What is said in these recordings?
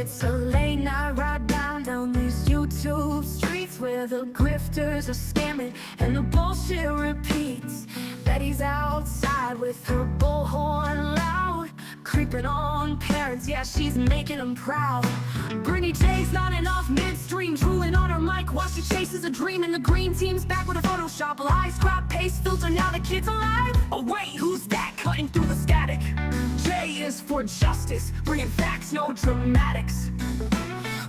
It's a late night ride down these YouTube streets where the grifters are scamming and the bullshit repeats. Betty's outside with her bullhorn loud, creeping on parents, yeah, she's making them proud. Brittany J's nodding off midstream, drooling on her mic while she chases a dream. And the green team's back with a Photoshop, high scrap paste filter, now the kid's alive. Oh wait, who's that cutting through the static? J is for justice, bringing facts, no dramatics.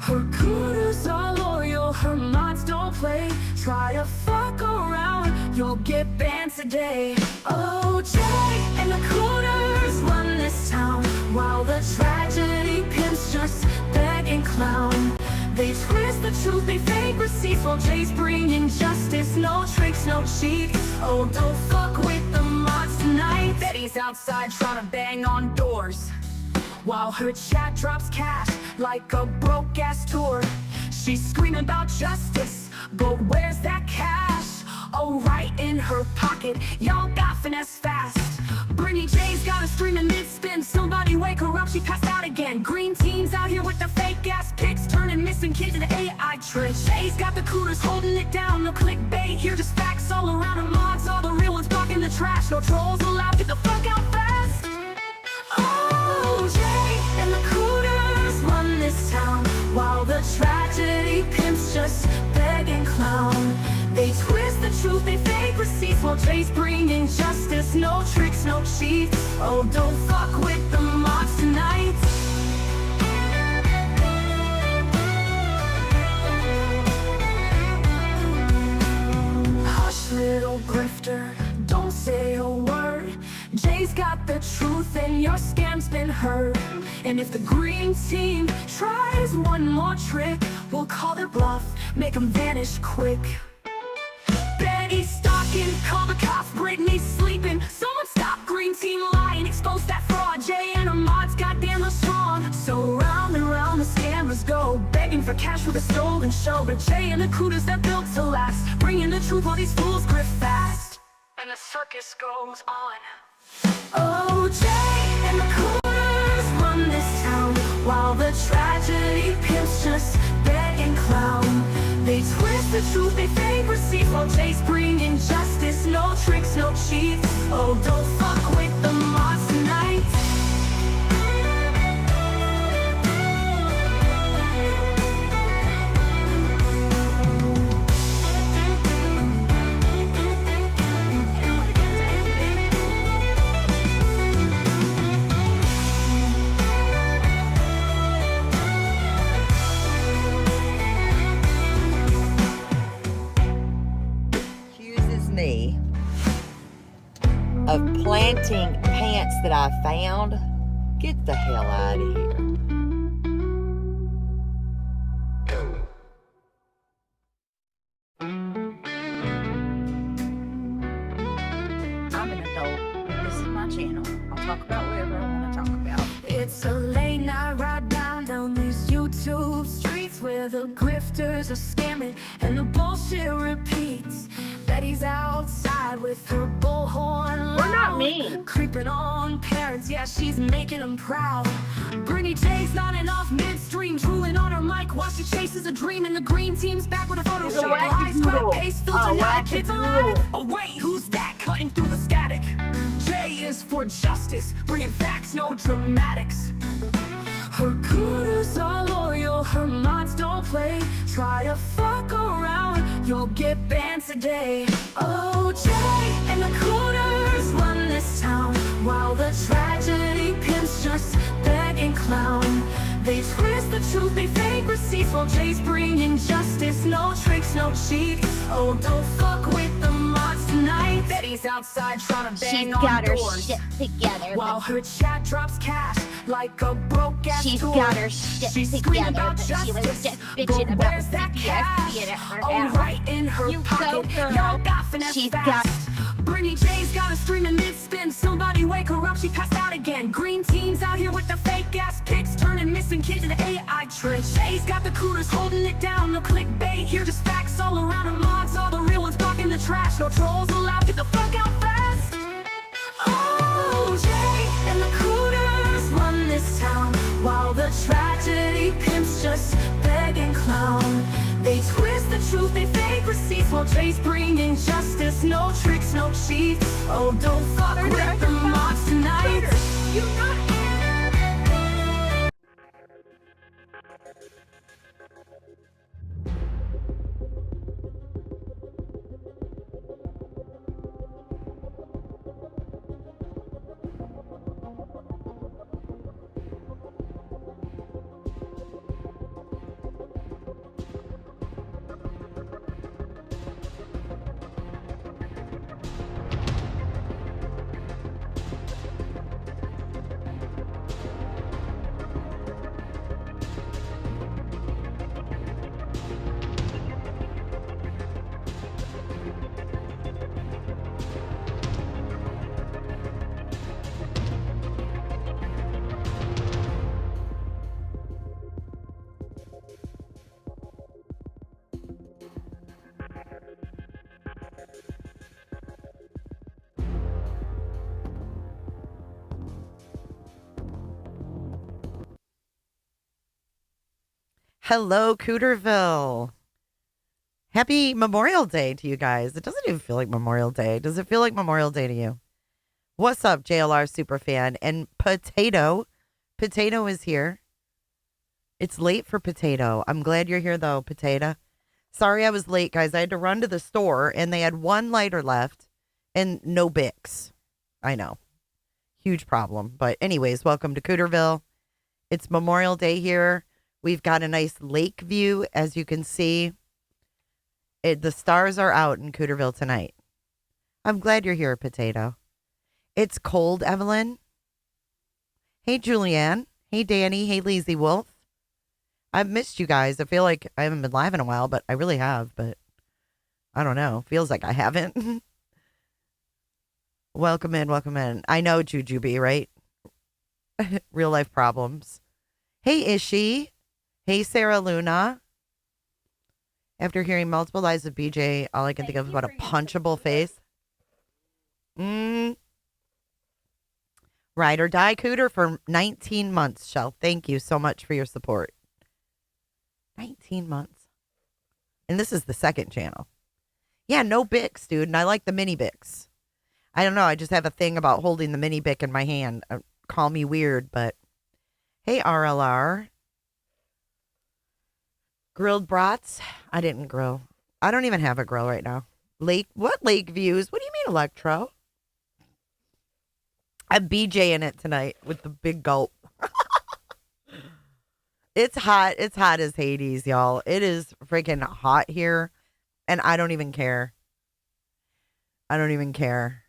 Her cooters are loyal, her mods don't play. Try to fuck around, you'll get banned today. Oh, Jay and the cooters run this town, while the tragedy pimps just beg and clown. They twist the truth, they fake receipts, while Jay's bringing justice. No tricks, no cheats. Oh, don't fuck with the mods tonight. Betty's outside trying to bang on doors, while her chat drops cash like a broke-ass tour. She's screaming about justice, but where's that cash? Oh, right in her pocket, y'all got finesse fast. Brittany J's got a streaming mid-spin, somebody wake her up, she passed out again. Green team's out here with the fake-ass pics, turning missing kids into AI tricks. Jay's got the cooters holding it down, no clickbait, here just facts all around her mods. All the real ones blocking the trash, no trolls allowed, get the fuck out fast. Oh, Jay and the cooters run this town, while the tragedy pimps just beg and clown. They twist the truth, they fake receipts, while Jay's bringing justice. No tricks, no cheats. Oh, don't fuck with the mods tonight. Hush, little grifter, don't say a word. Jay's got the truth and your scam's been heard. And if the green team tries one more trick, we'll call their bluff, make them vanish quick. Betty's stalking, call the cops, Brittany's sleeping. Someone stop green team lying, expose that fraud. Jay and her mods goddamn are strong. So round and round the scammers go, begging for cash with a stolen show. But Jay and the cooters, they're built to last, bringing the truth while these fools grift fast. And the circus goes on. Oh, Jay and the cooters run this town, while the tragedy pimps just beg and clown. They twist the truth, they fake receipts, while Jay's bringing justice. No tricks, no cheats. Oh, don't fuck with the mods tonight. Me of planting pants that I found. Get the hell out of here. I'm an adult. This is my channel. I'll talk about whatever I want to talk about. It's a late night ride down these YouTube streets where the grifters are scamming and the bullshit repeats. Betty's outside with her bullhorn loud, We're not mean. creeping on parents, yeah, she's making them proud. Brittany J's nodding off midstream, drooling on her mic while she chases a dream. And the green team's back with a Photoshop, high scrap paste filter, now the kid's alive. Oh wait, who's that cutting through the static? J is for justice, bringing facts, no dramatics. Her cooters are loyal, her mods don't play. Try to fuck around, you'll get banned today. Oh, Jay and the cooters run this town, while the tragedy pimps just beg and clown. They twist the truth, they fake receipts, while Jay's bringing justice. No tricks, no cheats. Oh, don't fuck with the mods tonight. Betty's outside trying to bang on got her doors, shit together. while her chat drops cash like a broke-ass She's tour. got her shit She's together, screaming about but she was justice, just but bitching about where's that CPS cash? being at her Oh, house. right in her You pocket, go, girl. y'all got finesse She's fast. Brittany J's got a streaming mid-spin, somebody wake her up, she passed out again. Green team's out here with the fake-ass pics, turning missing kids into AI tricks. Jay's got the cooters holding it down, no clickbait, here just facts all around her mods. All the real ones blocking the trash, no trolls allowed, get the fuck out fast. Oh, Jay and the cooters run this town, while the tragedy justice, no tricks, no cheats. Oh, don't fuck with the mods tonight. You not. Hello, Cooterville. Happy Memorial Day to you guys. It doesn't even feel like Memorial Day. Does it feel like Memorial Day to you? What's up, JLR Superfan? And Potato. Potato is here. It's late for Potato. I'm glad you're here, though, Potato. Sorry I was late, guys. I had to run to the store, and they had one lighter left and no Bics. I know. Huge problem. But anyways, welcome to Cooterville. It's Memorial Day here. We've got a nice lake view, as you can see. The stars are out in Cooterville tonight. I'm glad you're here, Potato. It's cold, Evelyn. Hey, Julianne. Hey, Danny. Hey, Lazy Wolf. I've missed you guys. I feel like I haven't been live in a while, but I really have. But I don't know. Feels like I haven't. Welcome in. Welcome in. I know Jujubee, right? Real life problems. Hey, Ishi. Hey, Sarah Luna. After hearing multiple lies of BJ, all I can think of is about a punchable face. Ride or die Cooter for 19 months, Shell. Thank you so much for your support. 19 months. And this is the second channel. Yeah, no Bics, dude. And I like the mini Bics. I don't know. I just have a thing about holding the mini Bic in my hand. Call me weird, but hey, RLR. Grilled brats? I didn't grill. I don't even have a grill right now. What lake views? What do you mean, Electro? I'm BJ in it tonight with the big gulp. It's hot. It's hot as Hades, y'all. It is freaking hot here, and I don't even care. I don't even care.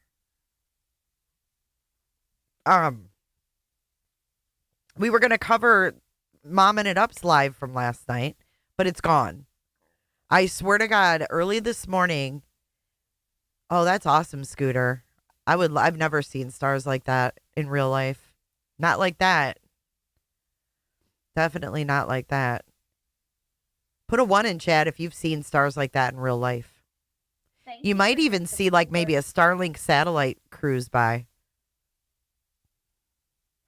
We were going to cover Momming It Up's live from last night, but it's gone. I swear to God, early this morning. Oh, that's awesome, Scooter. I've never seen stars like that in real life. Not like that. Definitely not like that. Put a 1 in chat if you've seen stars like that in real life. You might even see like maybe a Starlink satellite cruise by.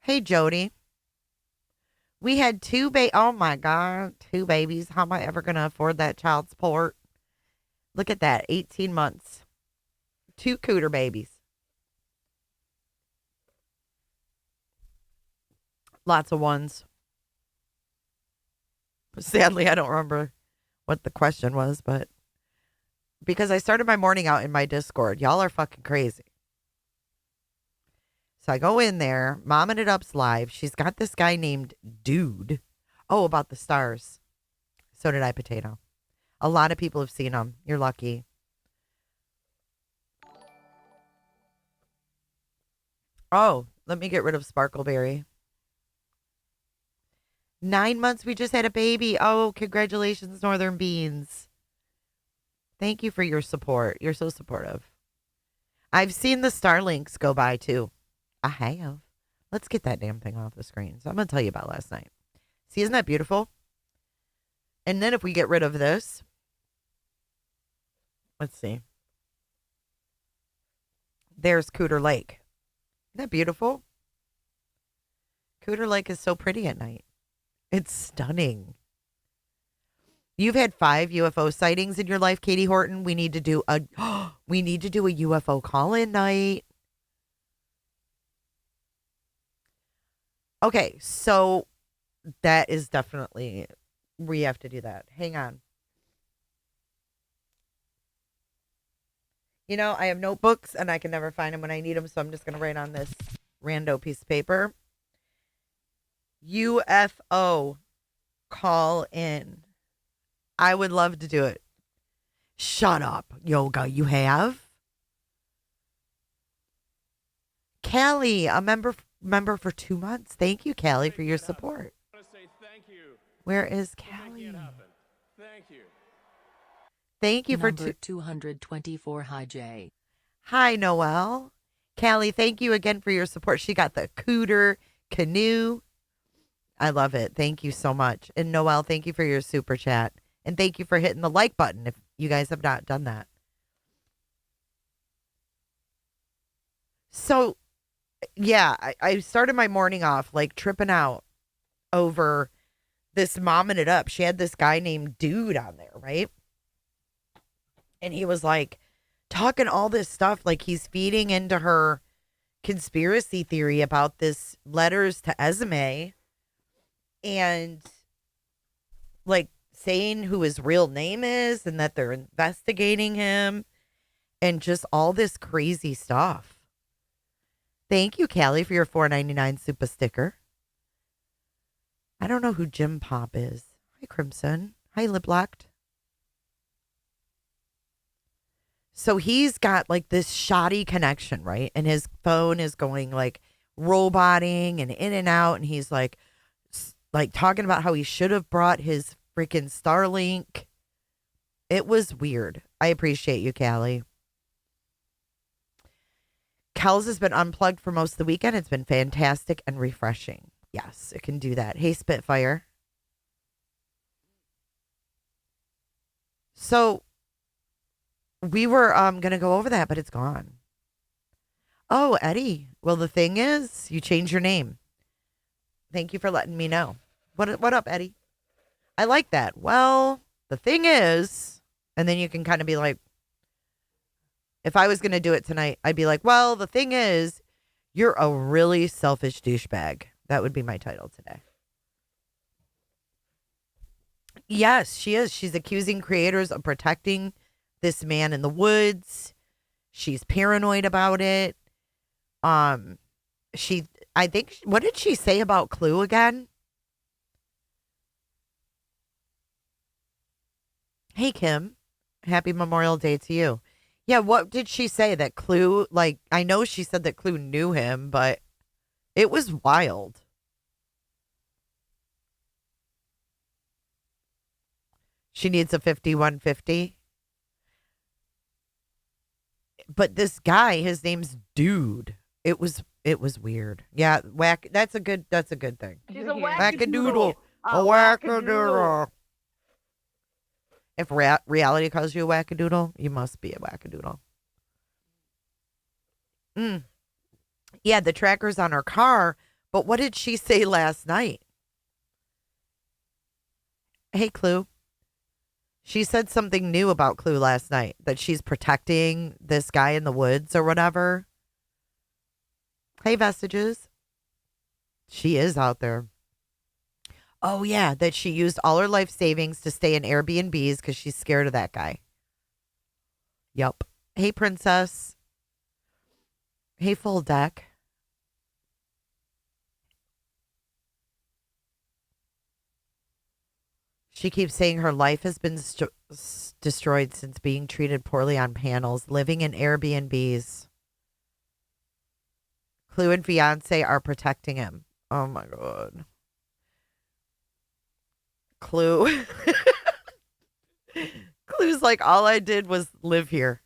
Hey, Jody. We had oh my God, 2 babies. How am I ever going to afford that child support? Look at that, 18 months. 2 Cooter babies. Lots of ones. Sadly, I don't remember what the question was, but because I started my morning out in my Discord. Y'all are fucking crazy. So I go in there, Momming It Up's live. She's got this guy named Dude. Oh, about the stars. So did I, Potato. A lot of people have seen them. You're lucky. Oh, let me get rid of Sparkleberry. 9 months, we just had a baby. Oh, congratulations, Northern Beans. Thank you for your support. You're so supportive. I've seen the Starlinks go by, too. I have. Let's get that damn thing off the screen. So I'm going to tell you about last night. See, isn't that beautiful? And then if we get rid of this, let's see. There's Cooter Lake. Isn't that beautiful? Cooter Lake is so pretty at night. It's stunning. You've had 5 UFO sightings in your life, Katie Horton. We need to do a UFO call-in night. Okay, so that is definitely, we have to do that. Hang on. You know, I have notebooks and I can never find them when I need them, so I'm just going to write on this rando piece of paper. UFO call in. I would love to do it. Shut up, Yoga. You have? Callie, a member for 2 months. Thank you, Callie, for your support. Where is Callie? Thank you for Number 224. Hi, Jay. Hi, Noelle. Callie, thank you again for your support. She got the Cooter canoe. I love it. Thank you so much. And Noelle, thank you for your super chat. And thank you for hitting the like button if you guys have not done that. So, yeah, I started my morning off like tripping out over this momming it up. She had this guy named Dude on there, right? And he was like talking all this stuff, like he's feeding into her conspiracy theory about this letters to Esme and like saying who his real name is and that they're investigating him and just all this crazy stuff. Thank you, Callie, for your $4.99 super sticker. I don't know who Jim Pop is. Hi, Crimson. Hi, Liplocked. So he's got like this shoddy connection, right? And his phone is going like roboting and in and out. And he's like talking about how he should have brought his freaking Starlink. It was weird. I appreciate you, Callie. Kels has been unplugged for most of the weekend. It's been fantastic and refreshing. Yes, it can do that. Hey, Spitfire. So we were going to go over that, but it's gone. Oh, Eddie. Well, the thing is, you changed your name. Thank you for letting me know. What up, Eddie? I like that. Well, the thing is, and then you can kind of be like, if I was going to do it tonight, I'd be like, well, the thing is, you're a really selfish douchebag. That would be my title today. Yes, she is. She's accusing creators of protecting this man in the woods. She's paranoid about it. I think, what did she say about Clue again? Hey, Kim. Happy Memorial Day to you. Yeah, what did she say? That Clue, like, I know she said that Clue knew him, but it was wild. She needs a 5150. But this guy, his name's Dude. It was weird. Yeah, whack. That's a good thing. She's a Wackadoodle. A wackadoodle. wackadoodle. If reality calls you a wackadoodle, you must be a wackadoodle. Yeah, the tracker's on her car. But what did she say last night? Hey, Clue. She said something new about Clue last night, that she's protecting this guy in the woods or whatever. Hey, Vestiges. She is out there. Oh, yeah, that she used all her life savings to stay in Airbnbs because she's scared of that guy. Yup. Hey, Princess. Hey, Full Deck. She keeps saying her life has been destroyed since being treated poorly on panels, living in Airbnbs. Clue and fiance are protecting him. Oh, my God. Clue. Clue's like, all I did was live here.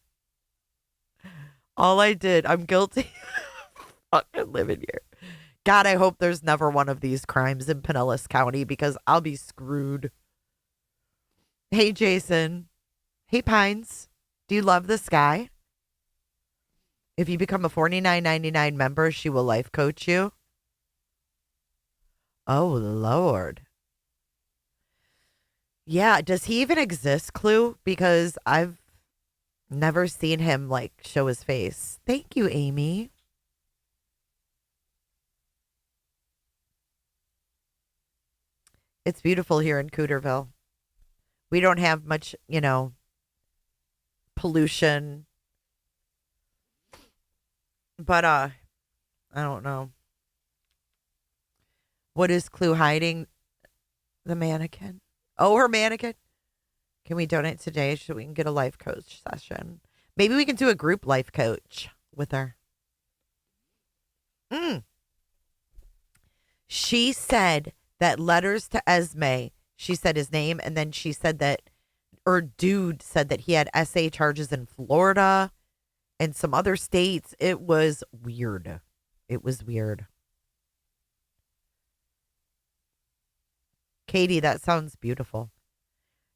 All I did. I'm guilty of fucking living here. God, I hope there's never one of these crimes in Pinellas County because I'll be screwed. Hey, Jason. Hey, Pines. Do you love this guy? If you become a $49.99 member, she will life coach you. Oh, Lord. Yeah, does he even exist, Clue? Because I've never seen him like show his face. Thank you, Amy. It's beautiful here in Cooterville. We don't have much, pollution. But I don't know. What is Clue hiding? The mannequin. Oh, her mannequin. Can we donate today so we can get a life coach session? Maybe we can do a group life coach with her. She said that letters to Esme, she said his name, and then she said that, or dude said that he had SA charges in Florida and some other states. It was weird. It was weird. Katie, that sounds beautiful.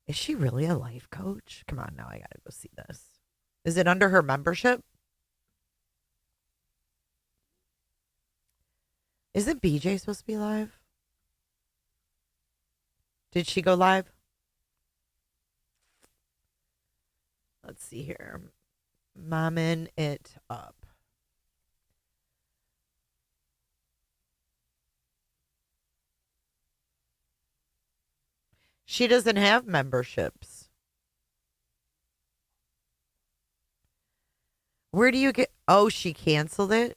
Is she really a life coach? Come on now, I gotta go see this. Is it under her membership? Isn't BJ supposed to be live? Did she go live? Let's see here. Momming it up. She doesn't have memberships. Where do you get... Oh, she canceled it?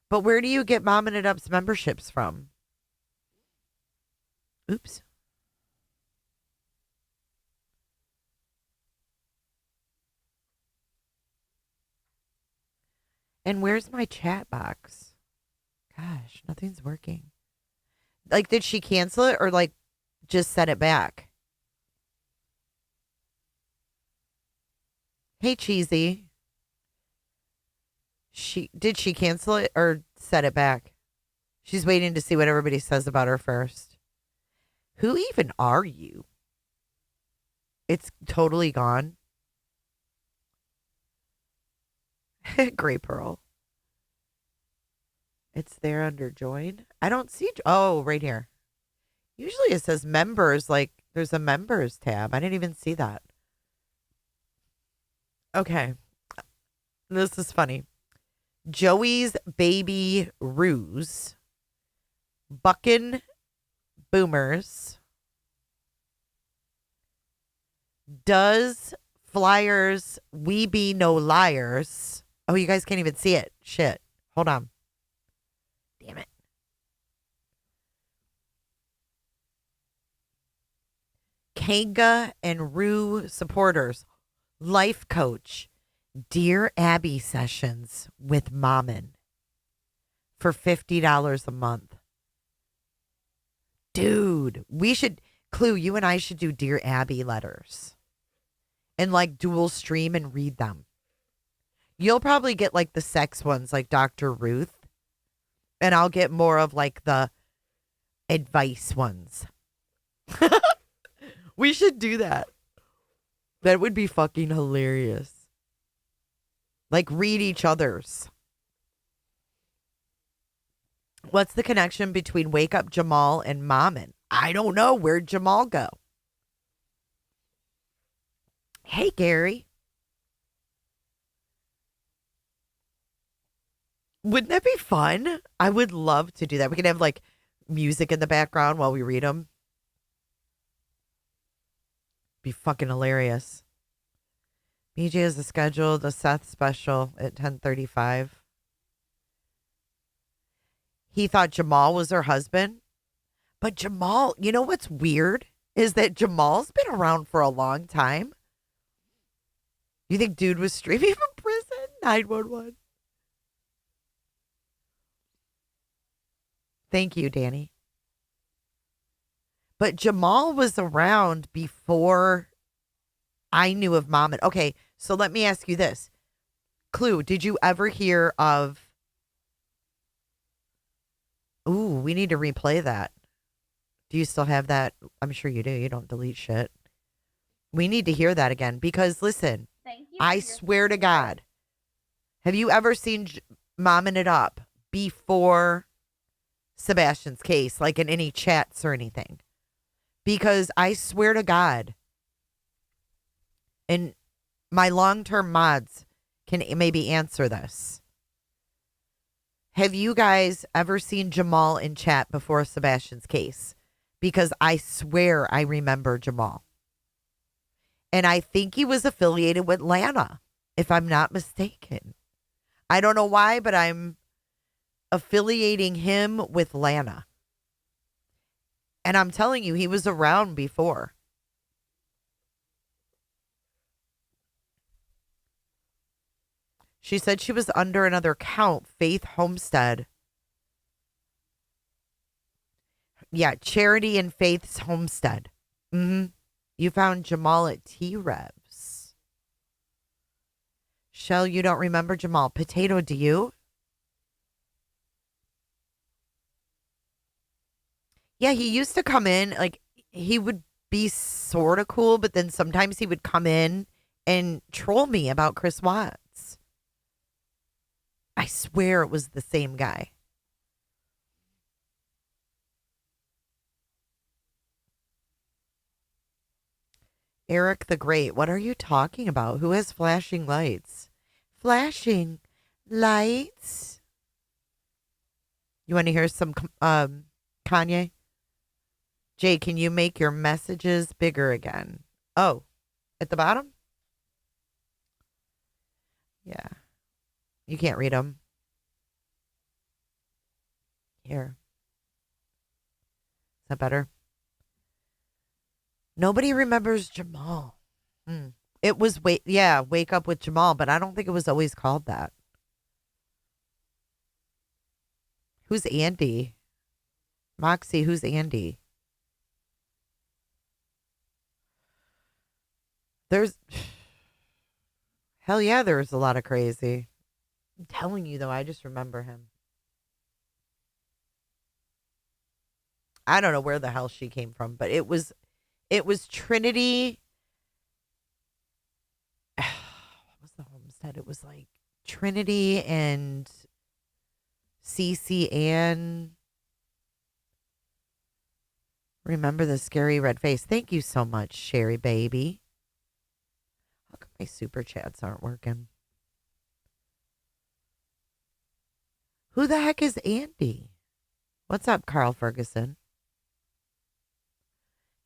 But where do you get Momming It Up's memberships from? Oops. And where's my chat box? Gosh, nothing's working. Like, did she cancel it or, like, just set it back? Hey, Cheesy. Did she cancel it or set it back? She's waiting to see what everybody says about her first. Who even are you? It's totally gone. Gray Pearl. It's there under join. I don't see. Oh, right here. Usually it says members, like there's a members tab. I didn't even see that. Okay. This is funny. Joey's Baby Ruse. Buckin' Boomers. Does Flyers We Be No Liars. Oh, you guys can't even see it. Shit. Hold on. Damn it. Kanga and Rue supporters. Life coach. Dear Abby sessions with Mommin for $50 a month. Dude, we should, Clue, you and I should do Dear Abby letters and like dual stream and read them. You'll probably get like the sex ones like Dr. Ruth, and I'll get more of like the advice ones. We should do that. That would be fucking hilarious. Like, read each other's. What's the connection between Wake Up Jamal and Mommin? I don't know. Where'd Jamal go? Hey, Gary. Wouldn't that be fun? I would love to do that. We could have, like, music in the background while we read them. Be fucking hilarious. BJ has scheduled a Seth special at 10:35. He thought Jamal was her husband. But Jamal, you know what's weird? Is that Jamal's been around for a long time. You think dude was streaming from prison? 911. Thank you, Danny. But Jamal was around before I knew of Mommin. Okay, so let me ask you this. Clue, did you ever hear of... Ooh, we need to replay that. Do you still have that? I'm sure you do. You don't delete shit. We need to hear that again because, listen, I swear to God, have you ever seen Mommin' It Up before Sebastian's case, like in any chats or anything? Because I swear to God, and my long-term mods can maybe answer this. Have you guys ever seen Jamal in chat before Sebastian's case? Because I swear I remember Jamal. And I think he was affiliated with Lana, if I'm not mistaken. I don't know why, but I'm affiliating him with Lana. And I'm telling you, he was around before. She said she was under another count, Faith Homestead. Yeah, Charity and Faith's Homestead. Mm-hmm. You found Jamal at T-Revs. Shell, you don't remember Jamal. Potato, do you? Yeah, he used to come in, like, he would be sort of cool, but then sometimes he would come in and troll me about Chris Watts. I swear it was the same guy. Eric the Great, what are you talking about? Who has flashing lights? Flashing lights? You want to hear some Kanye? Jay, can you make your messages bigger again? Oh, at the bottom? Yeah. You can't read them. Here. Is that better? Nobody remembers Jamal. It was Wake Up with Jamal, but I don't think it was always called that. Who's Andy? Moxie, who's Andy? Hell yeah, there's a lot of crazy. I'm telling you though, I just remember him. I don't know where the hell she came from, but it was Trinity. What was the homestead? It was like Trinity and Cece Ann. Remember the scary red face. Thank you so much, Sherry baby. How come my super chats aren't working? Who the heck is Andy? What's up, Carl Ferguson?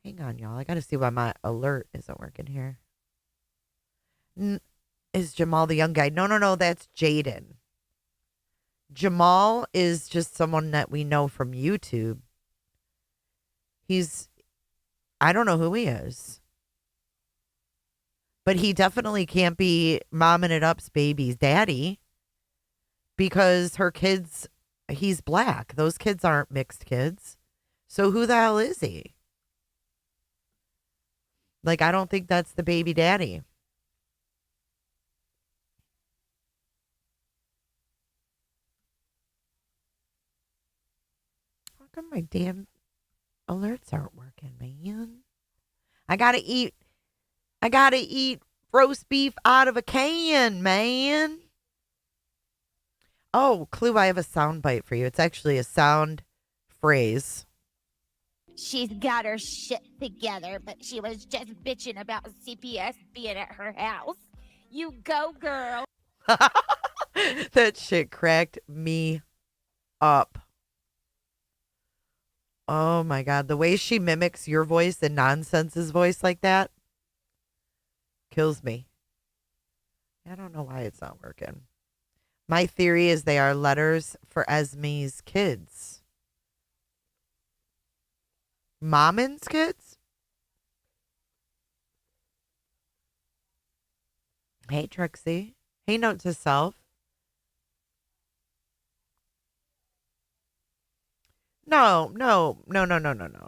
Hang on, y'all. I got to see why my alert isn't working here. Is Jamal the young guy? No. That's Jaden. Jamal is just someone that we know from YouTube. I don't know who he is. But he definitely can't be Momming It Up's baby's daddy. Because her kids, he's black. Those kids aren't mixed kids. So who the hell is he? Like, I don't think that's the baby daddy. How come my damn alerts aren't working, man? I gotta eat roast beef out of a can, man. Oh, Clue, I have a sound bite for you. It's actually a sound phrase. She's got her shit together, but she was just bitching about CPS being at her house. You go, girl. That shit cracked me up. Oh my God. The way she mimics your voice and Nonsense's voice like that kills me. I don't know why it's not working. My theory is they are letters for Esme's kids. Mommin's kids? Hey, Trixie. Hey, note to self. No.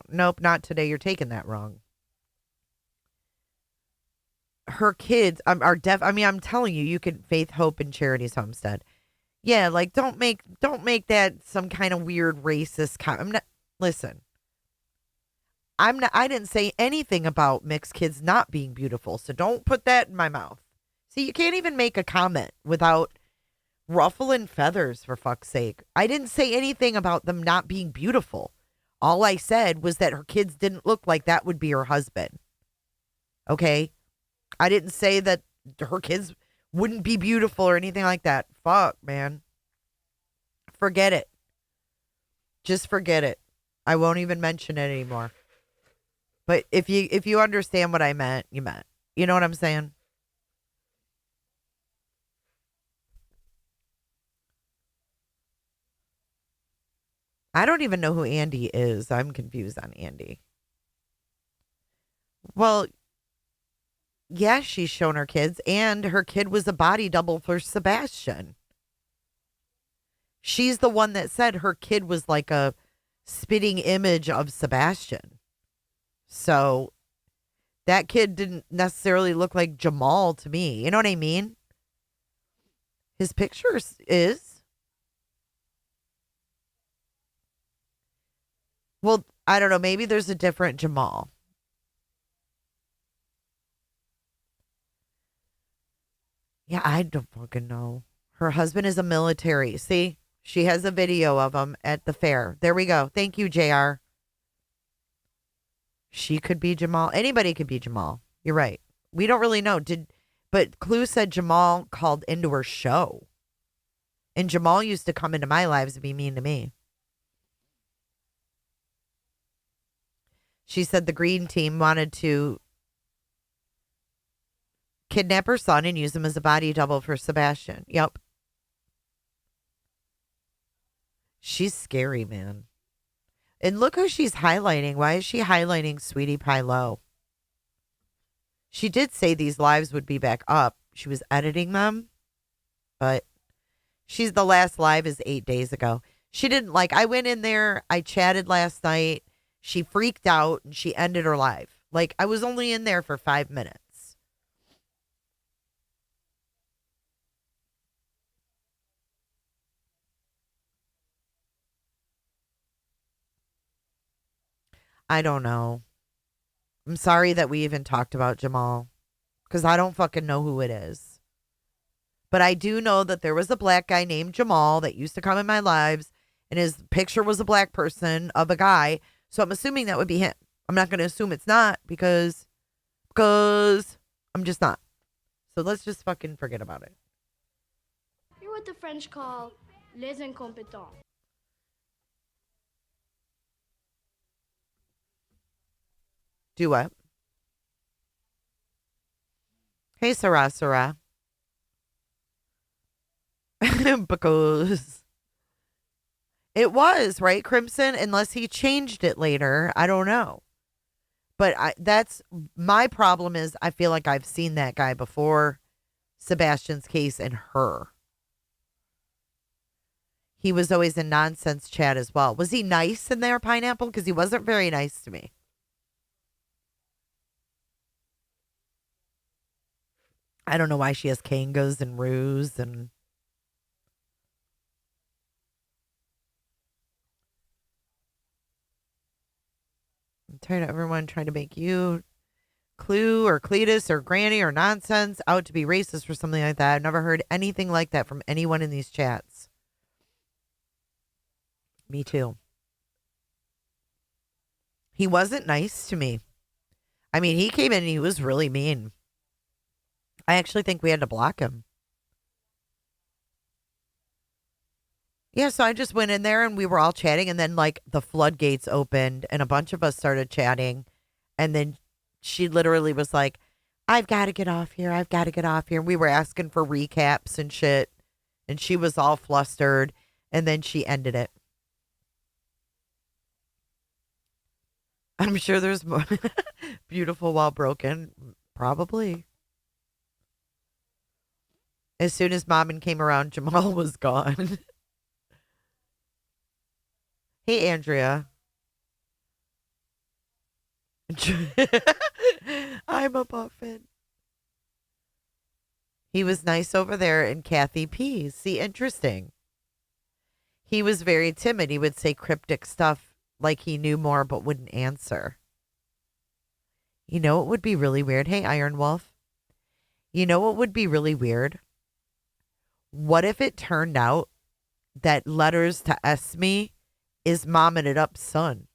Nope, not today. You're taking that wrong. Her kids are deaf. I mean, I'm telling you, you can Faith, Hope, and Charity's Homestead. Yeah, like don't make that some kind of weird racist listen. I didn't say anything about mixed kids not being beautiful, so don't put that in my mouth. See, you can't even make a comment without ruffling feathers, for fuck's sake. I didn't say anything about them not being beautiful. All I said was that her kids didn't look like that would be her husband. Okay? I didn't say that her kids wouldn't be beautiful or anything like that. Fuck, man. Forget it. Just forget it. I won't even mention it anymore. But if you understand what I meant, you meant. You know what I'm saying? I don't even know who Andy is. I'm confused on Andy. Well, yeah, she's shown her kids, and her kid was a body double for Sebastian. She's the one that said her kid was like a spitting image of Sebastian. So that kid didn't necessarily look like Jamal to me. You know what I mean? His pictures is. Well, I don't know. Maybe there's a different Jamal. Yeah, I don't fucking know. Her husband is a military. See? She has a video of him at the fair. There we go. Thank you, JR. She could be Jamal. Anybody could be Jamal. You're right. We don't really know. But Clue said Jamal called into her show. And Jamal used to come into my lives and be mean to me. She said the green team wanted to kidnap her son and use him as a body double for Sebastian. Yep. She's scary, man. And look who she's highlighting. Why is she highlighting Sweetie Pie Low? She did say these lives would be back up. She was editing them. But the last live is 8 days ago. She didn't I went in there. I chatted last night. She freaked out and she ended her live. I was only in there for 5 minutes. I don't know. I'm sorry that we even talked about Jamal because I don't fucking know who it is. But I do know that there was a black guy named Jamal that used to come in my lives and his picture was a black person of a guy. So I'm assuming that would be him. I'm not going to assume it's not because I'm just not. So let's just fucking forget about it. You're what the French call les incompetents. Do what? Hey, Sarah. Because it was, right, Crimson? Unless he changed it later. I don't know. But that's my problem is I feel like I've seen that guy before Sebastian's case and her. He was always in nonsense chat as well. Was he nice in there, Pineapple? Because he wasn't very nice to me. I don't know why she has Kangas and Ruse and I'm tired of everyone trying to make you Clue or Cletus or Granny or nonsense out to be racist or something like that. I've never heard anything like that from anyone in these chats. Me too. He wasn't nice to me. I mean, he came in and he was really mean. I actually think we had to block him. Yeah, so I just went in there and we were all chatting and then the floodgates opened and a bunch of us started chatting and then she literally was like, I've got to get off here. I've got to get off here. And we were asking for recaps and shit and she was all flustered and then she ended it. I'm sure there's more beautiful while broken. Probably. As soon as Mom came around, Jamal was gone. Hey, Andrea. I'm a muffin. He was nice over there in Kathy P's. See, interesting. He was very timid. He would say cryptic stuff like he knew more but wouldn't answer. You know what would be really weird? Hey, Iron Wolf. You know what would be really weird? What if it turned out that letters to Esme is Momming It Up's son?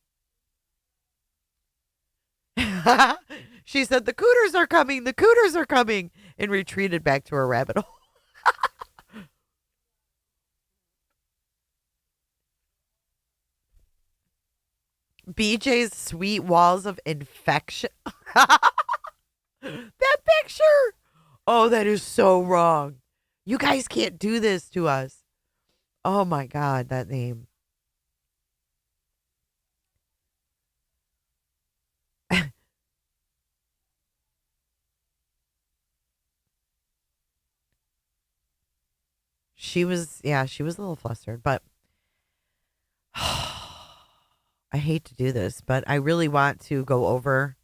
She said, the cooters are coming, the cooters are coming, and retreated back to her rabbit hole. BJ's sweet walls of infection. That picture. Oh, that is so wrong. You guys can't do this to us. Oh my God, that name. She was a little flustered, but I hate to do this, but I really want to go over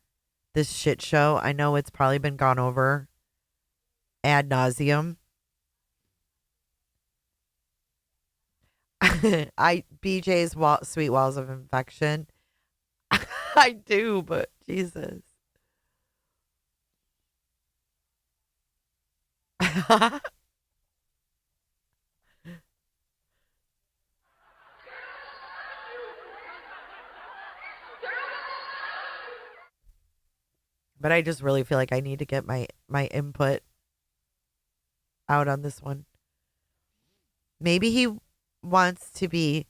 this shit show. I know it's probably been gone over ad nauseum. BJ's sweet walls of infection. I do, but Jesus. But I just really feel like I need to get my input out on this one. Maybe he wants to be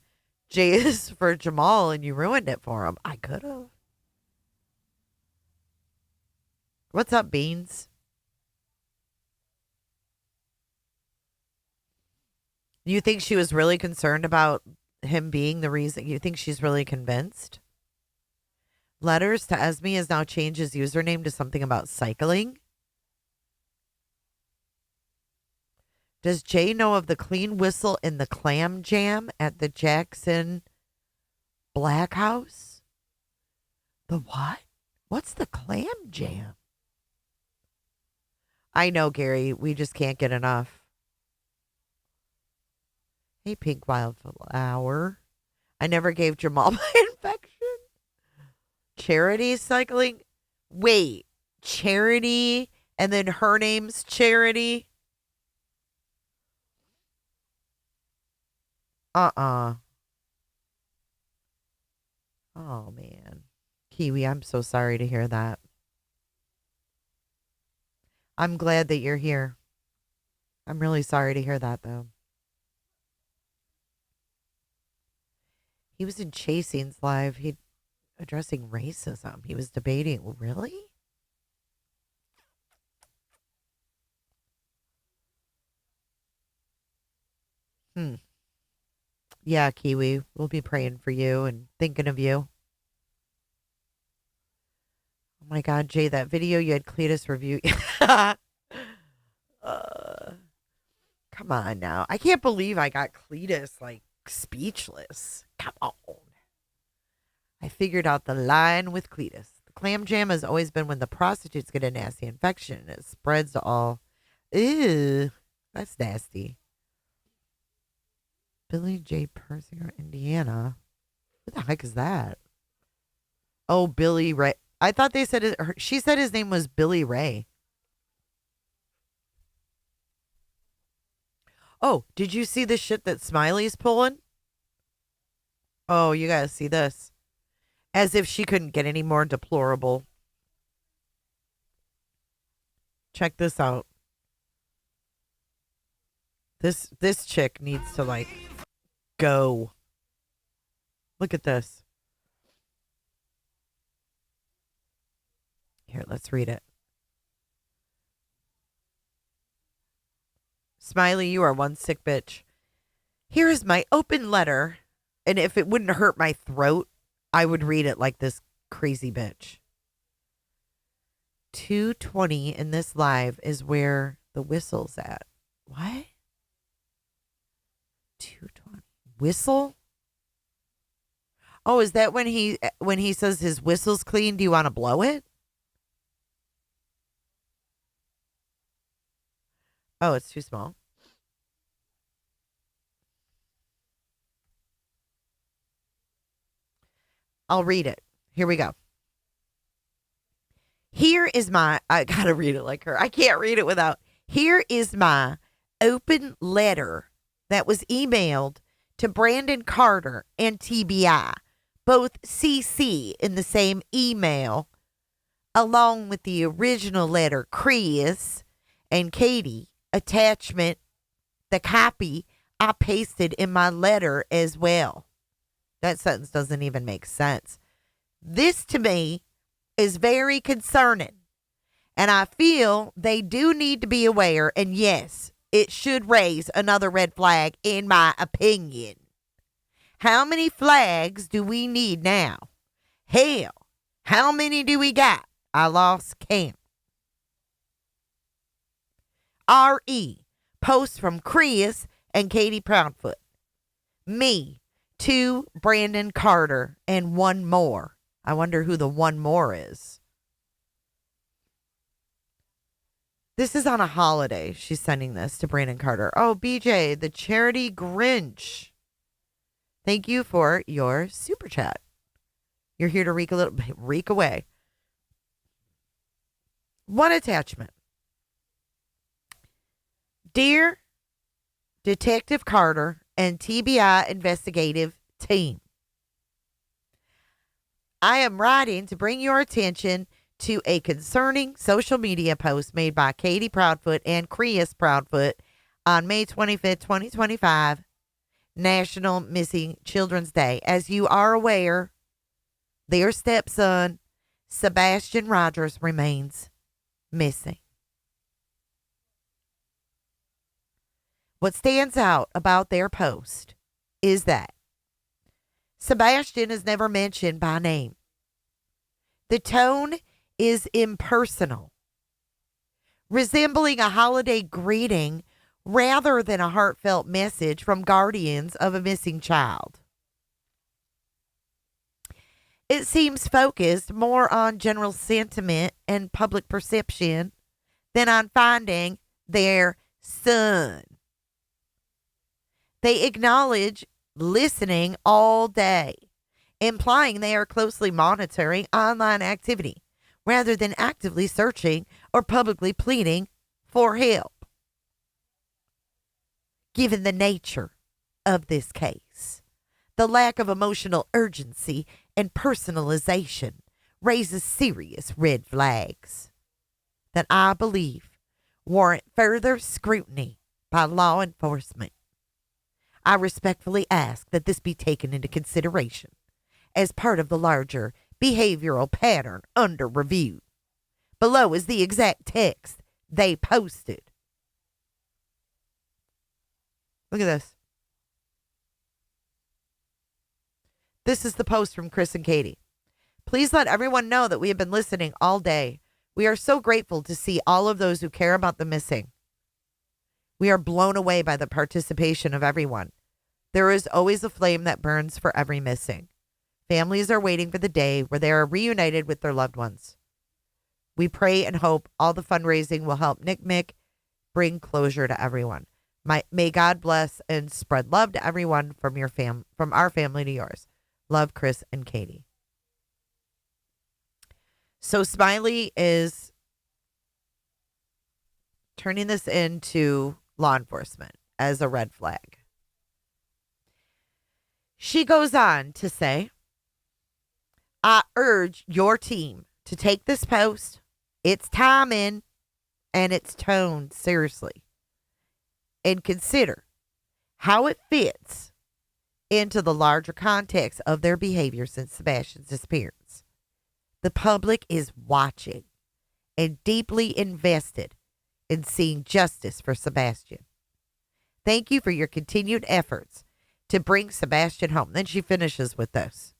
J is for Jamal and you ruined it for him. I could have. What's up, Beans? You think she was really concerned about him being the reason? You think she's really convinced? Letters to Esme has now changed his username to something about cycling. Does Jay know of the clean whistle in the clam jam at the Jackson Black House? The what? What's the clam jam? I know, Gary. We just can't get enough. Hey, pink wildflower. I never gave Jamal my infection. Charity cycling? Wait, Charity and then her name's Charity? Oh, man. Kiwi, I'm so sorry to hear that. I'm glad that you're here. I'm really sorry to hear that, though. He was in Chasing's live. He addressing racism. He was debating. Really? Yeah, Kiwi. We'll be praying for you and thinking of you. Oh my God, Jay, that video you had Cletus review. Come on now. I can't believe I got Cletus like speechless. Come on. I figured out the line with Cletus. The clam jam has always been when the prostitutes get a nasty infection and it spreads to all. Ew, that's nasty. Billy J. Persinger, Indiana. What the heck is that? Oh, Billy Ray. I thought they said she said his name was Billy Ray. Oh, did you see the shit that Smiley's pulling? Oh, you gotta see this. As if she couldn't get any more deplorable. Check this out. This chick needs to like go. Look at this. Here, let's read it. Smiley, you are one sick bitch. Here is my open letter, and if it wouldn't hurt my throat, I would read it like this crazy bitch. 2:20 in this live is where the whistle's at. What? 2:20. Whistle? Oh, is that when he says his whistle's clean? Do you want to blow it? Oh, it's too small. I'll read it. Here we go. Here is my, I gotta read it like her. I can't read it without. Here is my open letter that was emailed to Brandon Carter and TBI, both CC in the same email along with the original letter, Chris and Katie, attachment, the copy I pasted in my letter as well. That sentence doesn't even make sense. This to me is very concerning. And I feel they do need to be aware. And yes, it should raise another red flag, in my opinion. How many flags do we need now? Hell, how many do we got? I lost count. R.E. Post from Chris and Katie Proudfoot. Me, 2 Brandon Carter, and 1 more. I wonder who the 1 more is. This is on a holiday. She's sending this to Brandon Carter. Oh, BJ, the charity Grinch. Thank you for your super chat. You're here to reek away. 1 attachment. Dear Detective Carter and TBI investigative team, I am writing to bring your attention to a concerning social media post made by Katie Proudfoot and Chris Proudfoot on May 25th, 2025, National Missing Children's Day. As you are aware, their stepson, Sebastian Rogers, remains missing. What stands out about their post is that Sebastian is never mentioned by name. The tone is impersonal, resembling a holiday greeting rather than a heartfelt message from guardians of a missing child. It seems focused more on general sentiment and public perception than on finding their son. They acknowledge listening all day, implying they are closely monitoring online activity rather than actively searching or publicly pleading for help. Given the nature of this case, the lack of emotional urgency and personalization raises serious red flags that I believe warrant further scrutiny by law enforcement. I respectfully ask that this be taken into consideration as part of the larger behavioral pattern under review. Below is the exact text they posted. Look at this. This is the post from Chris and Katie. Please let everyone know that we have been listening all day. We are so grateful to see all of those who care about the missing. We are blown away by the participation of everyone. There is always a flame that burns for every missing. Families are waiting for the day where they are reunited with their loved ones. We pray and hope all the fundraising will help Nick Mick bring closure to everyone. May God bless and spread love to everyone from our family to yours. Love, Chris and Katie. So Smiley is turning this into law enforcement as a red flag. She goes on to say, I urge your team to take this post, its timing, and its tone seriously, and consider how it fits into the larger context of their behavior since Sebastian's disappearance. The public is watching and deeply invested in seeing justice for Sebastian. Thank you for your continued efforts to bring Sebastian home. Then she finishes with this.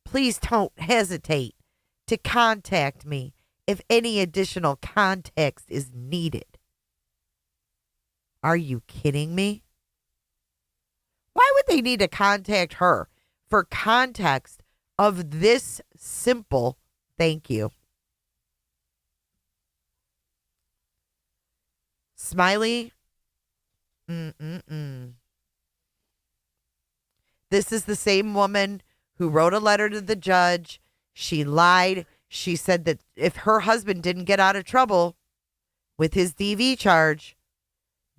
Please don't hesitate to contact me if any additional context is needed. Are you kidding me? Why would they need to contact her for context of this simple thank you? Smiley. This is the same woman who wrote a letter to the judge. She lied. She said that if her husband didn't get out of trouble with his DV charge,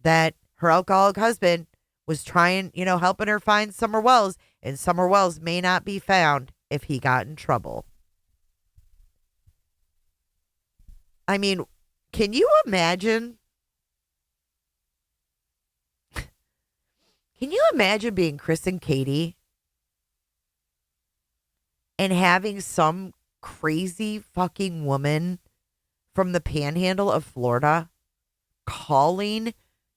that her alcoholic husband was trying, helping her find Summer Wells, and Summer Wells may not be found if he got in trouble. I mean, can you imagine? Can you imagine being Chris and Katie and having some crazy fucking woman from the panhandle of Florida calling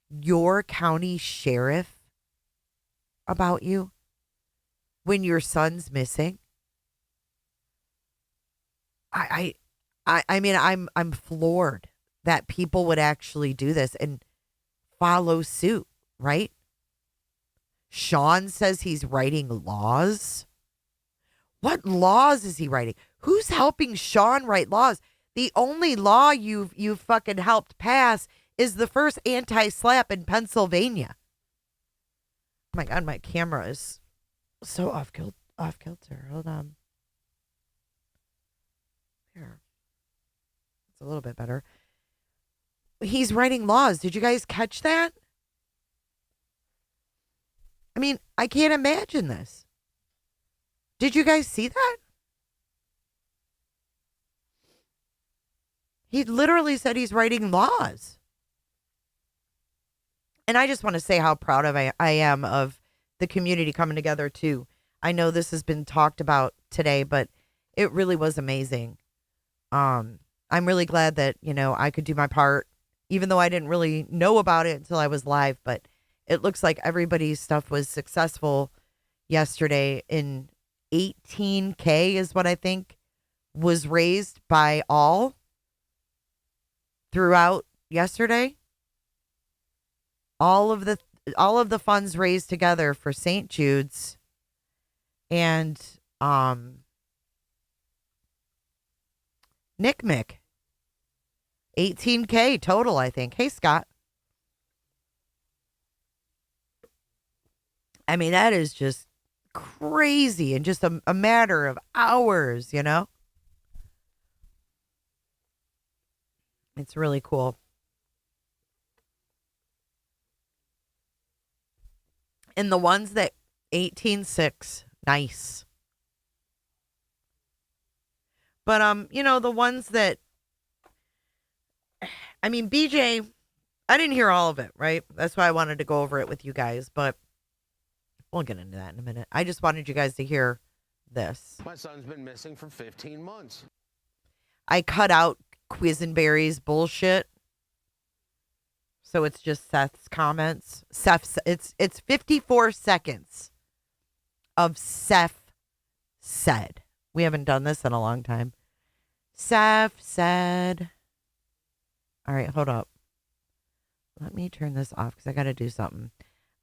your county sheriff about you when your son's missing? I mean, I'm floored that people would actually do this and follow suit, right? Sean says he's writing laws. What laws is he writing? Who's helping Sean write laws? The only law you've fucking helped pass is the first anti-slap in Pennsylvania. Oh my God, my camera is so off kilter. Hold on. Here. It's a little bit better. He's writing laws. Did you guys catch that? I mean, I can't imagine this. Did you guys see that? He literally said he's writing laws. And I just want to say how proud of I am of the community coming together too. I know this has been talked about today, but it really was amazing. I'm really glad that, I could do my part, even though I didn't really know about it until I was live, but it looks like everybody's stuff was successful yesterday. In 18K is what I think was raised by all throughout yesterday. All of the funds raised together for St. Jude's and Nick Mick. 18K total, I think. Hey, Scott. I mean, that is just crazy in just a matter of hours, It's really cool. And the ones that 18.6, nice. But the ones that, I mean, BJ, I didn't hear all of it, right? That's why I wanted to go over it with you guys, but we'll get into that in a minute. I just wanted you guys to hear this. My son's been missing for 15 months. I cut out Quisenberry's bullshit. So it's just Seth's comments. It's 54 seconds of Seth said. We haven't done this in a long time. Seth said. All right, hold up. Let me turn this off because I got to do something.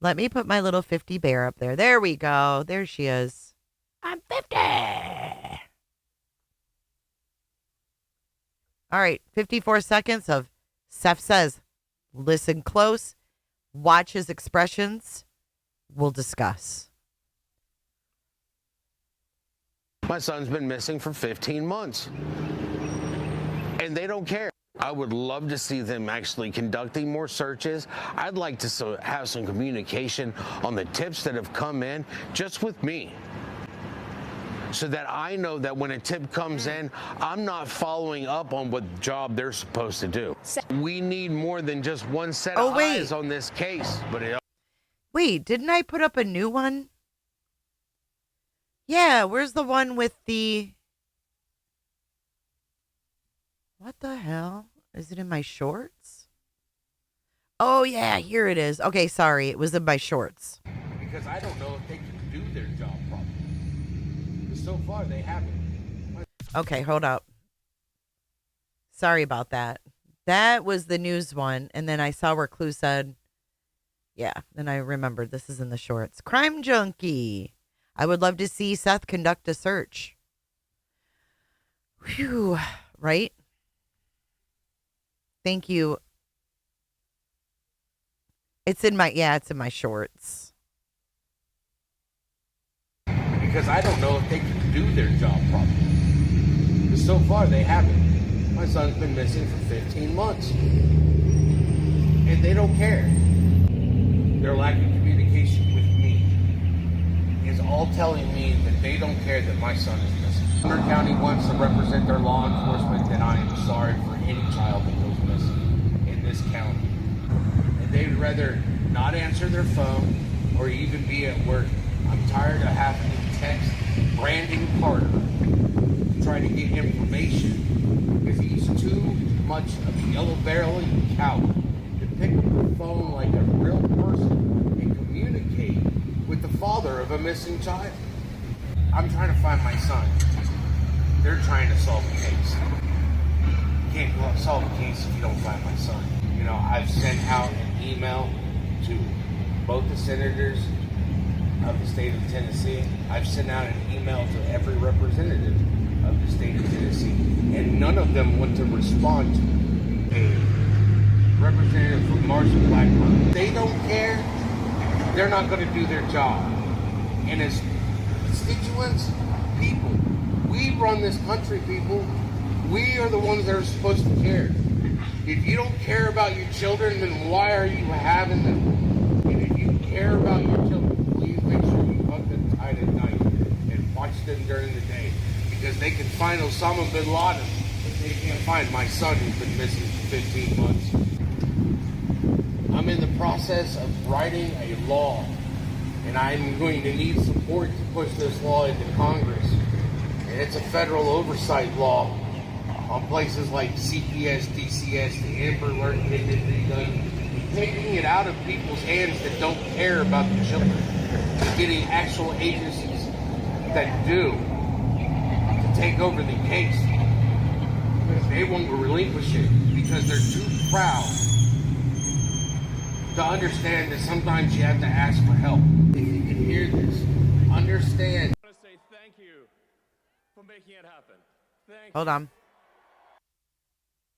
Let me put my little 50 bear up there. There we go. There she is. I'm 50. All right, 54 seconds of Seth says. Listen close. Watch his expressions. We'll discuss. My son's been missing for 15 months. And they don't care. I would love to see them actually conducting more searches. I'd like to have some communication on the tips that have come in just with me, so that I know that when a tip comes in, I'm not following up on what job they're supposed to do. We need more than just one set of eyes on this case. Wait, didn't I put up a new one? Yeah, where's the one with the... What the hell? Is it in my shorts? Oh, yeah, here it is. Okay, sorry. It was in my shorts. Because I don't know if they can do their job properly. So far, they haven't. Okay, hold up. Sorry about that. That was the news one. And then I saw where Clue said, yeah, then I remembered this is in the shorts. Crime Junkie. I would love to see Seth conduct a search. Whew, right? Thank you. It's in my shorts. Because I don't know if they can do their job properly. Because so far they haven't. My son's been missing for 15 months. And they don't care. Their lack of communication with me is all telling me that they don't care that my son is missing. Hunter County wants to represent their law enforcement, and I am sorry for any child that goes missing in this county. And they'd rather not answer their phone or even be at work. I'm tired of having to text Brandon Carter to try to get information because he's too much of a yellow-bellied coward to pick up the phone like a real person and communicate with the father of a missing child. I'm trying to find my son. They're trying to solve a case. You can't solve a case if you don't find my son. You know, I've sent out an email to both the senators of the state of Tennessee. I've sent out an email to every representative of the state of Tennessee, and none of them want to respond to a representative from Marshall Blackburn. They don't care. They're not going to do their job. And as constituents, people, we run this country, people. We are the ones that are supposed to care. If you don't care about your children, then why are you having them? And if you care about your children, please make sure you hug them tight at night and watch them during the day. Because they can find Osama bin Laden, but they can't find my son who's been missing for 15 months. I'm in the process of writing a law, and I'm going to need support to push this law into Congress. And it's a federal oversight law on places like CPS, DCS, the Amber Alert they did redone, taking it out of people's hands that don't care about the children, and getting actual agencies that do to take over the case. They won't relinquish it because they're too proud to understand that sometimes you have to ask for help. If you can hear this, understand. I want to say thank you for making it happen. Thank Hold on.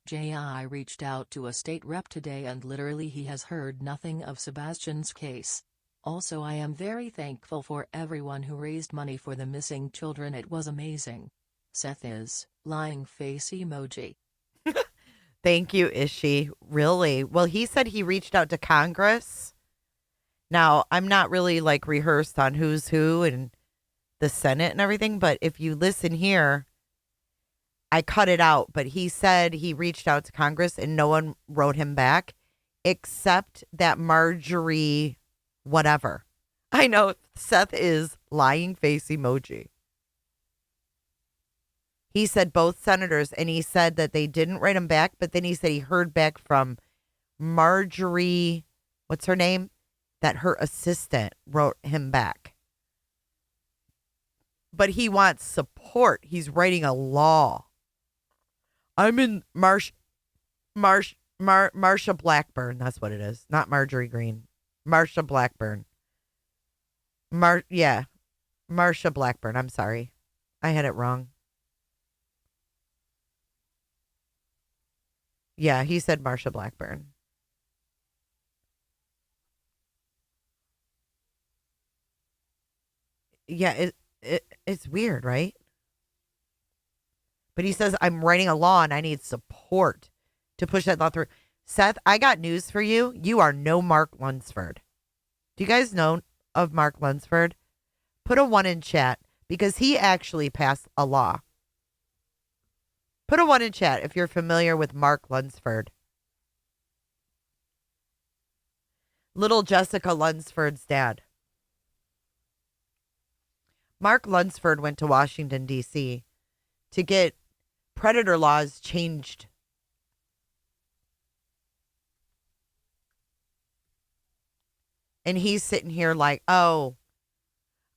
J.I. reached out to a state rep today and literally he has heard nothing of Sebastian's case. Also, I am very thankful for everyone who raised money for the missing children. It was amazing. Seth is lying face emoji. Thank you, Ishi. Really? Well, he said he reached out to Congress. Now, I'm not really like rehearsed on who's who and the Senate and everything, but if you listen here, I cut it out, but he said he reached out to Congress and no one wrote him back except that Marjorie whatever. I know Seth is lying face emoji. He said both senators, and he said that they didn't write him back, but then he said he heard back from Marjorie, what's her name? That her assistant wrote him back. But he wants support. He's writing a law. I'm in Marsha Blackburn. That's what it is. Not Marjorie Green. Marsha Blackburn. Marsha Blackburn. I'm sorry. I had it wrong. Yeah, he said Marsha Blackburn. Yeah, it's weird, right? But he says, I'm writing a law and I need support to push that law through. Seth, I got news for you. You are no Mark Lunsford. Do you guys know of Mark Lunsford? Put a 1 in chat because he actually passed a law. Put a 1 in chat if you're familiar with Mark Lunsford. Little Jessica Lunsford's dad. Mark Lunsford went to Washington, D.C. to get predator laws changed. And he's sitting here like, oh,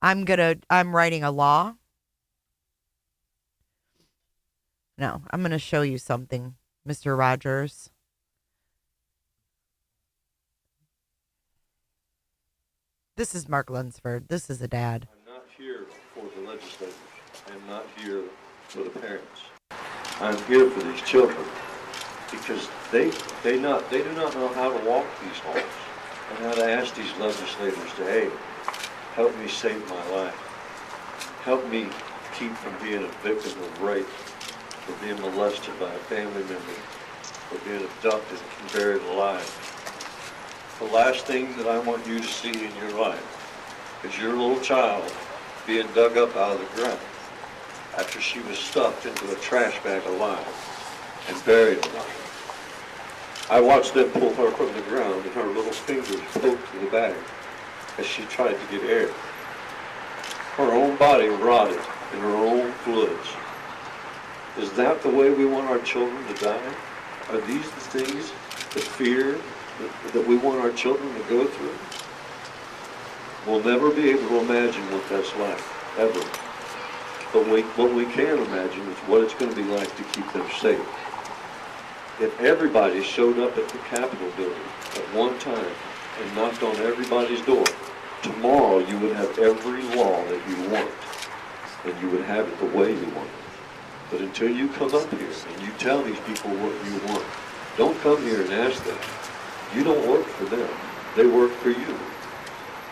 I'm writing a law. No, I'm going to show you something, Mr. Rogers. This is Mark Lunsford. This is a dad. I'm not here for the legislators. I'm not here for the parents. I'm here for these children because they do not know how to walk these halls and how to ask these legislators to, hey, help me save my life. Help me keep from being a victim of rape, for being molested by a family member, for being abducted and buried alive. The last thing that I want you to see in your life is your little child being dug up out of the ground after she was stuffed into a trash bag alive. and bury her. I watched them pull her from the ground and her little fingers poked in the bag as she tried to get air. Her own body rotted in her own fluids. Is that the way we want our children to die? Are these the things, the fear that we want our children to go through? We'll never be able to imagine what that's like, ever. But what we can imagine is what it's going to be like to keep them safe. If everybody showed up at the Capitol building at one time and knocked on everybody's door, tomorrow you would have every law that you want, and you would have it the way you want it. But until you come up here and you tell these people what you want, don't come here and ask them. You don't work for them. They work for you.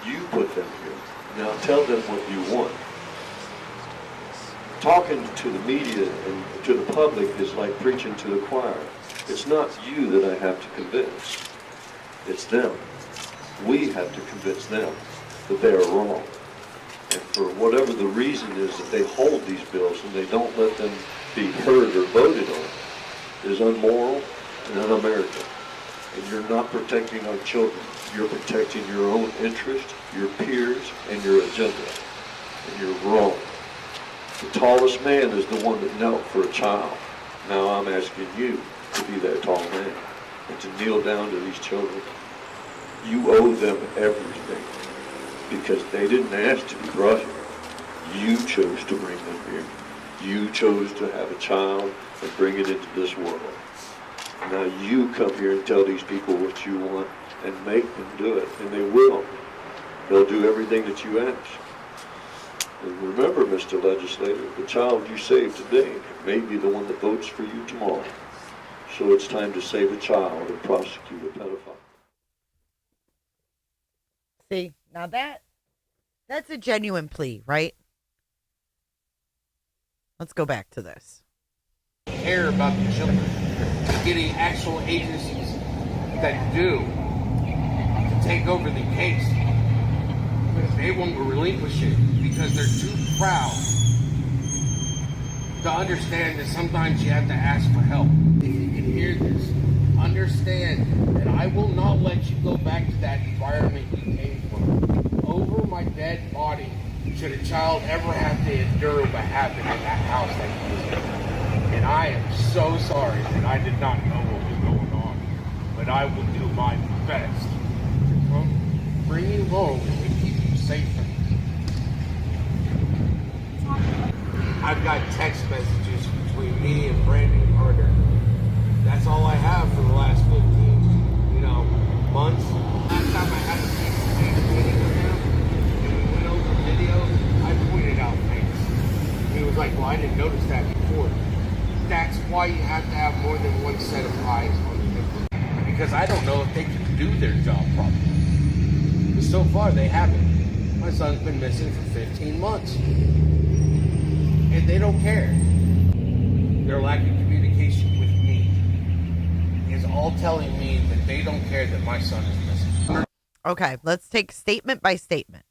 You put them here. Now tell them what you want. Talking to the media and to the public is like preaching to the choir. It's not you that I have to convince. It's them. We have to convince them that they are wrong. And for whatever the reason is that they hold these bills and they don't let them be heard or voted on, is unmoral and un-American. And you're not protecting our children. You're protecting your own interest, your peers, and your agenda. And you're wrong. The tallest man is the one that knelt for a child. Now I'm asking you to be that tall man and to kneel down to these children. You owe them everything because they didn't ask to be brought here. You chose to bring them here. You chose to have a child and bring it into this world. Now you come here and tell these people what you want and make them do it, and they will. They'll do everything that you ask. And remember, Mr. Legislator, the child you save today may be the one that votes for you tomorrow. So it's time to save a child and prosecute a pedophile. See, now that's a genuine plea, right? Let's go back to this. Care about the children. Getting actual agencies that do to take over the case. They won't relinquish it because they're too proud to understand that sometimes you have to ask for help. If you can hear this, understand that I will not let you go back to that environment you came from. Over my dead body, should a child ever have to endure what happened in that house that he was in. And I am so sorry that I did not know what was going on. But I will do my best to come bring you home and keep you safe. I've got text messages between me and Brandon Carter. That's all I have for the last 15, months. Last time I had a face-to-face meeting with him, and we went over video, I pointed out things. He was like, well, I didn't notice that before. That's why you have to have more than one set of eyes on you. Because I don't know if they can do their job properly. But so far, they haven't. My son's been missing for 15 months. And they don't care. Their lack of communication with me is all telling me that they don't care that my son is missing. Okay, let's take statement by statement.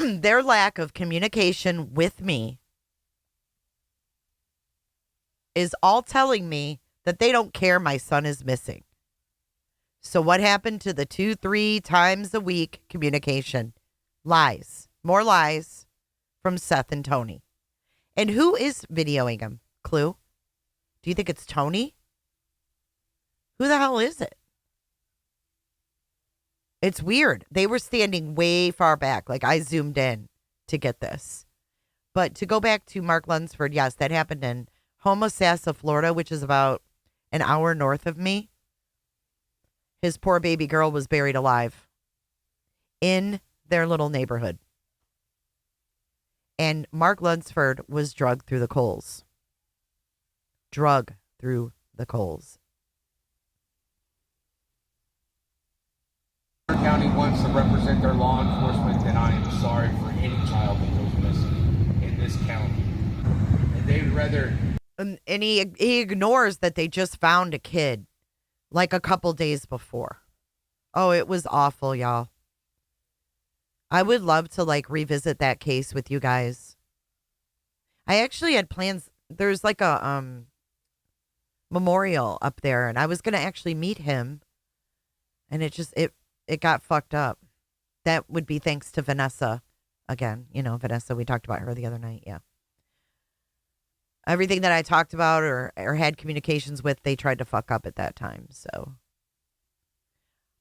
Their lack of communication with me is all telling me that they don't care my son is missing. So what happened to the 2-3 times a week communication? Lies. More lies from Seth and Tony. And who is videoing him? Clue? Do you think it's Tony? Who the hell is it? It's weird. They were standing way far back. Like I zoomed in to get this. But to go back to Mark Lunsford, yes, that happened in Homosassa, Florida, which is about an hour north of me. His poor baby girl was buried alive in their little neighborhood. And Mark Lunsford was drugged through the coals. Drug through the coals. County wants to represent their law enforcement, then I am sorry for any child that goes missing in this county. And they'd rather... And he ignores that they just found a kid like a couple days before. Oh, it was awful, y'all. I would love to revisit that case with you guys. I actually had plans. There's memorial up there, and I was going to actually meet him, and it got fucked up. That would be thanks to Vanessa. Again, Vanessa, we talked about her the other night. Yeah. Everything that I talked about or had communications with, they tried to fuck up at that time. So,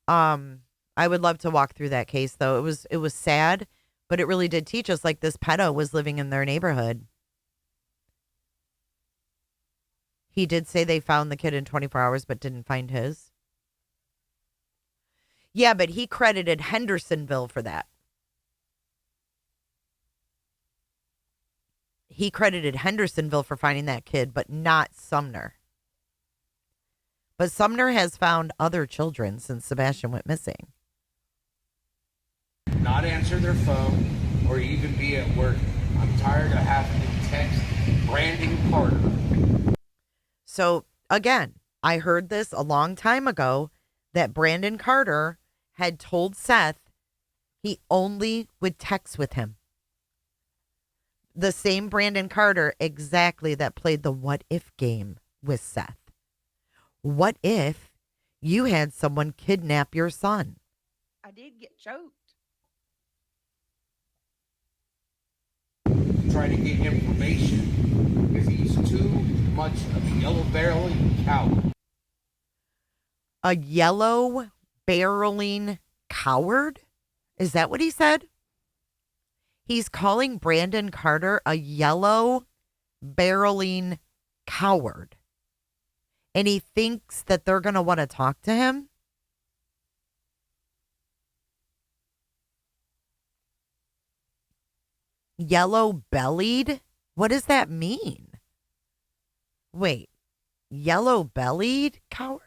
I would love to walk through that case, though. It was sad, but it really did teach us, like, this pedo was living in their neighborhood. He did say they found the kid in 24 hours, but didn't find his. Yeah, but he credited Hendersonville for that. He credited Hendersonville for finding that kid, but not Sumner. But Sumner has found other children since Sebastian went missing. Not answer their phone or even be at work. I'm tired of having to text Brandon Carter. So, again, I heard this a long time ago that Brandon Carter had told Seth he only would text with him. The same Brandon Carter exactly that played the what if game with Seth. What if you had someone kidnap your son? I did get choked. Try to get information because he's too much of a yellow-barreling coward. A yellow barreling coward? Is that what he said? He's calling Brandon Carter a yellow barreling coward. And he thinks that they're going to want to talk to him? Yellow bellied? What does that mean? Wait, yellow bellied coward?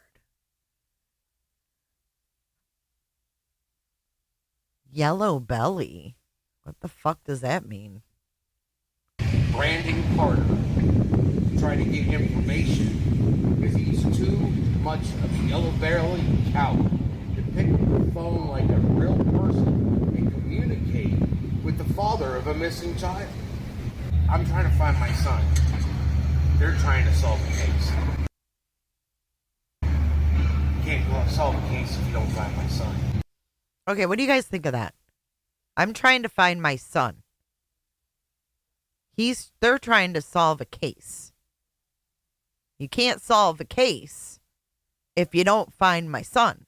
Yellow belly? What the fuck does that mean? Brandon Carter. Try to get information because he's too much of a yellow-barreling coward to pick up the phone like a real person and communicate with the father of a missing child. I'm trying to find my son. They're trying to solve a case. You can't solve a case if you don't find my son. Okay, what do you guys think of that? I'm trying to find my son. They're trying to solve a case. You can't solve a case if you don't find my son.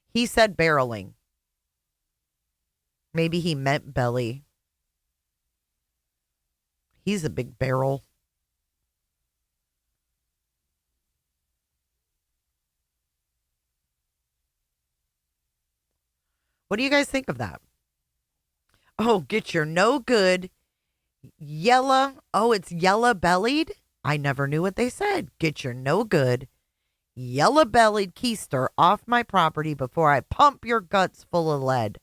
He said barreling. Maybe he meant belly. He's a big barrel. What do you guys think of that? Oh, get your no good yellow. Oh, it's yellow bellied. I never knew what they said. Get your no good yellow bellied keister off my property before I pump your guts full of lead.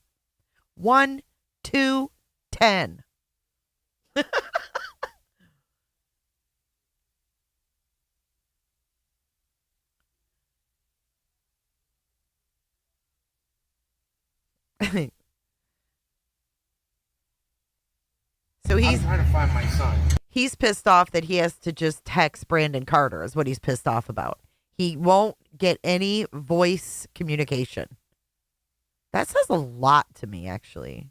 1, 2, 10. So I'm trying to find my son. He's pissed off that he has to just text Brandon Carter is what he's pissed off about. He won't get any voice communication. That says a lot to me, actually.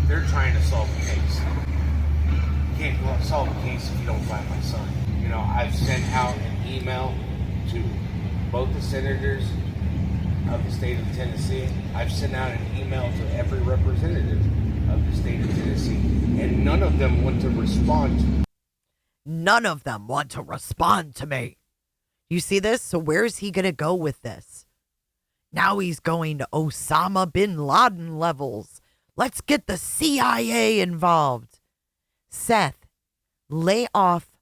They're trying to solve a case. You can't solve a case if you don't find my son. You know, I've sent out an email to both the senators of the state of Tennessee. I've sent out an email to every representative of the state of Tennessee, and none of them want to respond. None of them want to respond to me. You see this? So where's he going to go with this? Now he's going to Osama bin Laden levels. Let's get the CIA involved. Seth, lay off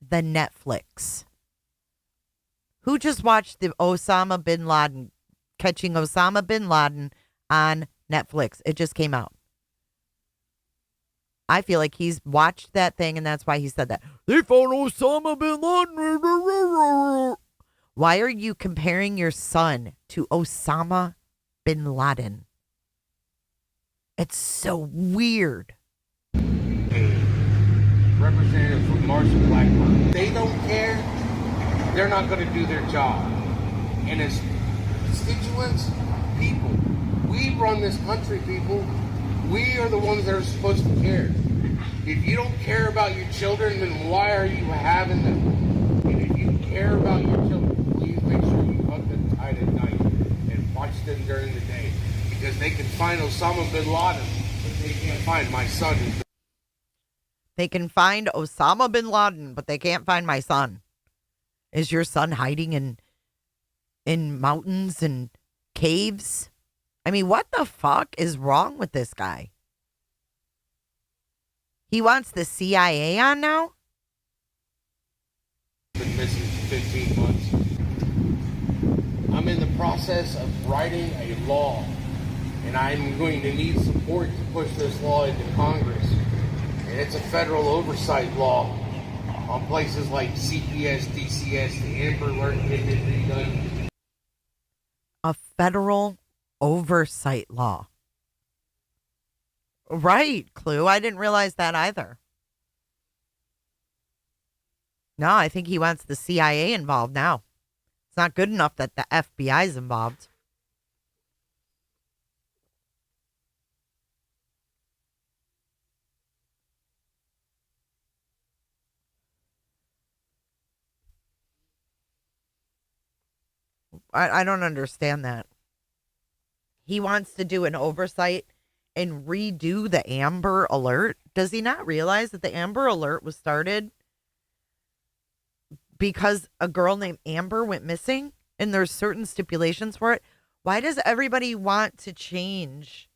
the Netflix. Who just watched the Osama bin Laden, catching Osama bin Laden on Netflix? It just came out. I feel like he's watched that thing, and that's why he said that. They found Osama bin Laden. Why are you comparing your son to Osama bin Laden? It's so weird. A representative from Marshall Blackburn. They don't care they're not going to do their job. And as constituents, people, we run this country, people. We are the ones that are supposed to care. If you don't care about your children, then why are you having them? And if you care about your children, please make sure you hug them tight at night and watch them during the day. Because they can find Osama bin Laden, but they can't find my son. They can find Osama bin Laden, but they can't find my son. Is your son hiding in mountains and caves? I mean, what the fuck is wrong with this guy? He wants the CIA on now? Been missing for 15 months. I'm in the process of writing a law, and I'm going to need support to push this law into Congress. And it's a federal oversight law on places like CPS, DCS, the Amber Alert that been redone. A federal oversight law. Right, Clue. I didn't realize that either. No, I think he wants the CIA involved now. It's not good enough that the FBI is involved. I don't understand that. He wants to do an oversight and redo the Amber Alert. Does he not realize that the Amber Alert was started because a girl named Amber went missing and there's certain stipulations for it? Why does everybody want to change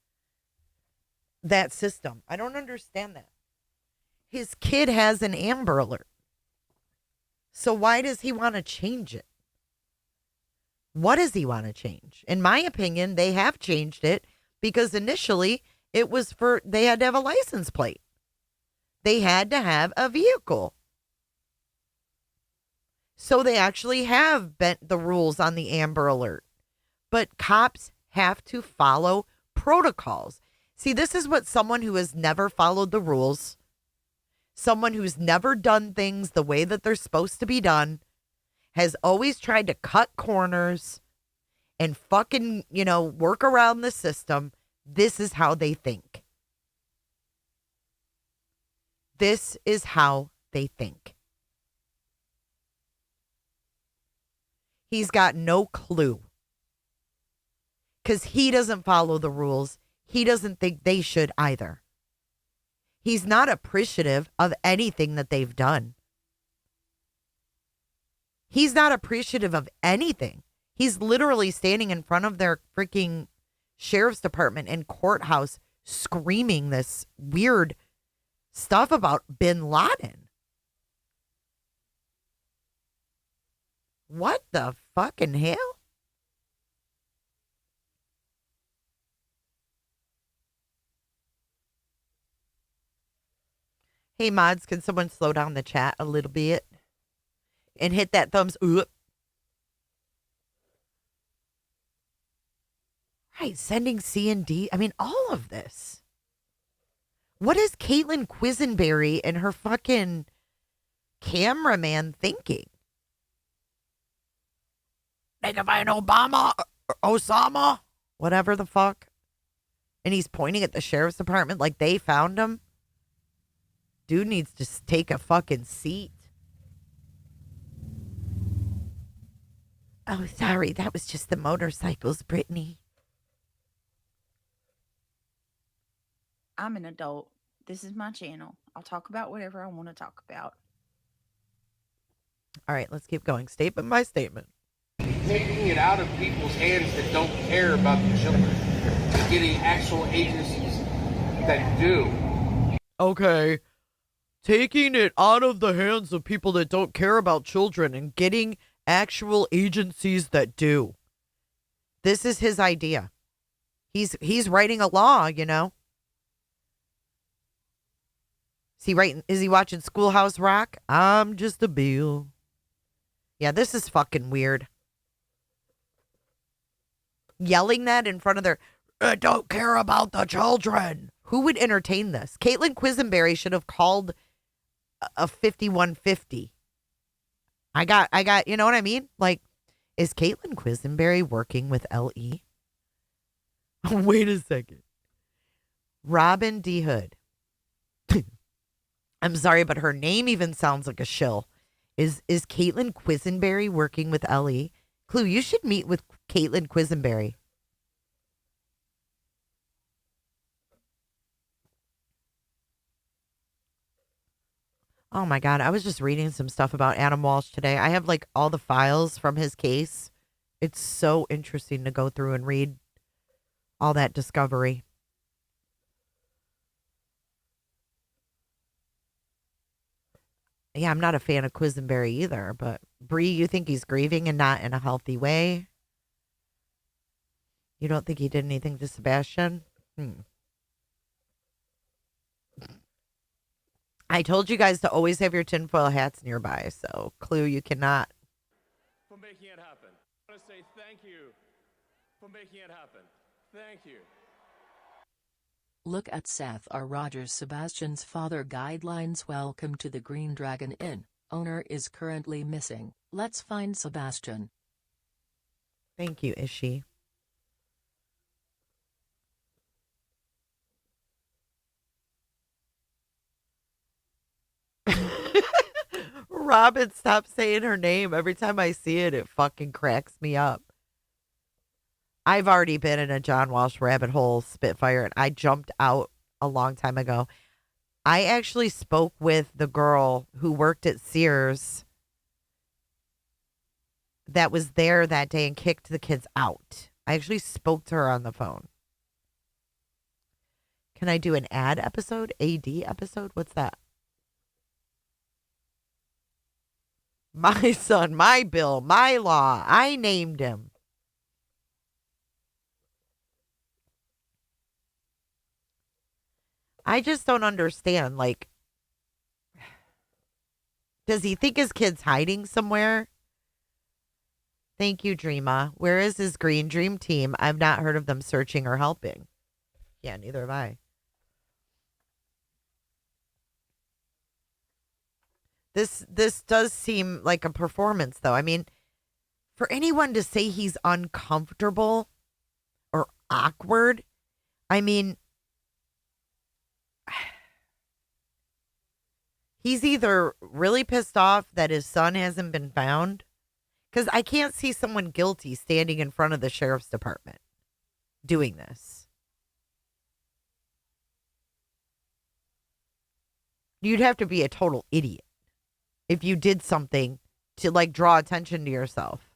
that system? I don't understand that. His kid has an Amber Alert. So why does he want to change it? What does he want to change? In my opinion, they have changed it because initially it was for, they had to have a license plate. They had to have a vehicle. So they actually have bent the rules on the Amber Alert. But cops have to follow protocols. See, this is what someone who has never followed the rules, someone who's never done things the way that they're supposed to be done, has always tried to cut corners and fucking, work around the system. This is how they think. This is how they think. He's got no clue. Because he doesn't follow the rules. He doesn't think they should either. He's not appreciative of anything that they've done. He's not appreciative of anything. He's literally standing in front of their freaking sheriff's department and courthouse screaming this weird stuff about bin Laden. What the fucking hell? Hey, mods, can someone slow down the chat a little bit? And hit that thumbs up. Right, sending C and D. I mean, all of this. What is Caitlin Quisenberry and her fucking cameraman thinking? They can find Obama, Osama, whatever the fuck. And he's pointing at the sheriff's department like they found him. Dude needs to take a fucking seat. Oh, sorry. That was just the motorcycles, Brittany. I'm an adult. This is my channel. I'll talk about whatever I want to talk about. All right, let's keep going. Statement by statement. Taking it out of people's hands that don't care about the children. And getting actual agencies that do. Okay. Taking it out of the hands of people that don't care about children and getting actual agencies that do. This is his idea. He's writing a law, Is he writing? Is he watching Schoolhouse Rock? I'm just a bill. Yeah, this is fucking weird. Yelling that in front of their don't care about the children. Who would entertain this? Caitlin Quisenberry should have called a 5150. you know what I mean? Like, is Caitlin Quisenberry working with LE? Wait a second. Robin D. Hood. I'm sorry, but her name even sounds like a shill. Is Caitlin Quisenberry working with LE? Clue, you should meet with Caitlin Quisenberry. Oh my God. I was just reading some stuff about Adam Walsh today. I have like all the files from his case. It's so interesting to go through and read all that discovery. Yeah, I'm not a fan of Quisenberry either, but Bree, you think he's grieving and not in a healthy way? You don't think he did anything to Sebastian? I told you guys to always have your tinfoil hats nearby, so Clue, you cannot. For making it happen. I want to say thank you for making it happen. Thank you. Look at Seth R. Rogers, Sebastian's father. Guidelines. Welcome to the Green Dragon Inn. Owner is currently missing. Let's find Sebastian. Thank you, Ishi. Robin, stop saying her name. Every time I see it, it fucking cracks me up. I've already been in a John Walsh rabbit hole, Spitfire, and I jumped out a long time ago. I actually spoke with the girl who worked at Sears that was there that day and kicked the kids out. I actually spoke to her on the phone. Can I do an ad episode? AD episode? What's that? My son, my bill, my law. I named him. I just don't understand. Like, does he think his kid's hiding somewhere? Thank you, Dreama. Where is his Green Dream team? I've not heard of them searching or helping. Yeah, neither have I. This does seem like a performance, though. I mean, for anyone to say he's uncomfortable or awkward, I mean, he's either really pissed off that his son hasn't been found, because I can't see someone guilty standing in front of the sheriff's department doing this. You'd have to be a total idiot if you did something to like draw attention to yourself.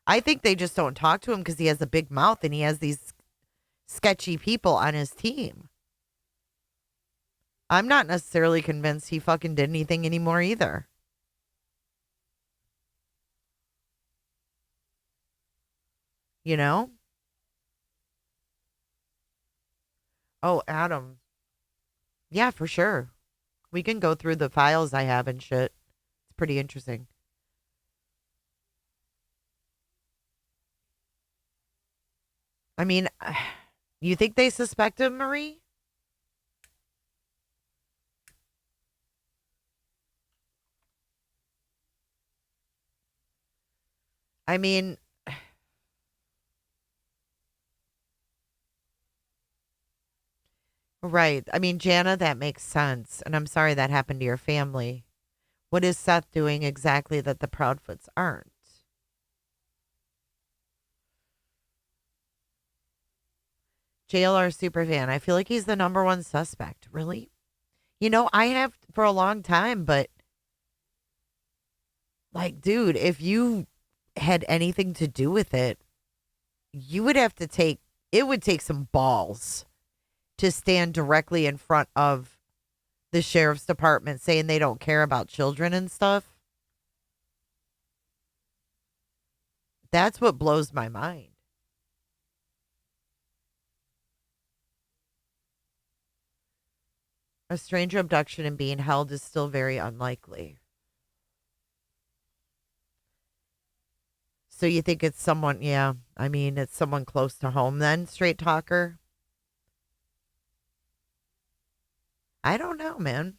I think they just don't talk to him because he has a big mouth and he has these sketchy people on his team. I'm not necessarily convinced he fucking did anything anymore either. You know? Oh, Adam. Yeah, for sure. We can go through the files I have and shit. It's pretty interesting. I mean, you think they suspect him, Marie? I mean, right. I mean, Jana, that makes sense. And I'm sorry that happened to your family. What is Seth doing exactly that the Proudfoots aren't? JLR Superfan, I feel like he's the number one suspect. Really? You know, I have for a long time, but like, dude, if you had anything to do with it, you would have to take, it would take some balls to stand directly in front of the sheriff's department saying they don't care about children and stuff. That's what blows my mind. A stranger abduction and being held is still very unlikely. So you think it's someone, yeah, I mean, it's someone close to home then, straight talker? I don't know, man.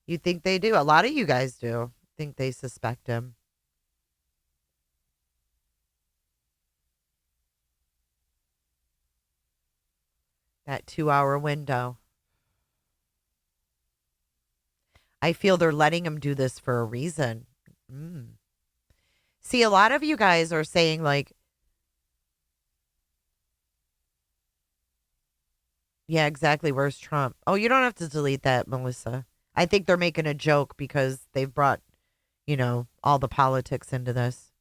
You think they do? A lot of you guys do. think they suspect him. That 2-hour window. I feel they're letting him do this for a reason. See, a lot of you guys are saying, like, yeah, exactly. Where's Trump? Oh, you don't have to delete that, Melissa. I think they're making a joke because they've brought, all the politics into this.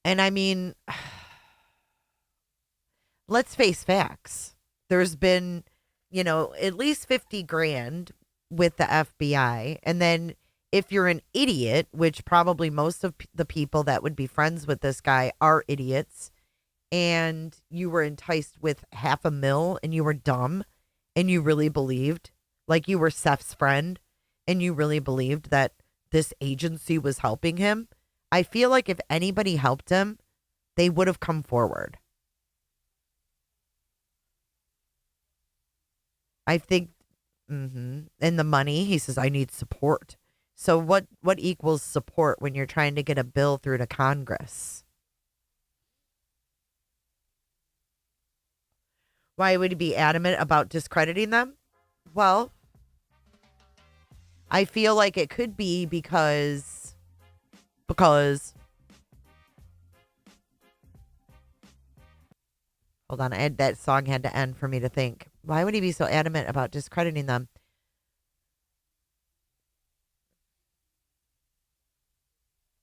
And I mean, let's face facts. There's been, at least 50 grand with the FBI. And then if you're an idiot, which probably most of the people that would be friends with this guy are idiots, and you were enticed with $500,000 and you were dumb and you really believed, like you were Seth's friend and you really believed that this agency was helping him, I feel like if anybody helped him, they would have come forward. I think, and the money, he says, I need support. So what equals support when you're trying to get a bill through to Congress? Why would he be adamant about discrediting them? Well, I feel like it could be because hold on, that song had to end for me to think. Why would he be so adamant about discrediting them?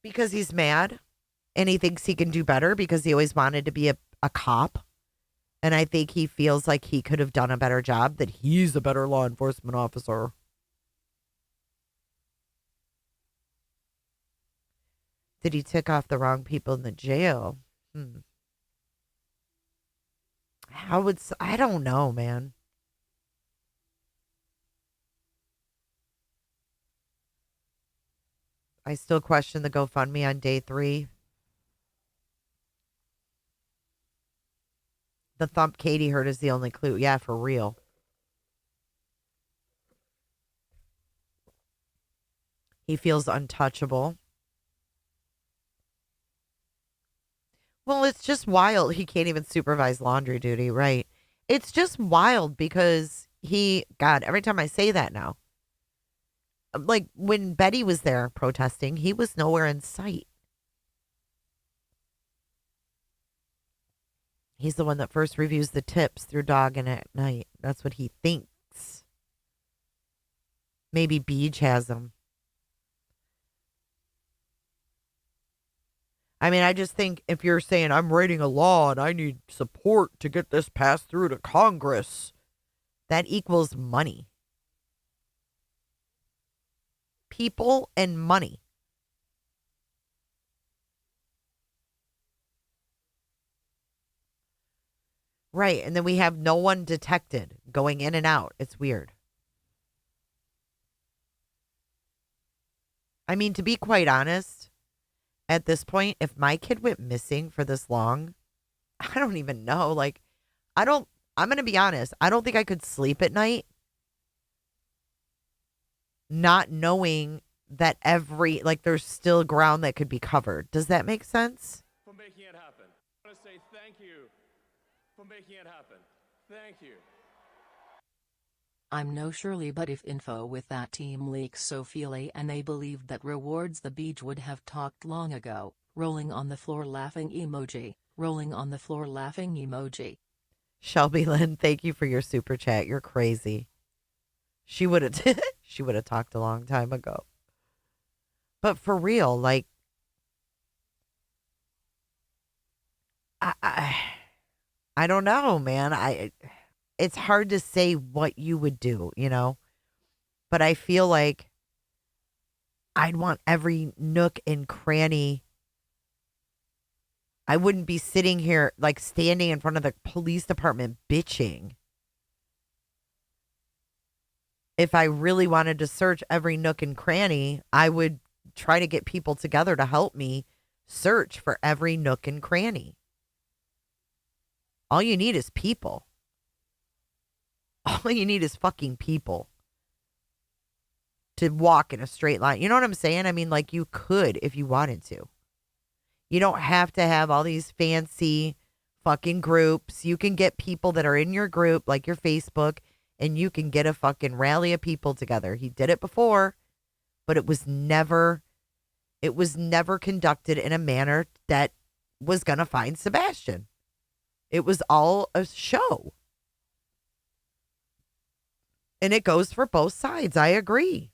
Because he's mad and he thinks he can do better because he always wanted to be a cop. And I think he feels like he could have done a better job, that he's a better law enforcement officer. Did he tick off the wrong people in the jail? I don't know, man. I still question the GoFundMe on day 3. The thump Katie heard is the only clue. Yeah, for real. He feels untouchable. Well, it's just wild. He can't even supervise laundry duty, right? It's just wild because God, every time I say that now, like when Betty was there protesting, he was nowhere in sight. He's the one that first reviews the tips through Dogging at night. That's what he thinks. Maybe Beach has him. I mean, I just think if you're saying I'm writing a law and I need support to get this passed through to Congress, that equals money. People and money. Right. And then we have no one detected going in and out. It's weird. I mean, to be quite honest, at this point, if my kid went missing for this long, I don't even know. Like, I'm going to be honest. I don't think I could sleep at night not knowing that there's still ground that could be covered. Does that make sense? For making it happen. I want to say thank you for making it happen. Thank you. I'm no Shirley, but if info with that team leaks so freely and they believed that rewards the beach would have talked long ago. Rolling on the floor laughing emoji. Rolling on the floor laughing emoji. Shelby Lynn, thank you for your super chat. You're crazy. She would have talked a long time ago. But for real, like, I don't know, man. It's hard to say what you would do, but I feel like I'd want every nook and cranny. I wouldn't be sitting here, like, standing in front of the police department bitching. If I really wanted to search every nook and cranny, I would try to get people together to help me search for every nook and cranny. All you need is people. all you need is fucking people to walk in a straight line. You know what I'm saying? I mean, like, you could if you wanted to. You don't have to have all these fancy fucking groups. You can get people that are in your group, like your Facebook, and you can get a fucking rally of people together. He did it before, but it was never conducted in a manner that was going to find Sebastian. It was all a show. And it goes for both sides. I agree.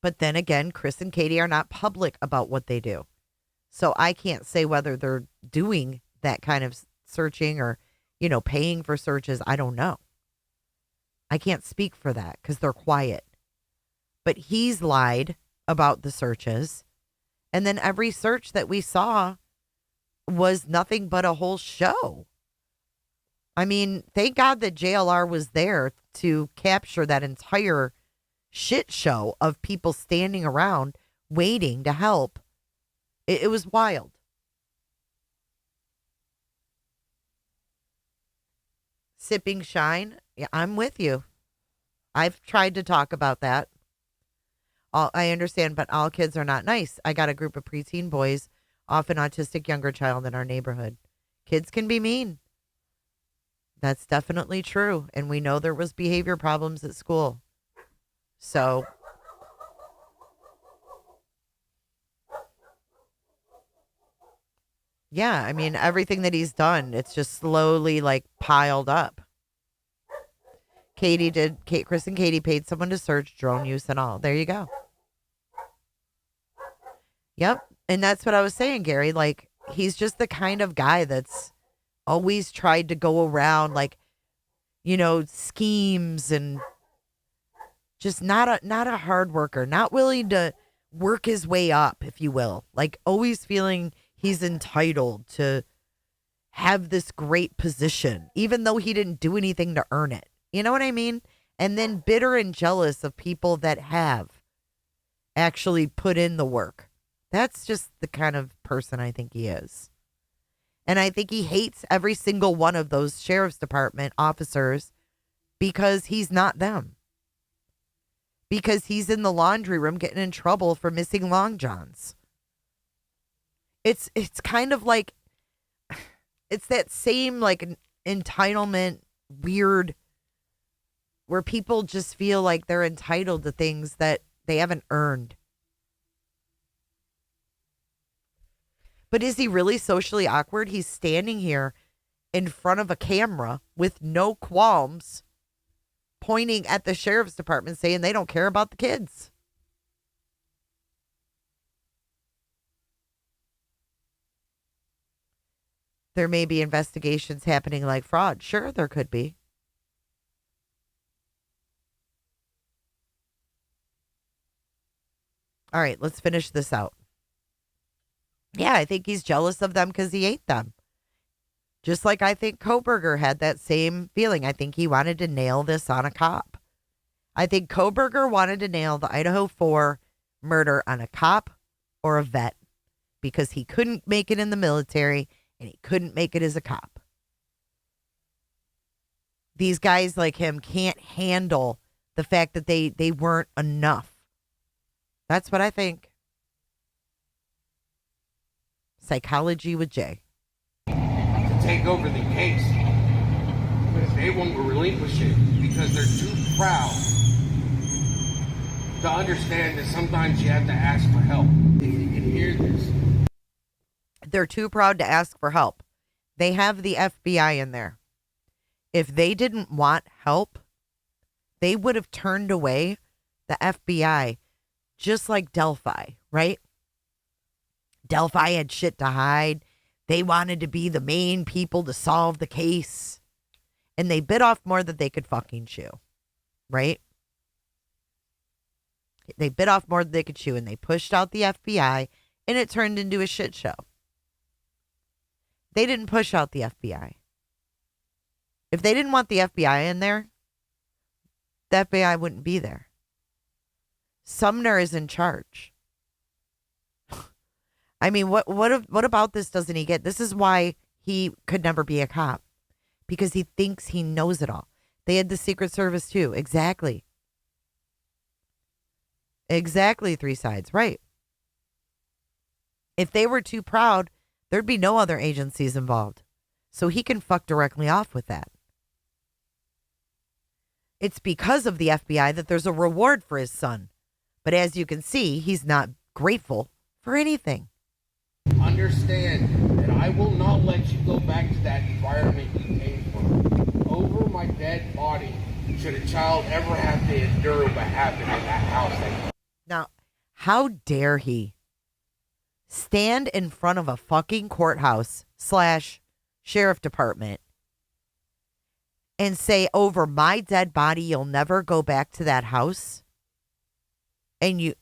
But then again, Chris and Katie are not public about what they do. So I can't say whether they're doing that kind of searching or, paying for searches. I don't know. I can't speak for that because they're quiet. But he's lied about the searches. And then every search that we saw was nothing but a whole show. I mean, thank God that JLR was there to capture that entire shit show of people standing around waiting to help. It was wild. Sipping shine. Yeah, I'm with you. I've tried to talk about that. I understand, but all kids are not nice. I got a group of preteen boys, often autistic younger child in our neighborhood. Kids can be mean. That's definitely true. And we know there was behavior problems at school. So yeah, I mean, everything that he's done, it's just slowly like piled up. Chris and Katie paid someone to search drone use and all. There you go. Yep. And that's what I was saying, Gary. Like, he's just the kind of guy that's always tried to go around like, schemes and just not a hard worker, not willing to work his way up, if you will. Like, always feeling he's entitled to have this great position, even though he didn't do anything to earn it. You know what I mean? And then bitter and jealous of people that have actually put in the work. That's just the kind of person I think he is. And I think he hates every single one of those sheriff's department officers because he's not them. Because he's in the laundry room getting in trouble for missing long johns. It's kind of like, it's that same like entitlement, weird, where people just feel like they're entitled to things that they haven't earned. But is he really socially awkward? He's standing here in front of a camera with no qualms, pointing at the sheriff's department saying they don't care about the kids. There may be investigations happening like fraud. Sure, there could be. All right, let's finish this out. Yeah, I think he's jealous of them because he ate them. Just like I think Koberger had that same feeling. I think he wanted to nail this on a cop. I think Koberger wanted to nail the Idaho 4 murder on a cop or a vet because he couldn't make it in the military and he couldn't make it as a cop. These guys like him can't handle the fact that they weren't enough. That's what I think. Psychology with Jay. To take over the case. Because they won't relinquish it because they're too proud to understand that sometimes you have to ask for help. You can hear this. They're too proud to ask for help. They have the FBI in there. If they didn't want help, they would have turned away the FBI, just like Delphi, right? Delphi had shit to hide. They wanted to be the main people to solve the case. And they bit off more than they could fucking chew, right? They bit off more than they could chew, and they pushed out the FBI, and it turned into a shit show. They didn't push out the FBI. If they didn't want the FBI in there, the FBI wouldn't be there. Sumner is in charge. I mean, what about this doesn't he get? This is why he could never be a cop because he thinks he knows it all. They had the Secret Service too. Exactly. Exactly, three sides. Right. If they were too proud, there'd be no other agencies involved. So he can fuck directly off with that. It's because of the FBI that there's a reward for his son. But as you can see, he's not grateful for anything. Understand that I will not let you go back to that environment you came from. Over my dead body, should a child ever have to endure what happened in that house. Now, how dare he stand in front of a fucking courthouse / sheriff department and say, over my dead body, you'll never go back to that house? And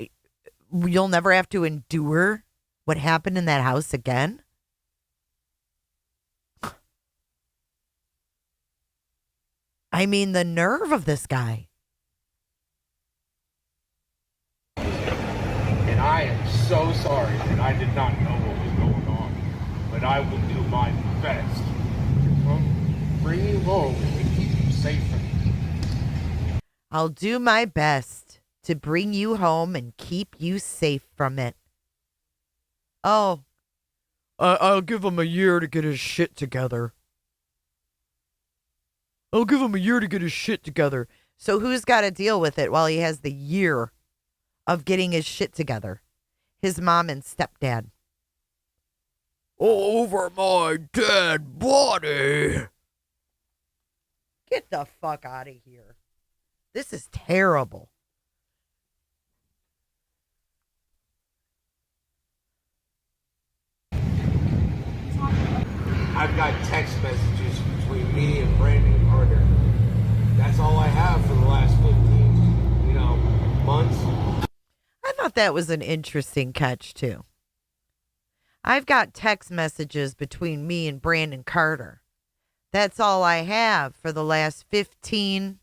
you'll never have to endure what happened in that house again? I mean, the nerve of this guy. And I am so sorry that I did not know what was going on. But I will do my best to bring you home and keep you safe from me. I'll do my best to bring you home and keep you safe from it. Oh, I'll give him a year to get his shit together. I'll give him a year to get his shit together. So who's got to deal with it while he has the year of getting his shit together? His mom and stepdad. Over my dead body. Get the fuck out of here. This is terrible. I've got text messages between me and Brandon Carter. That's all I have for the last 15, months. I thought that was an interesting catch, too. I've got text messages between me and Brandon Carter. That's all I have for the last 15.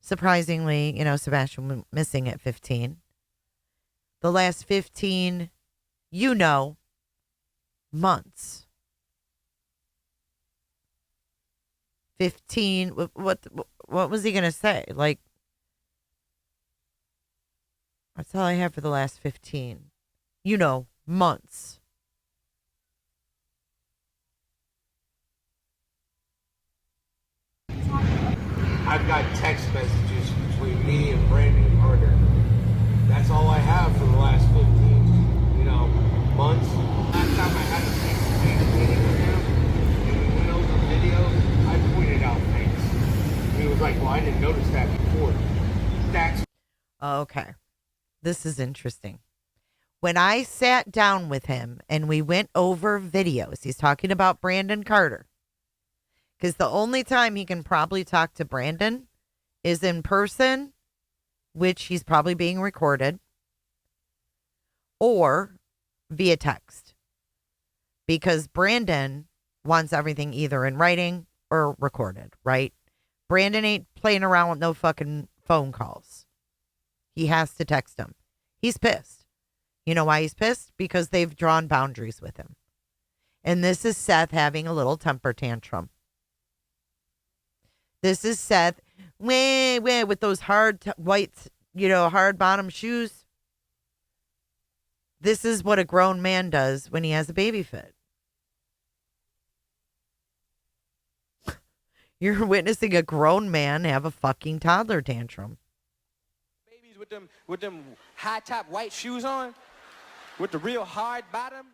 Surprisingly, Sebastian went missing at 15. The last 15, months. 15, what was he going to say? Like, that's all I have for the last 15. Months. I've got text messages between me and Brandon Carter. That's all I have for the last 15, months. Last time I had a face-to-face meeting with him, and we went over video, I pointed out things. And he was like, well, I didn't notice that before. That's... Okay. This is interesting. When I sat down with him and we went over videos, he's talking about Brandon Carter. Because the only time he can probably talk to Brandon is in person, which he's probably being recorded, or via text. Because Brandon wants everything either in writing or recorded, right? Brandon ain't playing around with no fucking phone calls. He has to text him. He's pissed. You know why he's pissed? Because they've drawn boundaries with him. And this is Seth having a little temper tantrum. This is Seth, with those hard white, hard bottom shoes. This is what a grown man does when he has a baby fit. You're witnessing a grown man have a fucking toddler tantrum. Babies with them high top white shoes on, with the real hard bottom.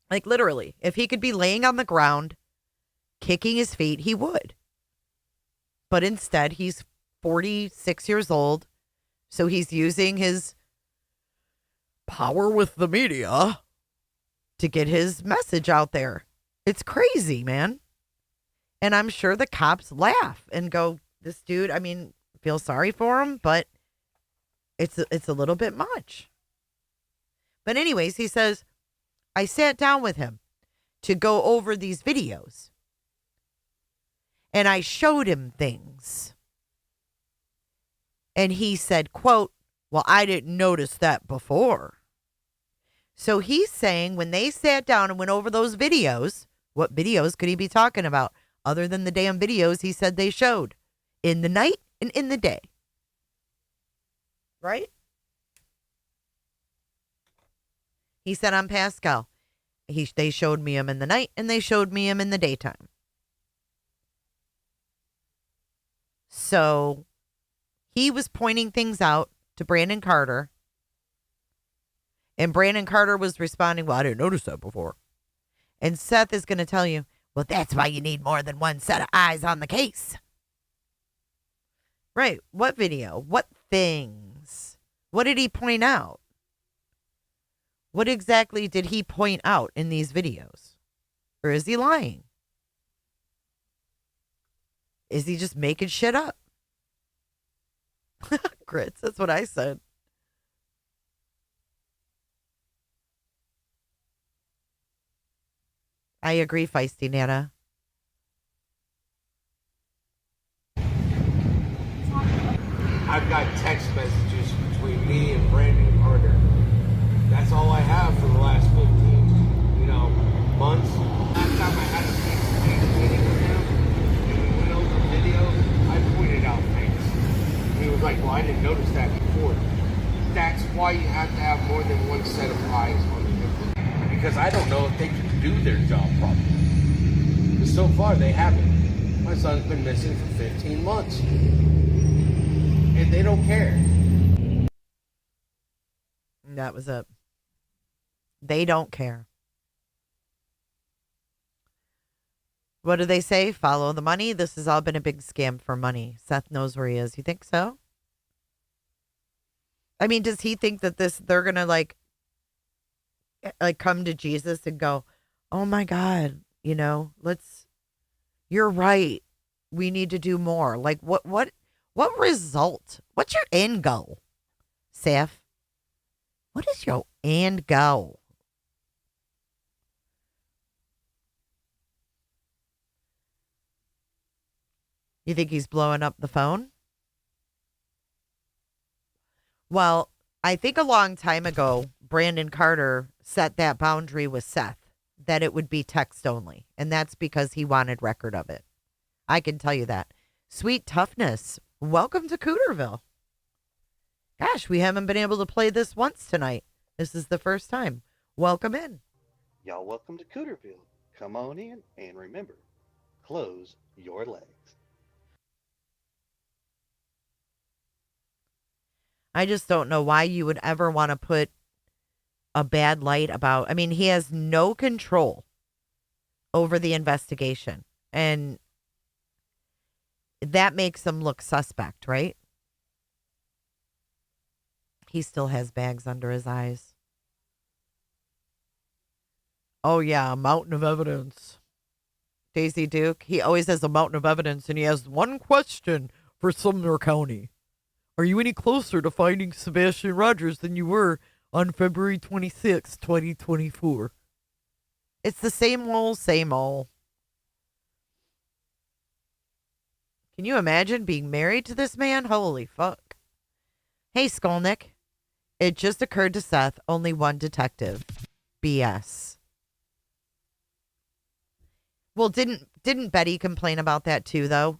Like literally, if he could be laying on the ground, kicking his feet, he would. But instead, he's 46 years old, so he's using his power with the media to get his message out there. It's crazy, man. And I'm sure the cops laugh and go, this dude, feel sorry for him, but it's a little bit much. But anyways, he says, I sat down with him to go over these videos. And I showed him things. And he said, quote, well, I didn't notice that before. So he's saying when they sat down and went over those videos, what videos could he be talking about other than the damn videos he said they showed in the night and in the day? Right? He said, I'm Pascal. They showed me him in the night and they showed me him in the daytime. So he was pointing things out to Brandon Carter. And Brandon Carter was responding, well, I didn't notice that before. And Seth is going to tell you, well, that's why you need more than one set of eyes on the case. Right. What video? What things? What did he point out? What exactly did he point out in these videos? Or is he lying? Is he just making shit up? Grits, that's what I said. I agree, Feisty Nana. I've got text messages between me and Brandon Carter. That's all I have for the last 15, months. Last time I had a face-to-face meeting with him, and we went over videos, I pointed out things. He was like, well, I didn't notice that before. That's why you have to have more than one set of eyes on the because I don't know if they can do their job properly. But so far, they haven't. My son's been missing for 15 months. And they don't care. That was it. They don't care. What do they say? Follow the money. This has all been a big scam for money. Seth knows where he is. You think so? I mean, does he think that they're going to like come to Jesus and go, oh my God, you're right. We need to do more. Like what result? What's your end goal, Seth? What is your end goal? You think he's blowing up the phone? Well, I think a long time ago, Brandon Carter set that boundary with Seth that it would be text only. And that's because he wanted record of it. I can tell you that. Sweet Toughness, welcome to Cooterville. Gosh, we haven't been able to play this once tonight. This is the first time. Welcome in. Y'all welcome to Cooterville. Come on in and remember, close your legs. I just don't know why you would ever want to put a bad light about. I mean, he has no control over the investigation. And that makes him look suspect, right? He still has bags under his eyes. Oh, yeah, a mountain of evidence. Daisy Duke, he always has a mountain of evidence, and he has one question for Sumner County. Are you any closer to finding Sebastian Rogers than you were on February 26, 2024? It's the same old, same old. Can you imagine being married to this man? Holy fuck. Hey, Skolnick. It just occurred to Seth, only one detective. BS. Well, didn't Betty complain about that too, though?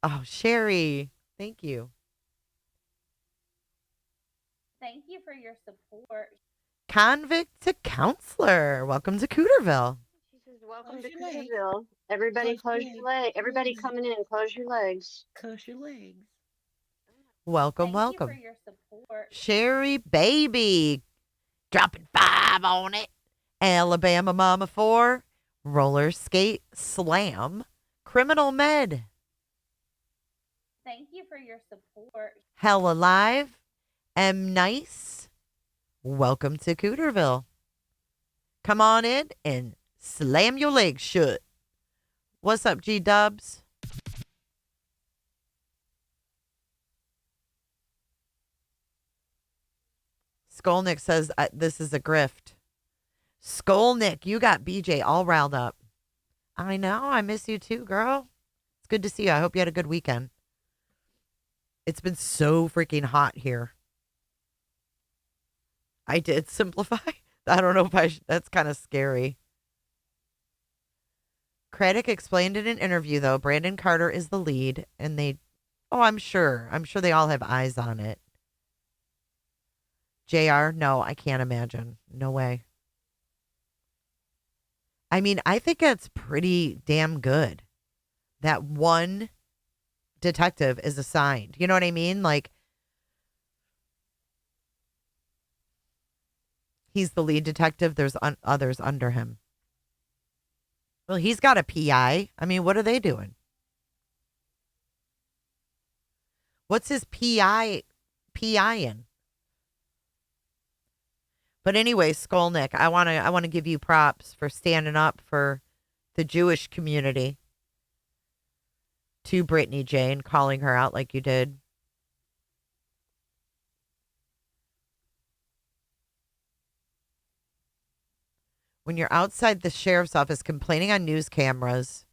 Oh, Sherry. Thank you. Thank you for your support. Convict to counselor. Welcome to Cooterville. She says, welcome to Cooterville. Everybody close your legs. Everybody coming in, close your legs. Close your legs. Welcome, Thank welcome. you for your support. Sherry baby. Dropping 5 on it. Alabama Mama 4. Roller skate slam. Criminal med. Thank you for your support. Hell alive. M nice. Welcome to Cooterville. Come on in and slam your legs shut. What's up, G Dubs? Skolnick says this is a grift. Skolnick, you got BJ all riled up. I know. I miss you too, girl. It's good to see you. I hope you had a good weekend. It's been so freaking hot here. I did simplify. I don't know if that's kind of scary. Craddock explained in an interview, though, Brandon Carter is the lead, and I'm sure they all have eyes on it. JR, no, I can't imagine. No way. I mean, I think it's pretty damn good that one detective is assigned. You know what I mean? Like, he's the lead detective. There's others under him. Well, he's got a PI. I mean, what are they doing? What's his PI in? But anyway, Skolnick, I want to give you props for standing up for the Jewish community to Brittany Jane, calling her out like you did. When you're outside the sheriff's office complaining on news cameras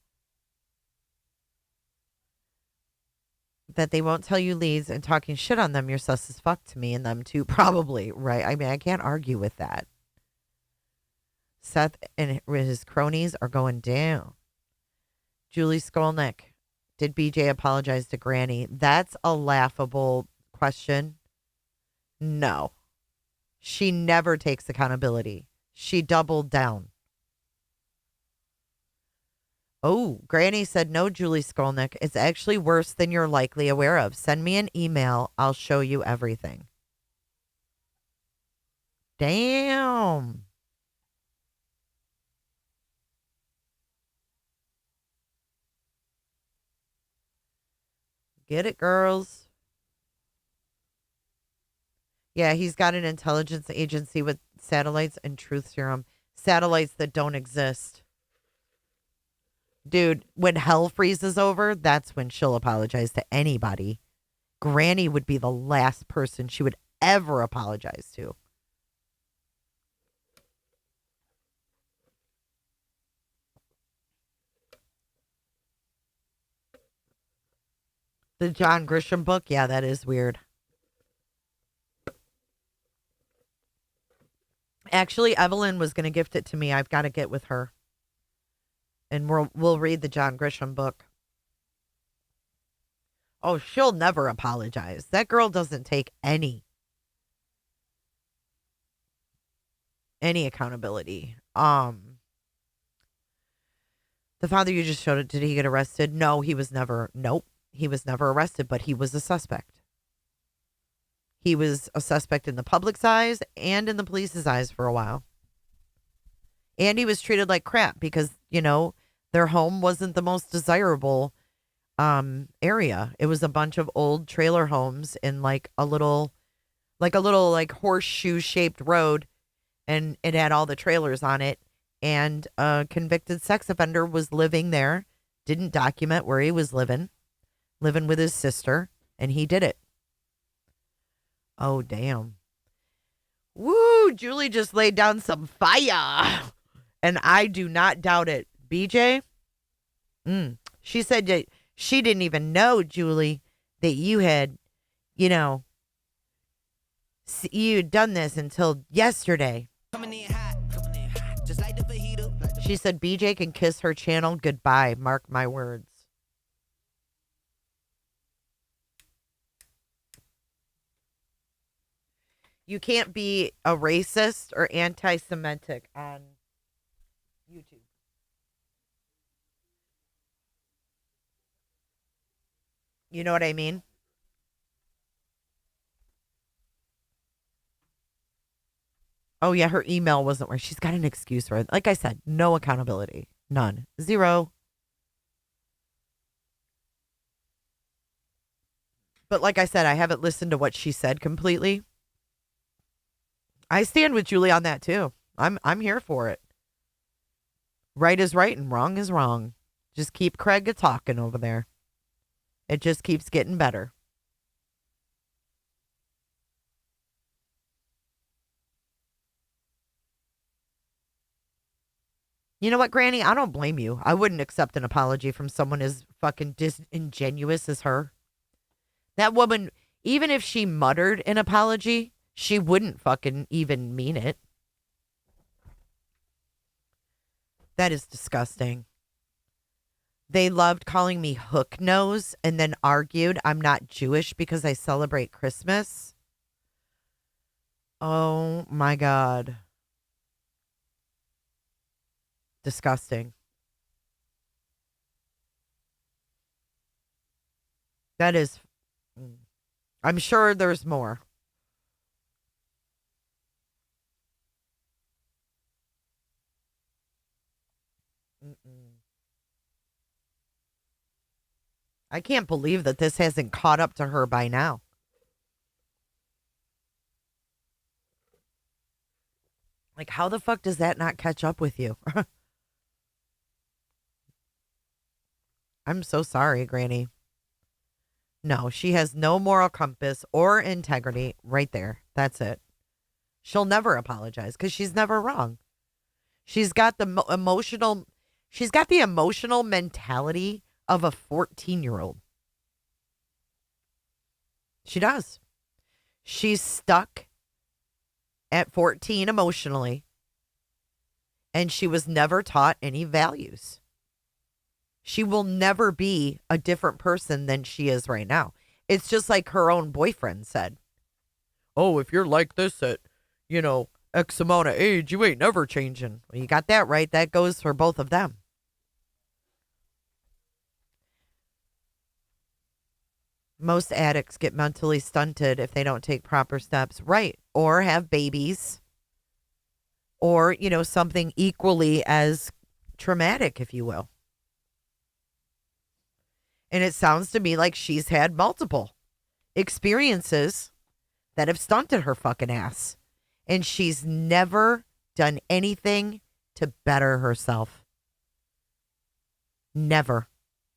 that they won't tell you leads and talking shit on them, you're sus as fuck to me and them too, probably, right? I mean, I can't argue with that. Seth and his cronies are going down. Julie Skolnick, did BJ apologize to Granny? That's a laughable question. No. She never takes accountability. She doubled down. Oh, Granny said, no, Julie Skolnick. It's actually worse than you're likely aware of. Send me an email. I'll show you everything. Damn. Get it, girls. Yeah, he's got an intelligence agency with satellites and truth serum. Satellites that don't exist. Dude, when hell freezes over, that's when she'll apologize to anybody. Granny would be the last person she would ever apologize to. The John Grisham book? Yeah, that is weird. Actually, Evelyn was going to gift it to me. I've got to get with her. And we'll read the John Grisham book. Oh, she'll never apologize. That girl doesn't take any accountability. The father you just showed it, did he get arrested? No, he was never. Nope. He was never arrested, but he was a suspect. He was a suspect in the public's eyes and in the police's eyes for a while. And he was treated like crap because, their home wasn't the most desirable area. It was a bunch of old trailer homes in like a little horseshoe shaped road, and it had all the trailers on it. And a convicted sex offender was living there, didn't document where he was living with his sister, and he did it. Oh, damn. Woo, Julie just laid down some fire. And I do not doubt it. BJ? She said that she didn't even know, Julie, that you had, you had done this until yesterday. She said BJ can kiss her channel goodbye. Mark my words. You can't be a racist or anti-Semitic on YouTube. You know what I mean? Oh, yeah, her email wasn't where she's got an excuse for it. Like I said, no accountability. None. Zero. But like I said, I haven't listened to what she said completely. I stand with Julie on that too. I'm here for it. Right is right and wrong is wrong. Just keep Craig a talking over there. It just keeps getting better. You know what, Granny? I don't blame you. I wouldn't accept an apology from someone as fucking disingenuous as her. That woman, even if she muttered an apology, She wouldn't fucking even mean it. That is disgusting. They loved calling me hook nose and then argued I'm not Jewish because I celebrate Christmas. Oh my God. Disgusting. That is, I'm sure there's more. I can't believe that this hasn't caught up to her by now. Like, how the fuck does that not catch up with you? I'm so sorry, Granny. No, she has no moral compass or integrity right there. That's it. She'll never apologize because she's never wrong. She's got the emotional mentality of a 14-year-old. She does. She's stuck at 14 emotionally, and she was never taught any values. She will never be a different person than she is right now. It's just like her own boyfriend said. Oh, if you're like this at, X amount of age, you ain't never changing. Well, you got that right. That goes for both of them. Most addicts get mentally stunted if they don't take proper steps, right? Or have babies. Or, something equally as traumatic, if you will. And it sounds to me like she's had multiple experiences that have stunted her fucking ass. And she's never done anything to better herself. Never.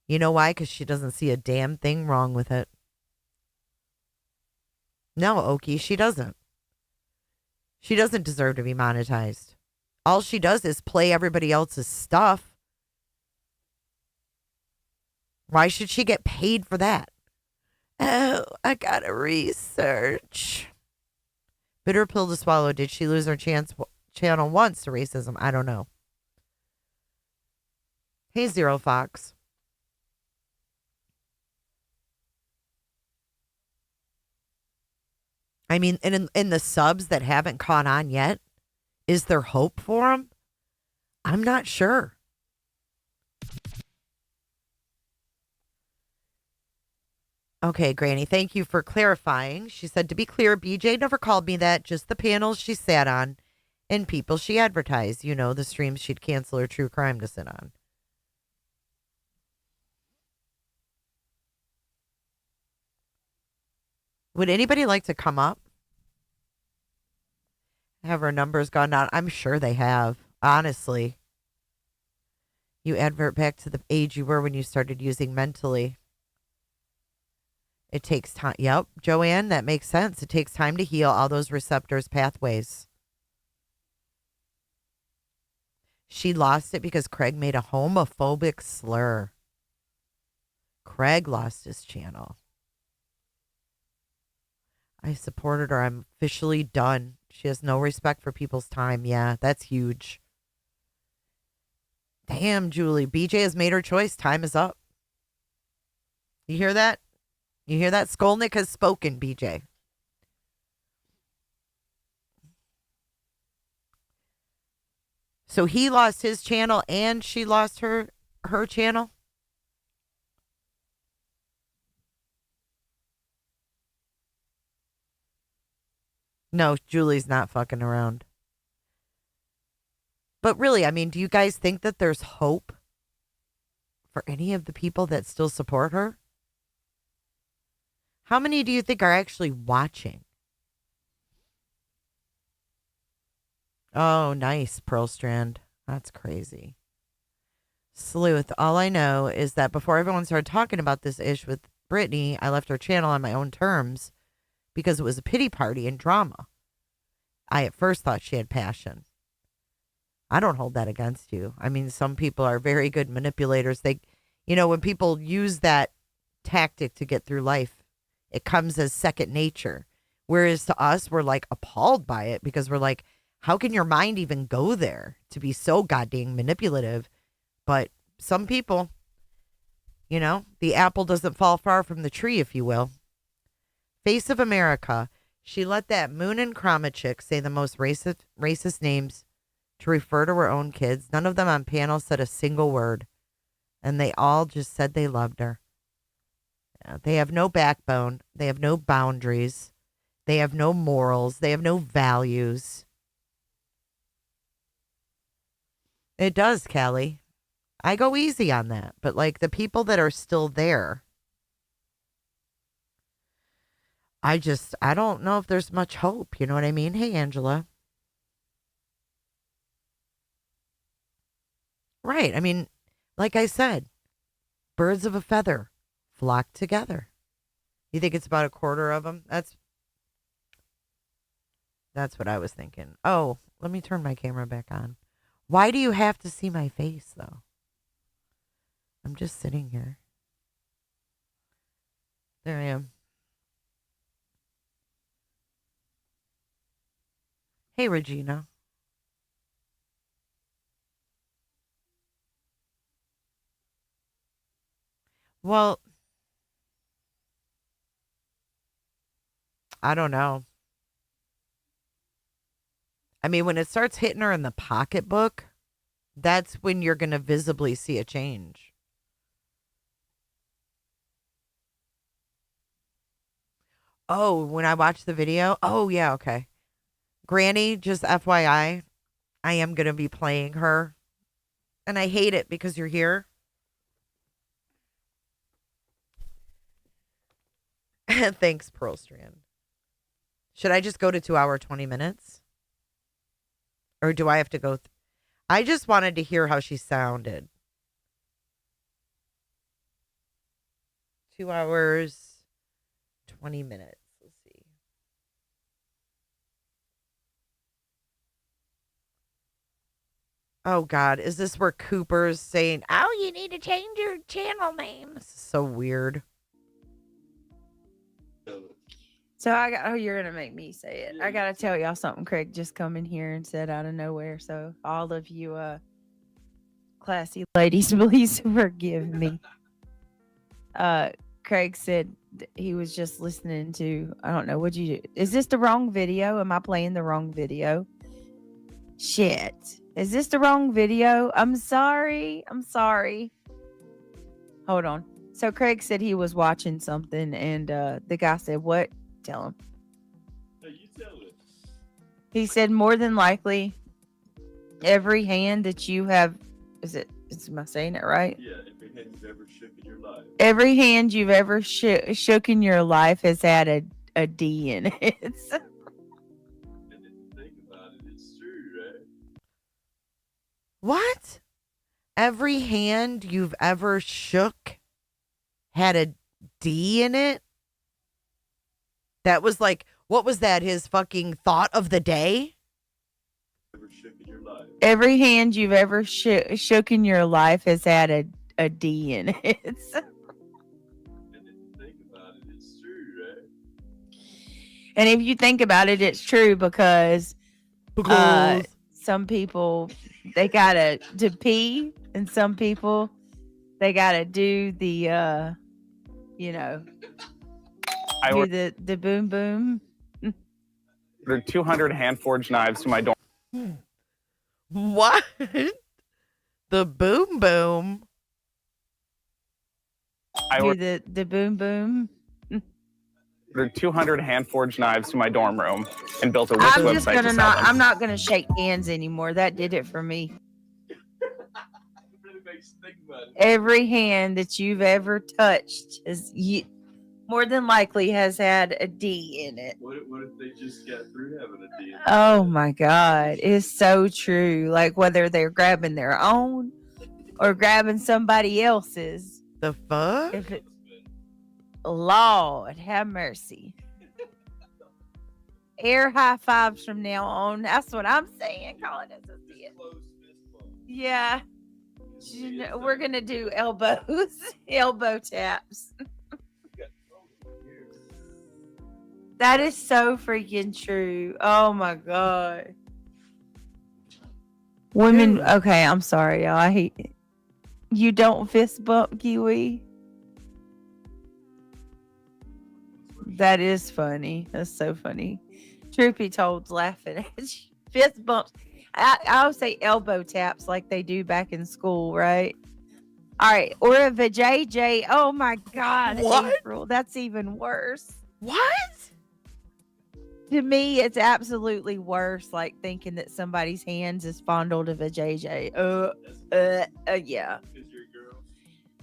You know why? Because she doesn't see a damn thing wrong with it. No, Okie, she doesn't. She doesn't deserve to be monetized. All she does is play everybody else's stuff. Why should she get paid for that? Oh, I gotta research. Bitter pill to swallow. Did she lose her channel once to racism? I don't know. Hey, Zero Fox. I mean, in the subs that haven't caught on yet, is there hope for them? I'm not sure. Okay, Granny, thank you for clarifying. She said, to be clear, BJ never called me that, just the panels she sat on and people she advertised. The streams she'd cancel her true crime to sit on. Would anybody like to come up? Have her numbers gone down? I'm sure they have, honestly. You advert back to the age you were when you started using mentally. It takes time. Yep, Joanne, that makes sense. It takes time to heal all those receptors pathways. She lost it because Craig made a homophobic slur. Craig lost his channel. I supported her. I'm officially done. She has no respect for people's time. Yeah, that's huge. Damn, Julie. BJ has made her choice. Time is up. You hear that? You hear that? Skolnick has spoken, BJ. So he lost his channel and she lost her channel? No, Julie's not fucking around. But really, I mean, do you guys think that there's hope for any of the people that still support her? How many do you think are actually watching? Oh, nice, Pearl Strand. That's crazy. Sleuth, all I know is that before everyone started talking about this ish with Brittany, I left her channel on my own terms because it was a pity party and drama. I at first thought she had passion. I don't hold that against you. I mean, some people are very good manipulators. They, when people use that tactic to get through life, it comes as second nature. Whereas to us, we're like appalled by it because we're like, how can your mind even go there to be so goddamn manipulative? But some people, you know, the apple doesn't fall far from the tree, if you will. Face of America. She let that Moon and Krama chick say the most racist names to refer to her own kids. None of them on panel said a single word. And they all just said they loved her. Yeah, they have no backbone. They have no boundaries. They have no morals. They have no values. It does, Callie. I go easy on that. But like the people that are still there, I don't know if there's much hope. You know what I mean? Hey, Angela. Right. I mean, like I said, birds of a feather flock together. You think it's about a quarter of them? That's what I was thinking. Oh, let me turn my camera back on. Why do you have to see my face, though? I'm just sitting here. There I am. Hey, Regina. Well, I don't know. I mean, when it starts hitting her in the pocketbook, that's when you're going to visibly see a change. Oh, when I watch the video? Oh, yeah, okay. Granny, just FYI, I am going to be playing her. And I hate it because you're here. Thanks, Pearl Strand. Should I just go to 2 hour, 20 minutes? Or do I have to go? I just wanted to hear how she sounded. 2 hours, 20 minutes. Let's see. Oh, God. Is this where Cooper's saying, oh, you need to change your channel name? This is so weird. So you're going to make me say it. I got to tell y'all something Craig just come in here and said out of nowhere. So all of you classy ladies, please forgive me. Craig said he was just listening to, I don't know, what'd you do? Is this the wrong video? Am I playing the wrong video? Shit. Is this the wrong video? I'm sorry. Hold on. So Craig said he was watching something and the guy said, what? Tell him. No, you tell it. He said more than likely every hand that you have, am I saying it right? Yeah, every hand you've ever shook in your life. Every hand you've ever shook in your life has had a D in it. And if you think about it, it's true, right? What? Every hand you've ever shook had a D in it? That was like, what was that? His fucking thought of the day? Every hand you've ever shook in your life has had a D in it. And if you think about it, it's true, right? And if you think about it, it's true because some people, they gotta to pee, and some people, they gotta do the, do the boom boom. Ordered 200 hand-forged knives to my dorm. What? The boom boom. Do the boom boom. Ordered 200 hand-forged knives to my dorm room and built a Wix I'm just website gonna to sell them. I'm not gonna shake hands anymore. That did it for me. It really makes you think about it. Every hand that you've ever touched is more than likely has had a D in it. What if they just got through having a D? Oh my God. It's so true. Like whether they're grabbing their own or grabbing somebody else's. The fuck? Lord, have mercy. Air high fives from now on. That's what I'm saying. Call it as a D. Yeah. We're going to do elbows, elbow taps. That is so freaking true. Oh my god. Women. Dude. Okay, I'm sorry, y'all. I hate it. You don't fist bump Kiwi. That is funny. That's so funny. Troopy Toad's laughing at you. Fist bumps. I would say elbow taps like they do back in school, right? All right. Or a vajayjay. Oh my God. What? April. That's even worse. What? To me, it's absolutely worse. Like thinking that somebody's hands is fondled of a JJ. Yeah.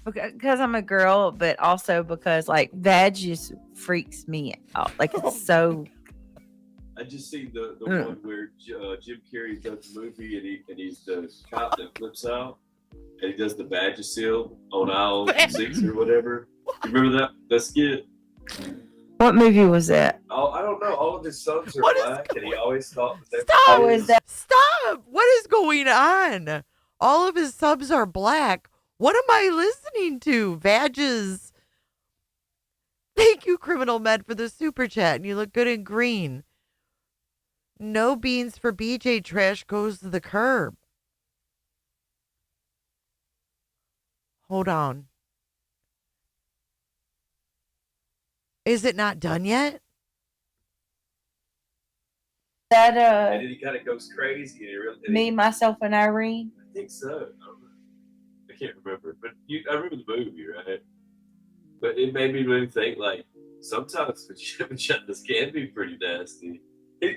Because I'm a girl, but also because like that just freaks me out. Like it's so. I just seen the one where Jim Carrey does the movie and he's the cop that flips out and he does the badge seal on aisle 6 or whatever. You remember that skit? What movie was that? Oh, I don't know. All of his sons are black, and he always thought that. Stop! What is going on? All of his subs are black. What am I listening to? Badges. Thank you, Criminal Med, for the super chat. And you look good in green. No beans for BJ. Trash goes to the curb. Hold on. Is it not done yet? That And then he kind of goes crazy. Me, Myself, and Irene. I think so. I don't know. I can't remember, but I remember the movie, right? But it made me really think, like, sometimes vaginas can be pretty nasty.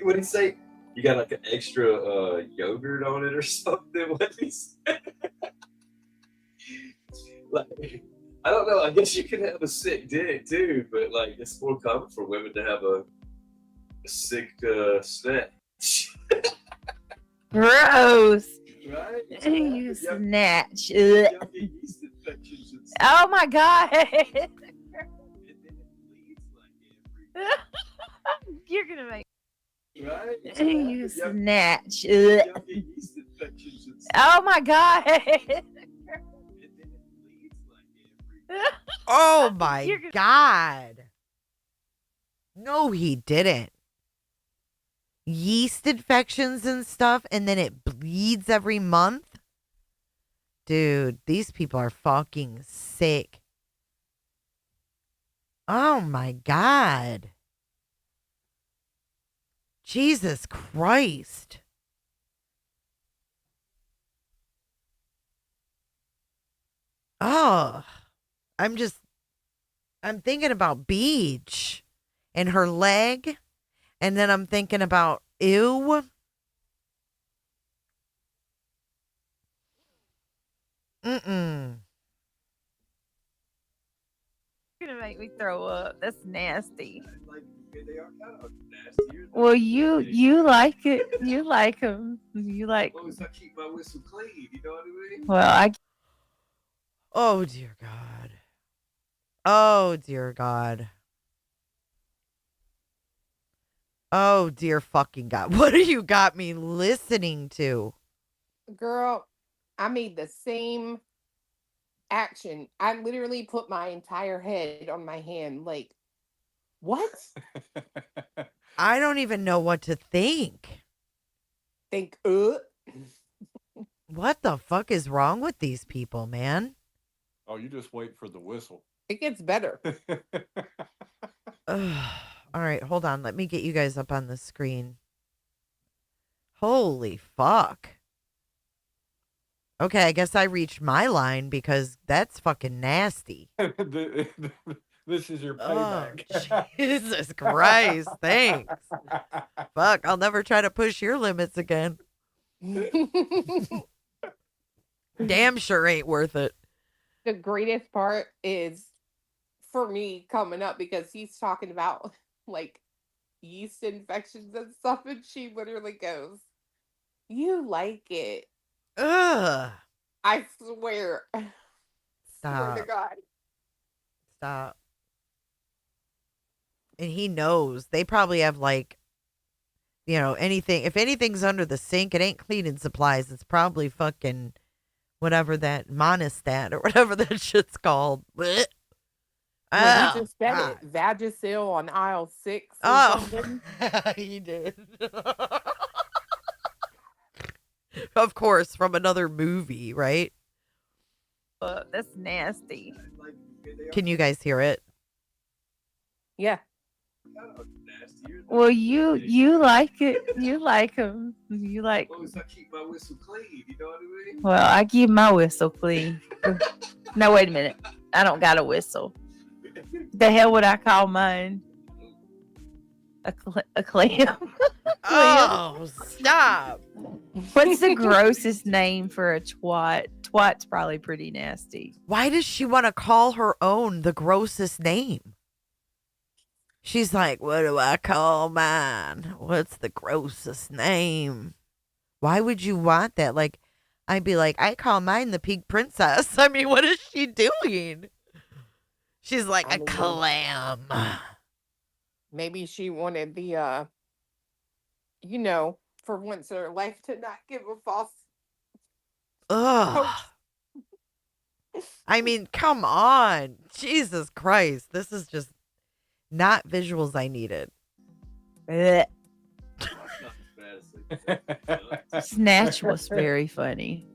What did he say? You got like an extra yogurt on it or something? What did he say? Like, I don't know. I guess you can have a sick dick too, but like it's more common for women to have a sick snack. Gross. Right? You snatch. Oh my God. You're gonna make. Right? You snatch. Oh my God. Oh my God. No, he didn't. Yeast infections and stuff, and then it bleeds every month. Dude, these people are fucking sick. Oh my God. Jesus Christ. Oh, I'm thinking about Beach and her leg. And then I'm thinking about ew. Mm-mm. You're gonna make me throw up. That's nasty. They are kind of nasty. Well, you like it. You like them. You like. As long as I keep my whistle clean, you know what I mean? Well, Oh, dear God. Oh, dear God. Oh, dear fucking God. What do you got me listening to? Girl, I made the same action. I literally put my entire head on my hand. Like, what? I don't even know what to think. Think, What the fuck is wrong with these people, man? Oh, you just wait for the whistle. It gets better. Ugh. All right, hold on. Let me get you guys up on the screen. Holy fuck. Okay, I guess I reached my line because that's fucking nasty. This is your payback. Oh, Jesus Christ. Thanks. Fuck, I'll never try to push your limits again. Damn sure ain't worth it. The greatest part is for me coming up because he's talking about like yeast infections and stuff, and she literally goes, "You like it?" Ugh. I swear. Stop. Swear to God. Stop. And he knows. They probably have like, you know, anything. If anything's under the sink, it ain't cleaning supplies. It's probably fucking whatever that monostat or whatever that shit's called. Blech. Well, you Oh, just said God. it. Vagisil on aisle 6 or Oh, something. he did. Of course, from another movie, right? That's nasty. Can you guys hear it? Yeah. Well, you like it. You like them. You like. As long as I keep my whistle clean, you know what I mean? Well, I keep my whistle clean. No, wait a minute. I don't got a whistle. The hell would I call mine? A clam. Oh, stop. What's the grossest name for a twat? Twat's probably pretty nasty. Why does she want to call her own the grossest name? She's like, what do I call mine? What's the grossest name? Why would you want that? Like, I'd be like, I call mine the pig princess. I mean, what is she doing? She's like a clam. Maybe she wanted the, for once in her life to not give a false. Ugh. I mean, come on. Jesus Christ. This is just not visuals I needed. Blech. Snatch was very funny.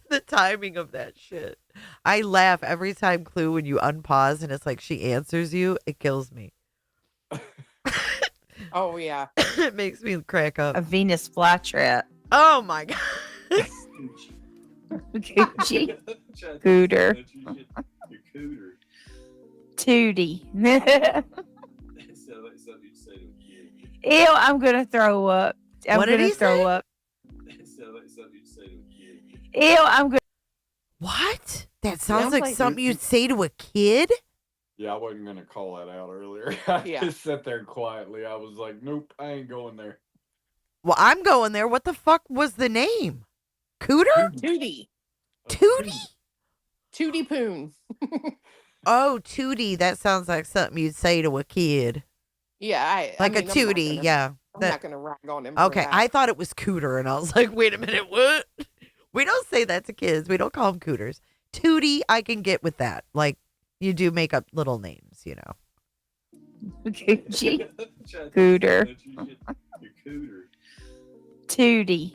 The timing of that shit. I laugh every time, Clue, when you unpause and it's like she answers you. It kills me. Oh, yeah. It makes me crack up. A Venus flytrap. Oh, my God. Gucci. Cooter. Your cooter. Tootie. Sounds like something you'd say to a kid. Ew, I'm gonna throw up. I'm What did gonna he throw say? up. Sounds like something you'd say to a kid. Ew, I'm gonna. What? That sounds Sounds like like- something you'd say to a kid? Yeah, I wasn't gonna call that out earlier. I Yeah. just sat there quietly. I was like, nope, I ain't going there. Well, I'm going there. What the fuck was the name? Cooter? Tootie. Tootie? Tootie Poon. Oh, Tootie. That sounds like something you'd say to a kid. Yeah. Like I mean, a Tootie, yeah. I'm That- not going to rag on him. for Okay, that. I thought it was Cooter, and I was like, wait a minute, what? We don't say that to kids. We don't call them Cooters. Tootie, I can get with that. Like, you do make up little names, you know. Gucci. Cooter. Your cooter. Tootie.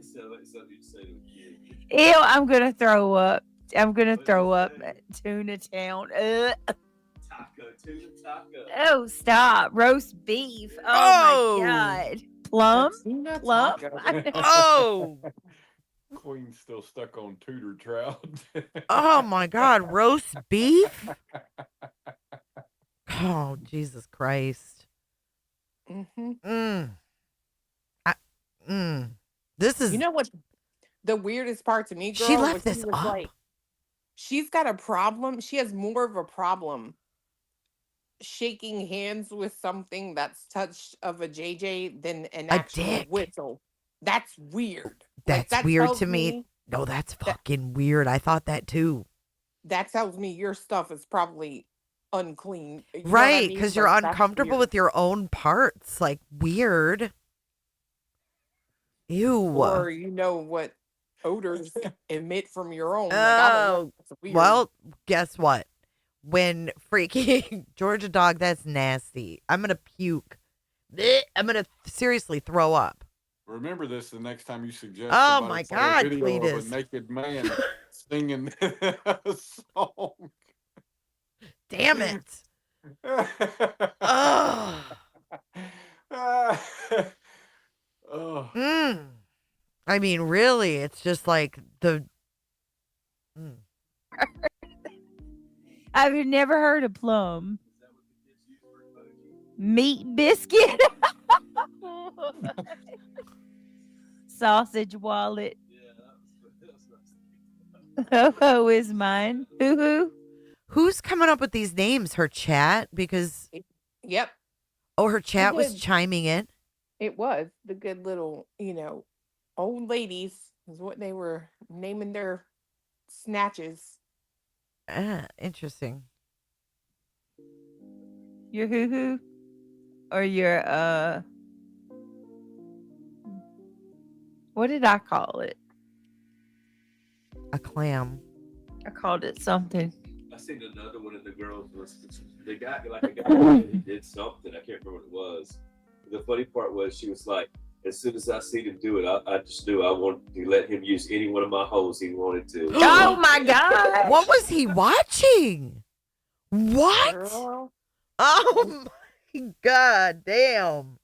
Sounds like something you'd say to a kid. Ew, I'm gonna throw up. I'm gonna throw up at Tuna Town. Taco, tuna taco. Oh, stop. Roast beef. Oh, Oh. my God. Plum? Tuna Plum? taco. Oh, Queen's still stuck on Tudor trout. oh my God, roast beef? Oh, Jesus Christ. Mm-hmm. This is You know what? The weirdest part to me, girl, She left was this was up. like, she's got a problem. She has more of a problem shaking hands with something that's touched of a JJ than an actual dick. whistle. That's weird. That's that weird tells to me. No, that's fucking weird. I thought that too. That tells me your stuff is probably unclean. You know what I Right, mean? because you're Like, that's uncomfortable weird. with your own parts. Like, weird. Ew. Or you know what odors emit from your own. Like, I don't know. Oh, It's weird. well, guess what? When freaking Georgia dog, that's nasty. I'm going to puke. Blech, I'm going to seriously throw up. Remember this the next time you suggest. Oh somebody my play a God, video Cletus. of a naked man singing a song. Damn it. Ugh. Oh. I mean, really, it's just like the. I've never heard of plum. Meat biscuit. Sausage wallet. Ho is mine. Hoo. Who's coming up with these names? Her chat? Because. Yep. Oh, her chat was did. chiming in? It was the good little, old ladies is what they were naming their snatches. Interesting. Your hoo or your what did I call it? A clam. I called it something. I seen another one of the girls was the guy, like a guy he did something. I can't remember what it was. The funny part was she was like, as soon as I seen him do it, I just knew I wanted to let him use any one of my holes he wanted to. Oh my God. What was he watching? What? Girl. Oh my God, damn.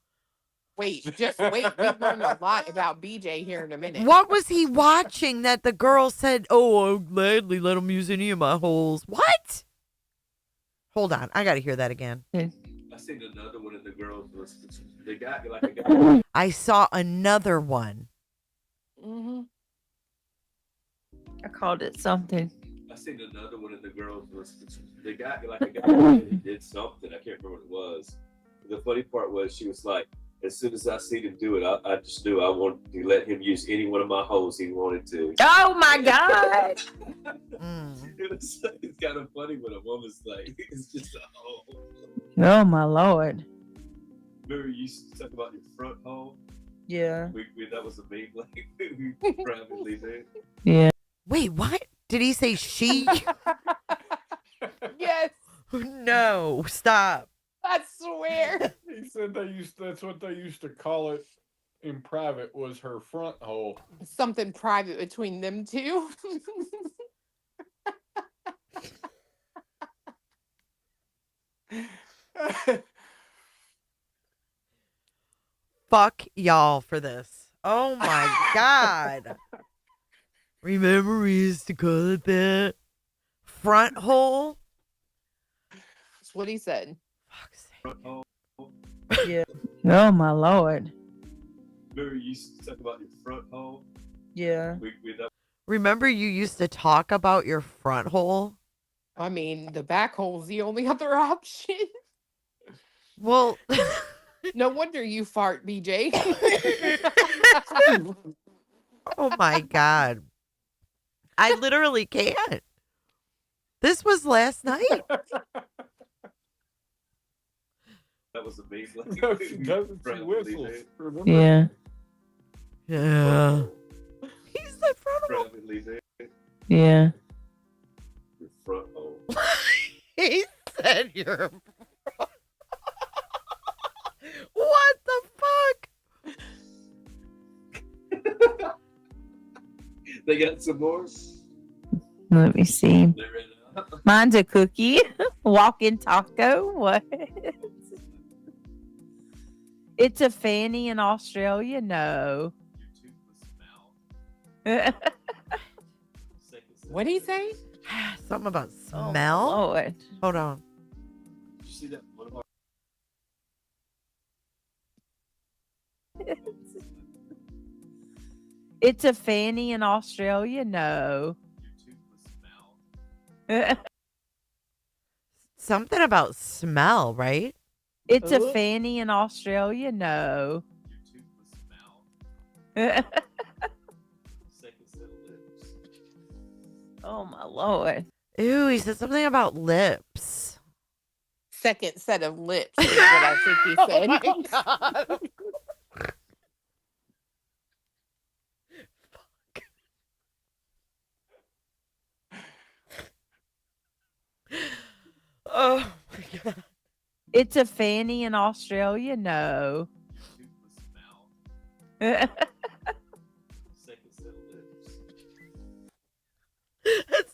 Wait, just wait. We learned a lot about BJ here in a minute. What was he watching that the girl said, oh, I'll gladly let him use any of my holes? What? Hold on. I got to hear that again. I seen another one of the girls was the guy, like a guy. I saw another one. Mm-hmm. I called it something. I seen another one of the girls was the guy, like a guy he did something. I can't remember what it was. The funny part was she was like, as soon as I seen him do it, I just knew I wanted to let him use any one of my holes he wanted to. Oh my God. It's kind of funny when a woman's like, it's just a hole. Oh my Lord. Remember you used to talk about your front hole? Yeah. That was a meme, like, we privately did. Yeah. Wait, what? Did he say she? Yes. No, stop. I swear. He said that's what they used to call it in private, was her front hole. Something private between them two. Fuck y'all for this. Oh my God. Remember we used to call it that? Front hole? That's what he said. Front hole. Yeah. Oh my Lord. Remember you used to talk about your front hole? Yeah. Remember you used to talk about your front hole? I mean, the back hole's the only other option. Well, no wonder you fart, BJ. oh my God. I literally can't. This was last night. That was amazing. She whistles. Remember? Yeah. Yeah. He said front hole. Privately did. Yeah. Your front hole. He said your What the fuck? They got some more? Let me see. They ran out. Mine's a cookie. Walking taco. What? It's a fanny in Australia. No. What'd he say? Something about Oh, smell. Lord. Hold on. Did you see that one of our It's a fanny in Australia. No. Something about smell, right? It's a fanny in Australia. No. Oh my Lord. Ooh, he said something about lips. Second set of lips is what I think he said. Oh my God. Oh my God. It's a fanny in Australia. No. That's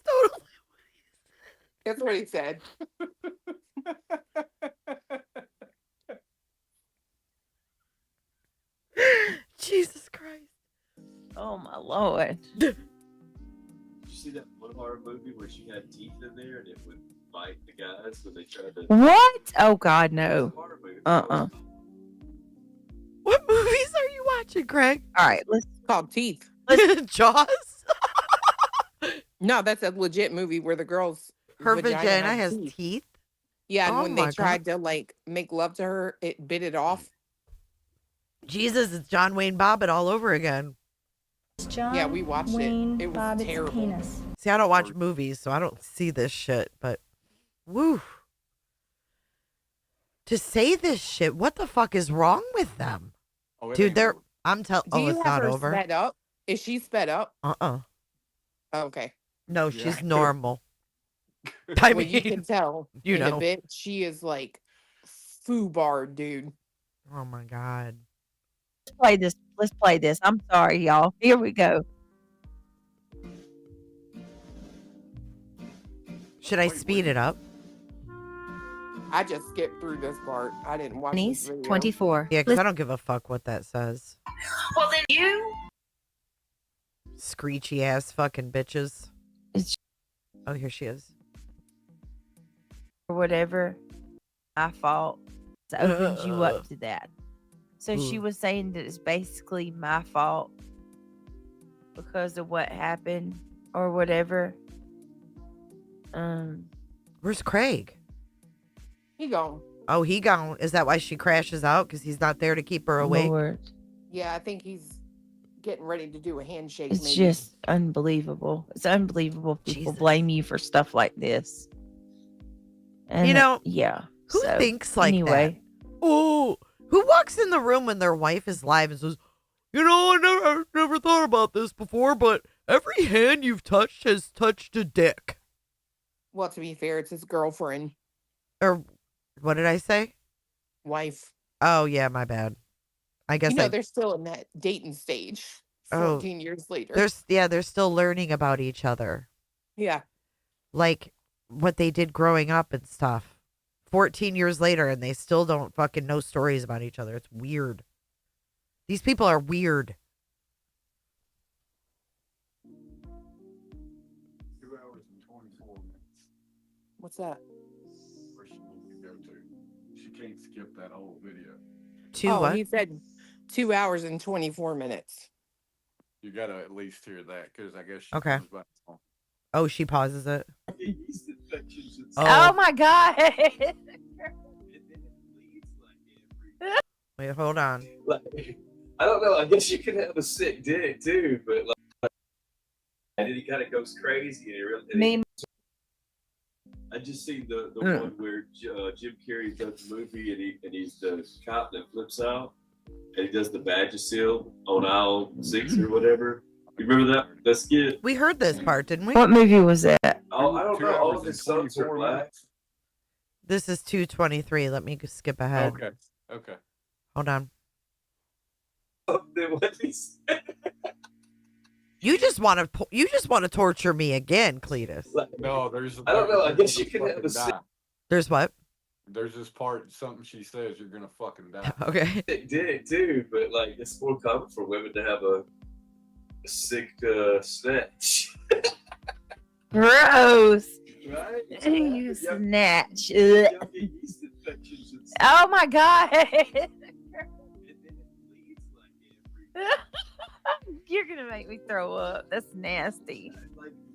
totally. That's what he said. Jesus Christ. Oh my Lord. Did you see that one horror movie where she had teeth in there and it would bite the guys when they tried to? What? Oh God, no. Horror movie. What movies are you watching, Greg? All right, let's Called Teeth. Jaws? No, that's a legit movie where the girl's Her vagina has teeth. teeth? Yeah, and Oh when my they tried to like make love to her, it bit it off. Jesus, it's John Wayne Bobbitt all over again. Yeah, we watched it. It was terrible. See, I don't watch movies, so I don't see this shit, but woo. To say this shit, what the fuck is wrong with them? Oh, it Dude, ain't they're, over. I'm telling, Do oh, you it's have not her over? sped up? Is she sped up? Uh-uh. Okay. No, Yeah. she's normal. I Well, you can mean, tell you in a know. bit she is like foobar, dude. Oh my God. Play this. Let's play this. I'm sorry, y'all. Here we go. Should I speed it up? I just skipped through this part. I didn't watch this video. 24. Yeah, because I don't give a fuck what that says. Well, then you. Screechy ass fucking bitches. Oh, here she is. Or whatever. My fault. It opens you up to that. So she was saying that it's basically my fault because of what happened or whatever. Where's Craig? He gone. Oh, he gone. Is that why she crashes out? Because he's not there to keep her awake? Lord. Yeah, I think he's getting ready to do a handshake. It's maybe. just unbelievable. It's unbelievable people blame you for stuff like this. And You know, yeah. Who so, thinks like anyway, that? Oh, who walks in the room when their wife is live and says, you know, I never thought about this before, but every hand you've touched has touched a dick. Well, to be fair, it's his girlfriend. Or what did I say? Wife. Oh, yeah, my bad. I guess They're still in that dating stage 14 years later. They're still learning about each other. Yeah. Like what they did growing up and stuff. 14 years later, and they still don't fucking know stories about each other. It's weird. These people are weird. 2 hours and 24 minutes. What's that? Where she needs to go to. She can't skip that whole video. What? He said 2 hours and 24 minutes. You gotta at least hear that because I guess she Okay. comes back home. Oh, she pauses it. oh my God. Wait, hold on. Like, I don't know. I guess you could have a sick dick too, but like, and then he kind of goes crazy. And I just see the one where Jim Carrey does the movie and he's the cop that flips out and he does the badger seal on aisle 6 or whatever. You remember that skit? We heard this part, didn't we? What movie was that? Oh, I don't 2 know. All hours of and his sons are 24 black. minutes. This is 2:23. Let me skip ahead. Okay. Hold on. Then what he said. You just want to torture me again, Cletus. No, there's. I don't know. I guess you you're could gonna have a fucking sick die. There's what? There's this part, something she says, you're gonna fucking die. Okay. dick too, but like it's more common for women to have a sick snatch. Gross. Right? You snatch. Ugh. Oh my God. You're going to make me throw up. That's nasty.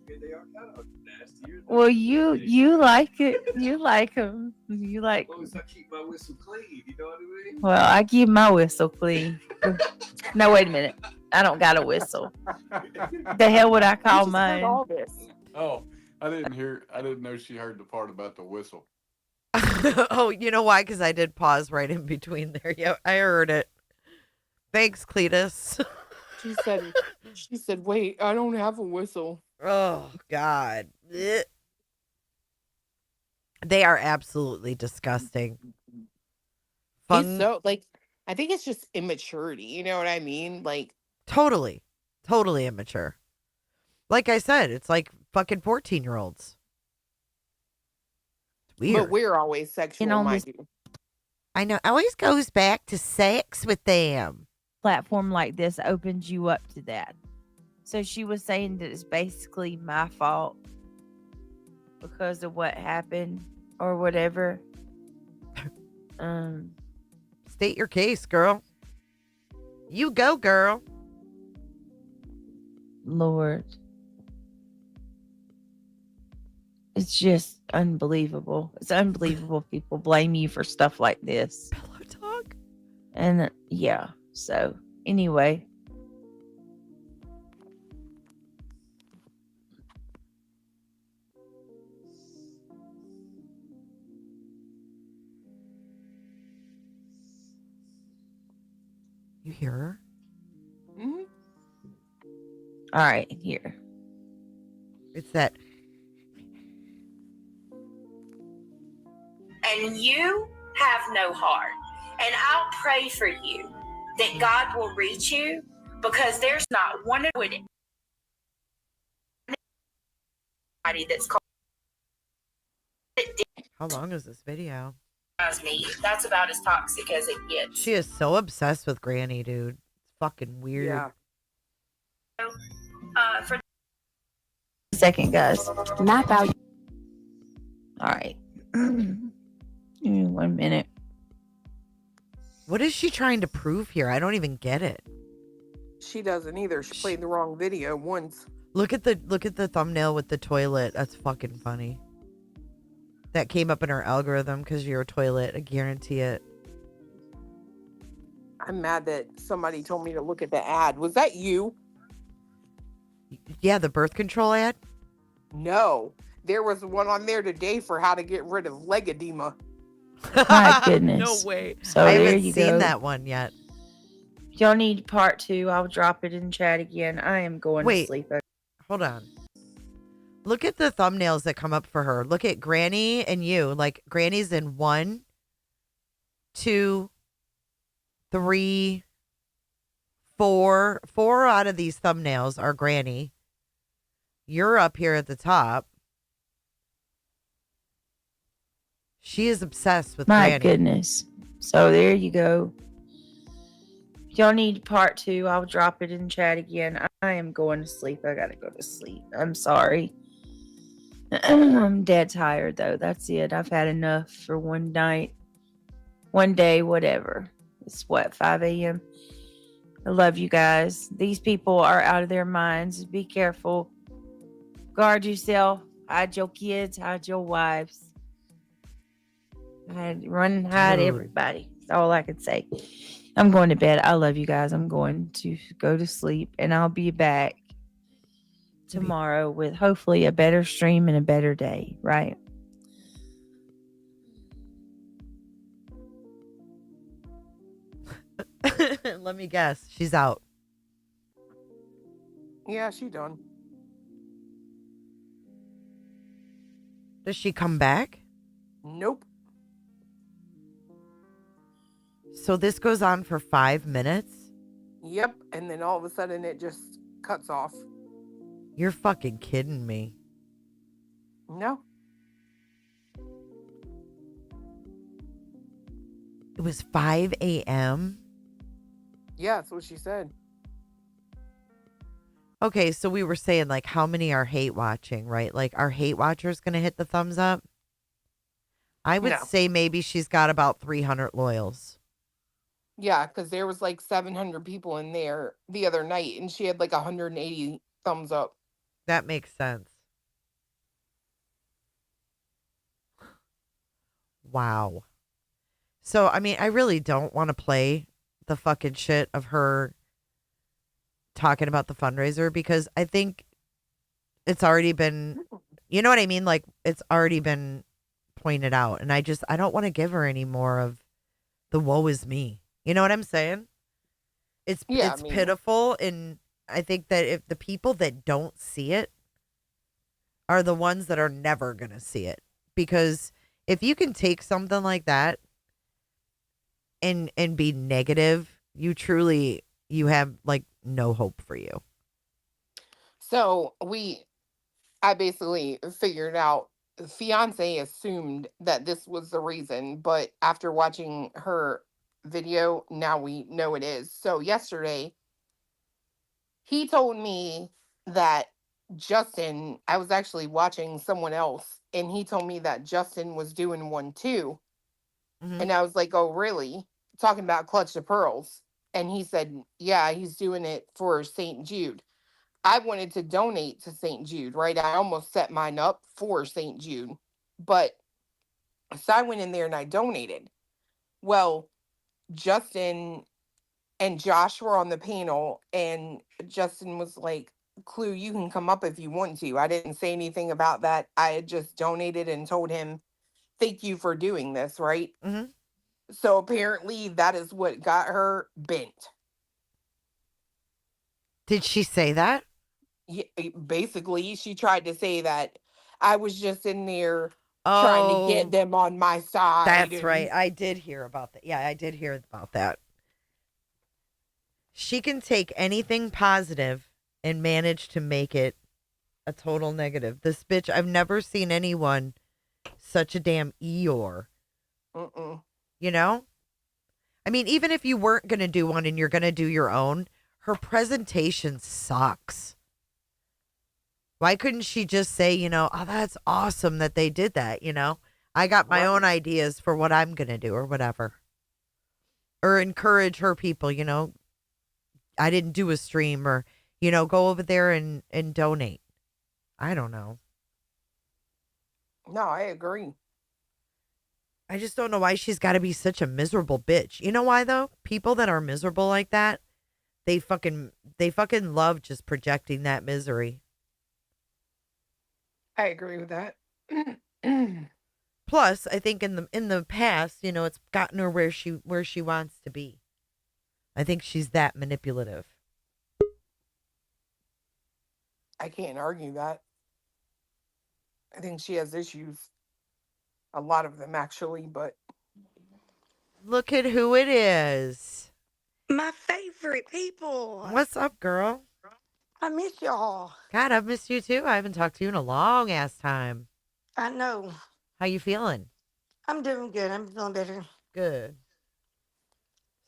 They are kind of nasty. Well, you like it. You like them. You like. As long as I keep my whistle clean, you know what I mean? Well, I keep my whistle clean. No, wait a minute. I don't got a whistle. The hell would I call mine? Oh, I didn't know she heard the part about the whistle. Oh, you know why? Because I did pause right in between there. Yeah, I heard it. Thanks, Cletus. She said, wait, I don't have a whistle. Oh, God. Blech. They are absolutely disgusting. He's so, I think it's just immaturity. You know what I mean? Like, Totally immature. Like I said, it's like fucking 14-year-olds. It's weird. but we're always sexual minded. I know. It always goes back to sex with them. Platform like this opens you up to that. So she was saying that it's basically my fault because of what happened or whatever. State your case, girl. You go, girl. Lord. It's just unbelievable. It's unbelievable people blame you for stuff like this. Pillow talk. And yeah, so anyway. You hear her? Mm-hmm. All right, here. It's that. and you have no heart. And I'll pray for you that God will reach you, because there's not one of it that's called How long is this video? me. That's about as toxic as it gets. She is so obsessed with Granny, dude. It's fucking weird. Yeah. For Second, guys. Map out. All right. Give me 1 minute. What is she trying to prove here? I don't even get it. She doesn't either. She played the wrong video once. Look at the thumbnail with the toilet. That's fucking funny. That came up in our algorithm because you're a toilet. I guarantee it. I'm mad that somebody told me to look at the ad. Was that you? Yeah, the birth control ad? No. There was one on there today for how to get rid of leg edema. My goodness. No way. So I there haven't you seen go. that one yet. If y'all need part 2, I'll drop it in chat again. I am going to sleep. Hold on. Look at the thumbnails that come up for her. Look at Granny and you. Like, Granny's in 1, 2, 3, 4. 4 out of these thumbnails are Granny. You're up here at the top. She is obsessed with My Granny. goodness. So there you go. If y'all need part 2, I'll drop it in chat again. I am going to sleep. I gotta go to sleep. I'm sorry. I'm dead tired though. That's it. I've had enough for one night. One day, whatever. It's what, 5 a.m.? I love you guys. These people are out of their minds. Be careful. Guard yourself. Hide your kids. Hide your wives. Run and hide everybody. That's all I can say. I'm going to bed. I love you guys. I'm going to go to sleep, and I'll be back tomorrow with hopefully a better stream and a better day, right? Let me guess. She's out. Yeah, she done. Does she come back? Nope. So this goes on for 5 minutes? Yep. And then all of a sudden it just cuts off. You're fucking kidding me. No. It was 5 a.m.? Yeah, that's what she said. Okay, so we were saying, like, how many are hate watching, right? Like, are hate watchers going to hit the thumbs up? I would say maybe she's got about 300 loyals. Yeah, because there was like 700 people in there the other night, and she had like 180 thumbs up. That makes sense. Wow. So, I mean, I really don't want to play the fucking shit of her talking about the fundraiser because I think it's already been, you know what I mean? Like, it's already been pointed out. And I don't want to give her any more of the woe is me. You know what I'm saying? It's pitiful. And I think that if the people that don't see it are the ones that are never going to see it. Because if you can take something like that and be negative, you have like no hope for you. So I basically figured out the fiance assumed that this was the reason, but after watching her video, now we know it is. So yesterday, he told me that Justin, I was actually watching someone else, and he told me that Justin was doing one too. Mm-hmm. And I was like, oh, really? Talking about Clutch the Pearls. And he said, yeah, he's doing it for St. Jude. I wanted to donate to St. Jude, right? I almost set mine up for St. Jude. But so I went in there and I donated. Well, Justin and Josh were on the panel, and Justin was like, Clue, you can come up if you want to. I didn't say anything about that. I had just donated and told him, thank you for doing this, right? Mm-hmm. So apparently that is what got her bent. Did she say that? Yeah, basically, she tried to say that I was just in there trying to Oh, get them on my side. that's right. And I did hear about that. Yeah, I did hear about that. She can take anything positive and manage to make it a total negative. This bitch, I've never seen anyone such a damn Eeyore. mm-mm. You know? I mean, even if you weren't going to do one and you're going to do your own, her presentation sucks. Why couldn't she just say, oh, that's awesome that they did that, I got my own ideas for what I'm going to do or whatever. Or encourage her people, I didn't do a stream or, go over there and donate. I don't know. No, I agree. I just don't know why she's got to be such a miserable bitch. You know why though? People that are miserable like that, they fucking love just projecting that misery. I agree with that. Plus, I think in the past, it's gotten her where she wants to be. I think she's that manipulative. I can't argue that. I think she has issues. A lot of them, actually, but. Look at who it is. My favorite people. What's up, girl? I miss y'all. God, I've missed you too. I haven't talked to you in a long ass time. I know. How you feeling? I'm doing good. I'm feeling better. Good.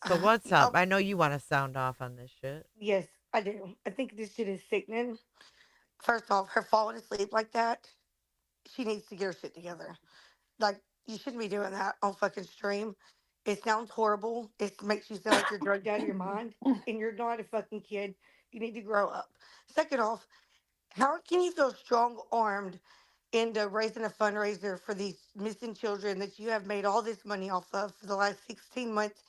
So what's up? I know you want to sound off on this shit. Yes, I do. I think this shit is sickening. First off, her falling asleep like that, she needs to get her shit together. Like, you shouldn't be doing that on fucking stream. It sounds horrible. It makes you sound like you're drugged out of your mind, and you're not a fucking kid. You need to grow up. Second off, how can you feel strong armed into raising a fundraiser for these missing children that you have made all this money off of for the last 16 months,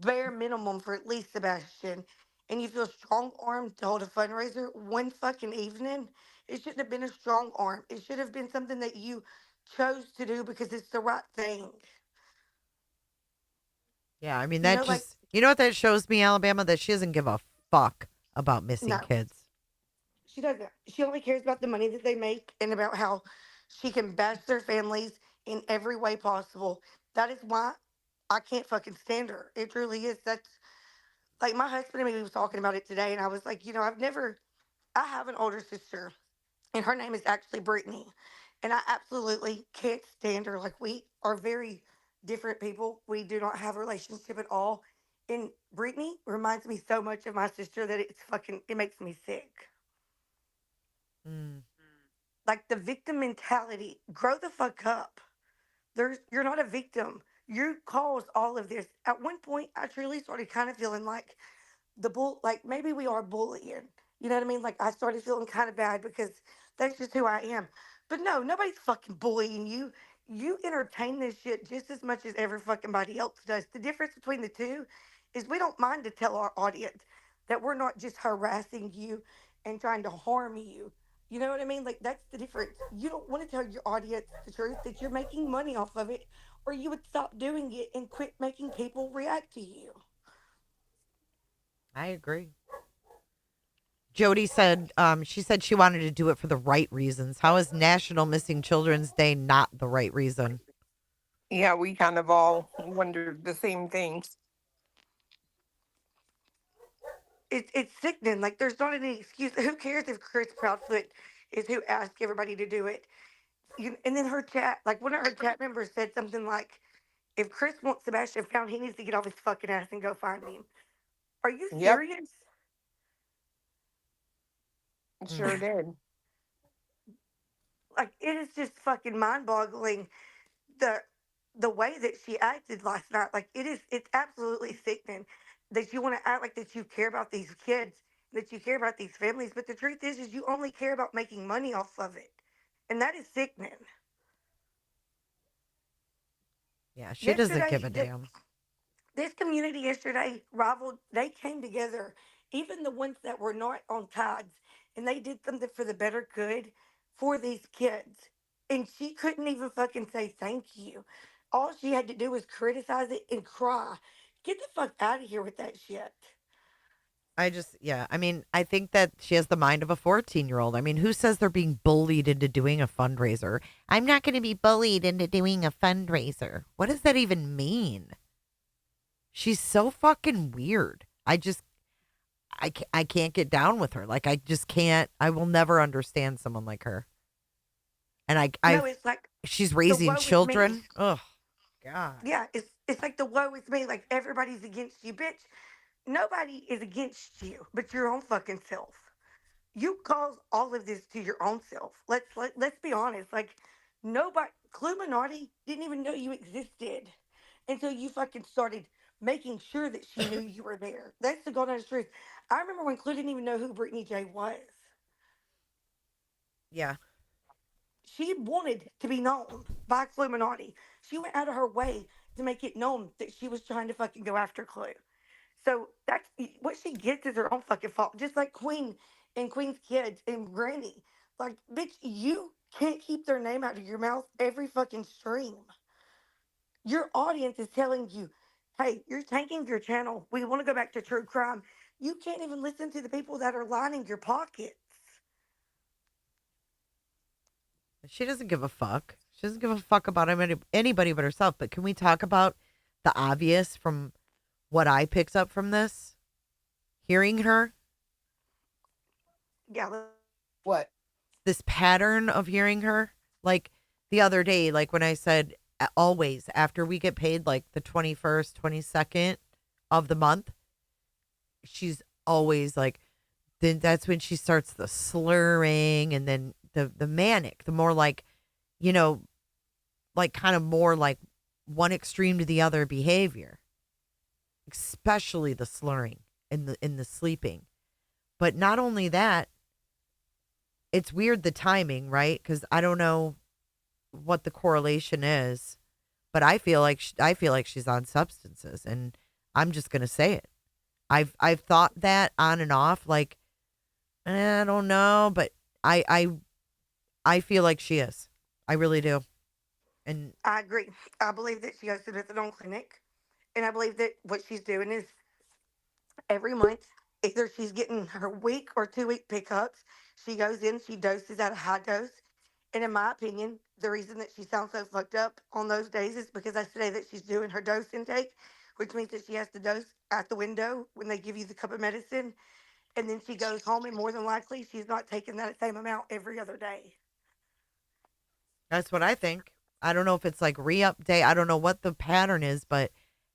bare minimum for at least Sebastian, and you feel strong armed to hold a fundraiser one fucking evening? It shouldn't have been a strong arm. It should have been something that you chose to do because it's the right thing. Yeah, I mean, You that know, like, just, you know what that shows me, Alabama? That she doesn't give a fuck about missing no. kids. She doesn't. She only cares about the money that they make and about how she can bash their families in every way possible. That is why I can't fucking stand her. It truly is. That's like my husband and me was talking about it today, and I was like, I have an older sister, and her name is actually Brittany, and I absolutely can't stand her. Like, we are very different people. We do not have a relationship at all. And Brittany reminds me so much of my sister that it makes me sick. Mm. Like, the victim mentality, grow the fuck up. You're not a victim. You caused all of this. At one point, I truly started kind of feeling like like maybe we are bullying. You know what I mean? Like, I started feeling kind of bad because that's just who I am. But no, nobody's fucking bullying you. You entertain this shit just as much as every fucking body else does. The difference between the two is we don't mind to tell our audience that we're not just harassing you and trying to harm you. You know what I mean? Like, that's the difference. You don't want to tell your audience the truth that you're making money off of it, or you would stop doing it and quit making people react to you. I agree. Jody said, she said she wanted to do it for the right reasons. How is National Missing Children's Day not the right reason? Yeah, we kind of all wondered the same things. It's sickening. Like, there's not any excuse. Who cares if Chris Proudfoot is who asked everybody to do it? And then her chat, like one of her chat members said something like, "If Chris wants Sebastian found, he needs to get off his fucking ass and go find him." Are you Yep. serious? Sure did. Like, it is just fucking mind-boggling the the way that she acted last night. Like, it's absolutely sickening that you want to act like that you care about these kids, that you care about these families, but the truth is you only care about making money off of it, and that is sickening. Yeah, she doesn't give a Yesterday, damn. this community yesterday rivaled. They came together, even the ones that were not on tides, and they did something for the better good for these kids. And she couldn't even fucking say thank you. All she had to do was criticize it and cry. Get the fuck out of here with that shit. I mean, I think that she has the mind of a 14-year-old. I mean, who says they're being bullied into doing a fundraiser? I'm not going to be bullied into doing a fundraiser. What does that even mean? She's so fucking weird. I can't get down with her. Like, I just can't. I will never understand someone like her. And No, it's like she's the raising woe is me. children. Oh, God. Yeah, it's like the woe is me. Like everybody's against you, bitch. Nobody is against you, but your own fucking self. You cause all of this to your own self. Let's be honest. Like nobody, Cluminati didn't even know you existed until you fucking started making sure that she knew you were there. That's the god honest truth. I remember when Clue didn't even know who Brittany J was. Yeah. She wanted to be known by Cluminati. She went out of her way to make it known that she was trying to fucking go after Clue. So that's what she gets is her own fucking fault. Just like Queen and Queen's kids and Granny. Like, bitch, you can't keep their name out of your mouth every fucking stream. Your audience is telling you, hey, you're tanking your channel. We want to go back to true crime. You can't even listen to the people that are lining your pockets. She doesn't give a fuck. She doesn't give a fuck about anybody but herself. But can we talk about the obvious from what I picked up from this? Hearing her? Yeah. What? This pattern of hearing her? Like the other day, like when I said always after we get paid, like the 21st, 22nd of the month, she's always like, then that's when she starts the slurring and then the manic, the more like, like kind of more like one extreme to the other behavior, especially the slurring and the sleeping. But not only that, it's weird the timing, right? Because I don't know what the correlation is, but I feel like she's on substances, and I'm just gonna say it. I've thought that on and off, like I don't know, but I feel like she is. I really do. And I agree. I believe that she goes to the methadone clinic. And I believe that what she's doing is every month, either she's getting her week or 2 week pickups. She goes in, she doses at a high dose. And in my opinion, the reason that she sounds so fucked up on those days is because I say that she's doing her dose intake, which means that she has to dose at the window when they give you the cup of medicine. And then she goes home, and more than likely, she's not taking that same amount every other day. that's what I think. I don't know if it's like re-update. I don't know what the pattern is, but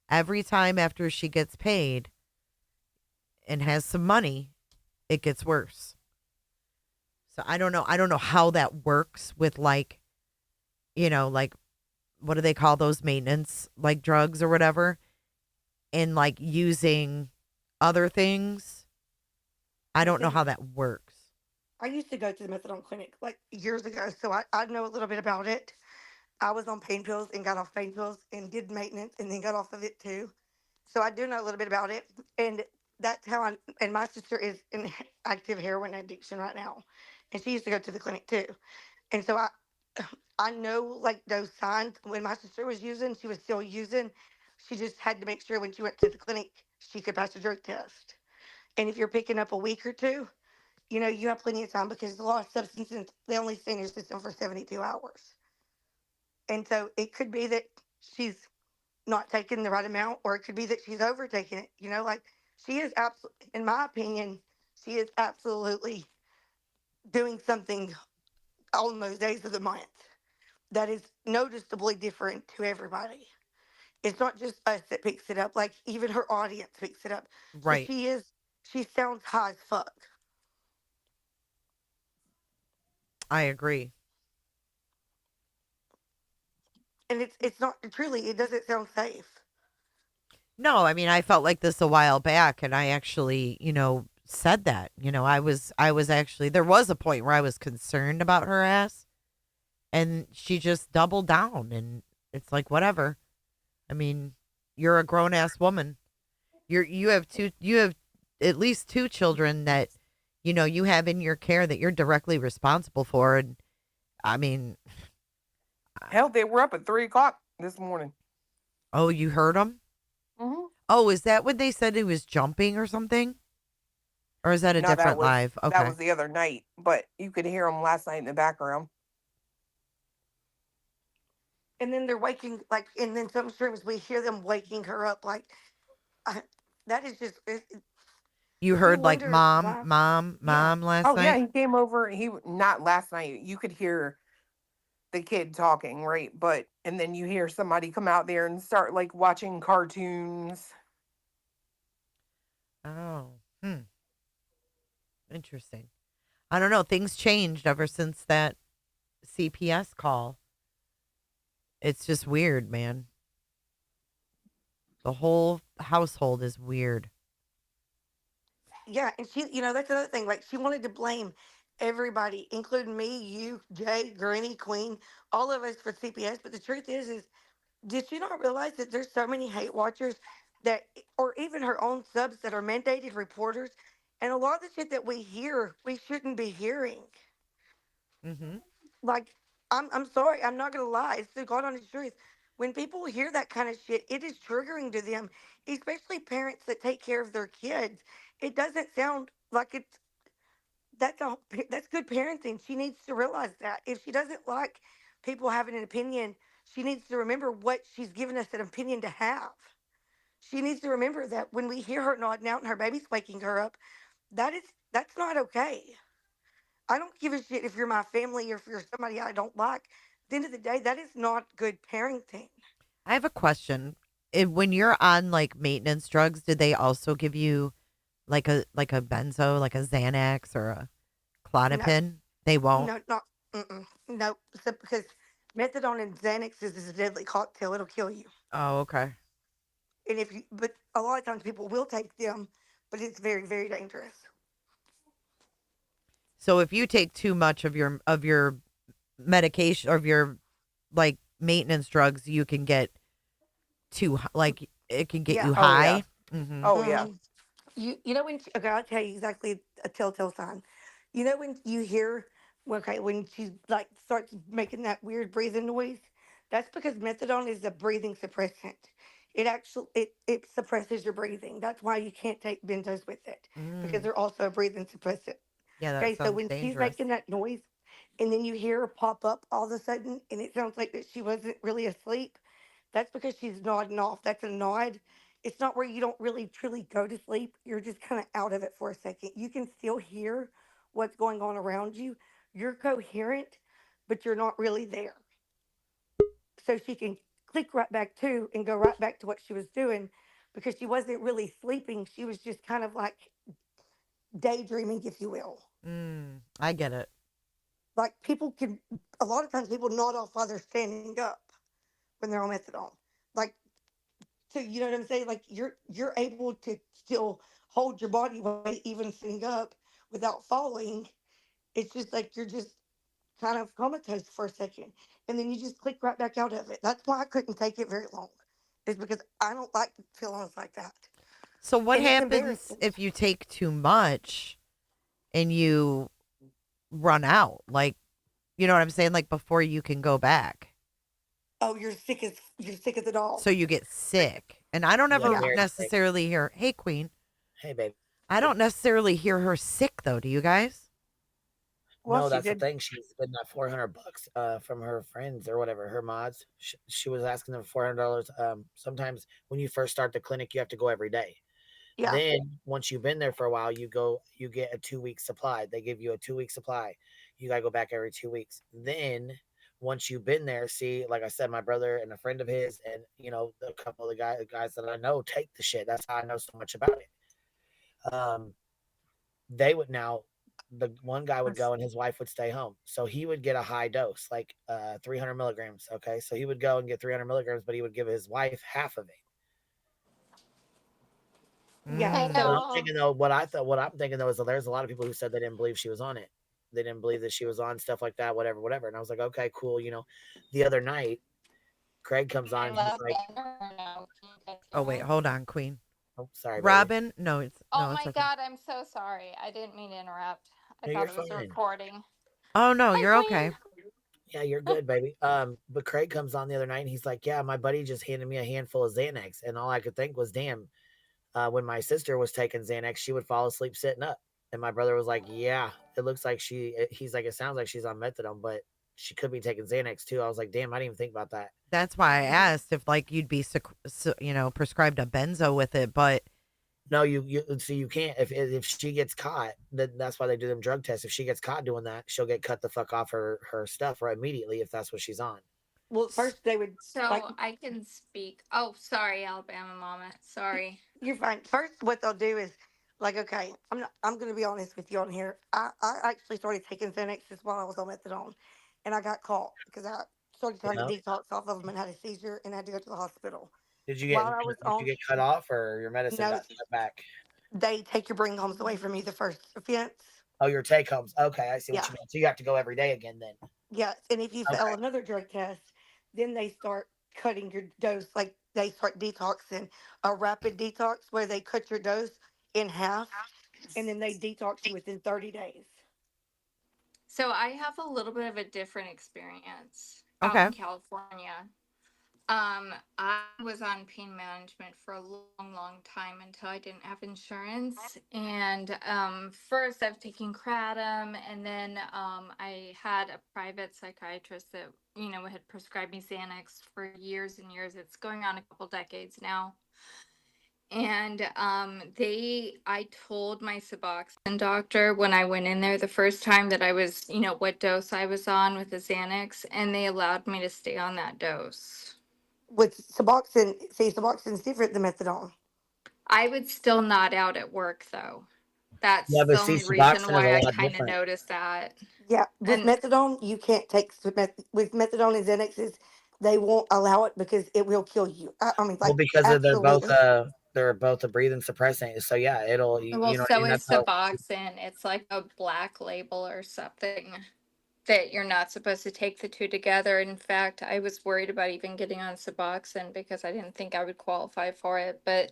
every time after she gets paid and has some money, it gets worse. So I don't know. I don't know how that works with like, like what do they call those maintenance, like drugs or whatever, and like using other things. I don't know how that works. I used to go to the methadone clinic like years ago, so I know a little bit about it. I was on pain pills and got off pain pills and did maintenance and then got off of it too. So I do know a little bit about it. And that's how and my sister is in active heroin addiction right now. And she used to go to the clinic too. And so I know like those signs when my sister was using, she was still using. She just had to make sure when she went to the clinic, she could pass a drug test. And if you're picking up a week or two, you have plenty of time because the law of substances, they only stay in your system for 72 hours. And so it could be that she's not taking the right amount, or it could be that she's overtaking it. Like she is absolutely, in my opinion, she is absolutely doing something on those days of the month that is noticeably different to everybody. It's not just us that picks it up, like even her audience picks it up. So Right. she sounds high as fuck. I agree. And it's not truly, it doesn't sound safe. No, I mean, I felt like this a while back, and I actually, said that. I was actually, there was a point where I was concerned about her ass, and she just doubled down, and it's like, whatever. I mean, you're a grown ass woman. You have at least two children that, you have in your care that you're directly responsible for. And I mean, hell, they were up at 3 o'clock this morning. Oh, you heard them? Mm-hmm. Oh, is that when they said he was jumping or something? Or is that a No, different live? that Okay. was the other night, but you could hear them last night in the background. And then they're waking, like, and then some streams we hear them waking her up. Like, that is just, You you heard like wonder mom, why. mom, Yeah. mom last Oh yeah, night? he came over. He not last night. You could hear the kid talking, right? But and then you hear somebody come out there and start like watching cartoons. Oh. Interesting. I don't know. Things changed ever since that CPS call. It's just weird, man. The whole household is weird. Yeah. And she, that's another thing. Like, she wanted to blame everybody, including me, you, Jay, Granny, Queen, all of us for CPS. But the truth is did she not realize that there's so many hate watchers that, or even her own subs that are mandated reporters? And a lot of the shit that we hear, we shouldn't be hearing. Mm-hmm. Like, I'm sorry, I'm not gonna lie. It's the God honest truth. When people hear that kind of shit, it is triggering to them, especially parents that take care of their kids. It doesn't sound like that's good parenting. She needs to realize that. If she doesn't like people having an opinion, she needs to remember what she's given us an opinion to have. She needs to remember that when we hear her nodding out and her baby's waking her up, that's not okay. I don't give a shit if you're my family or if you're somebody I don't like. At the end of the day, that is not good parenting. I have a question. When you're on like maintenance drugs, did they also give you like a benzo, like a Xanax or a No, Clonopin? They won't. no, not, no, because methadone and Xanax is a deadly cocktail. It'll kill you. Oh, okay. And but a lot of times people will take them, but it's very, very dangerous. So if you take too much of your medication or of your like maintenance drugs, you can get like it can get Yeah. you Oh yeah. high. Mm-hmm. Oh yeah. You know when okay, I'll tell you exactly a telltale sign. You know when you hear okay when she like starts making that weird breathing noise, that's because methadone is a breathing suppressant. It suppresses your breathing. That's why you can't take benzos with it because Mm. they're also a breathing suppressant. Yeah, that Okay, so sounds when she's dangerous. making that noise, and then you hear her pop up all of a sudden, and it sounds like that she wasn't really asleep. That's because she's nodding off. That's a nod. It's not where you don't really truly go to sleep. You're just kind of out of it for a second. You can still hear what's going on around you. You're coherent, but you're not really there. So she can click right back to and go right back to what she was doing because she wasn't really sleeping. She was just kind of like daydreaming, if you will. I get it. Like a lot of times people nod off while they're standing up when they're on methadone. Like, so you know what I'm saying? Like you're able to still hold your body weight even sitting up without falling. It's just like you're just kind of comatose for a second, and then you just click right back out of it. That's why I couldn't take it very long. Is because I don't like feelings like that, So what and it's happens embarrassing. if you take too much and you run out? Like, you know what I'm saying? Like before you can go back. Oh, you're sick as a dog. So you get sick. And I don't Yeah, ever very sick. necessarily hear, "Hey Queen." Hey, babe. I don't necessarily hear her sick though, do you guys? Well, No, she that's the did. thing. She's getting that $400 from her friends or whatever, her mods. She was asking them $400. Sometimes when you first start the clinic, you have to go every day. Yeah. Then once you've been there for a while, you get a 2 week supply. They give you a 2 week supply. You gotta go back every 2 weeks. Then once you've been there, see, like I said, my brother and a friend of his, and a couple of the guys that I know take the shit. That's how I know so much about it. They would now. The one guy would go and his wife would stay home. So he would get a high dose, like 300 milligrams. Okay. So he would go and get 300 milligrams, but he would give his wife half of it. Yeah. And So I'm thinking though, what I'm thinking though is that there's a lot of people who said they didn't believe she was on it. They didn't believe that she was on stuff like that, whatever, whatever. And I was like, okay, cool. The other night, Craig comes on and he's like, Oh wait, hold on, Queen. oh, sorry, baby. Robin? No, it's Oh okay. my God, I'm so sorry. I didn't mean to interrupt. I No, thought you're it was fine. recording. Oh no, Hi, you're Queen. okay. Yeah, you're good, baby. But Craig comes on the other night and he's like, yeah, my buddy just handed me a handful of Xanax. And all I could think was, damn, when my sister was taking Xanax, she would fall asleep sitting up. And my brother was like, yeah, it looks like he's like, it sounds like she's on methadone, but she could be taking Xanax too. I was like, damn, I didn't even think about that. That's why I asked if like you'd be, prescribed a benzo with it, but No, you see, you can't. If she gets caught, then that's why they do them drug tests. If she gets caught doing that, she'll get cut the fuck off her stuff right immediately if that's what she's on. Well, first they would like. So I can speak. Oh, sorry, Alabama mama. Sorry. You're fine. First, what they'll do is, like, okay, I'm going to be honest with you on here. I actually started taking Xanaxes while I was on methadone, and I got caught because I started trying to Yeah. detox off of them and had a seizure and had to go to the hospital. Did you While I was on, get cut off or your medicine no, got cut back? they take your bring homes away from you the first offense. Oh, your take homes. Okay, I see what Yeah, you mean. So you have to go every day again then. yeah. And if you Okay. fail another drug test, then they start cutting your dose. Like they start detoxing, a rapid detox where they cut your dose in half and then they detox you within 30 days. So I have a little bit of a different experience out Okay. in California. I was on pain management for a long, long time until I didn't have insurance. And first I've taken kratom, and then I had a private psychiatrist that had prescribed me Xanax for years and years. It's going on a couple decades now. And I told my Suboxone doctor when I went in there the first time that I was, what dose I was on with the Xanax, and they allowed me to stay on that dose. With Suboxone, see, Suboxone's different than methadone. I would still nod out at work though. That's Yeah, but the see, only reason Suboxone is why a I lot kind of different. noticed that. Yeah, with And methadone, you can't take with methadone and Xanaxes. They won't allow it because it will kill you. I mean, Well, like because absolutely. they're both a breathing suppressant. So yeah, it'll well, you know what I so mean. is That's how. Suboxone. It's like a black label or something that you're not supposed to take the two together. In fact, I was worried about even getting on Suboxone because I didn't think I would qualify for it, but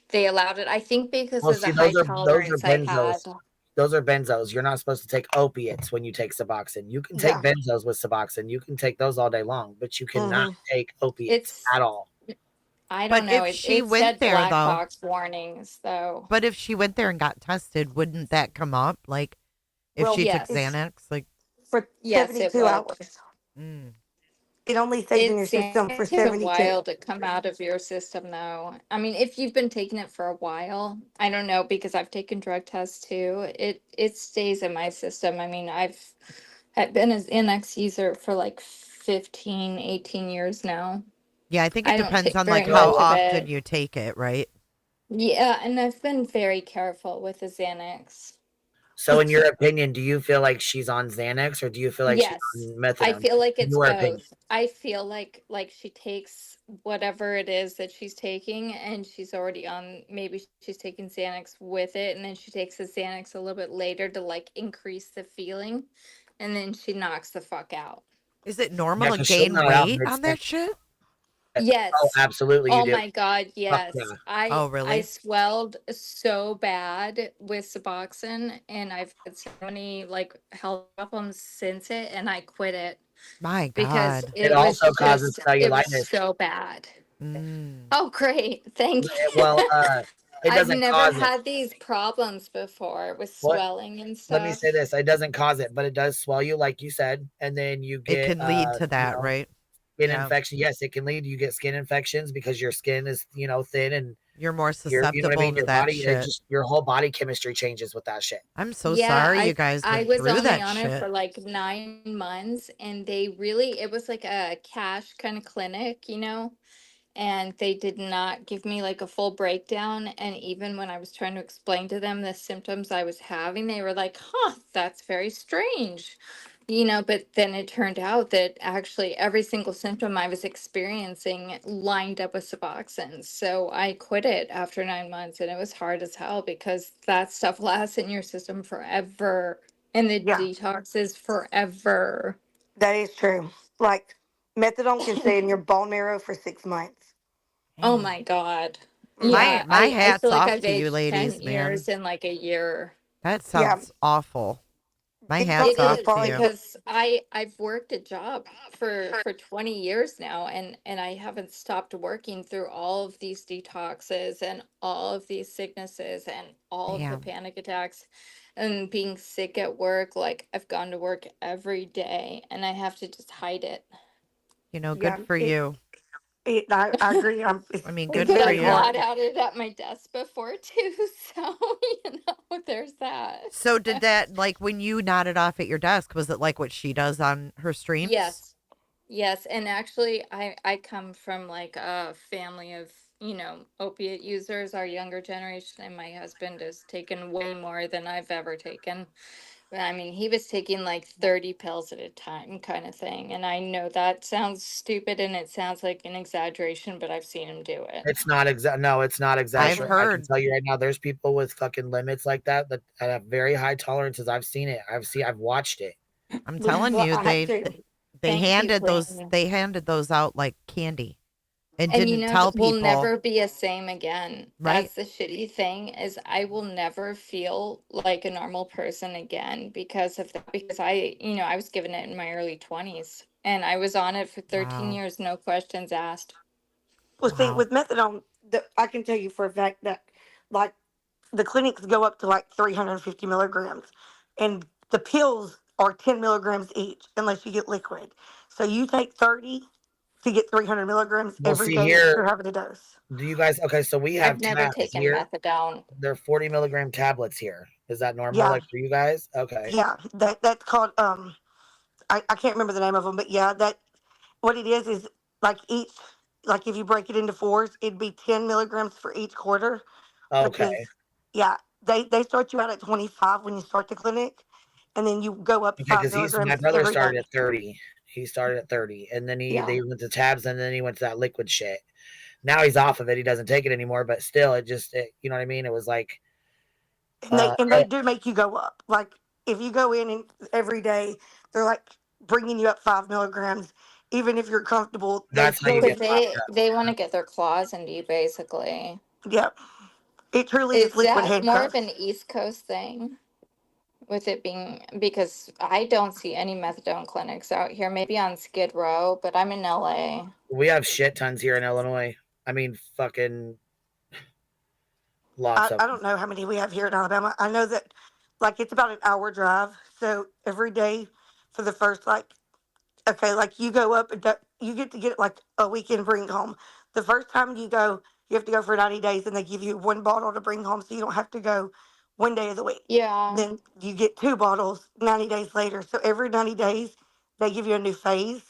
they allowed it. I think because Well, of the see, high those are tolerance I had. benzos. Those are benzos. You're not supposed to take opiates when you take Suboxone. You can take Yeah. benzos with Suboxone. You can take those all day long, but you cannot Mm-hmm. take opiates It's at all. I but don't know. if It she it went said there black though, box warnings though. but if she went there and got tested, wouldn't that come up? Like if Well, she took Yes. Xanax, like for Yes, it 72 would. hours. mm. It only stays in your It's system for takes a 72. while to come out of your system, though. I mean, if you've been taking it for a while, I don't know because I've taken drug tests too. It stays in my system. I mean, I've been an NX user for like 15, 18 years now. Yeah, I think it I don't depends take on very like how much of often it. you take it, right? Yeah, and I've been very careful with the Xanax. So, in your opinion, do you feel like she's on Xanax or do you feel like she's Yes, on I methadone? feel like In it's your opinion. both. I feel like she takes whatever it is that she's taking, and she's already on. Maybe she's taking Xanax with it, and then she takes the Xanax a little bit later to like increase the feeling, and then she knocks the fuck out. Is it normal Yeah, to because she'll gain not out weight on mid. that shit? Oh, Yes. absolutely, you Oh do. my God, Fuck yes. yeah. Oh, I really? swelled so bad with Suboxone, and I've had so many like health problems since it, and I quit it My because God. It also causes it was cellulitis. so bad. Mm. Oh, great. Thank you. Well, it I've doesn't never cause it. had these problems before with What? swelling and Let me say stuff. this: it doesn't cause it, but it does swell you, like you said, and then you It get, can lead to that, right? skin Yeah. infection. Yes, it can lead. You get skin infections because your skin is, thin, and You're more you know what I susceptible mean. to Your that body, shit. your whole body chemistry changes with that shit. I'm so Yeah, sorry you I guys I went was through only that on it for shit. like 9 months, and it was like a cash kind of clinic, and they did not give me like a full breakdown. And even when I was trying to explain to them the symptoms I was having, they were like, huh, that's very strange. But then it turned out that actually every single symptom I was experiencing lined up with Suboxone. So I quit it after 9 months, and it was hard as hell because that stuff lasts in your system forever, and the Yeah, detox is forever. that is true. Like methadone can stay in your bone marrow for 6 months. Oh Dang. my God. Mm-hmm. Yeah, My I feel hat's like off I've to you aged 10 ladies, man. years in like a year. That Yeah, sounds awful. My detox hat's It is off is to probably you. because I've worked a job for 20 years now, and I haven't stopped working through all of these detoxes and all of these sicknesses and all of the Damn. panic attacks. And being sick at work, like I've gone to work every day and I have to just hide it. Good for you. I agree. I mean, It's good But for very I've you. not hard. had it at my desk before too, so there's that. So did that, like, when you nodded off at your desk, was it like what she does on her streams? Yes. Yes, and actually I come from like a family of, opiate users, our younger generation, and my husband has taken way more than I've ever taken. I mean, he was taking like 30 pills at a time kind of thing. And I know that sounds stupid and it sounds like an exaggeration, but I've seen him do it. It's not no, it's not I've exaggeration. I can heard. tell you right now, there's people with fucking limits like that have very high tolerances. I've seen it. I've watched it. I'm telling Well, you, I have they to. they Thank you, handed those Queen. they handed those out like candy and And didn't tell we'll people, never be a same again. right? That's the shitty thing is I will never feel like a normal person again because of that. Because I was given it in my early 20s and I was on it for 13 Wow. years, no questions asked. Well, see, Wow. with methadone, I can tell you for a fact that, like, the clinics go up to like 350 milligrams, and the pills are 10 milligrams each, unless you get liquid. So you take 30 to get 300 milligrams Well, every see day that here, you're having a dose. do you guys okay, so we I've have never tabs taken here. methadone. They're 40 milligram tablets here. Is that normal Yeah, like for you guys? Okay. yeah, that's called I can't remember the name of them, but yeah, that what it is like each, like if you break it into fours, it'd be 10 milligrams for each quarter, which Okay. is, yeah, they start you out at 25 when you start the clinic, and then you go up Okay, 5 because my milligrams brother every started day. at 30. He started at 30. And then Yeah, they went to tabs and then he went to that liquid shit. Now he's off of it. He doesn't take it anymore, but still you know what I mean? It was like and they do make you go up. Like if you go in and every day, they're like bringing you up 5 milligrams, even if you're comfortable, they that's how still you Because get need. popped they want to get their claws into you, basically. Yep, it truly is Is liquid that more of handcuffs. an East Coast thing? With it being because I don't see any methadone clinics out here, maybe on Skid Row, but I'm in LA. We have shit tons here in Illinois. I mean, fucking lots of I them. don't know how many we have here in Alabama. I know that like it's about an hour drive. So every day for the first like, okay, like you go up and you get to get like a weekend bring home. The first time you go, you have to go for 90 days and they give you one bottle to bring home so you don't have to go one day of the week. Yeah. Then you get two bottles 90 days later. So every 90 days they give you a new phase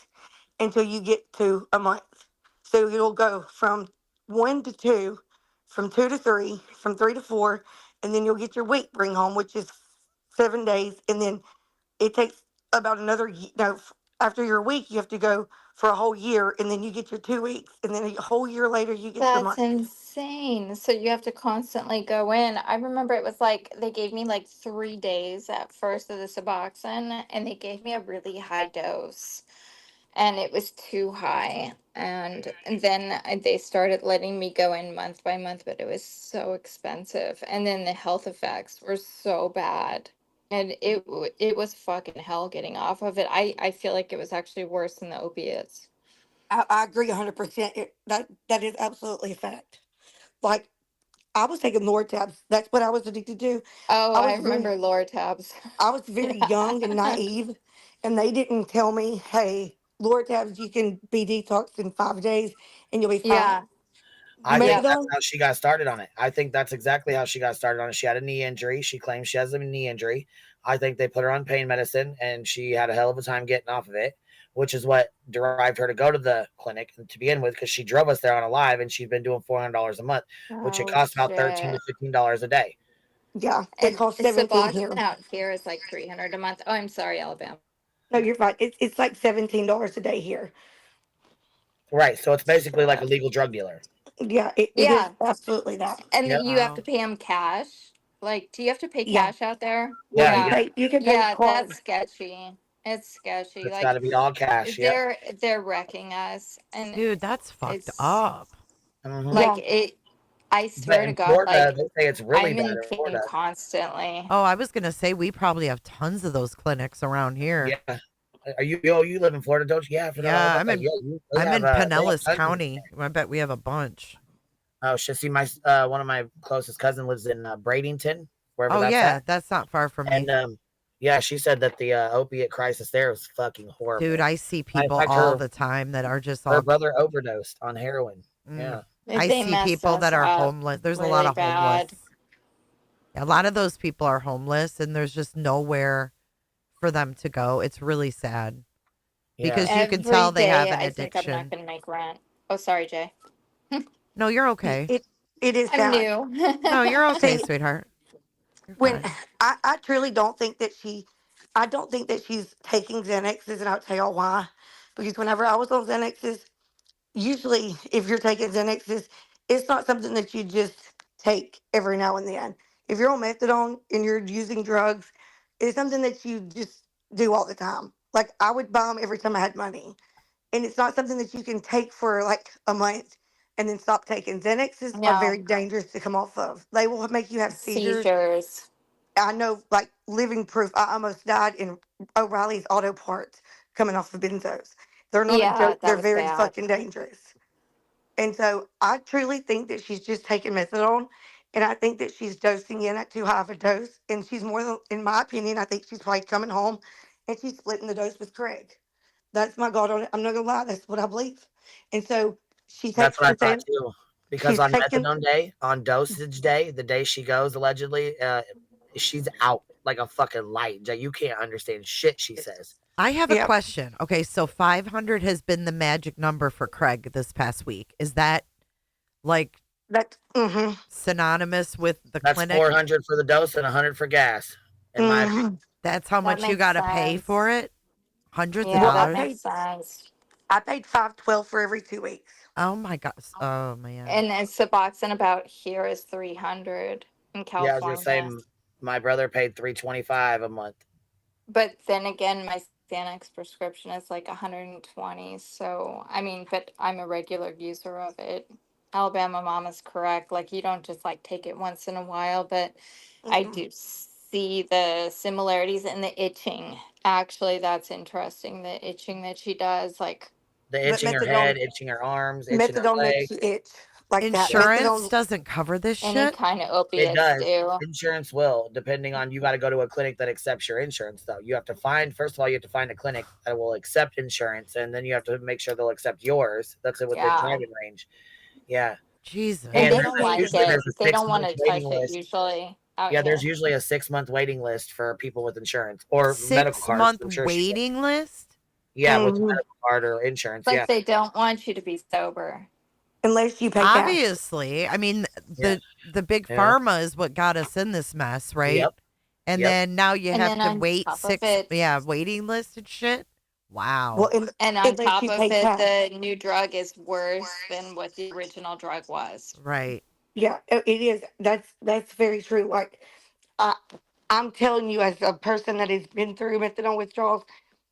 until you get to a month. So you'll go from 1 to 2, from 2 to 3, from 3 to 4, and then you'll get your week bring home, which is 7 days, and then it takes about another no. After your week, you have to go for a whole year, and then you get your 2 weeks, and then a whole year later, you get your That's month. insane. So you have to constantly go in. I remember it was like they gave me like 3 days at first of the Suboxone, and they gave me a really high dose, and it was too high. And then they started letting me go in month by month, but it was so expensive. And then the health effects were so bad. And it was fucking hell getting off of it. I feel like it was actually worse than the opiates. I agree 100%. That is absolutely a fact. Like I was taking Lord tabs. That's what I was addicted to. Oh, I I was very remember lower tabs. I was very young and naive, and they didn't tell me, "Hey, Lord tabs, you can be detoxed in 5 days, and you'll be fine." Yeah. I think Yep. that's Methadone, how she got started on it. I think that's exactly how she got started on it. She had a knee injury. She claims she has a knee injury. I think they put her on pain medicine and she had a hell of a time getting off of it, which is what derived her to go to the clinic to begin with because she drove us there on a live and she's been doing $400 a month, which it Oh costs about $13 to shit. $15 a day. yeah, they And cost 17 Suboxone here. out here is like 300 a month. Oh, I'm sorry, Alabama. No, you're fine. It's like $17 a day here. Right. So it's basically like a Shit. legal drug dealer. Yeah, it is Yeah. absolutely that. And Yep. then you have to Wow. pay them cash. Like, do you have to pay Yeah. cash out there? Well, Yeah. Yeah. you can pay with Yeah, card. that's sketchy. It's sketchy. It's got Like to be all cash. Yep. they're wrecking us and Dude, that's fucked it's up. Mm-hmm. like Yeah. it I But swear to in God, Florida, like they say it's really I'm bad in in pain Florida. constantly. Oh, I was gonna say we probably have tons of those clinics around here. Yeah. Are you? Oh, you live in Florida, don't you? Yeah, I forgot all Yeah, about that. Yeah, they I'm have in they have Pinellas tons of. County. I bet we have a bunch. Oh shit! See, my one of my closest cousin lives in Bradenton, wherever Oh that's yeah, at. that's not far from me. And yeah, she said that the opiate crisis there was fucking horrible. Dude, I see In people fact, all the time that are just her all brother overdosed on heroin. Yeah. I They see mess people that us are up homeless. There's a lot really of homeless. bad. A lot of those people are homeless and there's just nowhere for them to go. It's really sad. Because you can Every tell they have day an I think I'm not addiction. going to make rent. Oh, sorry, Jay. No, you're okay. It is I'm sad. new. No, you're okay, See, sweetheart. You're when fine. I truly don't think that I don't think that she's taking Xanaxes, and I'll tell y'all why. Because whenever I was on Xanaxes, usually if you're taking Xanaxes, it's not something that you just take every now and then. If you're on methadone and you're using drugs, it's something that you just do all the time. Like I would buy them every time I had money, and it's not something that you can take for like a month and then stop taking. Xanaxes are very No. dangerous to come off of. They will make you have seizures. Seizures. I know, like living proof. I almost died in O'Reilly's Auto Parts coming off of benzos. They're not a Yeah, joke. that They're was very bad. fucking dangerous. And so I truly think that she's just taking methadone, and I think that she's dosing in at too high of a dose. And she's more than, in my opinion, I think she's probably coming home and she's splitting the dose with Craig. That's my God on it. I'm not gonna lie. That's what I believe. And so That's what I she's thought saying too. Because she's on taking. methadone day, on dosage day, the day she goes allegedly, she's out like a fucking light. You can't understand shit she says. I have a Yep. question. Okay, so 500 has been the magic number for Craig this past week. Is that like That. Mm-hmm. synonymous with the That's clinic? 400 for the dose and 100 for gas. In my opinion. Mm-hmm. That's how That much you makes got to pay sense. for it? Hundreds of Yeah, Well, that dollars? makes sense. I paid $512 for every 2 weeks. Oh my gosh. Oh man. And it's Suboxone about here is 300 in Yeah, I was gonna say California. my brother paid $325 a month. But then again, my Xanax prescription is like 120. So, I mean, but I'm a regular user of it. Alabama mom is correct. Like, you don't just like take it once in a while, but I Mm-mm. do see the similarities in the itching. Actually, that's interesting. The itching that she does, like, The But itching her head, methadone, itching her arms, itching her methadone makes legs. you itch like that. Yeah. Insurance Methadone. doesn't cover this any shit? kind of It opiates does. do. Insurance will, depending on you got to go to a clinic that accepts your insurance though. You have to find first of all, you have to find a clinic that will accept insurance, and then you have to make sure they'll accept yours. That's it within Yeah. driving range. Yeah. Jesus. And And they there's don't a, like usually it. there's a They don't want 6 month to waiting touch it list. usually out Yeah, here. there's usually a 6 month waiting list for people with insurance or medical 6 cards. month I'm sure waiting list? yeah, with a Mhm. medical card or insurance. But Yeah. they don't want you to be sober. Unless you pay cash. Obviously. I mean, Yeah. the big Yeah. pharma is what got us in this mess, right? Yep. And Yep. then now you And have then to on wait top of 6 it, waiting list and shit. Well, Wow. and on unless top you of pay it, cash. the new drug is worse than what the original drug was. Right. Yeah, it is. That's very true. Like, I, I'm telling you, as a person that has been through methadone withdrawals,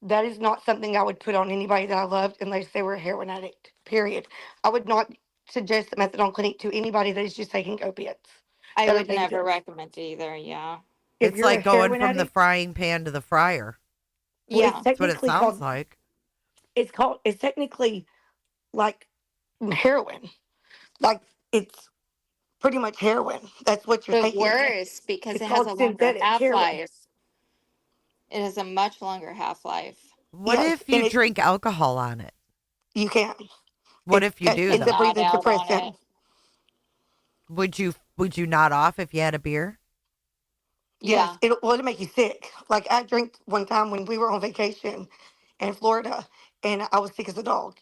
that is not something I would put on anybody that I loved unless they were a heroin addict. Period. I would not suggest the methadone clinic to anybody that is just taking opiates I that are would never dangerous. recommend it either. Yeah. If It's you're a like going heroin from the addict, frying pan to the fryer. well, it's Yeah. That's what it technically sounds called. like. It's technically like heroin. Like it's pretty much heroin. That's what you're But taking. worse because It's it has a called longer synthetic half heroin. life. It has a much longer half life. What Yes, if and you drink alcohol on it? you can. What if you You do can It's a though? nod breathing out on suppressant. it. Would you nod off if you had a beer? Yes, Yeah. it'll make you sick. Like I drank one time when we were on vacation in Florida, and I was sick as a dog.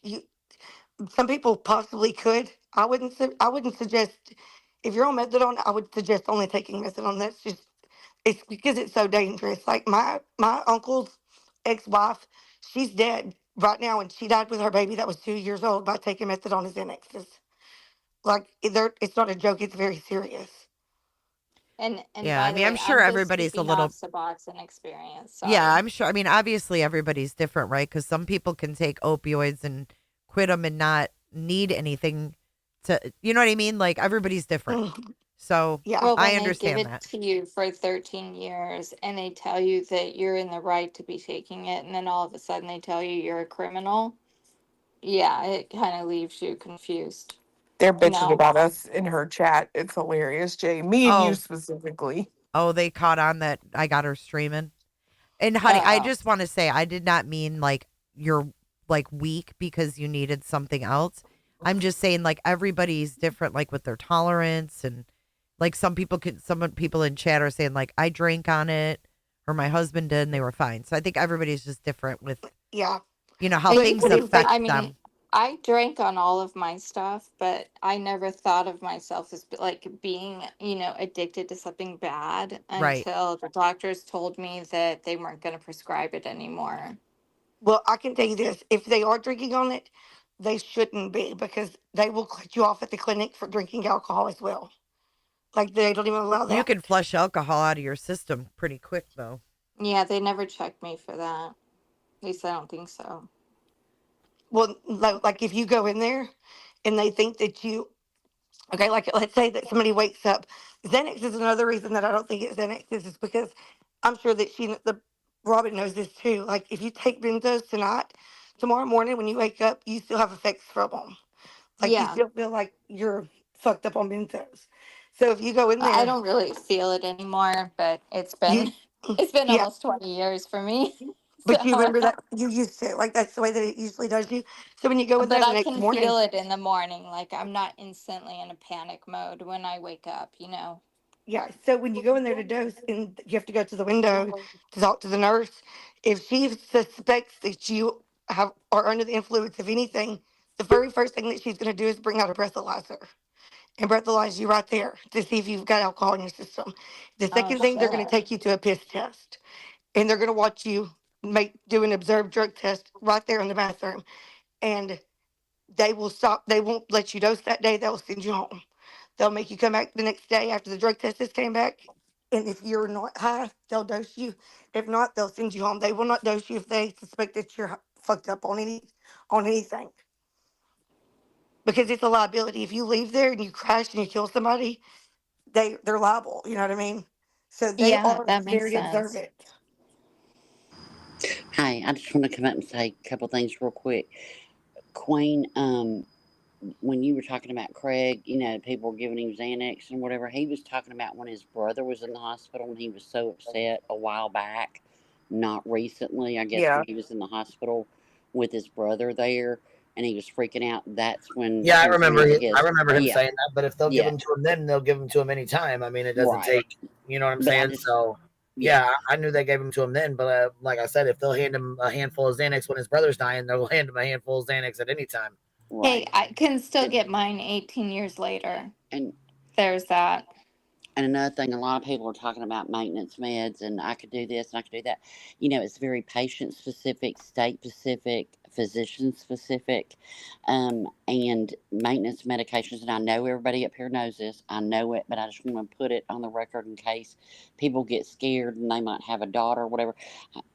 Some people possibly could. I wouldn't suggest if you're on methadone. I would suggest only taking methadone. That's just it's because it's so dangerous. Like my uncle's ex-wife, she's dead right now, and she died with her baby that was 2 years old by taking methadone as Xanaxes. Like it's not a joke. It's very serious. And Yeah, I by the mean, I'm way, sure I'm just everybody's a speaking little. off Suboxone experience. Yeah, Sorry. I'm sure. I mean, obviously, everybody's different, right? Because some people can take opioids and quit them and not need anything to, you know what I mean? Like, everybody's different. Mhm. So Yeah. Well, I when they give understand it that. to you for 13 years and they tell you that you're in the right to be taking it, and then all of a sudden they tell you you're a criminal, yeah, it kind of leaves you confused. They're You bitching know? about us in her chat. It's hilarious, Jay. Me and you Oh, specifically. Oh, they caught on that I got her streaming. And honey, I just want to say I did not mean like you're like weak because you needed something else. I'm just saying like everybody's different, like with their tolerance, and like some people in chat are saying like I drank on it or my husband did and they were fine. So I think everybody's just different with Yeah. how And things even if they, affect I mean, them. I drank on all of my stuff, but I never thought of myself as like being, addicted to something bad Right. until the doctors told me that they weren't going to prescribe it anymore. well, I can tell you this: if they are drinking on it, they shouldn't be because they will cut you off at the clinic for drinking alcohol as well. Like they don't even allow You that. can flush alcohol out of your system pretty quick though. Yeah, they never checked me for that. At least I don't think so. Well, like if you go in there and they think that you, okay, like let's say that somebody wakes up. Xanax is another reason that I don't think it's Xanax is because I'm sure that the Robin knows this too. Like if you take benzos tonight, tomorrow morning when you wake up, you still have effects from them. Like you Yeah, still feel like you're fucked up on benzos. So if you go in I there, don't really feel it anymore, but it's you been it's been yeah, almost 20 years for me. but you So, remember that you used to like that's the way that it usually does you. So when you go in but there the I next can morning, feel it in the morning. Like I'm not instantly in a panic mode when I wake up. yeah. So when you go in there to dose, and you have to go to the window to talk to the nurse, if she suspects that you are under the influence of anything, the very first thing that she's going to do is bring out a breathalyzer and breathalyze you right there to see if you've got alcohol in your system. The Oh second thing, they're going to shit. take you to a piss test, and they're going to watch you do an observed drug test right there in the bathroom, and they will stop. They won't let you dose that day. They'll send you home. They'll make you come back the next day after the drug test has came back. And if you're not high, they'll dose you. If not, they'll send you home. They will not dose you if they suspect that you're fucked up on anything. Because it's a liability. If you leave there and you crash and you kill somebody, they're liable. You know what I mean? So they Yeah, are that makes very sense. observant. Hi, I just want to come up and say a couple things real quick. Queen, when you were talking about Craig, people were giving him Xanax and whatever, he was talking about when his brother was in the hospital and he was so upset a while back, not recently, I guess, Yeah. when he was in the hospital with his brother there and he was freaking out. That's when Yeah, he was going to get I his. remember him Yeah, saying that. But if they'll give yeah, him to him, then they'll give him to him anytime. I mean, it doesn't right. take. You know what I'm But I saying? just, So yeah. yeah, I knew they gave him to him then. But like I said, if they'll hand him a handful of Xanax when his brother's dying, they'll hand him a handful of Xanax at any time. Hey, Right. I can still get mine 18 years later. And There's that. And another thing, a lot of people are talking about maintenance meds, and I could do this and I could do that. It's very patient specific, state specific, physician specific, and maintenance medications. And I know everybody up here knows this. I know it, but I just want to put it on the record in case people get scared and they might have a daughter or whatever.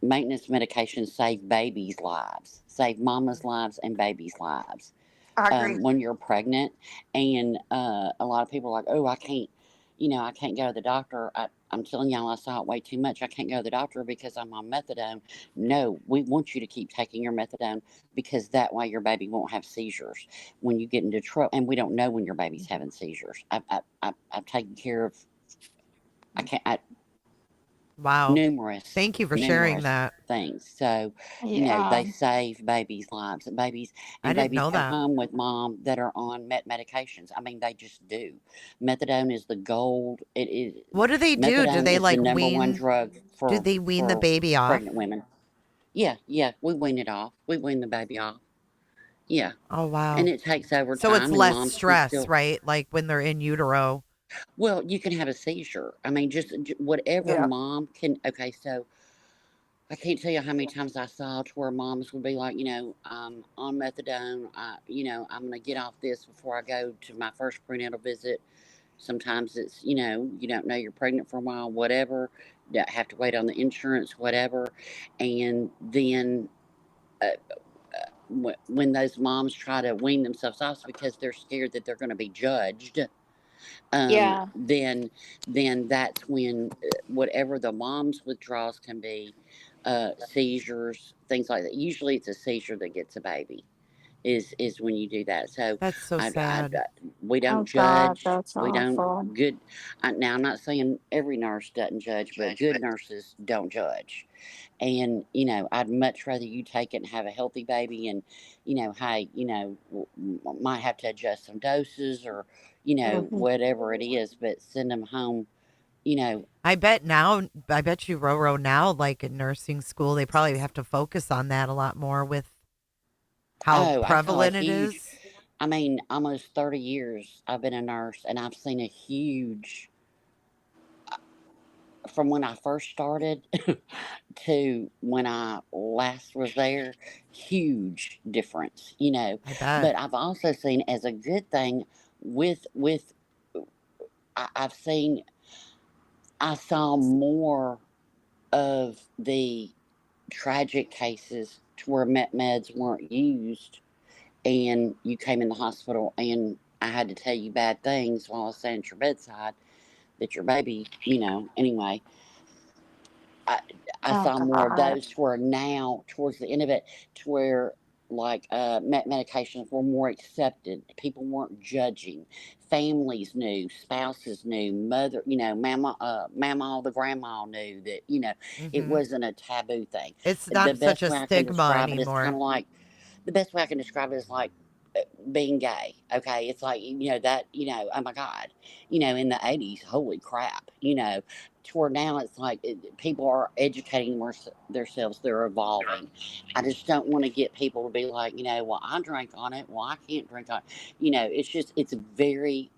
Maintenance medications save babies' lives, save mama's lives and babies' lives. I agree. When you're pregnant, and a lot of people are like, oh, I can't go to the doctor. I'm telling y'all, I saw it way too much. I can't go to the doctor because I'm on methadone. No, we want you to keep taking your methadone because that way your baby won't have seizures when you get into trouble. And we don't know when your baby's having seizures. I've taken care of. I can't. Wow. Thank you for sharing Numerous that. things. So, Yeah. they save babies' lives. Babies I and didn't babies know go that. home with mom that are on medications. I mean, they just do. Methadone is the gold. It is What do they do? Do methadone they is the like number one wean? drug Do for they wean the for baby off? pregnant women. Yeah, yeah, we wean it off. We wean the baby off. Yeah, Oh and wow. it takes over So it's time, and less moms can stress, still. right? Like when they're in utero. Well, you can have a seizure. I mean, just whatever Yeah. mom can. Okay, so I can't tell you how many times I saw to where moms would be like, on methadone. I'm going to get off this before I go to my first prenatal visit. Sometimes it's, you don't know you're pregnant for a while, whatever. You have to wait on the insurance, whatever. And then uh, when those moms try to wean themselves off because they're scared that they're going to be judged, Yeah. then that's when whatever the mom's withdrawals can be, seizures, things like that. Usually, it's a seizure that gets a baby. is when you do that. So That's so sad. we don't Oh God, judge. that's We don't awful. good. Now I'm not saying every nurse doesn't judge, but good nurses don't judge. And I'd much rather you take it and have a healthy baby, and hey, might have to adjust some doses or Mhm. whatever it is, but send them home. I bet you, Roro, now, like in nursing school, they probably have to focus on that a lot more with how Oh, I saw a prevalent it huge. is. I mean, almost 30 years I've been a nurse, and I've seen a huge from when I first started to when I last was there, huge difference. I bet. But I've also seen as a good thing with I've seen I saw more of the tragic cases to where meds weren't used, and you came in the hospital and I had to tell you bad things while I was standing at your bedside that your baby, anyway. I, I Oh saw more of God. those to where now, towards the end of it, to where like medications were more accepted. People weren't judging. Families knew, spouses knew, mama, mama, the grandma knew that it Hmm. wasn't a taboo thing. It's The not such best a way I can stigma describe it is kind anymore. of like the best way I can describe it is like being gay. Okay, it's like that. Oh my God. In the '80s, holy crap. To where now it's like people are educating themselves. They're evolving. I just don't want to get people to be like, well, I drank on it. Well, I can't drink on it. It's just it's very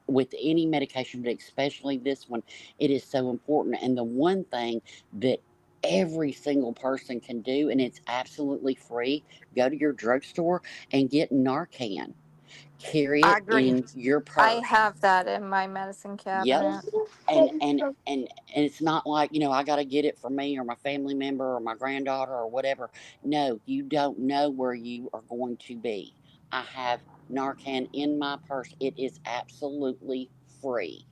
with any medication, but especially this one, it is so important. And the one thing that every single person can do, and it's absolutely free, go to your drugstore and get Narcan. Carry I it agree. in your I purse. have that in my medicine Yep. cabinet. And it's not like, I got to get it for me or my family member or my granddaughter or whatever. No, you don't know where you are going to be. I have Narcan in my purse. It is absolutely free.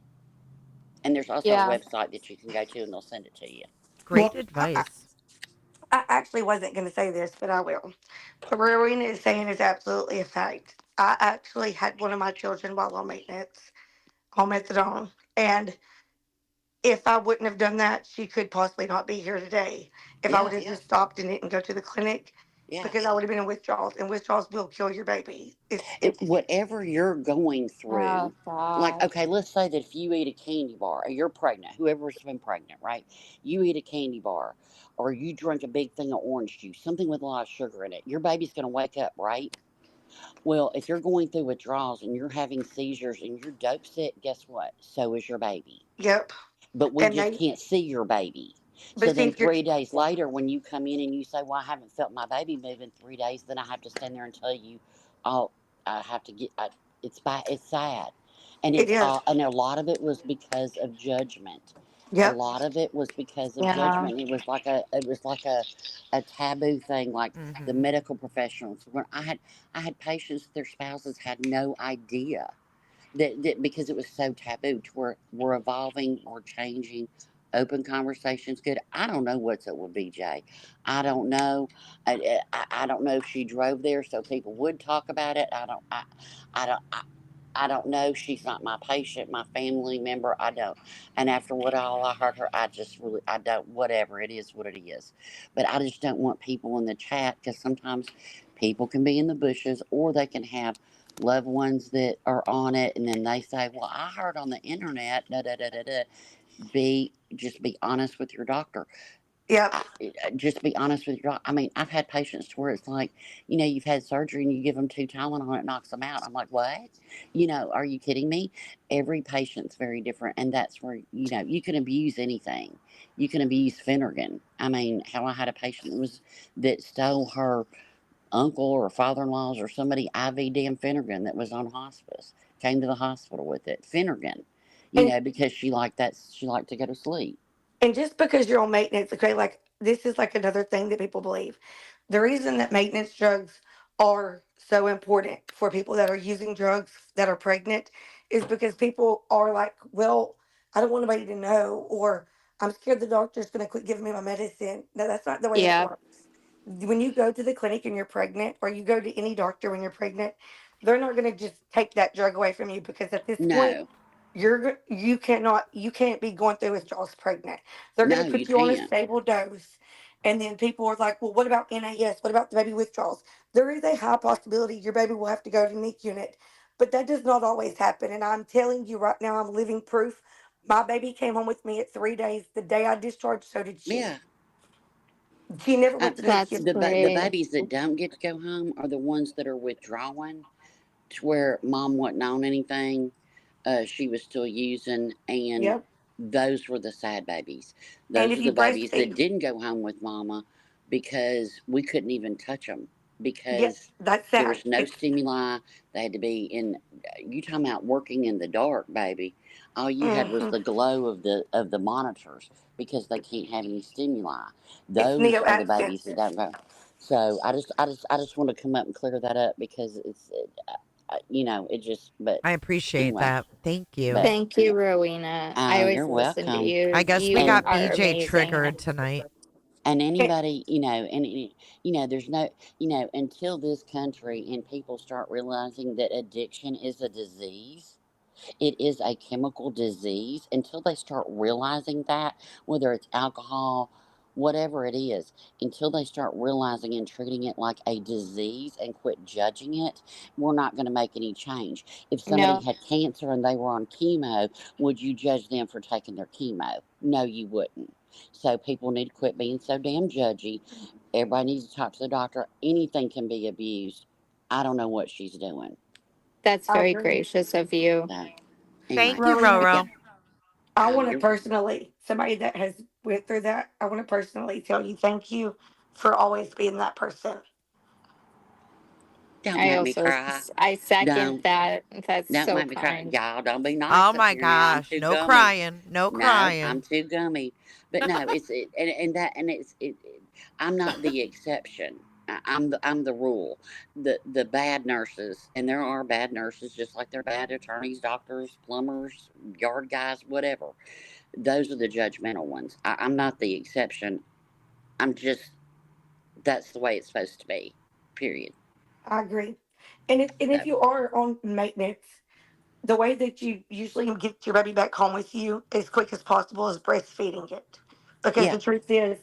And there's also a Yeah. website that you can go to and they'll send it to you. Great Well, advice. I actually wasn't going to say this, but I will. What Rowena is saying is absolutely a fact. I actually had one of my children while on maintenance on methadone. And if I wouldn't have done that, she could possibly not be here today. If I Yeah. would have just stopped and didn't go to the clinic, Yeah. because I would have been in withdrawals, and withdrawals will kill your baby. Whatever you're going Oh through, like, God. okay, let's say that if you eat a candy bar, or you're pregnant, whoever's been pregnant, right? You eat a candy bar, or you drink a big thing of orange juice, something with a lot of sugar in it, your baby's going to wake up, right? Well, if you're going through withdrawals and you're having seizures and you're dope sick, guess what? So is your baby. Yep. But we And just they, can't see your baby. So but see, then if you're, 3 days later, when you come in and you say, "Well, I haven't felt my baby move in 3 days," then I have to stand there and tell you, "Oh, I have to get." It's bad. It's sad, and it is. and a lot of it was because of judgment. A Yep. lot of it was because of Yeah. judgment. It was like a taboo thing. Like the Hmm. medical professionals, when I had patients, their spouses had no idea that because it was so taboo to where we're evolving, we're changing. Open conversations good. I don't know what's up with BJ. I don't know. I don't know if she drove there so people would talk about it. I don't. I don't know. She's not my patient, my family member. I don't. And after what all I heard her, I just really, I don't. Whatever it is, what it is. But I just don't want people in the chat because sometimes people can be in the bushes or they can have loved ones that are on it, and then they say, "Well, I heard on the internet." Da da da da da. Just be honest with your doctor. Yep. Just be honest with your doctor. I mean, I've had patients to where it's like, you've had surgery and you give them 2 Tylenol and it knocks them out. I'm like, what? Are you kidding me? Every patient's very different, and that's where you can abuse anything. You can abuse Finnegan. I mean, how I had a patient that stole her uncle or father-in-law's or somebody IV damn Finnegan that was on hospice. Came to the hospital with it. Finnegan. And Because she liked to go to sleep. And just because you're on maintenance, okay, like this is like another thing that people believe. The reason that maintenance drugs are so important for people that are using drugs that are pregnant is because people are like, well, I don't want anybody to know, or I'm scared the doctor's going to quit giving me my medicine. No, that's not the way that it Yeah. works. when you go to the clinic and you're pregnant, or you go to any doctor when you're pregnant, they're not going to just take that drug away from you, because at this point, No, you can't be going through withdrawals pregnant. They're going no, to you put you on a can't. stable dose, and then people are like, well, what about NAS? What about the baby withdrawals? There is a high possibility your baby will have to go to NIC unit, but that does not always happen. And I'm telling you right now, I'm living proof. My baby came home with me at 3 days. The day I discharged, so did she. Yeah. She never went to the NIC That's unit. The great. babies that don't get to go home are the ones that are withdrawing to where mom wasn't on anything. She was still using, and Yep. those were the sad babies. And Those if are you the babies that breastfeed, didn't go home with mama because we couldn't even touch them yeah, because that's there sad. was no It's stimuli. They had to be in. You talking about working in the dark, baby? All you had was mhm. the glow of the monitors because they can't have any stimuli. It's Those are the babies that neoadjuvant. don't go. So I just want to come up and clear that up because it just. But I appreciate anyway, that. Thank you. but Thank you, Rowena. I you're always listen to welcome. I you. guess we You And got are BJ amazing. triggered tonight. and It, anybody, there's no, until this country and people start realizing that addiction is a disease. It is a chemical disease. Until they start realizing that, whether it's alcohol, whatever it is, until they start realizing and treating it like a disease and quit judging it, we're not going to make any change. If somebody No, had cancer and they were on chemo, would you judge them for taking their chemo? No, you wouldn't. So people need to quit being so damn judgy. Everybody needs to talk to the doctor. Anything can be abused. I don't know what she's doing. that's I very agree. gracious of you. So anyway, Thank you, Rowena, yeah. Roro. I Oh, want to you're welcome. personally, somebody that has went through that, I want to personally tell you thank you for always being that person. Don't I make me also cry. I second Don't that. That's don't so make me cry. kind. Y'all don't be Oh nice up my here now. I'm gosh. too No gummy. crying. No No, I'm crying. too gummy. But no, I'm not the exception. I'm the rule. The bad nurses, and there are bad nurses, just like there are bad attorneys, doctors, plumbers, yard guys, whatever. Those are the judgmental ones. I'm not the exception. I'm just that's the way it's supposed to be. Period. I agree. And So if you are on maintenance, the way that you usually get your baby back home with you as quick as possible is breastfeeding it. Because yeah, the truth is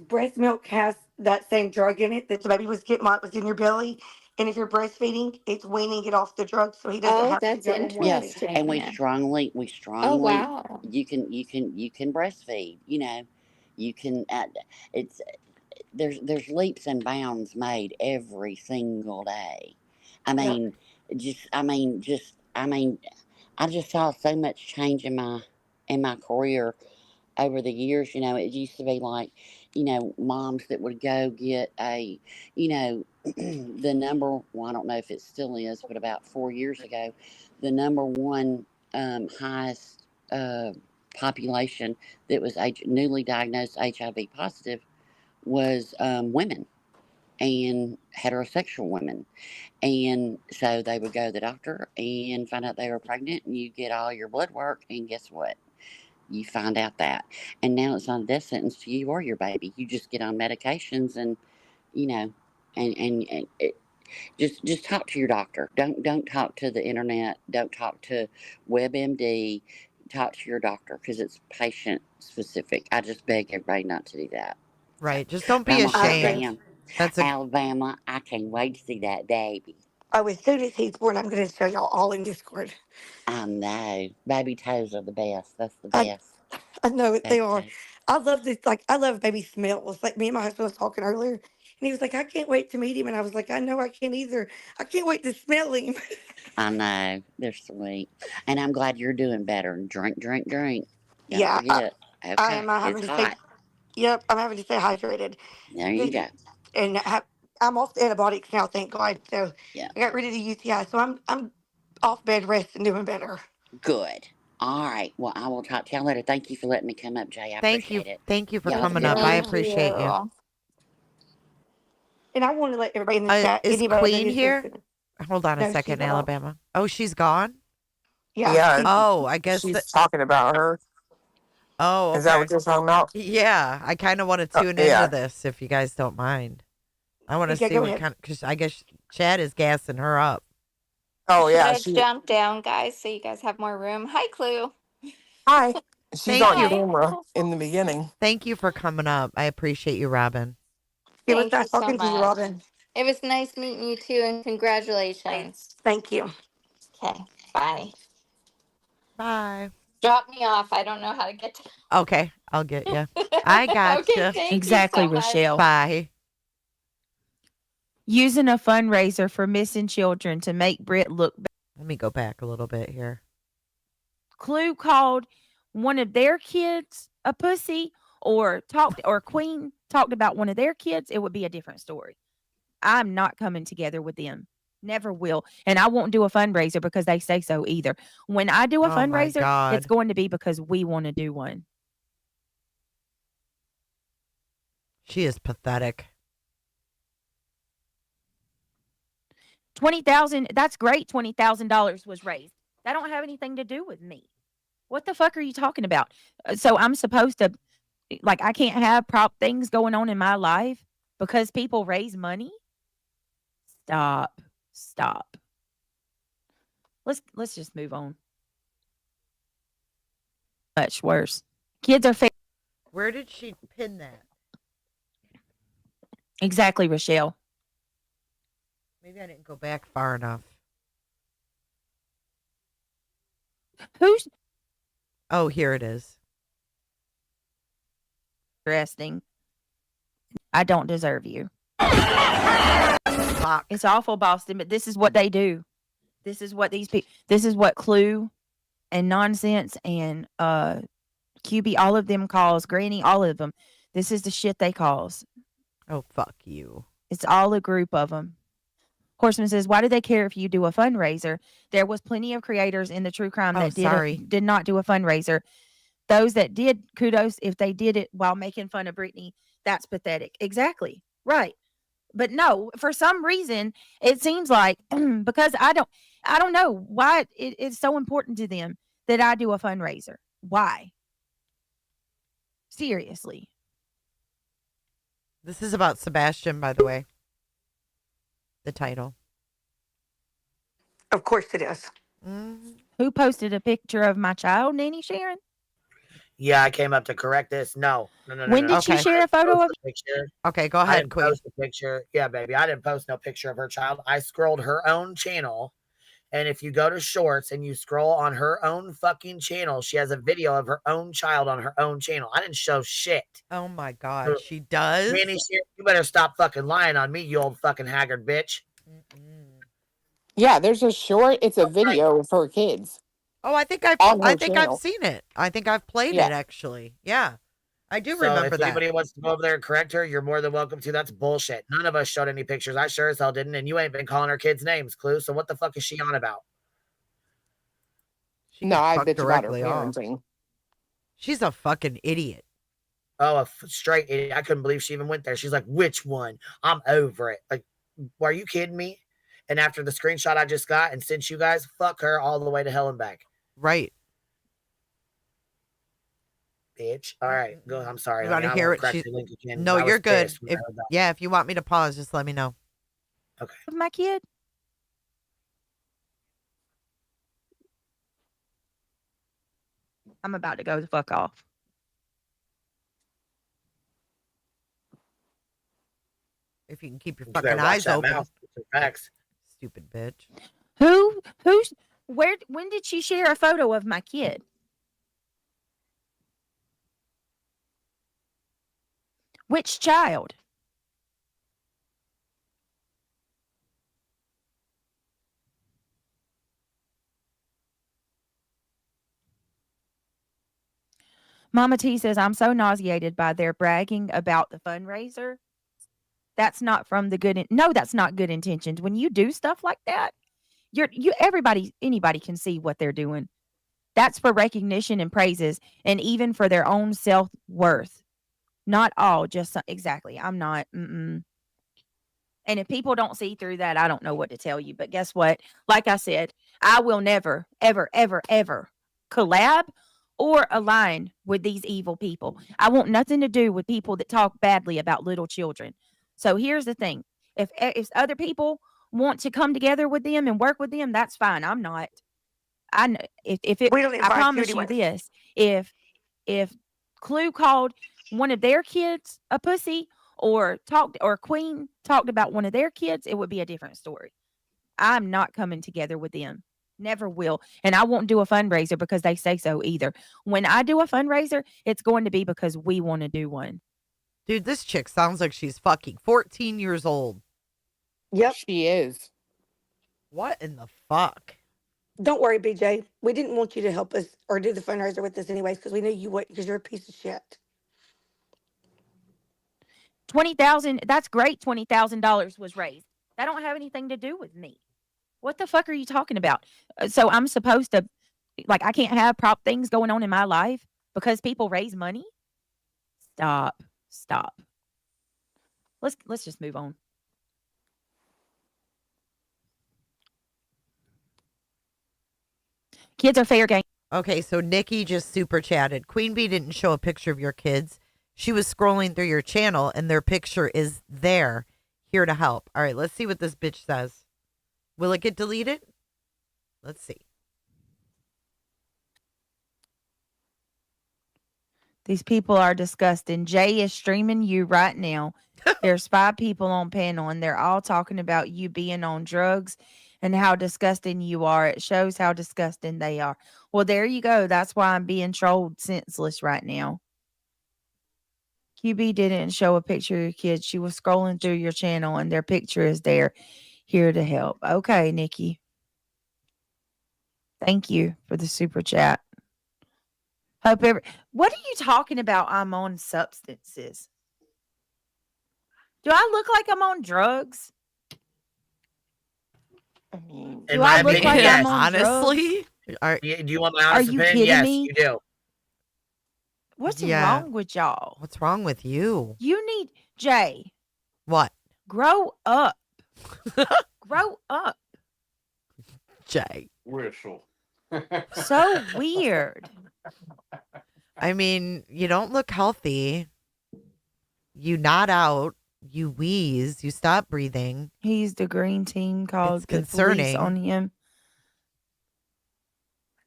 breast milk has that same drug in it that the baby was getting while it was in your belly. And if you're breastfeeding, it's weaning it off the drug so he doesn't Oh, have to that's go on one yeah, feed. and interesting. we Oh, strongly, wow. you can breastfeed. You can. It's there's leaps and bounds made every single day. I Yep. mean, I just saw so much change in my career over the years. It used to be like, moms that would go get the number. Well, I don't know if it still is, but about 4 years ago, the number one highest population that was newly diagnosed HIV positive was women and heterosexual women. And so they would go to the doctor and find out they were pregnant, and you get all your blood work, and guess what? You find out that. And now it's not a death sentence to you or your baby. You just get on medications and, you know, and just talk to your doctor. Don't talk to the internet. Don't talk to WebMD. Talk to your doctor because it's patient specific. I just beg everybody not to do that. So, Right. Just don't but be I'm a I hot agree. ashamed. damn That's a Alabama. I can't wait to see that baby. Oh, as soon as he's born, I'm going to show y'all all in Discord. I know. Baby toes are the best. That's the I, best. I know it, they Baby are. toes. I love this. Like, I love baby smells. Like, me and my husband was talking earlier, and he was like, I can't wait to meet him. And I was like, I know I can't either. I can't wait to smell him. I know. They're sweet. And I'm glad you're doing better. Drink, drink, drink. Don't Yeah, forget. I Okay. am It's having to stay. hot. Yep, I'm having to stay hydrated. There you The- go. And I'm off the antibiotics now, thank God. So Yeah. I got rid of the UTI. So I'm off bed rest and doing better. Good. All right. Well, I will talk to y'all later. Thank you for letting me come up, Jay. I thank you. appreciate it. Thank you for Y'all have a coming good up. I night. Thank appreciate you. you. And I want to let everybody in the chat, Is anybody that Queen is here? listening. Hold on a No, she's second, off. Alabama. Oh, she's gone? Yeah, Yeah, Oh, I guess that. she's talking about her. Oh, Is that okay. what you're talking about? Yeah, I kind of want to tune into Yeah. this if you guys don't mind. I want to Okay, see go what ahead. kind, because I guess Chad is gassing her up. Oh Should yeah, I jump down, guys, so you guys have more room? Hi, Clue. Hi. She's Thank on you. camera in the beginning. Thank you for coming up. I appreciate you, Robin. It was Thank you nice so talking to you, much. Robin. It was nice meeting you too, and congratulations. Thank you. Okay, bye. Bye. Drop me off. I don't know how to get to. Okay, I'll get you. I got Okay, you. thank Exactly, you so much. Rochelle. Bye. Using a fundraiser for missing children to make Britt look bad. Let me go back a little bit here. Clue called one of their kids a pussy, or Queen talked about one of their kids, it would be a different story. I'm not coming together with them. Never will. And I won't do a fundraiser because they say so either. When I do a Oh my fundraiser, God. it's going to be because we want to do one. She is pathetic. 20,000, that's great. $20,000 was raised. That don't have anything to do with me. What the fuck are you talking about? So I'm supposed to, like, I can't have things going on in my life because people raise money? Stop. Let's just move on. Much worse. Kids are Where did she pin that? Exactly, Rochelle. Maybe I didn't go back far enough. Who's Oh, here it is. interesting? I don't deserve you. Fuck. It's awful, Boston, but this is what they do. This is what these people. This is what Clue and Nonsense and QB, all of them calls Granny. All of them. This is the shit they cause. Oh, fuck you. It's all a group of them. Horseman says, "Why do they care if you do a fundraiser?" There was plenty of creators in the true crime that did not do a fundraiser. Those that did, kudos if they did it while making fun of Britney. That's pathetic. Exactly right. But no, for some reason, it seems like because I don't know why it's so important to them that I do a fundraiser. Why? Seriously. This is about Sebastian, by the way. The title. Of course it is. Who posted a picture of my child, Nanny Sharon? Yeah, I came up to correct this. No. When did she share a photo of? Picture. Okay, go I ahead, didn't Queen. post a picture. Yeah, baby. I didn't post no picture of her child. I scrolled her own channel. And if you go to shorts and you scroll on her own fucking channel, she has a video of her own child on her own channel. I didn't show shit. Oh my God, she does? Manny, you better stop fucking lying on me, you old fucking haggard bitch. Yeah, there's a short. It's a video for kids. Oh, I think I've seen it. I think I've played it actually. Yeah. I do remember if that. anybody wants to go over there and correct her, you're more than welcome to. That's bullshit. None of us showed any pictures. I sure as hell didn't, and you ain't been calling her kids names, Clue. So what the fuck is she on about? No, I fucked bitch about her directly off. parenting. She's a fucking idiot. Oh, a straight idiot. I couldn't believe she even went there. She's like, which one? I'm over it. Like, are you kidding me? And after the screenshot I just got and sent you guys, fuck her all the way to hell and back. Right. Bitch. All right. Go. I'm sorry. You want to hear it? No, you're good. If you want me to pause, just let me know. Okay. My kid. I'm about to go the fuck off. If you can keep your fucking eyes open. Facts. Stupid bitch. When did she share a photo of my kid? Which child? Mama T says, I'm so nauseated by their bragging about the fundraiser. That's not from the good. No, that's not good intentions. When you do stuff like that, anybody can see what they're doing. That's for recognition and praises, and even for their own self-worth. Not all, just exactly. I'm not. And if people don't see through that, I don't know what to tell you. But guess what? Like I said, I will never, ever, ever, ever collab or align with these evil people. I want nothing to do with people that talk badly about little children. So here's the thing. If other people want to come together with them and work with them, that's fine. I'm not. If it, We don't I invite you promise you anyways. this: if Clue called one of their kids a pussy or Queen talked about one of their kids, it would be a different story. I'm not coming together with them. Never will. And I won't do a fundraiser because they say so either. When I do a fundraiser, it's going to be because we want to do one. Dude, this chick sounds like she's fucking 14 years old. Yep. She is. What in the fuck? Don't worry, BJ. We didn't want you to help us or do the fundraiser with us anyways because we knew you wouldn't because you're a piece of shit. 20,000, that's great. $20,000 was raised. That don't have anything to do with me. What the fuck are you talking about? So I'm supposed to, I can't have prop things going on in my life because people raise money? Stop. Let's just move on. Kids are fair game. Okay, so Nikki just super chatted. Queen Bee didn't show a picture of your kids. She was scrolling through your channel and their picture is there, here to help. All right, let's see what this bitch says. Will it get deleted? Let's see. These people are disgusting. Jay is streaming you right now. There's 5 people on panel and they're all talking about you being on drugs and how disgusting you are. It shows how disgusting they are. Well, there you go. That's why I'm being trolled senseless right now. QB didn't show a picture of your kids. She was scrolling through your channel and their picture is there, here to help. Okay, Nikki. Thank you for the super chat. What are you talking about? I'm on substances. Do I look like I'm on drugs? In Do my I look opinion, like yes. I'm on drugs? Honestly? Do you want my honest you opinion? kidding Yes, me? you do. What's Yeah. wrong with y'all? What's wrong with you? You need Jay. What? Grow up. Grow up. Jay. Whistle. So weird. I mean, you don't look healthy. You nod out. You wheeze. You stop breathing. He's the green team called It's the police concerning. on him.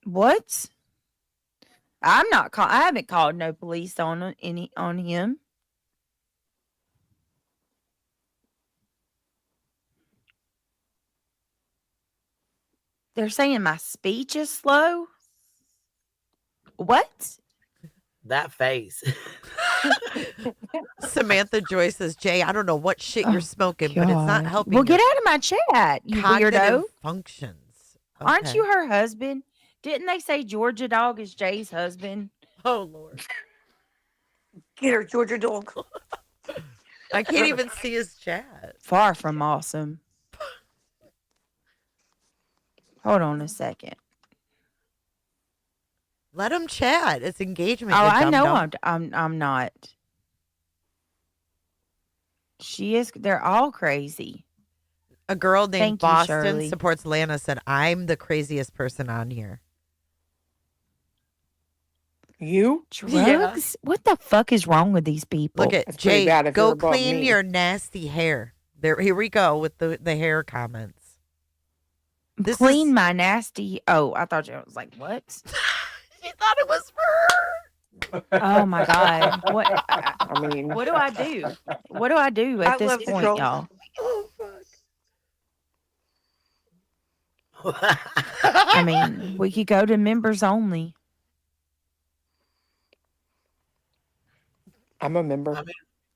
What? I haven't called no police on him. They're saying my speech is slow. What? That face. Samantha Joy says, Jay, I don't know what shit you're smoking, but it's not God. helping. Well, get your out of my chat, you cognitive weirdo. functions. Aren't Okay. you her husband? Didn't they say Georgia Dog is Jay's husband? Oh, Lord. Get her, Georgia dog. I can't even see his chat. Far from awesome. Hold on a second. Let him chat. It's engagement. Oh, you I know dum-dum. I'm not. She is. They're all crazy. A girl named Thank you, Boston Shirley. supports Lana said, I'm the craziest person on here. You? Drugs? What the fuck is wrong with these people? Look at That's pretty Jay. bad if Go you're above clean me. your nasty hair. There. Here we go with the hair comments. This Clean is- my nasty. Oh, I thought you was like, what? She thought it was for her. Oh my god! What? I mean, What do I do? What do I do at I this love the point, trolls. y'all? Oh, fuck. I mean, we could go to members only. I'm a member.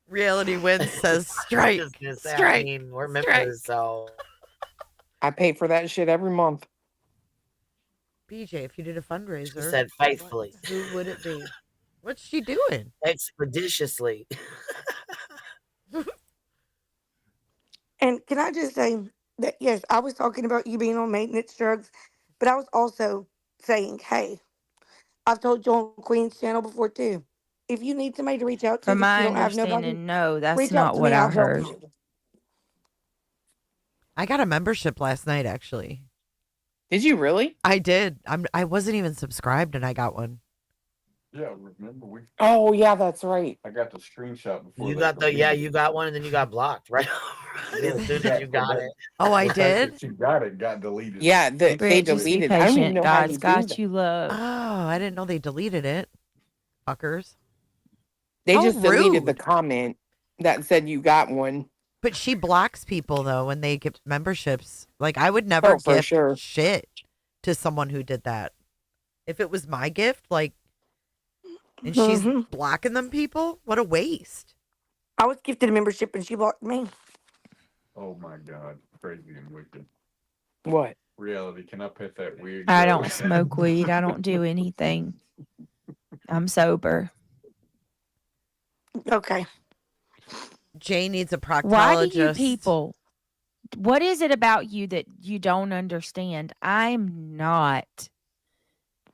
Reality Wins says strike. I was just gonna say, Strike. I mean, we're Strike. members, so I pay for that shit every month. BJ, if you did a fundraiser, she said faithfully, who would it be? What's she doing? expeditiously. And can I just say that, yes, I was talking about you being on maintenance drugs, but I was also saying, hey, I've told you on Queen's channel before too. If you need somebody to reach out to From that my you don't have nobody, understanding, no, that's reach not out to what me. I I'll help heard. you. I got a membership last night, actually. Did you really? I did. I wasn't even subscribed and I got one. Yeah, remember we? Oh yeah, that's right. I got the screenshot before. You they got the deleted it. you got one, and then you got blocked, right? As soon as you got it. Oh, I The fact did? that you got it got deleted. Yeah, they Brett, just be deleted. I don't even patient. know how God's you do got that. you, love. Oh, I didn't know they deleted it. Fuckers. They How just deleted the rude. comment that said you got one. But she blocks people though when they get memberships. Like I would never Oh, for gift sure. shit to someone who did that. If it was my gift, like, and she's blocking them people, what a waste. I was gifted a membership and she blocked me. Oh my God, crazy and wicked. What? Reality, can I pet that weird I girl? don't smoke weed. I don't do anything. I'm sober. Okay. Jay needs a proctologist. Why do you people? What is it about you that you don't understand? I'm not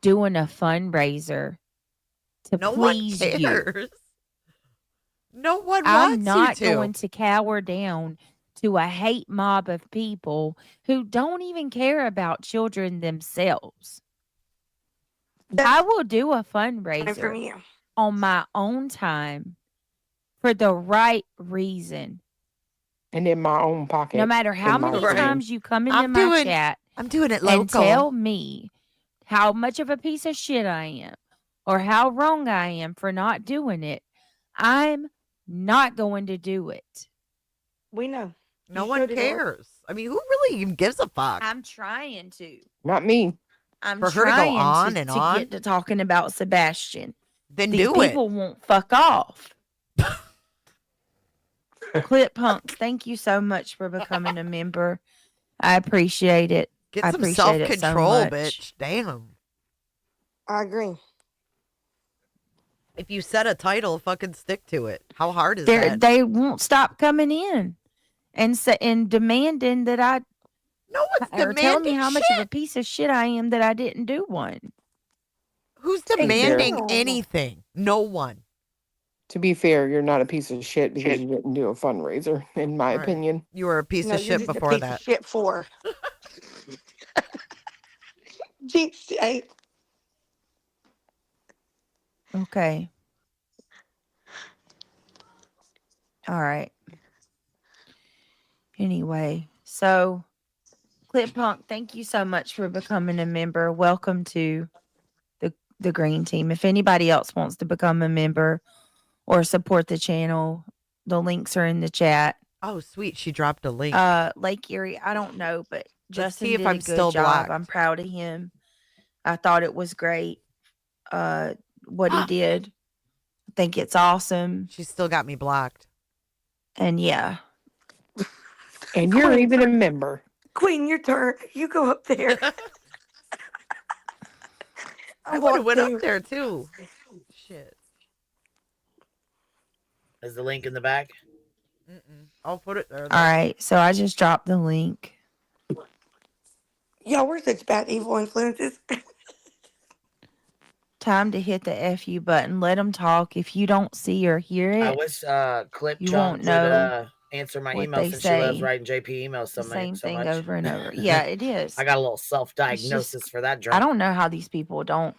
doing a fundraiser to No one please you. cares. No one I'm wants not you to. going to cower down to a hate mob of people who don't even care about children themselves. I will do a From fundraiser you. on my own time for the right reason. And in my own pocket. No matter how in my many brain. times you come into my chat I'm doing it and local. tell me how much of a piece of shit I am or how wrong I am for not doing it, I'm not going to do it. We know. No You one showed it all. cares. I mean, who really even gives a fuck? I'm trying to. Not me. I'm For her to go trying on to, and to on? get to talking about Sebastian. Then These do it. people won't fuck off. Clip Punks, thank you so much for becoming a member. I appreciate it. Get I some appreciate it so self-control, much. bitch. Damn. I agree. If you set a title, fucking stick to it. How hard is that? They won't stop coming in and demanding that I No one's or telling me demanding how much of a shit. piece of shit I am that I didn't do one. Who's fair. demanding anything? No one. To be fair, you're not a piece of shit because you didn't do a fundraiser, in my Right. opinion. You were a piece No, of you're shit just before a piece that. of shit for. Jinx, hey. Okay. All right. Anyway, so Clip Punk, thank you so much for becoming a member. Welcome to the Green Team. If anybody else wants to become a member or support the channel, the links are in the chat. Oh, sweet. She dropped a link. Lake Erie, I don't know, but Justin see if did I'm a good still job. blocked. I'm proud of him. I thought it was great. What he did. I think it's awesome. She still got me blocked. And yeah. And you're even a member. Queen, your turn. You go up there. I would have went up there too. Shit. Is the link in the back? I'll put it there. All right. So I just dropped the link. Y'all, we're such bad evil influences. Time to hit the FU button. Let them talk. If you don't see or hear I it, wish Clip you Chunk won't would know answer my what email they since she loves say. writing JP emails so The same so thing much. over and over. Yeah, it is. I got a little It's self-diagnosis just, for that drunk. I don't know how these people don't.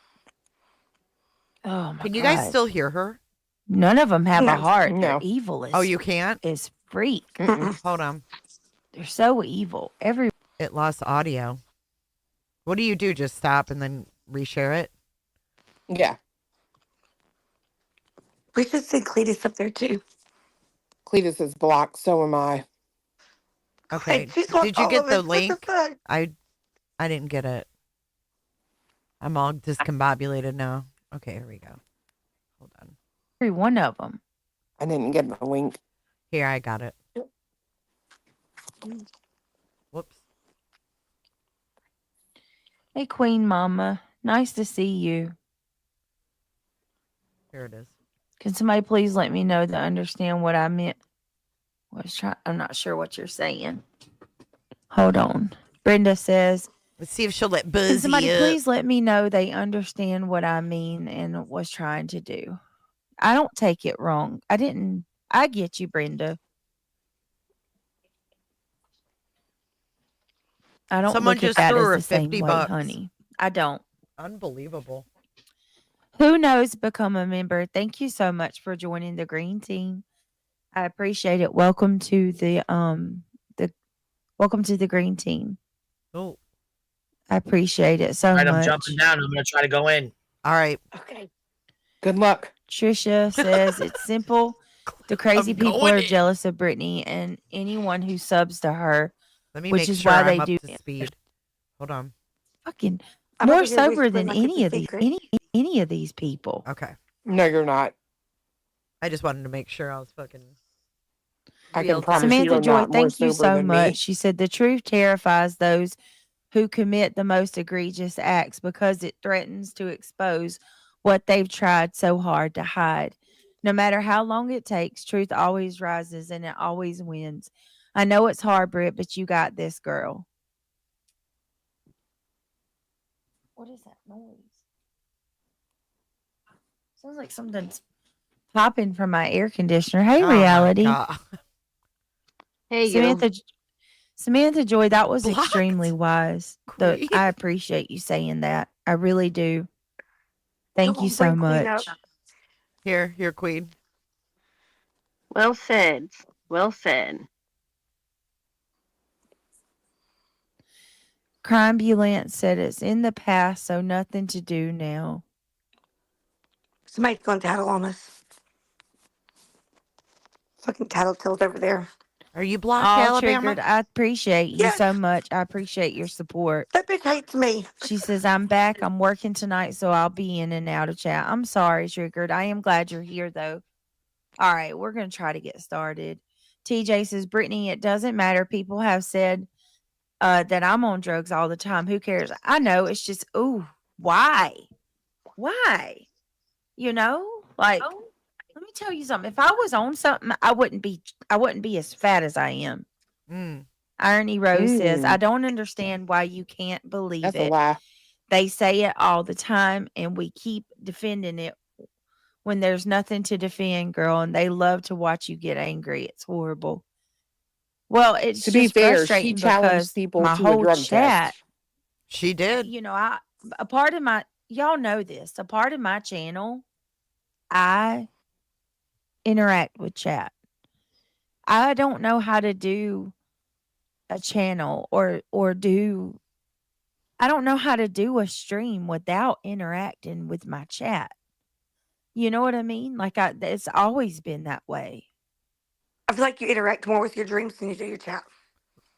Oh my Can you God. guys still hear her? None of them have a No. heart. They're No. evil as, Oh, you can't? as freak. Hold on. They're so evil. It lost audio. What do you do? Just stop and then reshare it? Yeah. We should send Cletus up there too. Cletus is blocked, so am I. Okay. Hey, she's blocked Did you all get of the us. What the link? fuck? I didn't get it. I'm all discombobulated now. Okay, here we go. Hold on. Every one of them. I didn't get the link. Here, I got it. Whoops. Hey, Queen Mama. Nice to see you. Here it is. Can somebody please let me know to understand what I meant? I'm not sure what you're saying. Hold on. Brenda says, Let's see if she'll let can Buzzy somebody up. please let me know they understand what I mean and was trying to do. I don't take it wrong. I get you, Brenda. I don't Someone look at just that threw as her the same 50 way, bucks. honey. I don't. Unbelievable. Who knows? Become a member. Thank you so much for joining the Green Team. I appreciate it. Welcome to the welcome to the green team. Oh, I appreciate it so All right, I'm much. jumping down. I'm gonna try to go in. All right. Okay. Good luck. Trisha says it's simple. The crazy I'm people going are in. jealous of Brittany and anyone who subs to her, Let me which make is sure why I'm they up do to speed. Hold on. fucking I'm more over here sober whispering than like it's a secret. any of these people. Okay. No, you're not. I just wanted to make sure I was fucking. I real can time. promise you Samantha you're Joy, not more thank you sober so than much. me. She said the truth terrifies those who commit the most egregious acts because it threatens to expose what they've tried so hard to hide. No matter how long it takes, truth always rises and it always wins. I know it's hard, Britt, but you got this, girl. What is that noise? Sounds like something's popping from my air conditioner. Hey, Oh my reality. God. Hey, you. Samantha Joy, that was Blocked. extremely wise. Queen. I appreciate you saying that. I really do. Thank Come you on, so bring Queen up. much. Here, Queen. Well said. Well said. Crimebulant said it's in the past, so nothing to do now. Somebody's going to tattle on us. Fucking tattletales over there. Are you blocked, All Alabama? triggered. I appreciate you Yes. so much. I appreciate your support. That bitch hates me. She says, I'm back. I'm working tonight, so I'll be in and out of chat. I'm sorry, Triggered. I am glad you're here, though. All right, we're going to try to get started. TJ says, Brittany, it doesn't matter. People have said that I'm on drugs all the time. Who cares? I know. It's just, ooh, why? Why? You know? Like, let me tell you something. If I was on something, I wouldn't be as fat as I am. Mm. Irony Rose says, I don't understand why you can't believe That's it. a lie. They say it all the time, and we keep defending it when there's nothing to defend, girl, and they love to watch you get angry. It's horrible. Well, it's To be just fair, she frustrating challenged because people my to a whole drug chat, test. She did. you know, a part of my, y'all know this, a part of my channel, I interact with chat. I don't know how to do a channel or do, I don't know how to do a stream without interacting with my chat. You know what I mean? Like it's always been that way. I feel like you interact more with your dreams than you do your chat.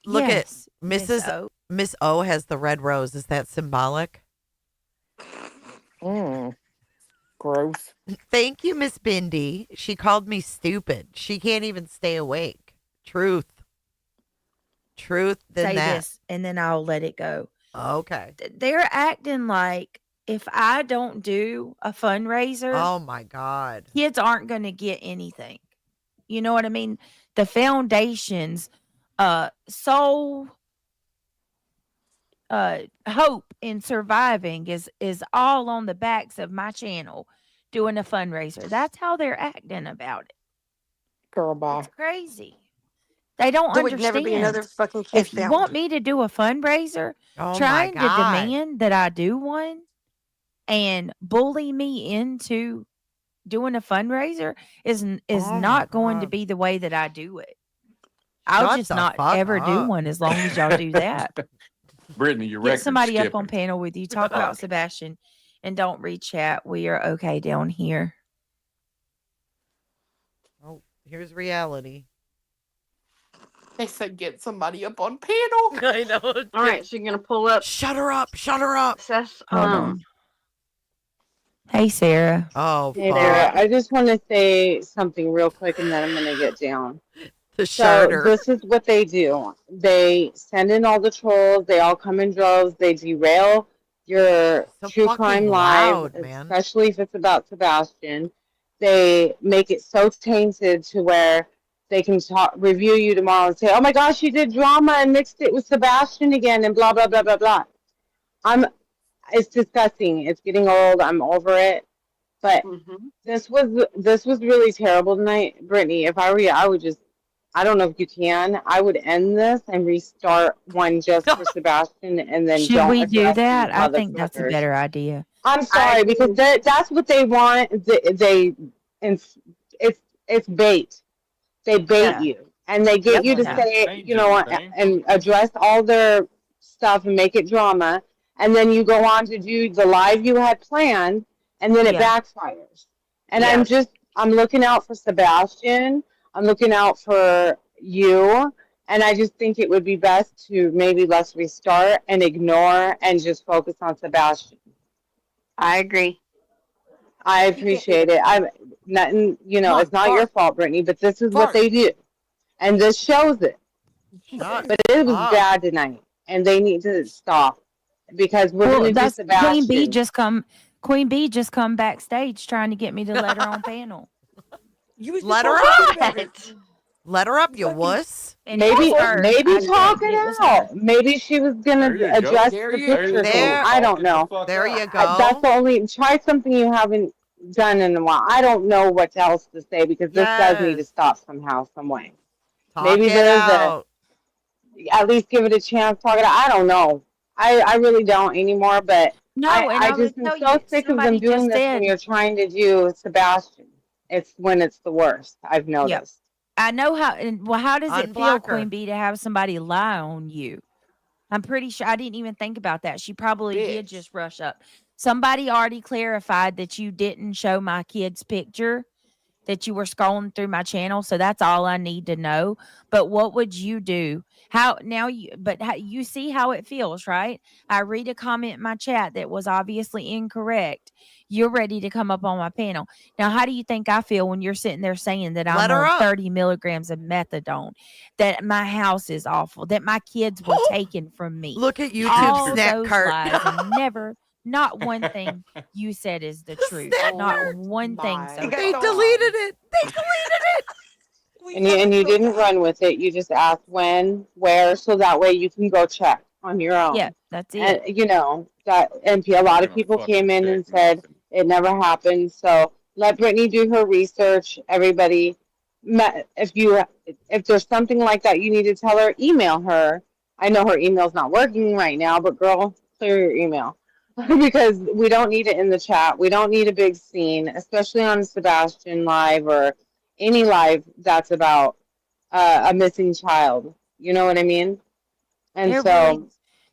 Look Yes, at Miss O has the red rose. Is that symbolic? Gross. Thank you, Miss Bindi. She called me stupid. She can't even stay awake. Truth. Than say that. this and then I'll let it go. Okay. They're acting like if I don't do a fundraiser, Oh my God. kids aren't going to get anything. You know what I mean? The foundation's sole hope in surviving is all on the backs of my channel doing a fundraiser. That's how they're acting about it. Girl, bye. It's crazy. They don't There would understand. never be another fucking kid If you found. want me to do a fundraiser, Oh my trying to God. demand that I do one and bully me into doing a fundraiser is Oh my not going to God. be the way that I do it. I'll Shut just the not fuck ever do up. one as long as y'all do that. Brittany, your Get record's somebody up skipping. on panel with you. Talk about Sebastian and don't read chat. We are okay down here. Oh, here's reality. They said get somebody up on panel. I know. All right, so you're gonna pull up. Shut her up. Shut her up. Seth's, Hold on. Hey, Sarah. Oh, Hey fuck. there. I just want to say something real quick and then I'm going to get down. The So sharter. this is what they do. They send in all the trolls. They all come in droves. They derail your So true fucking crime live, loud, man. especially if it's about Sebastian. They make it so tainted to where they can review you tomorrow and say, oh my gosh, you did drama and mixed it with Sebastian again and blah, blah, blah, blah, blah. It's disgusting. It's getting old. I'm over it. But this was really terrible tonight, Brittany. If I were you, I would just, I don't know if you can. I would end this and restart one just for Sebastian, and then Should don't we do address that? these I think that's a motherfuckers. better idea. I'm sorry because that's what they want. It's bait. They bait Yeah. you, and they get you to Yeah. say, and address all their stuff and make it drama, and then you go on to do the live you had planned, and then it Yeah. backfires. And Yeah. I'm looking out for Sebastian. I'm looking out for you. And I just think it would be best to maybe let's restart and ignore and just focus on Sebastian. I agree. I appreciate it. I'm not, it's not your fault, Brittany, but this is what they do. And this shows it. But it was bad tonight. And they need to stop. Because we're going to do that's Sebastian. Queen Bee just come backstage trying to get me to let her on panel. Let her up. Let her up, you wuss. Maybe talk it out. Maybe she was gonna adjust the picture thing. I don't know. There you go. That's the only. Try something you haven't done in a while. I don't know what else to say because this does need to stop somehow, some way. Maybe there's at least give it a chance. Talk it out. I don't know. I really don't anymore. But I just am so sick of them doing this when you're trying to do Sebastian. It's when it's the worst. I've noticed. Yep. I know how. How does it feel, Queen Bee, to have somebody lie on you? I'm pretty sure I didn't even think about that. She probably did just rush up. Somebody already clarified that you didn't show my kid's picture, that you were scrolling through my channel. So that's all I need to know. But what would you do? You see how it feels, right? I read a comment in my chat that was obviously incorrect. You're ready to come up on my panel. Now, how do you think I feel when you're sitting there saying that I'm on 30 milligrams of methadone, that my house is awful, that my kids were taken from me? Look at YouTube All Snap those Cart. lies, and not one thing you said is the truth. Not one thing. So They deleted it. And you didn't run with it. You just asked when, where, so that way you can go check on your own. Yeah, that's it. And a lot of people came in and said it never happened. So let Brittany do her research. Everybody, if there's something like that you need to tell her, email her. I know her email's not working right now, but girl, clear your email. Because we don't need it in the chat. We don't need a big scene, especially on Sebastian Live or any live that's about a missing child. You know what I mean? And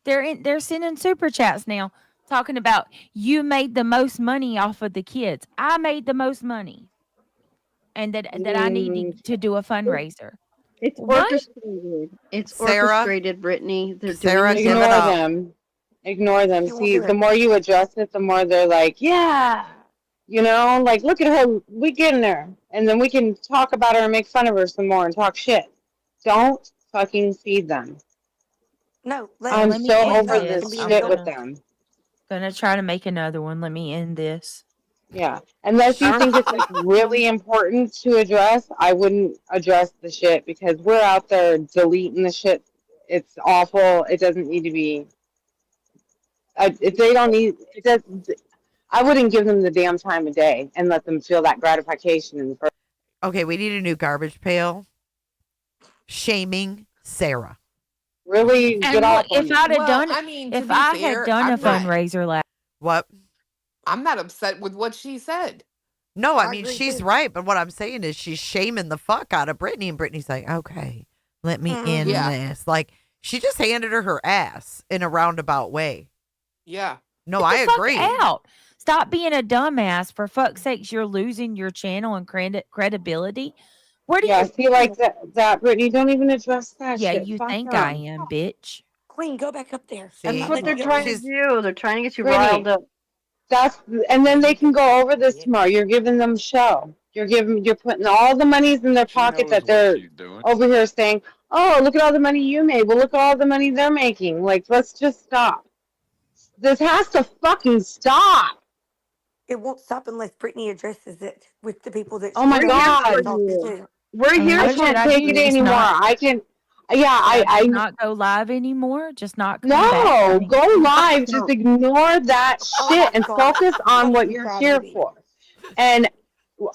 they're sending super chats now talking about you made the most money off of the kids. I made the most money, and that I need to do a fundraiser. It's What? orchestrated. It's Sarah? orchestrated, Brittany. They're Sarah, doing this ignore them. Ignore them. See, the more you address it, the more they're like, yeah. Like, look at her. We getting her. And then we can talk about her and make fun of her some more and talk shit. Don't fucking feed them. No, I'm so over this shit with them. Gonna try to make another one. Let me end this. Yeah. Unless you think it's like really important to address, I wouldn't address the shit because we're out there deleting the shit. It's awful. It doesn't need to be. If they don't need it, I wouldn't give them the damn time of day and let them feel that gratification in the first. Okay, we need a new garbage pail. Shaming Sarah. Really get off. If I'd have done, I mean, to if be I fair, had done a I'm not- fundraiser last, What? I'm not upset with what she said. No, I mean, she's right. But what I'm saying is she's shaming the fuck out of Brittany. And Brittany's like, okay, let me end this. Like, she just handed her ass in a roundabout way. Yeah. No, Get I the fuck agree. out. Stop being a dumbass. For fuck's sakes, you're losing your channel and credibility. Where do you see like that, Brittany? Don't even address that Yeah, shit. you Fuck think them. I am, bitch. Queen, go back up there. That's what they're trying to do. They're trying to get you Brittany, riled up. And then they can go over this tomorrow. You're giving them show. You're putting all the monies in their pocket that they're over here saying, oh, look at all the money you made. Well, look at all the money they're making. Like, let's just stop. This has to fucking stop. It won't stop unless Brittany addresses it with the people that. Oh my God. We're here. I can't take it anymore. I not go live anymore. Just not. Come No, back. go live. Just ignore that shit and focus on what you're here for. And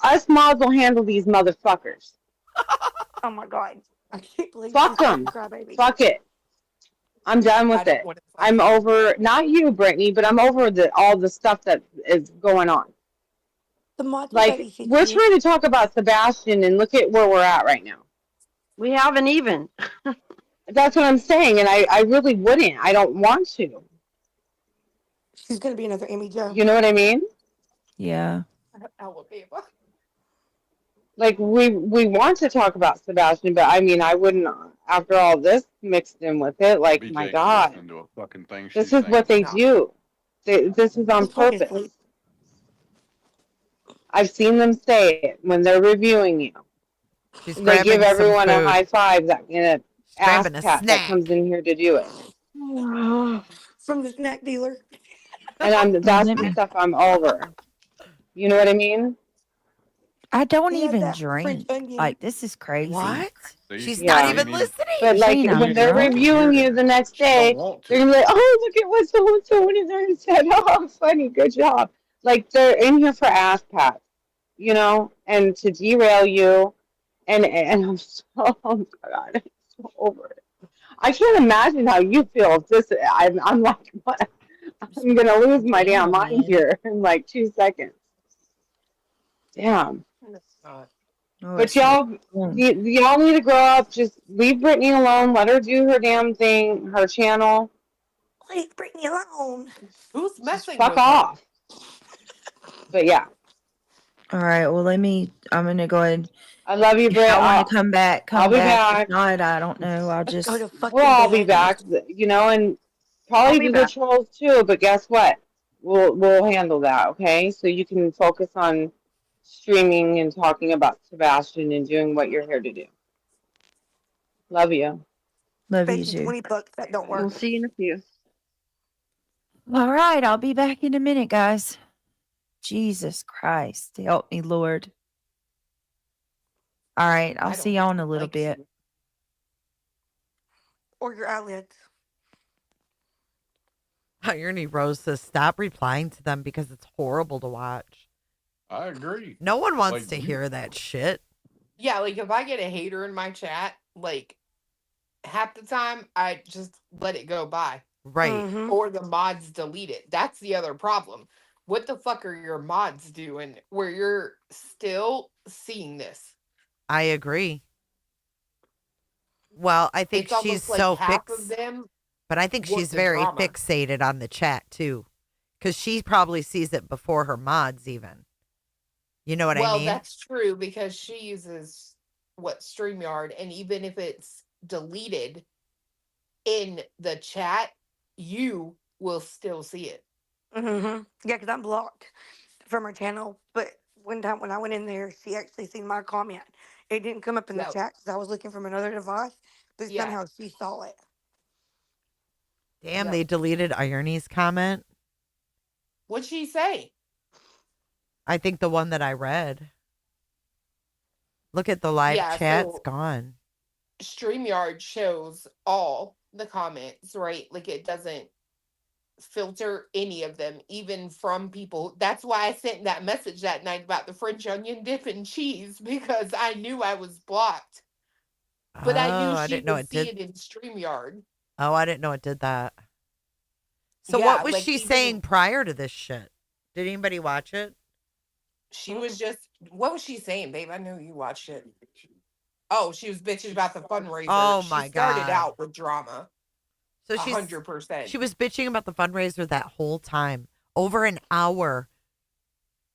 us mods will handle these motherfuckers. Oh my God. I can't believe Fuck them. Fuck it. I'm done with it. I'm over, not you, Brittany, but I'm over all the stuff that is going on. The mods Like, we're trying to talk about Sebastian and look at where we're at right now. We haven't even. That's what I'm saying, and I really wouldn't. I don't want to. She's gonna be another Amy Jo. You know what I mean? Yeah. Alabama. Like we want to talk about Sebastian, but I mean, I wouldn't. After all this mixed in with it, like my BJ God, listening to a fucking thing this she's is what saying. they do. This is on He's probably asleep. purpose. I've seen them say it when they're reviewing you. She's They give grabbing some everyone a food. high five that in a ass grabbing a cat that snack. comes in here to do it. From the snack dealer. And that's the stuff I'm over. You know what I mean? I don't He had even that French drink. onion. Like, this is crazy. What? See? She's Yeah. not You even ain't even- listening. But like Shane, I'm when they're drunk. reviewing you the next day, want they're gonna be like, "Oh, look at what so and so in there and said. Oh, funny, good job." Like they're in here for ass pats, you know, and to derail you. And I'm so oh my God, I'm so over it. I can't imagine how you feel. If this, I'm like, what? I'm gonna lose my damn mind here in like 2 seconds. Damn. Oh, But it's y'all, not- y'all need to grow up. Just leave Brittany alone. Let her do her damn thing, her channel. Leave Brittany alone. Who's Just messing fuck with her? off. But yeah, All right. Well, I'm going to go ahead. I love you, If Britt. I want to come back, I'll come be back. back. If not, I don't know. I'll Let's just. go to fucking We'll all be bed. back, you know, and I'll probably be the back. trolls too. But guess what? We'll handle that, okay? So you can focus on streaming and talking about Sebastian and doing what you're here to do. Love you. Love Bet you you too. 20 bucks that don't We'll work. see you in a few. All right. I'll be back in a minute, guys. Jesus Christ. Help me, Lord. All right. I'll I see don't y'all in a little like bit. you. Or your eyelids. Irony Rose says, stop replying to them because it's horrible to watch. I agree. No one wants Like, to you- hear that shit. Yeah, like if I get a hater in my chat, like half the time I just let it go by. Right. Mhm. Or the mods delete it. That's the other problem. What the fuck are your mods doing where you're still seeing this? I agree. Well, I think It's she's almost like so half of fixed. them But I think want she's the very drama. fixated on the chat too. Because she probably sees it before her mods even. You know what I mean? That's true because she uses StreamYard, and even if it's deleted in the chat, you will still see it. Mm-hmm. Yeah, because I'm blocked from her channel. But one time when I went in there, she actually seen my comment. It didn't come up in the Yep. chat because I was looking from another device, but Yeah. somehow she saw it. Damn, Yep. they deleted Irony's comment. What'd she say? I think the one that I read. Look at the live Yeah, chat. It's so gone. StreamYard shows all the comments, right? Like it doesn't filter any of them, even from people. That's why I sent that message that night about the French onion dip and cheese because I knew I was blocked. But I knew I she didn't know would it see did. it in StreamYard. Oh, I didn't know it did that. So Yeah, what was like she even- saying prior to this shit? Did anybody watch it? She was just, what was she saying, babe? I know you watched it. Oh, she was bitching about the fundraiser. Oh, She my started God. out with drama. So she's 100%. She was bitching about the fundraiser that whole time. Over an hour.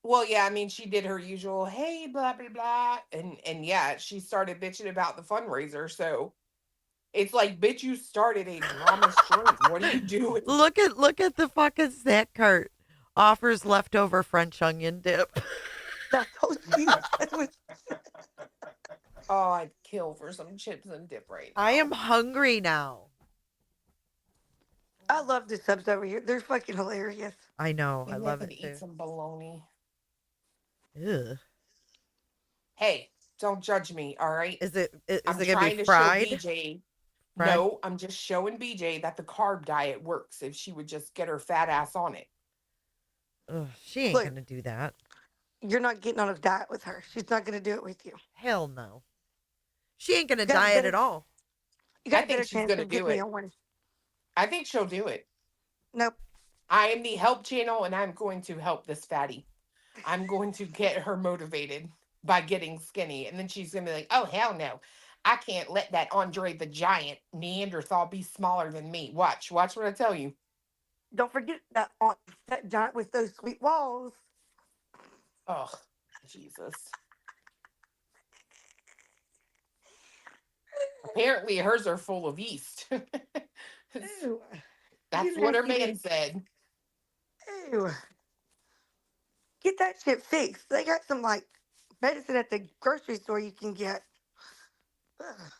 Well, yeah, I mean, she did her usual, hey, blah, blah, blah. And yeah, she started bitching about the fundraiser. So it's like, bitch, you started a drama stream. What are you doing? Look at the fucking snack cart. Offers leftover French onion dip. That's so cute. That's what Oh, I'd kill for some chips and dip right now. I am hungry now. I love the subs over here. They're fucking hilarious. I know. I Maybe love could it eat too. some bologna. Ugh. Hey, don't judge me, all right? Is it I'm it gonna trying be to fried? show BJ. Fried? No, I'm just showing BJ that the carb diet works if she would just get her fat ass on it. Ugh, she ain't Look. gonna do that. You're not getting on a diet with her. She's not going to do it with you. Hell no. She ain't gonna You got a diet better- at all. You got I a better think she's chance gonna of do getting me it. on one. I think she'll do it. Nope. I am the help channel and I'm going to help this fatty. I'm going to get her motivated by getting skinny. And then she's going to be like, oh, hell no. I can't let that Andre the Giant Neanderthal be smaller than me. Watch what I tell you. Don't forget that giant with those sweet walls. Oh, Jesus. Apparently hers are full of yeast. Ew. That's You what her nasty man bitch. said. Ew. Get that shit fixed. They got some like medicine at the grocery store you can get. Ugh.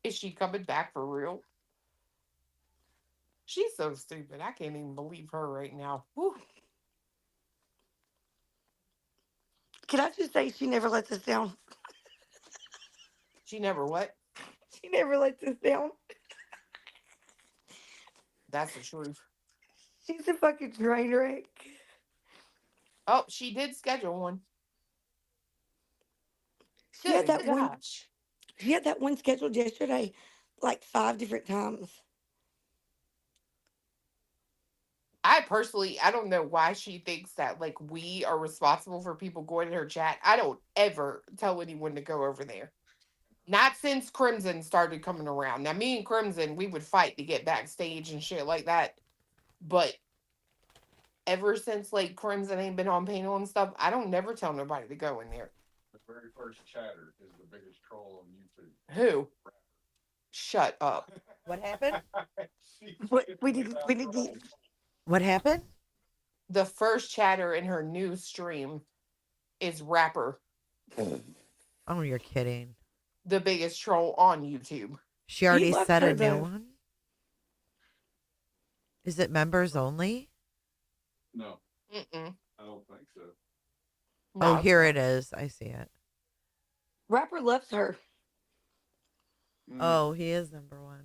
Is she coming back for real? She's so stupid. I can't even believe her right now. Whew. Can I just say she never lets us down? She never what? She never lets us down. That's the truth. She's a fucking train wreck. Oh, she did schedule one. She had Good that one. gosh. She had that one scheduled yesterday, like 5 different times. I personally, I don't know why she thinks that like we are responsible for people going in her chat. I don't ever tell anyone to go over there. Not since Crimson started coming around. Now, me and Crimson, we would fight to get backstage and shit like that. But ever since like Crimson ain't been on panel and stuff, I don't never tell nobody to go in there. The very first chatter is the biggest troll on YouTube. Who? Shut up. What happened? We need. What happened? The first chatter in her new stream is Rapper, Oh, you're kidding. the biggest troll on YouTube. She already left said her, a new though. one? Is it members only? No, Mm-mm. I don't think so. Oh, No, here it is. I see it. Rapper loves her. Oh, he is number one.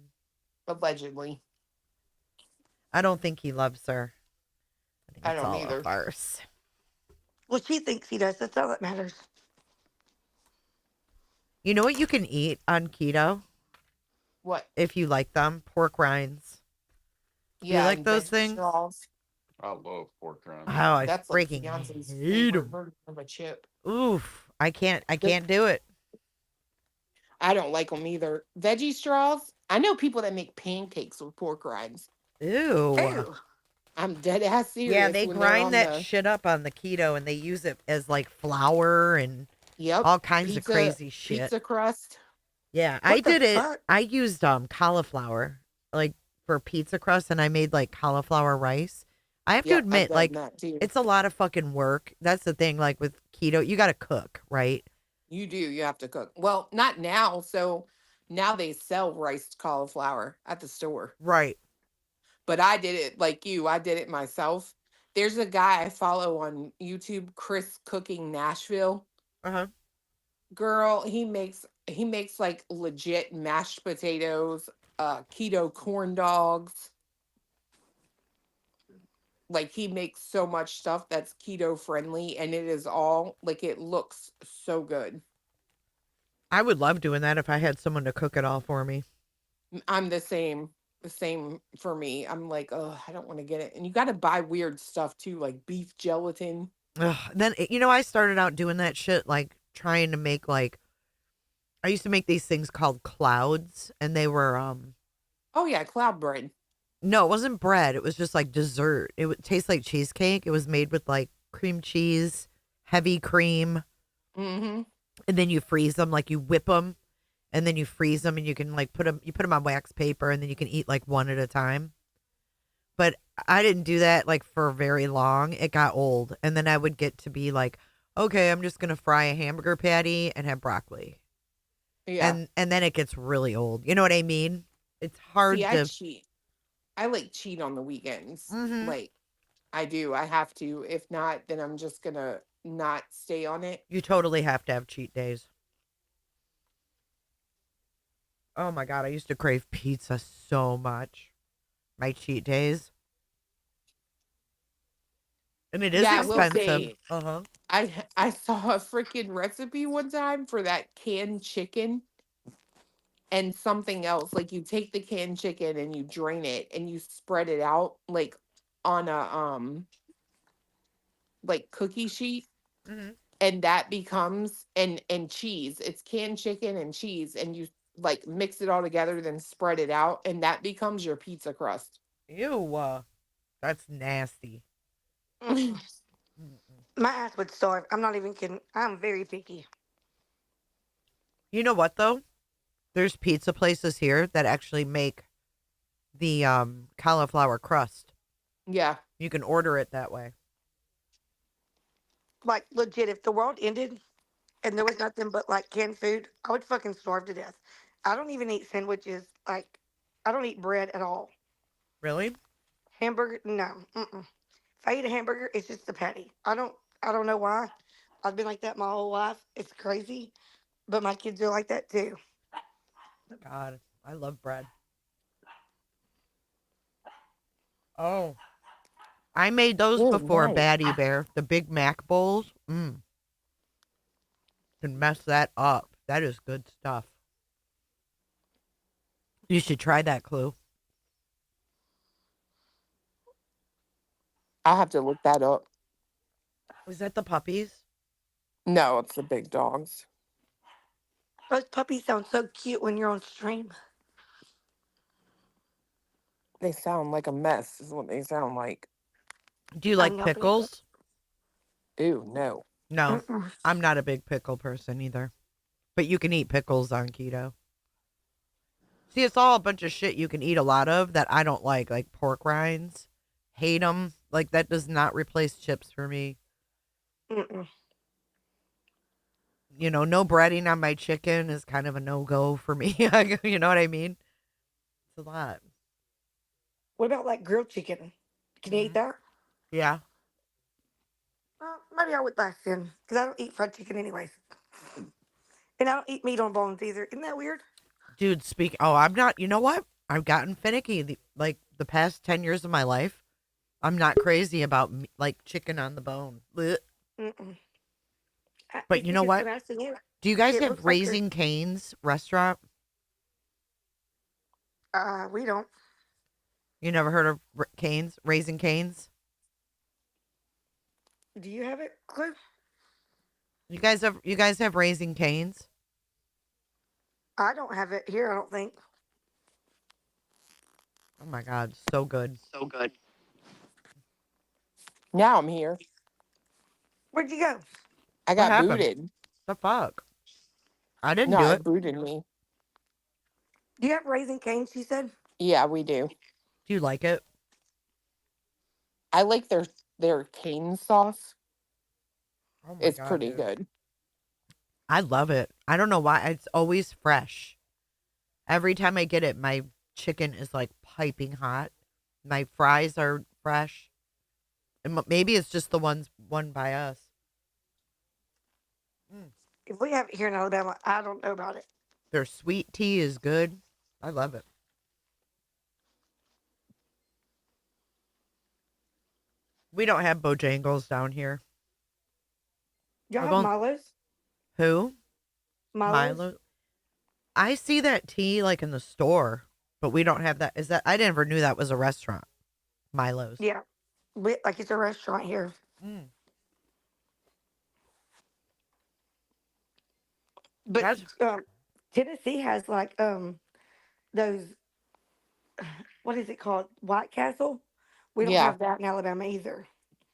allegedly. I don't think he loves her. I think I it's don't all either. a farce. Well, she thinks he does. That's all that matters. You know what you can eat on keto What? if you like them? Pork rinds. Do you like and those veggie things? straws. I love pork rinds. Oh, I That's like freaking Beyonce's hate favorite them. version of a chip. Oof. I can't do it. I don't like them either. Veggie straws. I know people that make pancakes with pork rinds. Ew. Ew. I'm dead ass serious. Yeah, they when they're on grind that the, shit up on the keto and they use it as like flour and all kinds of crazy shit. Pizza crust. Yeah, I What the did it. fuck? I used cauliflower like for pizza crust and I made like cauliflower rice. I have to Yep, I've admit, done like, that too. it's a lot of fucking work. That's the thing, like with keto, you gotta cook, right? You do. You have to cook. Well, not now. So now they sell riced cauliflower at the store. Right. But I did it like you. I did it myself. There's a guy I follow on YouTube, Chris Cooking Nashville. Uh-huh. Girl, he makes like legit mashed potatoes, keto corn dogs. Like he makes so much stuff that's keto friendly and it is all like it looks so good. I would love doing that if I had someone to cook it all for me. I'm the same for me. I'm like, oh, I don't want to get it. And you got to buy weird stuff too, like beef gelatin. Ugh. Then, I started out doing that shit, like trying to make like, I used to make these things called clouds and they were, Oh yeah, cloud bread. no, it wasn't bread. It was just like dessert. It would taste like cheesecake. It was made with like cream cheese, heavy cream. Mm-hmm. And then you freeze them, like you whip them and then you freeze them and you can like put them on wax paper and then you can eat like one at a time. But I didn't do that like for very long. It got old. And then I would get to be like, okay, I'm just going to fry a hamburger patty and have broccoli. Yeah. And then it gets really old. You know what I mean? It's hard See, to I cheat. I like cheat on the weekends. Mhm. Like I do. I have to. If not, then I'm just gonna not stay on it. You totally have to have cheat days. Oh my God, I used to crave pizza so much. My cheat days. And it is Yeah, I will expensive. say, Uh-huh. I saw a freaking recipe one time for that canned chicken and something else. Like you take the canned chicken and you drain it and you spread it out like on a like cookie sheet. Mhm. and that becomes and cheese. It's canned chicken and cheese, and you like mix it all together, then spread it out, and that becomes your pizza crust. Ew. That's nasty. Mm-mm. My ass would starve. I'm not even kidding. I'm very picky. You know what though? There's pizza places here that actually make the cauliflower crust. Yeah. You can order it that way. Like legit, if the world ended and there was nothing but like canned food, I would fucking starve to death. I don't even eat sandwiches. Like, I don't eat bread at all. Really? Hamburger, no. Mm-mm. If I eat a hamburger, it's just a patty. I don't know why. I've been like that my whole life. It's crazy, but my kids are like that too. God, I love bread. Oh, I made those Good before, night. Batty Bear. The Big Mac bowls. Can mess that up. That is good stuff. You should try that, Clue. I'll have to look that up. Was that the puppies? No, it's the big dogs. Those puppies sound so cute when you're on stream. They sound like a mess, is what they sound like. Do you I like know, but it's pickles? Ew, no. No, mm-mm. I'm not a big pickle person either. But you can eat pickles on keto. See, it's all a bunch of shit you can eat a lot of that I don't like pork rinds. Hate them. Like, that does not replace chips for me. Mm-mm. You know, no breading on my chicken is kind of a no-go for me. You know what I mean? It's a lot. What about like grilled chicken? Can you eat that? Yeah. Maybe I would like then, because I don't eat fried chicken anyways. And I don't eat meat on bones either. Isn't that weird? Dude, I'm not, you know what? I've gotten finicky. The past 10 years of my life, I'm not crazy about like chicken on the bone. Blech. Mm-mm. But It's you know because what? when I see it, Do you guys it have looks like there's. Raising Cane's restaurant? We don't. You never heard of Cane's? Raising Cane's? Do you have it, Clue? You guys have Raising Cane's? I don't have it here, I don't think. Oh my God, so good. So good. Now I'm here. Where'd you go? I What got happened? booted. The fuck? I didn't No, do it it. booted me. Do you have Raising Cane's, she said? Yeah, we do. Do you like it? I like their cane sauce. Oh my It's God, pretty dude. good. I love it. I don't know why. It's always fresh. Every time I get it, my chicken is like piping hot. My fries are fresh. And maybe it's just the one by us. If we have it here in Alabama, I don't know about it. Their sweet tea is good. I love it. We don't have Bojangles down here. Y'all I've have only- Milo's? Who? Milo's? Milo. I see that tea like in the store, but we don't have that. I never knew that was a restaurant. Milo's. Yeah. Like it's a restaurant here. Mm. But Tennessee has like those, what is it called? White Castle? We don't Yeah. have that in Alabama either.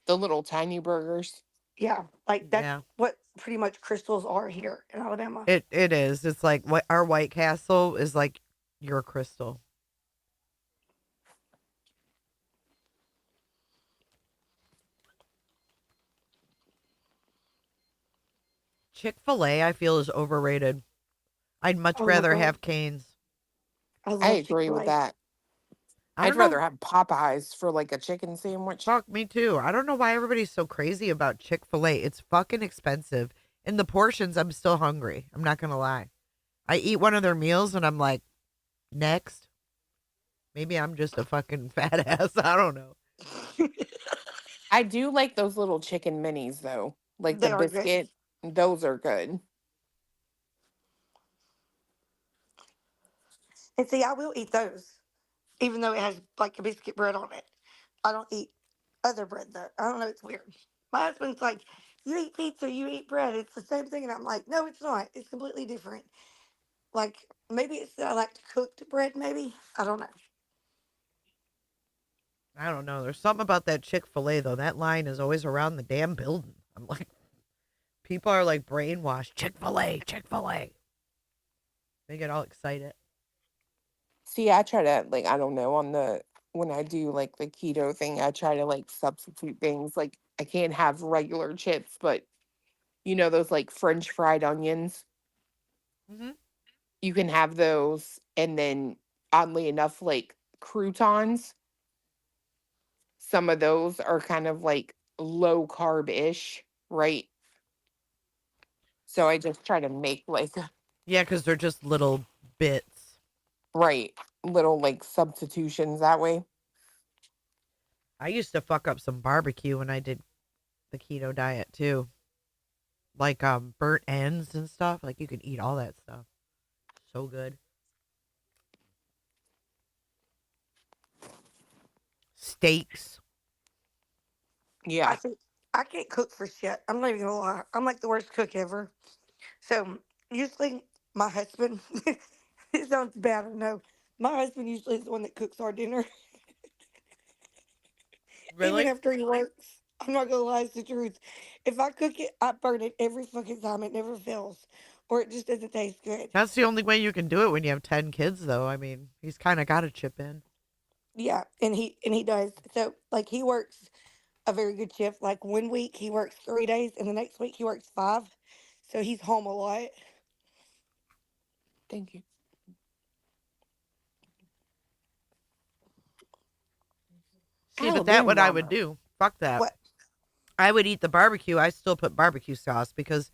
The little tiny burgers. Yeah. Like that's Yeah. what pretty much crystals are here in Alabama. It is. It's like what our White Castle is like your crystal. Chick-fil-A, I feel, is overrated. I'd much Oh my rather God. have Cane's. I love I agree with Chick-fil-A. that. I I'd don't rather know. have Popeyes for like a chicken sandwich. Fuck, me too. I don't know why everybody's so crazy about Chick-fil-A. It's fucking expensive. In the portions, I'm still hungry. I'm not going to lie. I eat one of their meals and I'm like, next. Maybe I'm just a fucking fat ass. I don't know. I do like those little chicken minis though. Like They the are good. biscuit. Those are good. And see, I will eat those, even though it has like a biscuit bread on it. I don't eat other bread though. I don't know. It's weird. My husband's like, You eat pizza, you eat bread. It's the same thing. And I'm like, no, it's not. It's completely different. Like, maybe it's that I like to cook the bread, maybe. I don't know. I don't know. There's something about that Chick-fil-A though. That line is always around the damn building. I'm like, people are like brainwashed. Chick-fil-A, Chick-fil-A. They get all excited. See, I try to like, I don't know, when I do like the keto thing, I try to like substitute things. Like I can't have regular chips, but you know those like French fried onions. Mm-hmm. You can have those, and then oddly enough, like croutons. Some of those are kind of like low carb ish, right? So I just try to make like Yeah, because they're just little bits. right little like substitutions that way. I used to fuck up some barbecue when I did the keto diet too. Like burnt ends and stuff. Like you could eat all that stuff. So good. Steaks. Yeah. I can't cook for shit. I'm not even gonna lie. I'm like the worst cook ever. So usually my husband, it sounds bad, I know. My husband usually is the one that cooks our dinner. Even Really? after he works. I'm not gonna lie, it's the truth. If I cook it, I burn it every fucking time. It never fails. Or it just doesn't taste good. That's the only way you can do it when you have 10 kids though. I mean, he's kind of got to chip in. Yeah, and he does. So like he works a very good shift. Like 1 week he works 3 days and the next week he works 5. So he's home a lot. Thank you. See, but that what I would do. Fuck that. What? I would eat the barbecue. I still put barbecue sauce because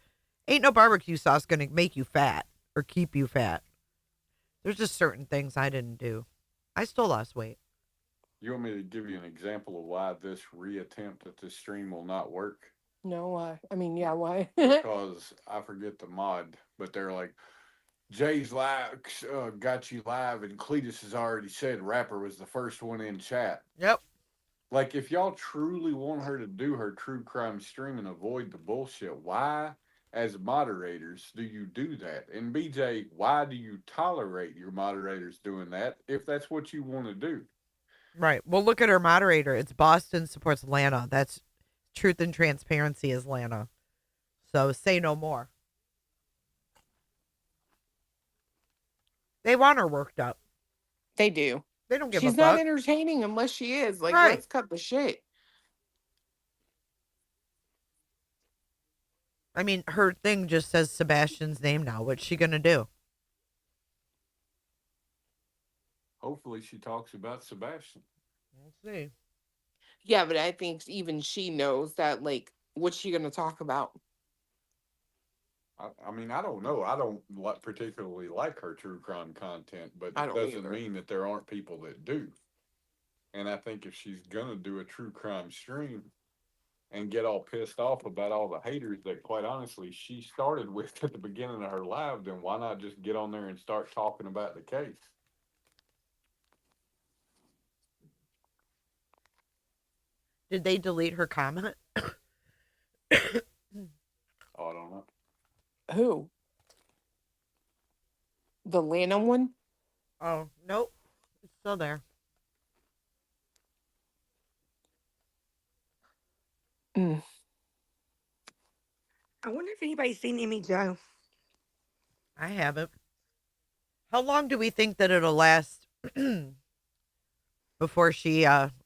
ain't no barbecue sauce going to make you fat or keep you fat. There's just certain things I didn't do. I still lost weight. You want me to give you an example of why this reattempt at this stream will not work? No, why? I mean, yeah, why? Because I forget the mod, but they're like, Jay's live got you live, and Cletus has already said Rapper was the first one in chat. Yep. Like, if y'all truly want her to do her true crime stream and avoid the bullshit, why, as moderators, do you do that? And BJ, why do you tolerate your moderators doing that if that's what you want to do? Right. Well, look at her moderator. It's Boston supports Lana. That's Truth and Transparency is Lana. So say no more. They want her worked up. They do. They don't give She's a not fuck. entertaining unless she is. Like, Right. let's cut the shit. I mean, her thing just says Sebastian's name now. What's she going to do? Hopefully she talks about Sebastian. We'll see. Yeah, but I think even she knows that, like, what's she going to talk about? I mean, I don't know. I don't particularly like her true crime content, but I it don't doesn't either. mean that there aren't people that do. And I think if she's going to do a true crime stream and get all pissed off about all the haters that, quite honestly, she started with at the beginning of her live, then why not just get on there and start talking about the case? Did they delete her comment? Oh, I don't know. Who? The Lana one? Oh, nope. It's still there. Mm. I wonder if anybody's seen Emmy Joe. I haven't. How long do we think that it'll last before she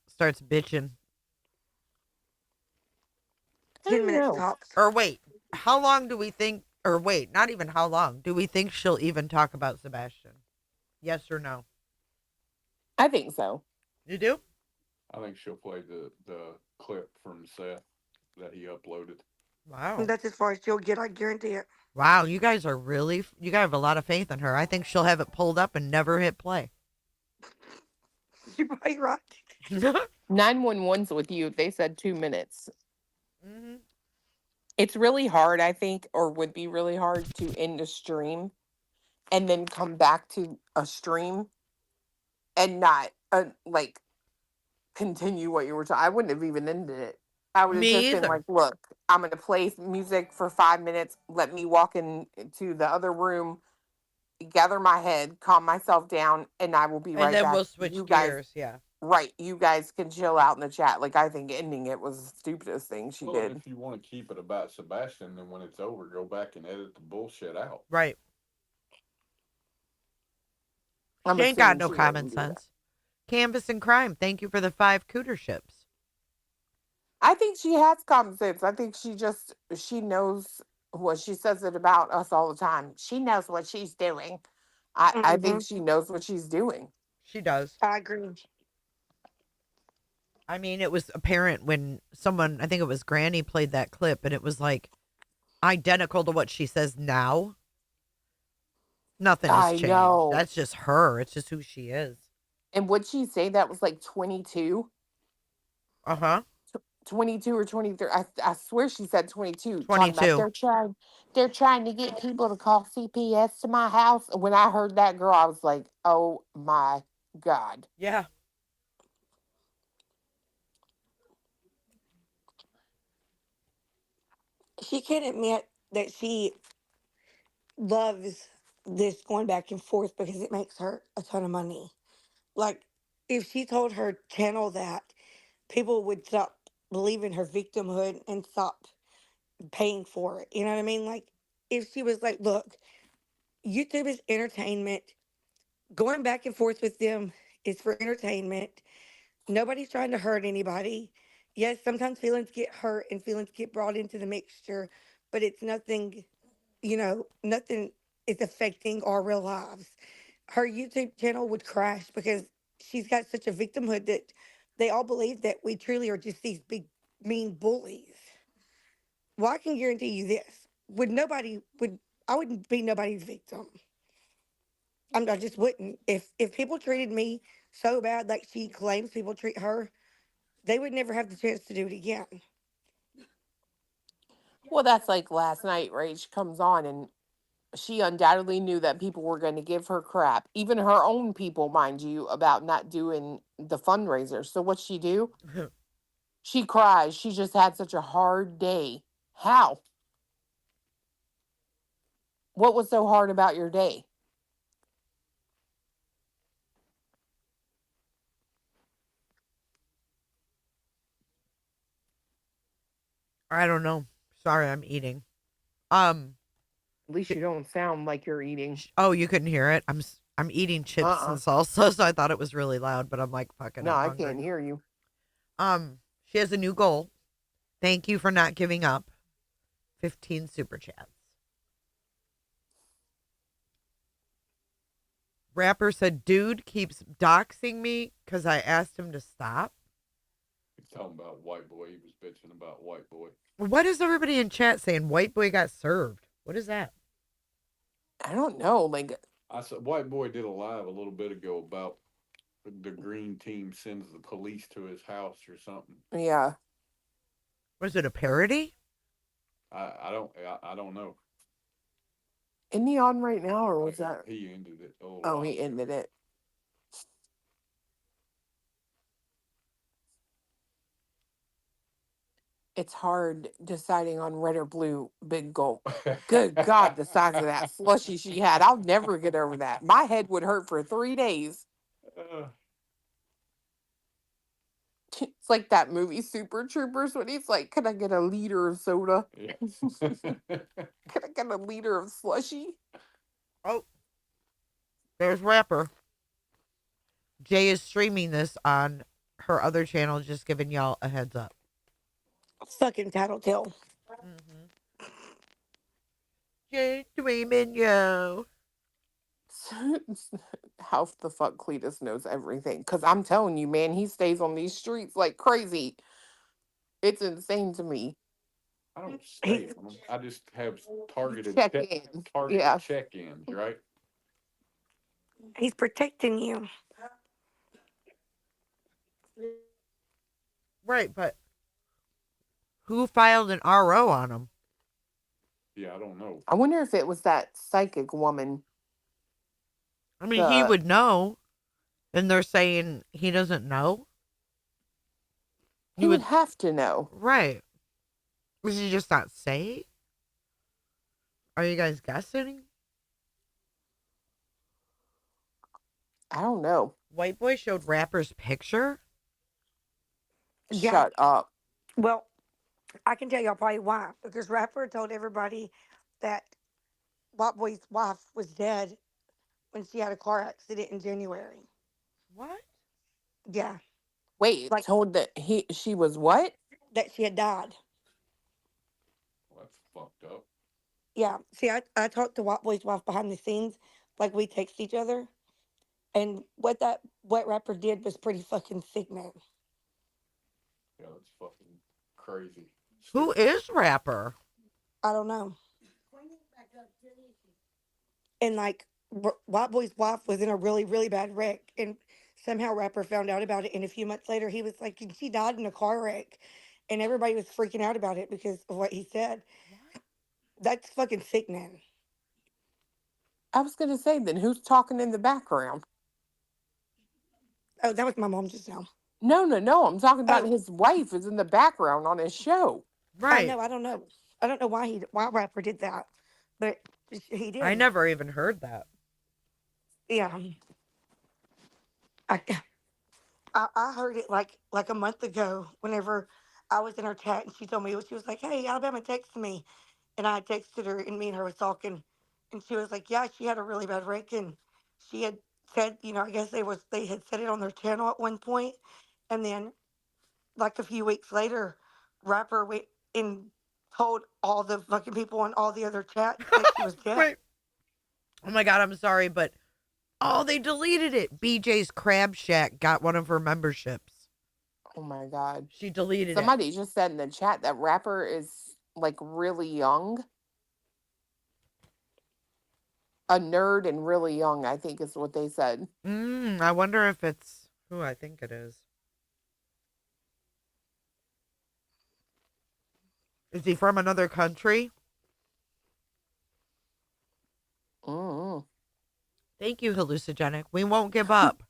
starts bitching? 10 minutes tops. Or wait, how long do we think, or wait, not even how long, do we think she'll even talk about Sebastian? Yes or no? I think so. You do? I think she'll play the clip from Seth that he uploaded. Wow. That's as far as she'll get, I guarantee it. Wow, you guys are really, you guys have a lot of faith in her. I think she'll have it pulled up and never hit play. You're probably right. 911's with you. They said 2 minutes. Mm-hmm. It's really hard, I think, or would be really hard to end a stream and then come back to a stream and not like continue what you were talking. I wouldn't have even ended it. I would have Me just been either. like, look, I'm going to play music for 5 minutes. Let me walk into the other room, gather my head, calm myself down, and I will be And right then back. we'll switch You guys, gears. Yeah. right. You guys can chill out in the chat. Like, I think ending it was the stupidest thing she Well, and did. if you want to keep it about Sebastian, then when it's over, go back and edit the bullshit out. Right. I'm She ain't got assuming no she common wouldn't do that. sense. Canvas and Crime, thank you for the 5 cooterships. I think she has common sense. I think she knows what she says it about us all the time. She knows what she's doing. I think she knows what she's doing. She does. I agree. I mean, it was apparent when someone, I think it was Granny, played that clip, and it was like identical to what she says now. Nothing has I changed. know. That's just her. It's just who she is. And would she say that was like 22? Uh-huh. 22 or 23. I swear she said 22. Talking about 22. they're trying to get people to call CPS to my house. When I heard that girl, I was like, oh my God. Yeah. She can't admit that she loves this going back and forth because it makes her a ton of money. Like, if she told her channel that, people would stop believing her victimhood and stop paying for it. You know what I mean? Like, if she was like, look, YouTube is entertainment. Going back and forth with them is for entertainment. Nobody's trying to hurt anybody. Yes, sometimes feelings get hurt and feelings get brought into the mixture, but it's nothing, nothing is affecting our real lives. Her YouTube channel would crash because she's got such a victimhood that they all believe that we truly are just these big, mean bullies. Well, I can guarantee you this: I wouldn't be nobody's victim. I just wouldn't. If people treated me so bad like she claims people treat her, they would never have the chance to do it again. Well, that's like last night, right? She comes on and she undoubtedly knew that people were going to give her crap, even her own people, mind you, about not doing the fundraiser. So what'd she do? She cries. She just had such a hard day. How? What was so hard about your day? I don't know. Sorry, I'm eating. At least you don't sound like you're eating. Oh, you couldn't hear it? I'm eating chips and salsa, so I thought it was really loud, but I'm like, fucking No, I'm I hungry. can't hear you. She has a new goal. Thank you for not giving up. 15 super chats. Rapper said, dude keeps doxing me because I asked him to stop. He's talking about white boy. He was bitching about white boy. What is everybody in chat saying? White boy got served. What is that? I don't know. Like, I said, white boy did a live a little bit ago about the green team sends the police to his house or something. Yeah. Was it a parody? I don't know. Isn't he on right now, or was that? He ended it. Oh, he ended it. It's hard deciding on red or blue. Big gulp. Good God, the size of that slushy she had. I'll never get over that. My head would hurt for 3 days. It's like that movie Super Troopers when he's like, can I get a liter of soda? Can I get a liter of slushy? Oh, there's Rapper. Jay is streaming this on her other channel, just giving y'all a heads up. Fucking tattletale. Jay streaming, yo. How the fuck Cletus knows everything? Because I'm telling you, man, he stays on these streets like crazy. It's insane to me. I don't stay on them. I just have targeted Check-ins. check-ins, right? He's protecting you. Right, but who filed an RO on him? Yeah, I don't know. I wonder if it was that psychic woman. I mean, he would know. And they're saying he doesn't know. He would have to know. Right. Was he just not say? Are you guys guessing? I don't know. White boy showed rapper's picture. Shut up. Well, I can tell y'all probably why. Because rapper told everybody that White Boy's wife was dead when she had a car accident in January. What? Yeah. Wait, Like told that she was what? that she had died. Well, that's fucked up. Yeah. See, I talked to White Boy's wife behind the scenes, like we text each other. And what rapper did was pretty fucking sickening. Yeah, that's fucking crazy. Who is rapper? I don't know. And like White Boy's wife was in a really, really bad wreck, and somehow rapper found out about it. And a few months later, he was like, "And she died in a car wreck," and everybody was freaking out about it because of what he said. That's fucking sickening. I was gonna say, then who's talking in the background? Oh, that was my mom just now. No. I'm talking about Oh, his wife is in the background on his show. I know. I don't know. I don't know why rapper did that, but he did. I never even heard that. Yeah. I, I heard it like a month ago whenever I was in her chat and she told me, she was like, "Hey, Alabama texted me," and I texted her and me and her was talking, and she was like, "Yeah, she had a really bad wreck and she had said, I guess they had said it on their channel at one point, and then like a few weeks later, rapper went and told all the fucking people on all the other chats that she was dead." Wait. Oh my God, I'm sorry, but they deleted it. BJ's Crab Shack got one of her memberships. Oh my God. She deleted Somebody just said in the chat that rapper is like really young. A nerd and really young, I think is what they said. it. I wonder if it's who I think it is. Is he from another country? Mm-hmm. Thank you, Hallucinogenic. We won't give up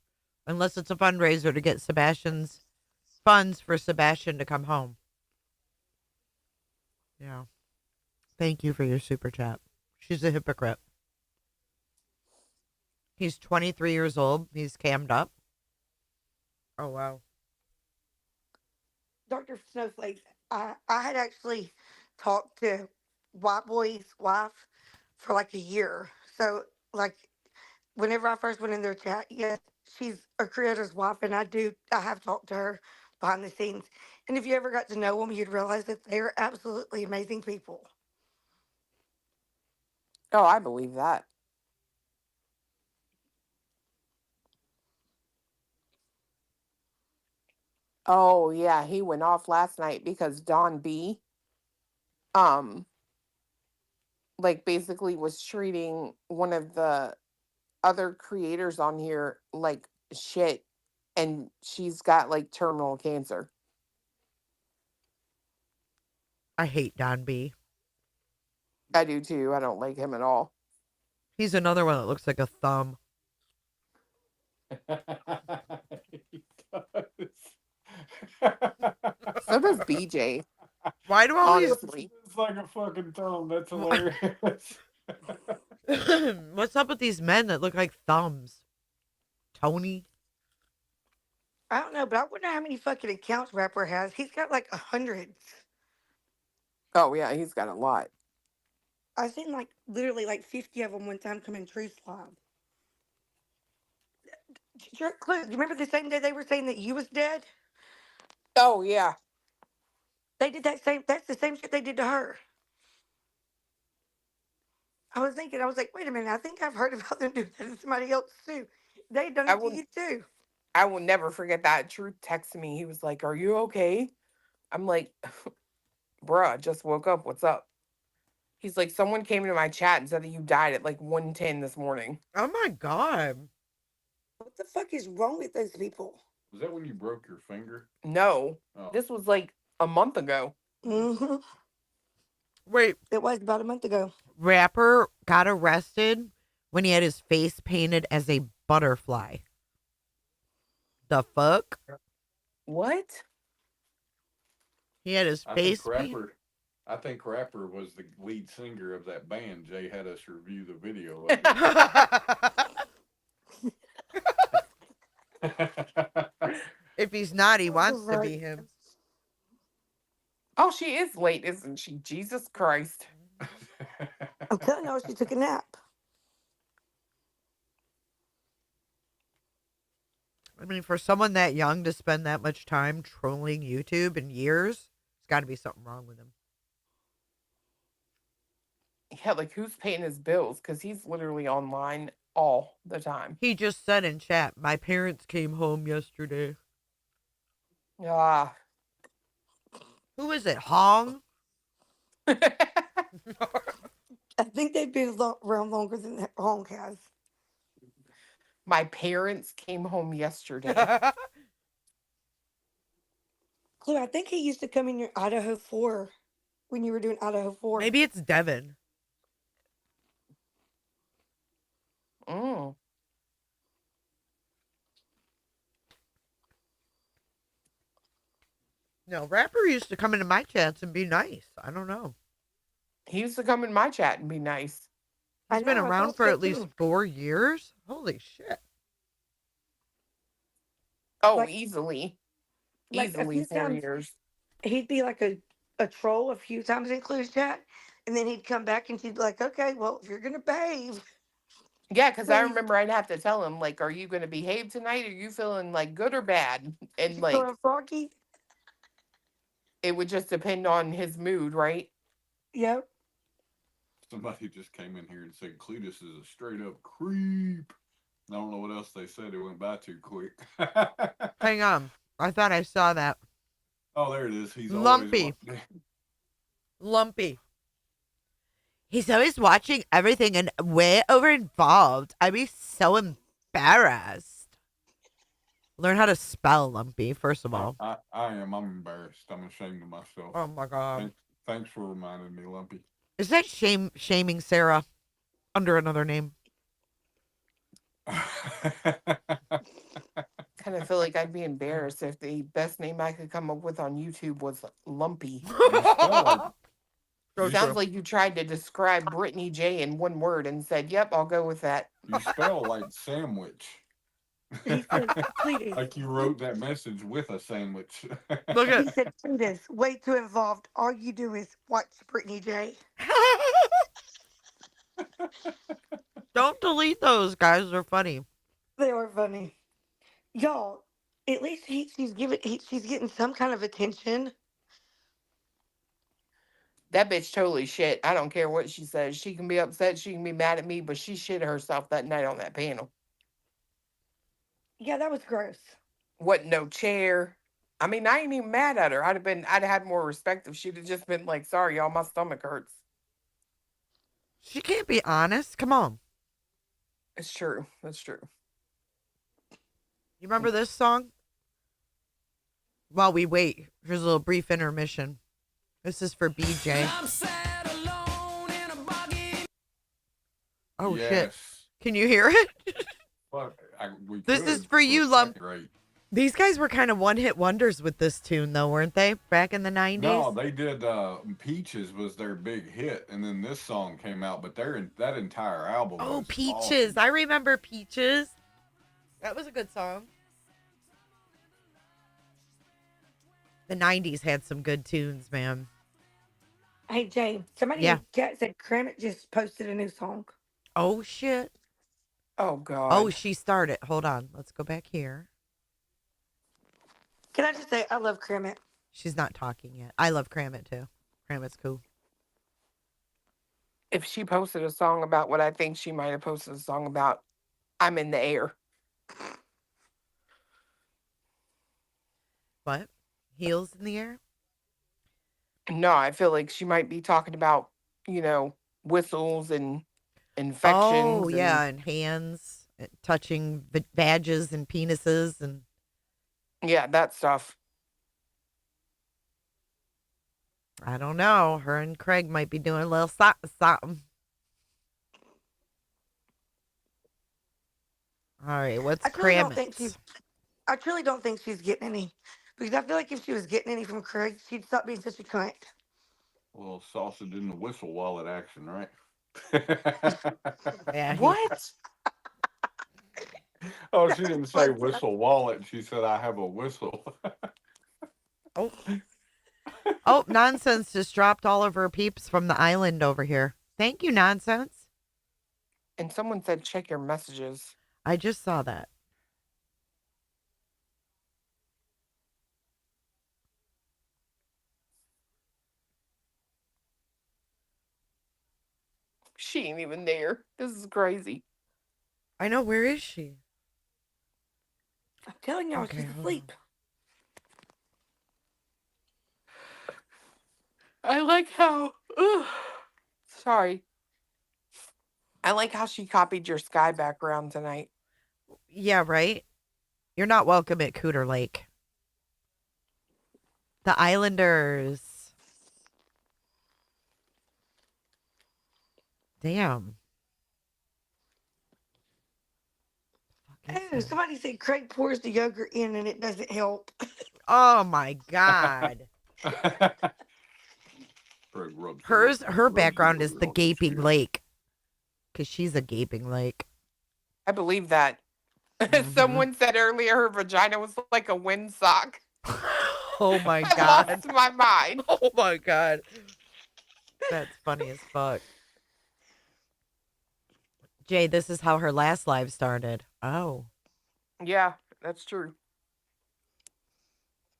unless it's a fundraiser to get Sebastian's funds for Sebastian to come home. Yeah. Thank you for your super chat. She's a hypocrite. He's 23 years old. He's cammed up. Oh, wow. Dr. Snowflake, I had actually talked to White Boy's wife for like a year. So, like, whenever I first went in their chat, yes, she's a creator's wife, and I have talked to her behind the scenes. And if you ever got to know them, you'd realize that they are absolutely amazing people. Oh, I believe that. Oh yeah, he went off last night because Don B like basically was treating one of the other creators on here like shit, and she's got like terminal cancer. I hate Don B. I do too. I don't like him at all. He's another one that looks like a thumb. So does BJ. Why do all honestly? It's like a fucking thumb. That's hilarious. What's up with these men that look like thumbs? Tony? I don't know, but I wonder how many fucking accounts rapper has. He's got like 100. Oh yeah, he's got a lot. I've seen like literally like 50 of them one time come in Truth Live. Cliff, you remember the same day they were saying that you was dead? Oh yeah. They did that's the same shit they did to her. I was thinking, I was like, wait a minute, I think I've heard about them doing that to somebody else too. They done it to you too. I will never forget that. Truth texted me. He was like, "Are you okay?" I'm like, "Bruh, I just woke up. What's up?" He's like, "Someone came into my chat and said that you died at like 1:10 this morning." Oh my God. What the fuck is wrong with those people? Was that when you broke your finger? No, Oh. this was like a month ago. Mm-hmm. Wait. It was about a month ago. Rapper got arrested when he had his face painted as a butterfly. The fuck? What? He had his I face think paint. Rapper was the lead singer of that band. Jay had us review the video of it. If he's not, he wants to be him. Oh, she is late, isn't she? Jesus Christ. I'm telling y'all, she took a nap. I mean, for someone that young to spend that much time trolling YouTube in years, there's got to be something wrong with him. Yeah, like who's paying his bills? Because he's literally online all the time. He just said in chat, "My parents came home yesterday." Ah. Who is it? Hong? I think they've been around longer than Hong has. My parents came home yesterday. Clue, I think he used to come in your Idaho 4 when you were doing Idaho 4. Maybe it's Devin. Mm. No, Rapper used to come into my chats and be nice. I don't know. He used to come in my chat and be nice. He's been around for at least 4 years. Holy shit. Oh, Like- easily. Like a Easily few 4 times, years. he'd be like a troll a few times in Clue's chat, and then he'd come back and she'd be like, okay, well, if you're going to behave. Yeah, because I Please. remember I'd have to tell him, like, are you going to behave tonight? Are you feeling, like, good or bad? And, You like, throw a froggy? it would just depend on his mood, right? Yep. Somebody just came in here and said Cletus is a straight up creep. I don't know what else they said. It went by too quick. Hang on. I thought I saw that. Oh, there it is. He's Lumpy. always Lumpy. He's always watching everything and way over involved. I'd be so embarrassed. Learn how to spell Lumpy, first of all. I am. I'm embarrassed. I'm ashamed of myself. Oh my God. Thanks for reminding me, Lumpy. Is that shaming Sarah under another name? Kind of feel like I'd be embarrassed if the best name I could come up with on YouTube was Lumpy. So Sounds true. like you tried to describe Brittany J in one word and said, yep, I'll go with that. You spell like sandwich. He said, Cletus. Like you wrote that message with a sandwich. Look He at said, Cletus, way too involved. All you do is watch Brittany J. Don't delete those, guys. They're funny. They are funny. Y'all, at least she's getting some kind of attention. That bitch totally shit. I don't care what she says. She can be upset. She can be mad at me, but she shit herself that night on that panel. Yeah, that was gross. Wasn't no chair. I mean, I ain't even mad at her. I'd have had more respect if she'd have just been like, sorry, y'all, my stomach hurts. She can't be honest. Come on. It's true. That's true. You remember this song? While we wait, here's a little brief intermission. This is for BJ. Oh, shit. Yes. Can you hear it? Fuck, This is for you, Lump. These guys were kind of one-hit wonders with this tune, though, weren't they? Back in the 90s? No, they did. Peaches was their big hit, and then this song came out. But that entire album. Oh, was Peaches. awesome. I remember Peaches. That was a good song. The 90s had some good tunes, man. Hey, Jay, somebody in chat said Kramit just posted a new song. Oh, shit. Oh, God. Oh, she started. Hold on. Let's go back here. Can I just say, I love Kramit. She's not talking yet. I love Kramit, too. Kramit's cool. If she posted a song about what I think she might have posted a song about, I'm in the air. What? Heels in the air? No, I feel like she might be talking about, whistles and infections. Oh, yeah, and hands touching badges and penises and Yeah, that stuff. I don't know. Her and Craig might be doing a little something. All right, what's I truly don't think Kramit's? I truly don't think she's getting any, Because I feel like if she was getting any from Craig, she'd stop being such a cunt. Well, sausage in the whistle wallet action, right? Yeah. What? Oh, she didn't say whistle wallet. She said, I have a whistle. Oh. Oh, Nonsense just dropped all of her peeps from the island over here. Thank you, Nonsense. And someone said check your messages. I just saw that. She ain't even there. This is crazy. I know. Where is she? I'm telling y'all, she's asleep. I like how. Sorry. I like how she copied your sky background tonight. Yeah, right? You're not welcome at Cooter Lake. The Islanders. Damn. Oh, somebody said Craig pours the yogurt in and it doesn't help. Oh my God. Her background is the gaping lake. Because she's a gaping lake. I believe that. Someone said earlier her vagina was like a windsock. Oh my I God. lost my mind. Oh my God. That's funny as fuck. Jay, this is how her last live started. Oh. Yeah, that's true.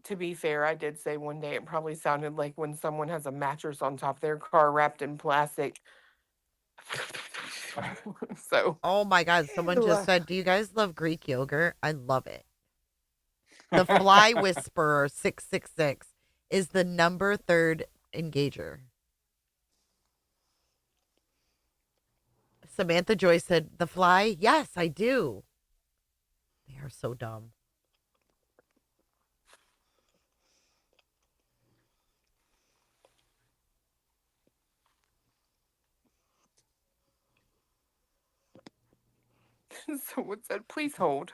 To be fair, I did say one day it probably sounded like when someone has a mattress on top of their car wrapped in plastic. So. Oh my God. Someone just said, do you guys love Greek yogurt? I love it. The Fly Whisperer 666 is the number 3rd engager. Samantha Joy said, the fly? Yes, I do. They are so dumb. Someone said, please hold.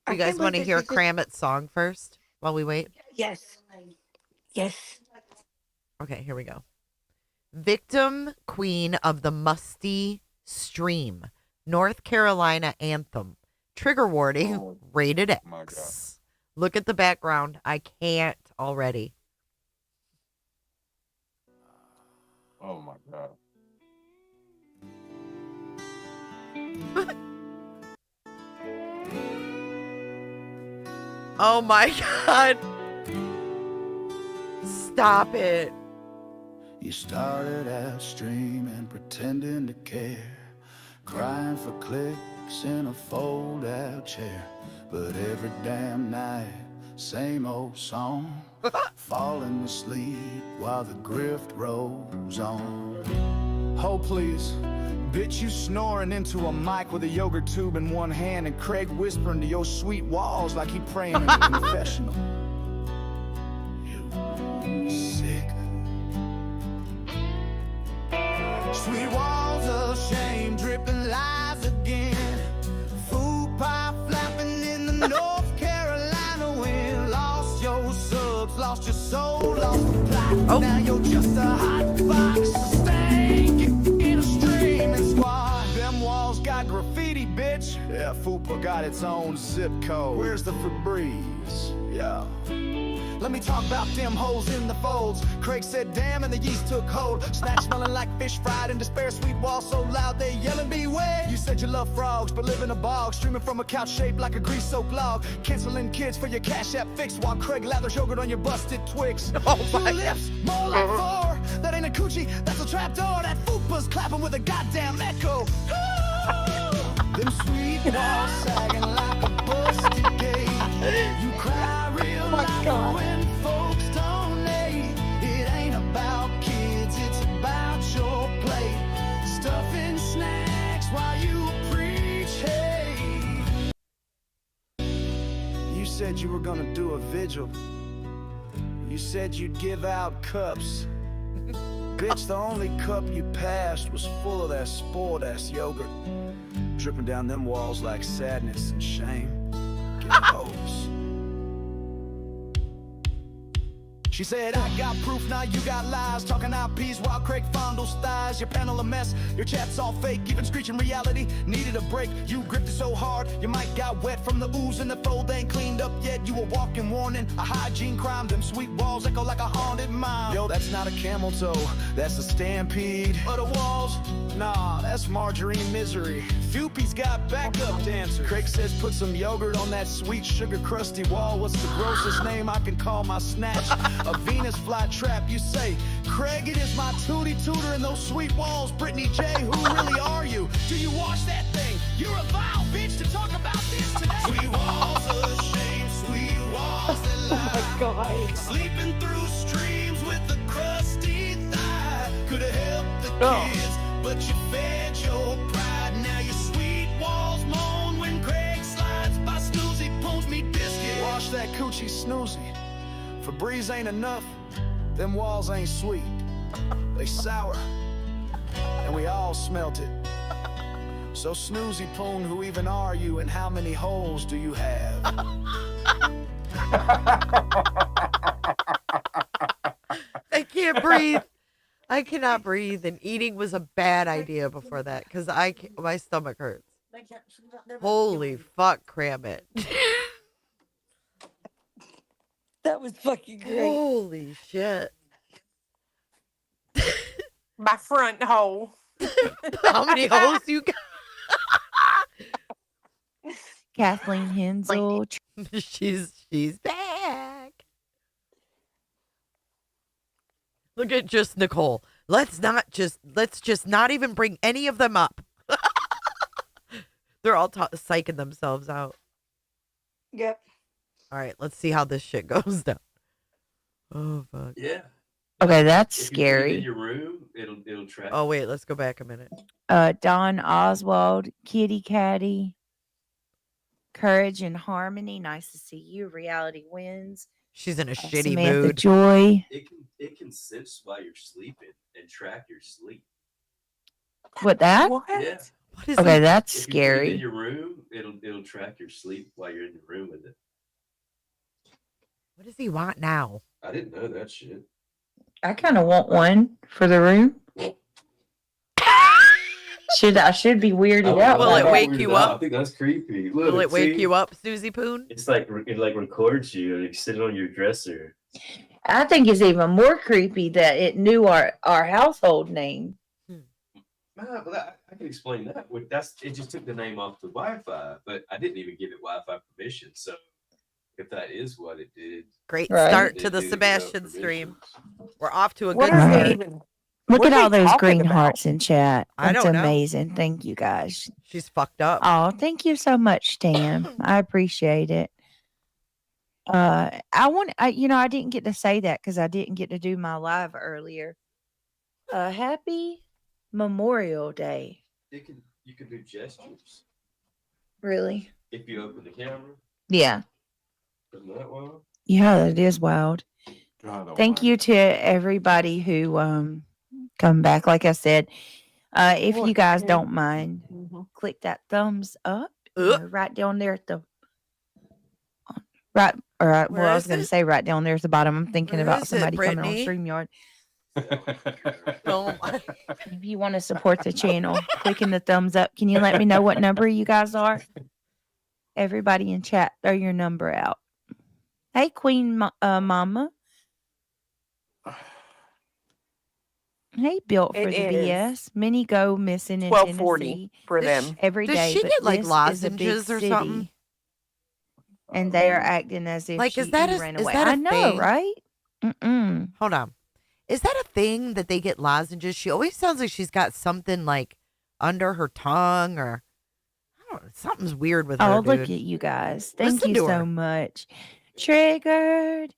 You guys want to hear Kramit's song first while we wait? Yes. Yes. Okay, here we go. Victim Queen of the Musty Stream, North Carolina Anthem. Trigger warning, rated X. My God. Look at the background. I can't already. Oh my God. Oh my God. Stop it. You started out streaming, pretending to care, crying for clicks in a fold-out chair. But every damn night, same old song, falling asleep while the grift rolls on. Oh, please. Bitch, you snoring into a mic with a yogurt tube in one hand and Craig whispering to your sweet walls like he praying in a confessional. You sick. Sweet walls of shame, dripping lies again. Food pie flapping in the North Carolina wind. Lost your subs, lost your soul, lost the plot. Now you're just a hot box of stank in a streaming squad. Them walls got graffiti, bitch. Yeah, Fupa got its own zip code. Where's the Febreze? Yeah. Let me talk about them holes in the folds. Craig said damn and the yeast took hold. Snatch smelling like fish fried in despair. Sweet walls so loud they yelling beware. You said you love frogs but live in a bog, streaming from a couch shaped like a grease soaked log. Canceling kids for your Cash App fix while Craig lathers yogurt on your busted Twix. Two lips, more like 4. That ain't a coochie, that's a trapdoor. That fupa's clapping with a goddamn echo. Them sweet walls sagging like a busted gate. You cry real loud when folks donate. It ain't about kids, it's about your plate. Stuffing snacks while you preach hate. You said you were gonna do a vigil. You said you'd give out cups. Bitch, the only cup you passed was full of that spoiled ass yogurt, dripping down them walls like sadness and shame. Get a hose. She said, I got proof, now you got lies. Talking IPs while Craig fondles thighs. Your panel a mess, your chat's all fake. Even screeching reality needed a break. You gripped it so hard, your mic got wet from the ooze and the fold ain't cleaned up yet. You a walking warning, a hygiene crime. Them sweet walls echo like a haunted mile. Yo, that's not a camel toe, that's a stampede. But the walls, nah, that's margarine misery. Fupee's got backup dancers. Craig says put some yogurt on that sweet sugar crusty wall. What's the grossest name I can call my snatch? A Venus flytrap, you say. Craig, it is my tootie tutor and those sweet walls. Brittany J, who really are you? Do you wash that thing? You're a vile bitch to talk about this today. Sweet walls of shame, sweet walls that lie. Oh my God. Sleeping through streams with a crusty thigh. Could have helped the kids, but you fed your pride. Now your sweet walls moan when Craig slides by. Snoozy pulls me biscuit. Wash that coochie snoozy. Febreze ain't enough, them walls ain't sweet. They sour, and we all smelt it. So Snoozy Poon, who even are you, and how many holes do you have? I can't breathe. I cannot breathe, and eating was a bad idea before that because my stomach hurts. Holy fuck, cram it. That was fucking great. Holy shit. My front hole. How many holes you got? Kathleen Hensel. She's back. Look at just Nicole. Let's just not even bring any of them up. They're all psyching themselves out. Yep. All right, let's see how this shit goes down. Oh fuck. Yeah. Okay, that's If you put it in scary. your room, it'll track. Oh wait, let's go back a minute. Don Oswald, Kitty Catty, Courage and Harmony. Nice to see you. Reality wins. She's in a shitty Samantha mood. Joy. It can sense while you're sleeping and track your sleep. What that? Yeah. What is Okay, it? that's If you put it in scary. your room, it'll track your sleep while you're in the room with it. What does he want now? I didn't know that shit. I kind of want one for the room. I should be weirded out. Will by it that. wake you up? I think that's creepy. Look, Will it wake see? you up, Susie Poon? It's like it records you and you sit it on your dresser. I think it's even more creepy that it knew our household name. Well, I can explain that. It just took the name off the Wi-Fi, but I didn't even give it Wi-Fi permission. So if that is what it did, Great Right. start it to the did Sebastian without stream. permission. We're off to a What good are they start. even? Look What at are all they those talking green about? hearts in chat. I That's don't know. amazing. Thank you guys. She's fucked up. Oh, thank you so much, Stan. I appreciate it. I didn't get to say that because I didn't get to do my live earlier. Happy Memorial Day. You can do gestures Really? if you open the camera. Yeah. Isn't that wild? Yeah, that is wild. God Thank you to everybody who come back. Like I said, if you guys don't mind, click that thumbs up right down there at the right. All right. Well, Where I is was going to it? say right down there at the bottom. I'm thinking Where about is it, somebody coming on Brittany? StreamYard. Oh my. If you want to support the channel, clicking the thumbs up. Can you let me know what number you guys are? Everybody in chat, throw your number out. Hey, Queen Mama. Hey, built for It the is BS. Many go missing in 12:40 Tennessee for them. every Does day. she but get, like, this is a big lozenges or city, something? and they are acting as if Like, she is that ran is away. that a I know, thing? right? Mm-mm. Hold on. Is that a thing that they get lozenges? She always sounds like she's got something like under her tongue or I don't know, something's weird with her. Oh, look dude. at you guys. Thank Listen you to her. so much. Triggered.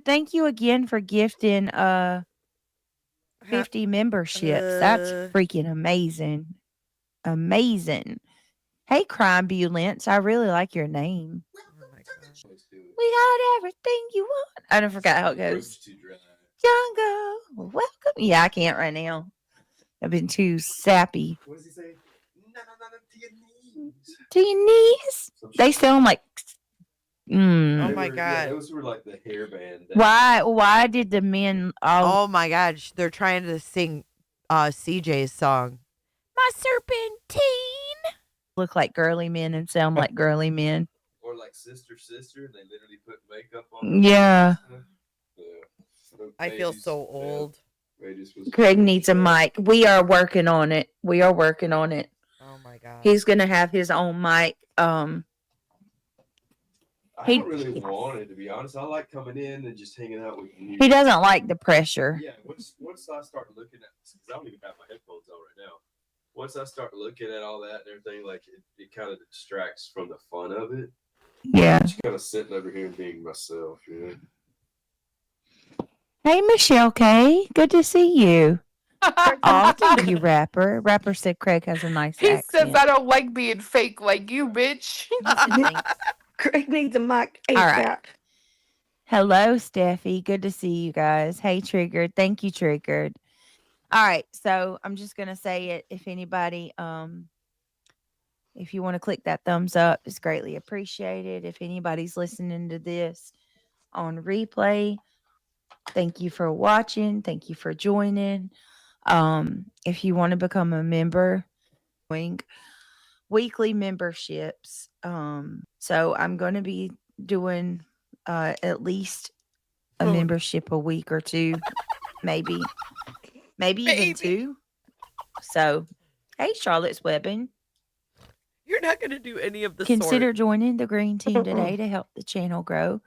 Thank you again for gifting 50 memberships. That's freaking amazing. Amazing. Hey, Crime Bulence. I really like your name. We got everything you want. I don't forget how it goes. Jungle, welcome. Yeah, I can't right now. I've been too sappy. What does he say? No, to your knees. To your knees. They sound like Oh They my were, yeah, god. those were like the hairband. Why did the men all Oh my god. They're trying to sing CJ's song. My serpentine. look like girly men and sound like girly men? Or like sister, and they literally put makeup on. Yeah. Yeah. So I feel Pages, so old. Pages was Craig needs a mic. We are working on it. We are working on it. Oh my god. He's gonna have his own mic. I don't really want it, to be honest. I like coming in and just hanging out with you. He doesn't like the pressure. Yeah, once I start looking at, because I don't even have my headphones on right now. Once I start looking at all that and everything, like it kind of distracts from the fun of it. Yeah. Just kind of sitting over here and being myself, you know. Hey, Michelle K. Good to see you. Oh, thank you, Rapper. Rapper said Craig has a nice He accent. says I don't like being fake like you, bitch. Craig needs a mic All ASAP. right. Hello, Steffi. Good to see you guys. Hey, Triggered. Thank you, Triggered. All right. So I'm just gonna say it. If anybody, if you want to click that thumbs up, it's greatly appreciated. If anybody's listening to this on replay, thank you for watching. Thank you for joining. If you want to become a member, weekly memberships. So I'm going to be doing at least a membership a week or two, maybe even two. So, hey, Charlotte's Webbing. You're not going to do any of the Consider joining the green team today to help the channel grow.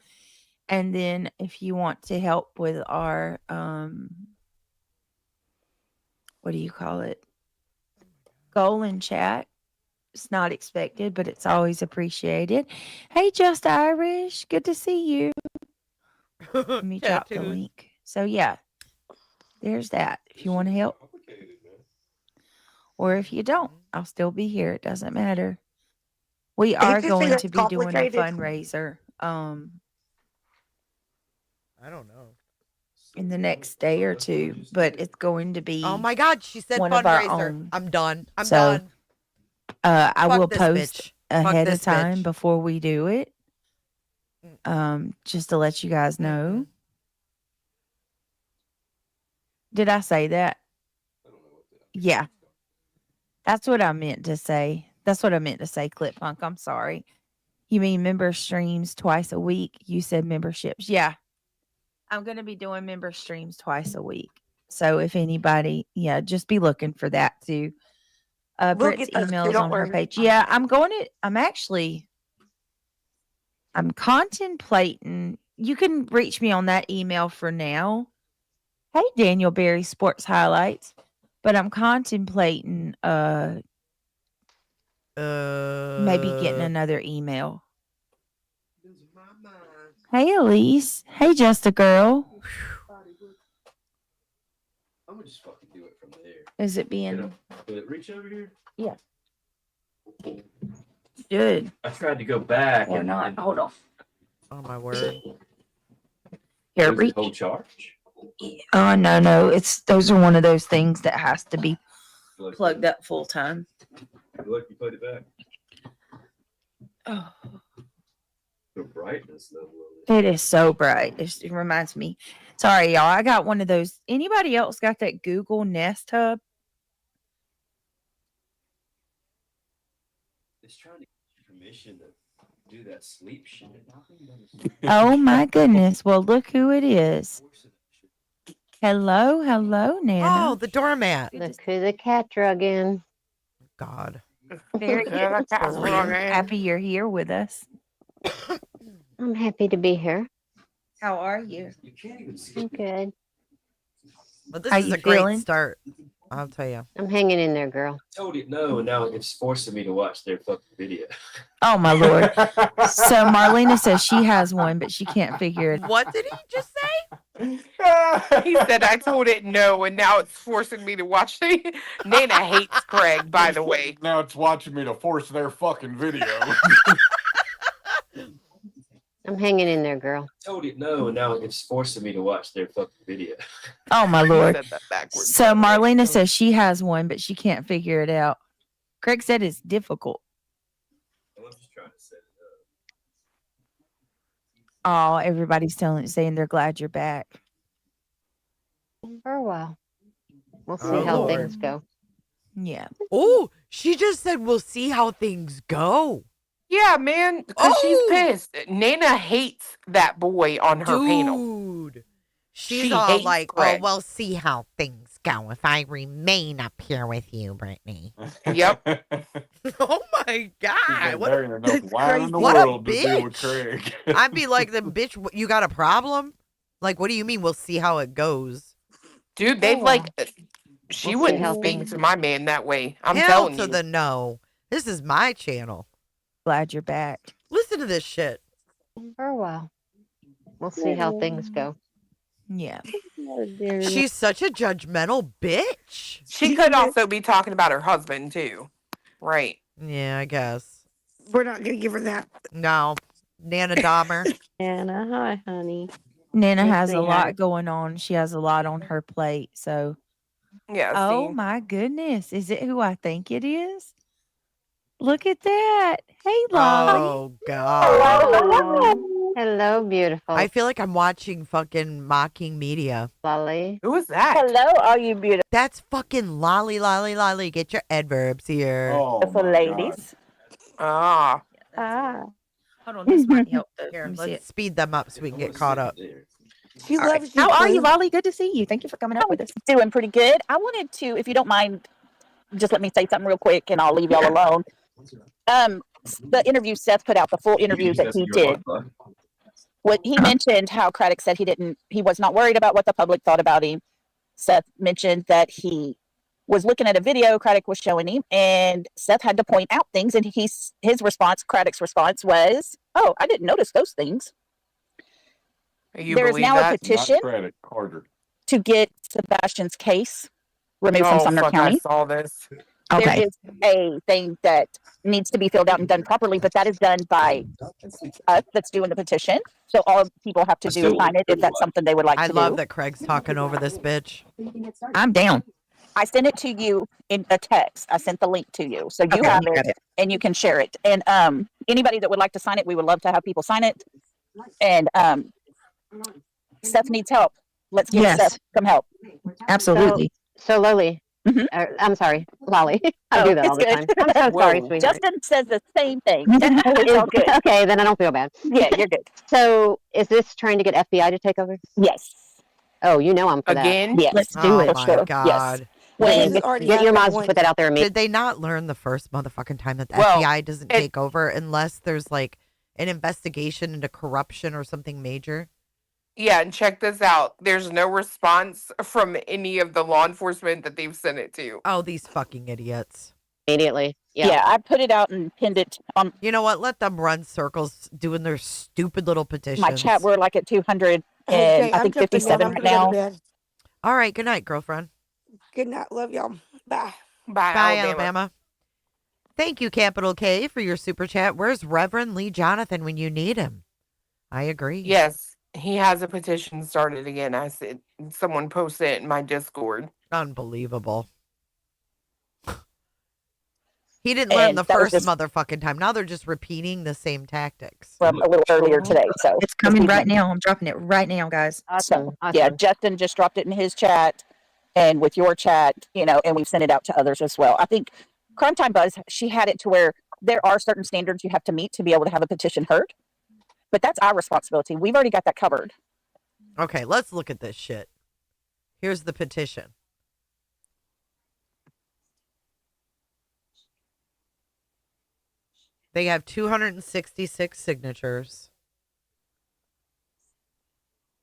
And then if you want to help with our what do you call it? Goal and chat. It's not expected, but it's always appreciated. Hey, Just Irish. Good to see you. Let me drop the link. So yeah, there's that. If you want to help. Or if you don't, I'll still be here. It doesn't matter. We are going to be doing a fundraiser I don't know. in the next day or two, but it's going to be Oh my god, she said one of our fundraiser. own. I'm done. I'm So, done. I Fuck will this post bitch. ahead Fuck of this time bitch. before we do it. Just to let you guys know. Did I say that? Yeah. That's what I meant to say. That's what I meant to say, Clip Punk. I'm sorry. You mean member streams twice a week? You said memberships. Yeah. I'm going to be doing member streams twice a week. So if anybody, yeah, just be looking for that too. We'll Britt's get those too, emails don't on her worry. page. Yeah, I'm contemplating. You can reach me on that email for now. Hey, Daniel Berry Sports Highlights. But I'm contemplating maybe getting another email. Hey, Elise. Hey, Just a Girl. I'm gonna just fucking do it from there. Is it being? Will it reach over here? Yeah. Good. I tried to go back Or not. Hold on. Oh my word. Here, Does reach. it hold charge? Oh, no. Those are one of those things that has to be plugged up full time. Look, you put it back. Oh. The brightness level. It is so bright. It reminds me. Sorry, y'all. I got one of those. Anybody else got that Google Nest Hub? It's trying to get permission to do that sleep shit. Oh my goodness. Well, look who it is. Hello, Nana. Oh, the doormat. Look who the cat drug in. God. Very good. Happy you're here with us. I'm happy to be here. How are you? I'm good. But this How is you a great feeling? start. I'll tell you. I'm hanging in there, girl. Told you no, and now it's forcing me to watch their fucking video. Oh my Lord. So Marlena says she has one, but she can't figure it. What did he just say? He said I told it no, and now it's forcing me to watch the. Nana hates Craig, by the way. Now it's watching me to force their fucking video. I'm hanging in there, girl. Told you no, and now it's forcing me to watch their fucking video. Oh my He Lord. said that backwards. So Marlena says she has one, but she can't figure it out. Craig said it's difficult. I'm just trying to set it Oh, everybody's saying they're glad you're back. For a while. We'll see Oh, how Lord. things go. Yeah. Oh, she just said we'll see how things go. Yeah, man, because she's Oh! pissed. Nana hates that boy on her panel. Dude. She's She all hates like, Greg. oh, we'll see how things go if I remain up here with you, Brittany. Yep. Oh my God. What There ain't enough That's wine in the What a world to deal with bitch. Craig. I'd be like, the bitch, you got a problem? Like, what do you mean we'll see how it goes? Dude, For a they've while. she We'll see wouldn't how speak things to my man that way. I'm Hell telling to you. the no. This is my channel. Glad you're back. Listen to this shit. for a while. We'll see how things go. Yeah. She's such a judgmental bitch. She could also be talking about her husband too. Right. Yeah, I guess. We're not gonna give her that. No. Nana Dahmer. Anna, hi, honey. Nana Hey, has a sweetheart. lot going on. She has a lot on her plate. So, Yeah, oh see. my goodness. Is it who I think it is? Look at that. Hey, Lolly. Oh, God. Hello. Hello, beautiful. I feel like I'm watching fucking mocking media. Lolly. Who is that? Hello, all you beautiful That's fucking Lolly, Lolly, Lolly. Get your adverbs here. Oh my God. ladies. Ah. Ah. Hold on. This might help. Here, Let me see let's it. speed them up so we can get caught up. She All right. loves you. How are you, Boo. Lolly? Good to see you. Thank you for coming up with us. Doing pretty good. I wanted to, if you don't mind, just let me say something real quick and I'll leave y'all alone. The interview Seth put out, the full interview that he did. What he mentioned how Craddock said he was not worried about what the public thought about him. Seth mentioned that he was looking at a video Craddock was showing him, and Seth had to point out things, and his response, Craddock's response was, "Oh, I didn't notice those things." You There is believe now a that? petition Not Craddock, Carter. to get Sebastian's case removed from Oh Sumner fuck! I County. saw this. There Okay. is a thing that needs to be filled out and done properly, but that is done by us that's doing the petition. So all people have to do is sign it if that's something they would like I to love do. that Craig's talking over this bitch. I'm down. I sent it to you in a text. I sent the link to you. So you Okay, have got it it. and you can share it. And anybody that would like to sign it, we would love to have people sign it. And Seth needs help. Let's give Yes. Seth some help. Absolutely. So Lily, Mhm. I'm sorry, Lolly. I Oh, do that all it's the good. time. I'm so sorry, Whoa. sweetheart. Justin says the same thing. It's all good. Okay, then I don't feel bad. Yeah, you're good. So is this trying to get FBI to take over? Yes. Oh, you know I'm for that. Again? Yes. Let's do Oh it. For my sure. Yes. God. When This already Get your happened moms to once. put that out there immediately. Did they not learn the first motherfucking time that the Well, FBI doesn't it- take over unless there's like an investigation into corruption or something major? Yeah, and check this out. There's no response from any of the law enforcement that they've sent it to. Oh, these fucking idiots. Immediately. yeah, I put it out and pinned it on You know what? Let them run circles doing their stupid little petitions. my chat. We're like at 200 Okay, and I I'm think jumping down. 57 I'm right gonna go to now. bed. All right. Good night, girlfriend. Good night. Love y'all. Bye. By Bye, Alabama. Alabama. Thank you, Capital K, for your super chat. Where's Reverend Lee Jonathan when you need him? I agree. Yes, he has a petition started again. I said someone posted it in my Discord. Unbelievable. He didn't learn And the that was first just motherfucking time. Now they're just repeating the same tactics. from a little earlier today. So It's coming right now. I'm dropping it right now, guys. Awesome. So, Awesome. yeah, Justin just dropped it in his chat and with your chat, and we've sent it out to others as well. I think Crime Time Buzz, she had it to where there are certain standards you have to meet to be able to have a petition heard. But that's our responsibility. We've already got that covered. Okay, let's look at this shit. Here's the petition. They have 266 signatures.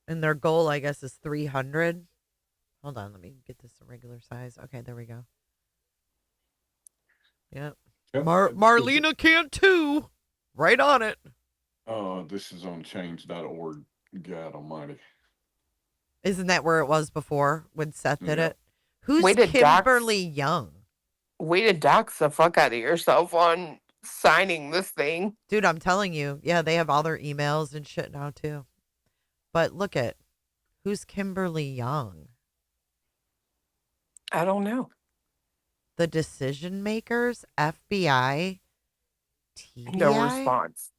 And their goal, I guess, is 300. Hold on, let me get this a regular size. Okay, there we go. Yep. Marlena can too. Right on it. Oh, this is on change.org. God almighty. Isn't that where it was before when Seth did Yeah. it? Who's Way to Kimberly Young? Way to dox the fuck out of yourself on signing this thing. Dude, I'm telling you. Yeah, they have all their emails and shit now too. But look at who's Kimberly Young? I don't know. The decision makers, FBI, TBI, No response.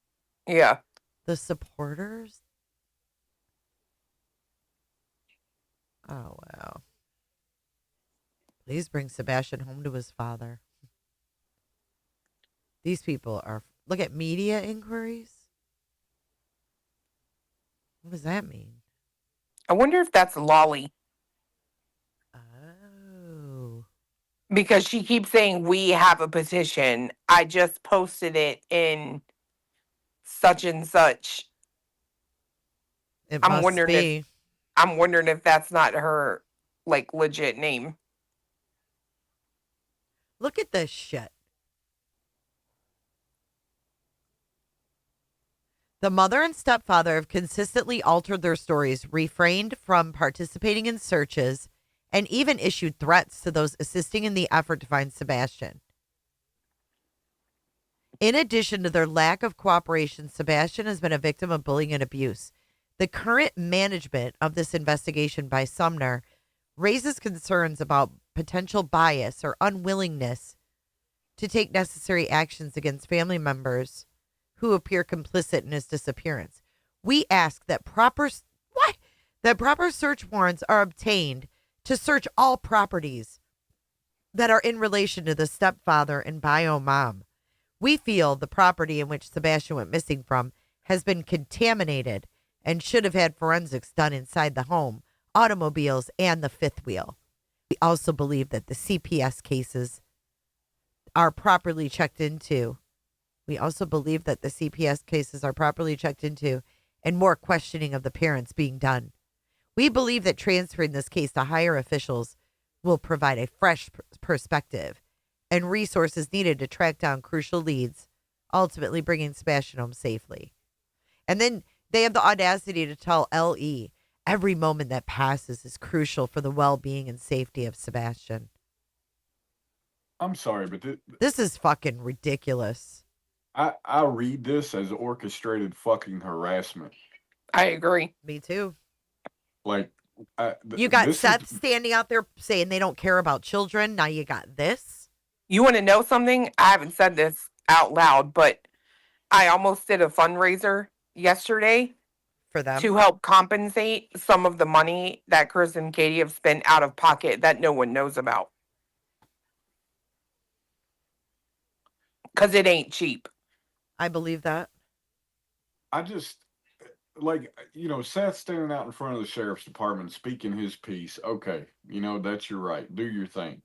Yeah. the supporters, Oh, wow. Please bring Sebastian home to his father. These people are. Look at media inquiries. What does that mean? I wonder if that's Lolly. Oh. Because she keeps saying we have a petition. I just posted it in such and such. It I'm must wondering be. if that's not her like legit name. Look at this shit. The mother and stepfather have consistently altered their stories, refrained from participating in searches, and even issued threats to those assisting in the effort to find Sebastian. In addition to their lack of cooperation, Sebastian has been a victim of bullying and abuse. The current management of this investigation by Sumner raises concerns about potential bias or unwillingness to take necessary actions against family members who appear complicit in his disappearance. We ask that proper search warrants are obtained to search all properties that are in relation to the stepfather and bio mom. We feel the property in which Sebastian went missing from has been contaminated and should have had forensics done inside the home, automobiles, and the fifth wheel. We also believe that the CPS cases are properly checked into. And more questioning of the parents being done. We believe that transferring this case to higher officials will provide a fresh perspective and resources needed to track down crucial leads, ultimately bringing Sebastian home safely. And then they have the audacity to tell LE every moment that passes is crucial for the well-being and safety of Sebastian. I'm sorry, but This is fucking ridiculous. I read this as orchestrated fucking harassment. I agree. Me too. Like, You got Seth standing out there saying they don't care about children. Now you got this. You want to know something? I haven't said this out loud, but I almost did a fundraiser yesterday for them to help compensate some of the money that Chris and Katie have spent out of pocket that no one knows about. Because it ain't cheap. I believe that. I just, like, Seth standing out in front of the sheriff's department speaking his piece. Okay, that's your right. Do your thing.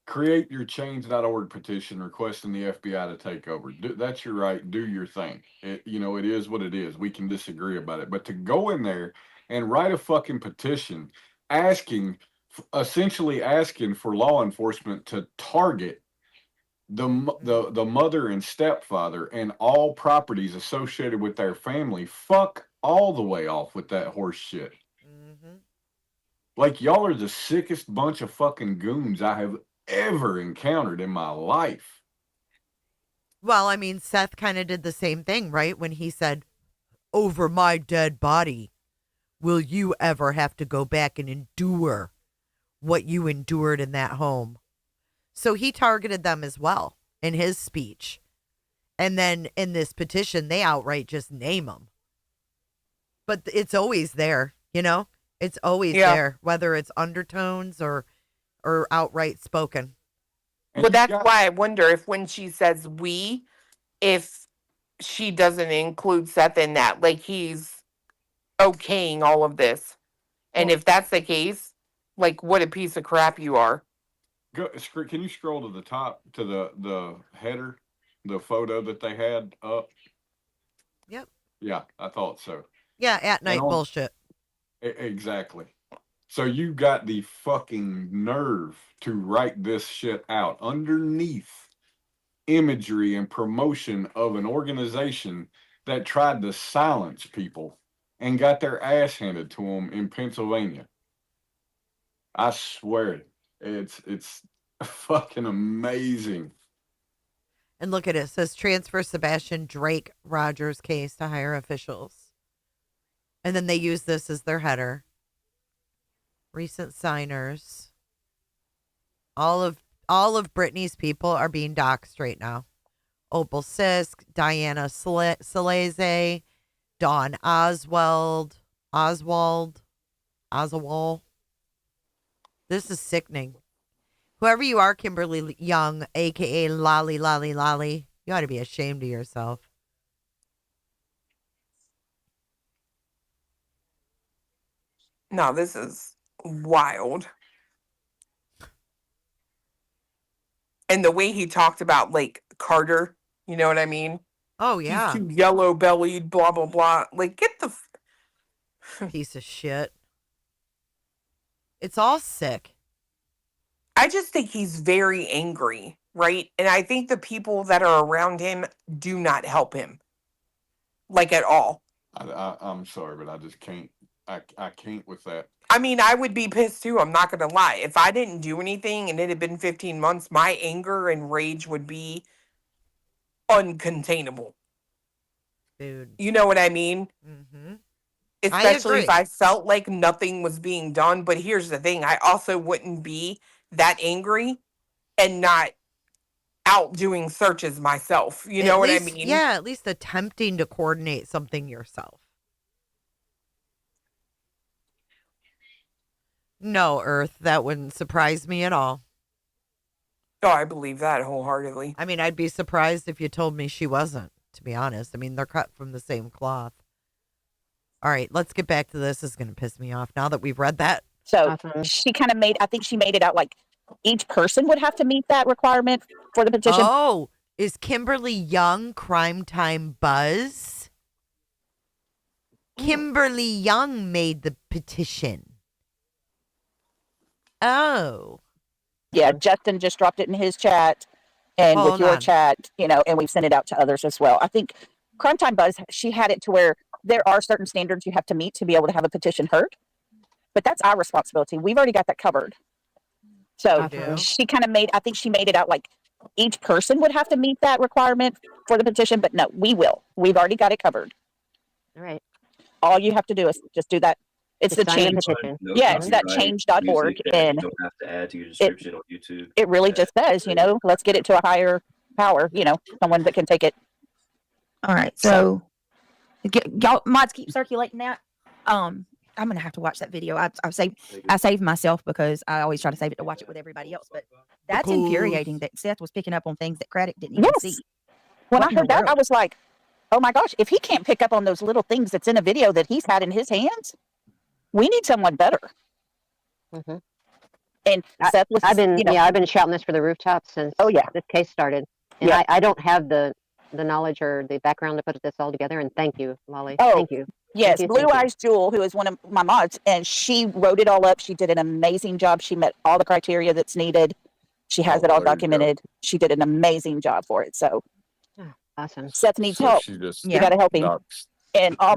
Create your change.org petition requesting the FBI to take over. That's your right. Do your thing. It is what it is. We can disagree about it. But to go in there and write a fucking petition essentially asking for law enforcement to target the mother and stepfather and all properties associated with their family, fuck all the way off with that horse shit. Like, y'all are the sickest bunch of fucking goons I have ever encountered in my life. Well, I mean, Seth kind of did the same thing, right? When he said, over my dead body, will you ever have to go back and endure what you endured in that home? So he targeted them as well in his speech. And then in this petition, they outright just name them. But it's always there, It's always there, whether it's undertones or outright spoken. But that's why I wonder if when she says we, if she doesn't include Seth in that, like he's okaying all of this. And if that's the case, like what a piece of crap you are. Can you scroll to the top to the header, the photo that they had up? Yep. Yeah, I thought so. Yeah, at night bullshit. Exactly. So you got the fucking nerve to write this shit out underneath imagery and promotion of an organization that tried to silence people and got their ass handed to them in Pennsylvania. I swear it's fucking amazing. And look at it. It says transfer Sebastian Drake Rogers case to higher officials. And then they use this as their header. Recent signers. All of Britney's people are being doxxed right now. Opal Sisk, Diana Saleze, Dawn Oswald, This is sickening. Whoever you are, Kimberly Young, aka Lolly, Lolly, Lolly, you ought to be ashamed of yourself. No, this is wild. And the way he talked about like Carter, you know what I mean? Oh He's yeah, too yellow bellied, blah blah blah. Like, get the piece of shit. It's all sick. I just think he's very angry, right? And I think the people that are around him do not help him, like at all. I'm sorry, but I just can't. I can't with that. I mean, I would be pissed too. I'm not going to lie. If I didn't do anything and it had been 15 months, my anger and rage would be uncontainable. Dude. You know what I mean? Mm-hmm. Especially if I felt like nothing was being done. But here's the thing, I also wouldn't be that angry and not out doing searches myself. You know what I mean? Yeah, at least attempting to coordinate something yourself. No, Earth, that wouldn't surprise me at all. Oh, I believe that wholeheartedly. I mean, I'd be surprised if you told me she wasn't, to be honest. I mean, they're cut from the same cloth. All right, let's get back to this. This is going to piss me off now that we've read that. So she kind of I think she made it out like each person would have to meet that requirement for the petition. Oh, is Kimberly Young Crime Time Buzz? Kimberly Young made the petition. Oh. Yeah, Justin just dropped it in his chat and with your chat, and we've sent it out to others as well. I think Crime Time Buzz, she had it to where there are certain standards you have to meet to be able to have a petition heard. But that's our responsibility. We've already got that covered. So she kind of I think she made it out like each person would have to meet that requirement for the petition. But no, we will. We've already got it covered. All right. All you have to do is just do that. It's Just the sign the change. petition. No Yeah, it's that copyright change.org. music that And you don't have to add to your description on YouTube. it really just says, let's get it to a higher power, someone that can take it. All right. So y'all mods keep circulating that. I'm gonna have to watch that video. I saved myself because I always try to save it to watch it with everybody else. But that's infuriating that Seth was picking up on things that Craddock didn't even see. When What I in the heard that, I world? was like, oh my gosh, if he can't pick up on those little things that's in a video that he's had in his hands, we need someone better. Mm-hmm. And Seth was, I've been shouting this for the rooftops since this case started. And I don't have the knowledge or the background to put this all together. And thank you, Molly. Oh, Thank you. yes, Thank you, Blue thank you. Eyes Jewel, who is one of my mods, and she wrote it all up. She did an amazing job. She met all the criteria that's needed. She has it all documented. She did an amazing job for it. So awesome. Seth needs So help. she just You got to help him. doxed. And all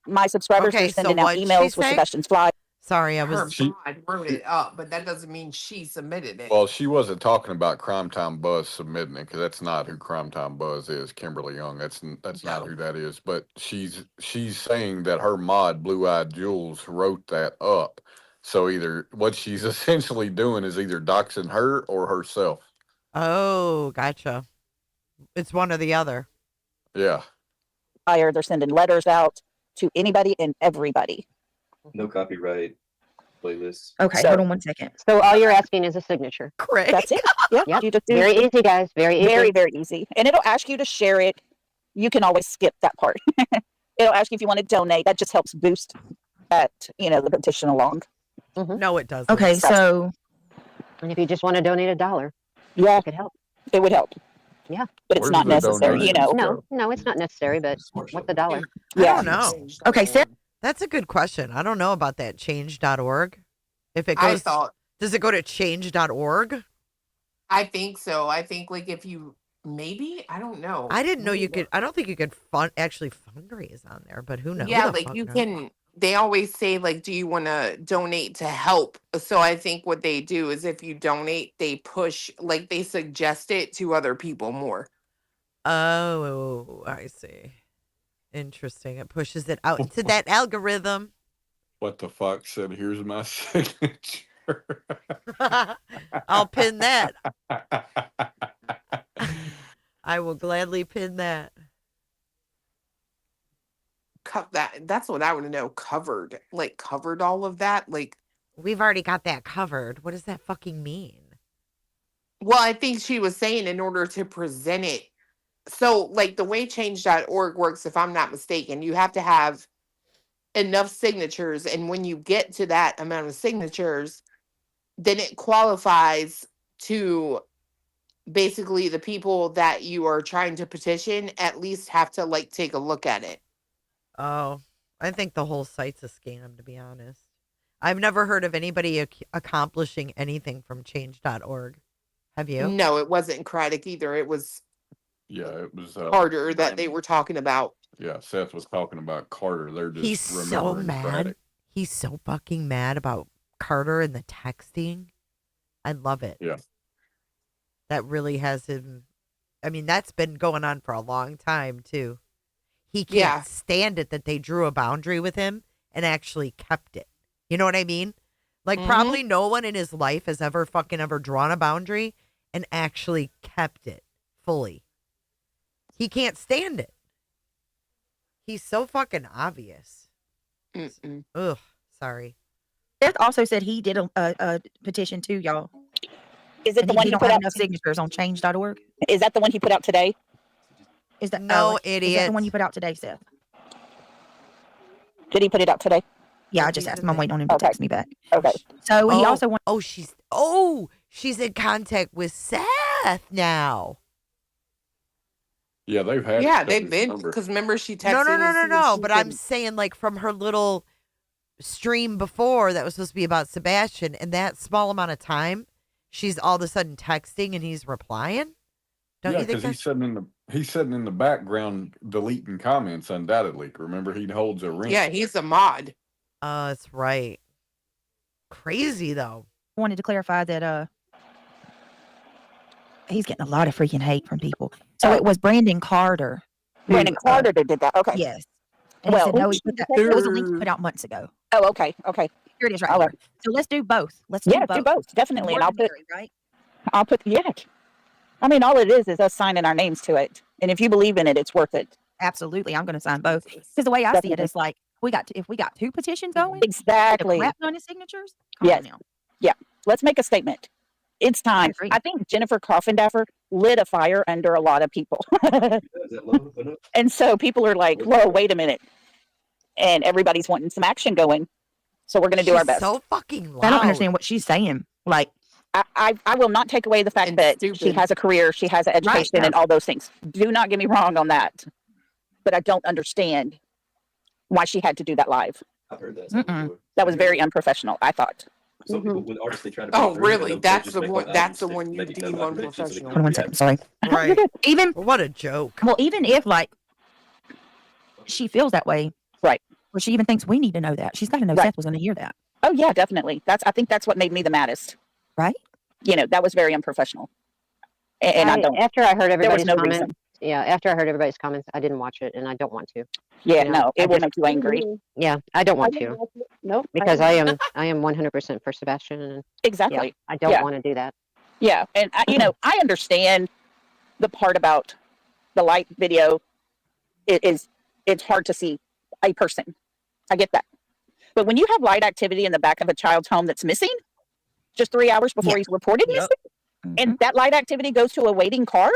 my subscribers Okay, are sending so out what'd she emails with say? Sebastian's fly. Sorry, I Her was. mod wrote it up, but that doesn't mean she submitted it. Well, she wasn't talking about Crime Time Buzz submitting it because that's not who Crime Time Buzz is. Kimberly Young. That's not who that is. But she's saying that her mod Blue Eyed Jules wrote that up. So either what she's essentially doing is either doxing her or herself. Oh, gotcha. It's one or the other. Yeah. They're sending letters out to anybody and everybody. No copyright playlist. Okay, hold on one second. So all you're asking is a signature. Correct. That's it. Yeah. Yep. You just do, Very easy, guys. Very easy. Very, very easy. And it'll ask you to share it. You can always skip that part. It'll ask you if you want to donate. That just helps boost the petition along. No, it doesn't. Okay, so And if you just want to donate $1, yeah, it could help. It would help. Yeah. But it's not necessary, No, it's not necessary, but what's $1? I don't know. Okay, Sarah. That's a good question. I don't know about that change.org. If it I goes, thought, does it go to change.org? I think so. I think like if you maybe, I don't know. I didn't know you could. I don't think you could actually fundraise on there, but who knows? Yeah, like you can. They always say like, do you want to donate to help? So I think what they do is if you donate, they push, like they suggest it to other people more. Oh, I see. Interesting. It pushes it out to that algorithm. What the fuck said, here's my signature. I'll pin that. I will gladly pin that. That's what I want to know. Covered all of that. Like, We've already got that covered. What does that fucking mean? Well, I think she was saying in order to present it. So, like the way change.org works, if I'm not mistaken, you have to have enough signatures. And when you get to that amount of signatures, then it qualifies to basically the people that you are trying to petition at least have to like take a look at it. Oh, I think the whole site's a scam, to be honest. I've never heard of anybody accomplishing anything from change.org. Have you? No, it wasn't Craddock either. It was it was Carter that they were talking about. Yeah, Seth was talking about Carter. They're just He's so remembering mad. Craddock. He's so fucking mad about Carter and the texting. I love it. Yeah. That really has him. I mean, that's been going on for a long time, too. He can't stand it that they drew a boundary with him and actually kept it. You know what I mean? Like, probably no one in his life has ever drawn a boundary and actually kept it fully. He can't stand it. He's so fucking obvious. Ugh, sorry. Seth also said he did a petition too, y'all. Is it the one he don't put have out? enough signatures on change.org? Is that the one he put out today? Is that No, Is that idiot. the one you put out today, Seth? Did he put it out today? Yeah, I just asked him. I'm waiting on him to text me back. Okay. So he also wants. She's in contact with Seth now. Yeah, they've had. Yeah, they've been because remember she texted. No. But I'm saying like from her little stream before that was supposed to be about Sebastian, and that small amount of time, she's all of a sudden texting and he's replying. Don't you think because he's sitting in the background deleting comments undoubtedly. Remember, he holds a ring. Yeah, he's a mod. That's right. Crazy though. Wanted to clarify that he's getting a lot of freaking hate from people. So it was Brandon Carter. Brandon Carter that did that. Okay. Yes. And he said, no, he put that, it was a link he put out months ago. Oh, okay. Okay. Here it is right All here. right. So let's do both. Let's Yeah, do both. do both. Definitely. And I'll put, Ordinary, right? I'll put, yeah. I mean, all it is us signing our names to it. And if you believe in it, it's worth it. Absolutely. I'm going to sign both. Because the way I see it is like, if we got two petitions going, exactly. crap on his signatures. Yes. Yeah. Let's make a statement. It's time. I think Jennifer Coffindaffer lit a fire under a lot of people. And so people are like, whoa, wait a minute. And everybody's wanting some action going. So we're going to do our best. So fucking loud. I don't understand what she's saying. Like, I will not take away the fact that she has a career, she has an education, and all those things. Do not get me wrong on that. But I don't understand why she had to do that live. I've heard that. That was very unprofessional, I thought. Some people with artists they try to. Oh, really? That's the one. That's the one you deem unprofessional. Hold on one second. Sorry. Right. Even what a joke. Well, even if like she feels that way, right? Or she even thinks we need to know that, she's got to know Seth was going to hear that. Oh yeah, definitely. I think that's what made me the maddest. Right? You know, that was very unprofessional. And I don't. After I heard everybody's no comments, reason. yeah, after I heard everybody's comments, I didn't watch it, and I don't want to. Yeah, You know, no, it I will just- make you angry. Yeah, I don't want to. Nope. Because I am 100% for Sebastian, and Exactly. yeah, I don't Yeah. want to do that. Yeah, and I understand the part about the light video. It's hard to see a person. I get that, but when you have light activity in the back of a child's home that's missing, just 3 hours before he's reported missing, and that light activity goes to a waiting car.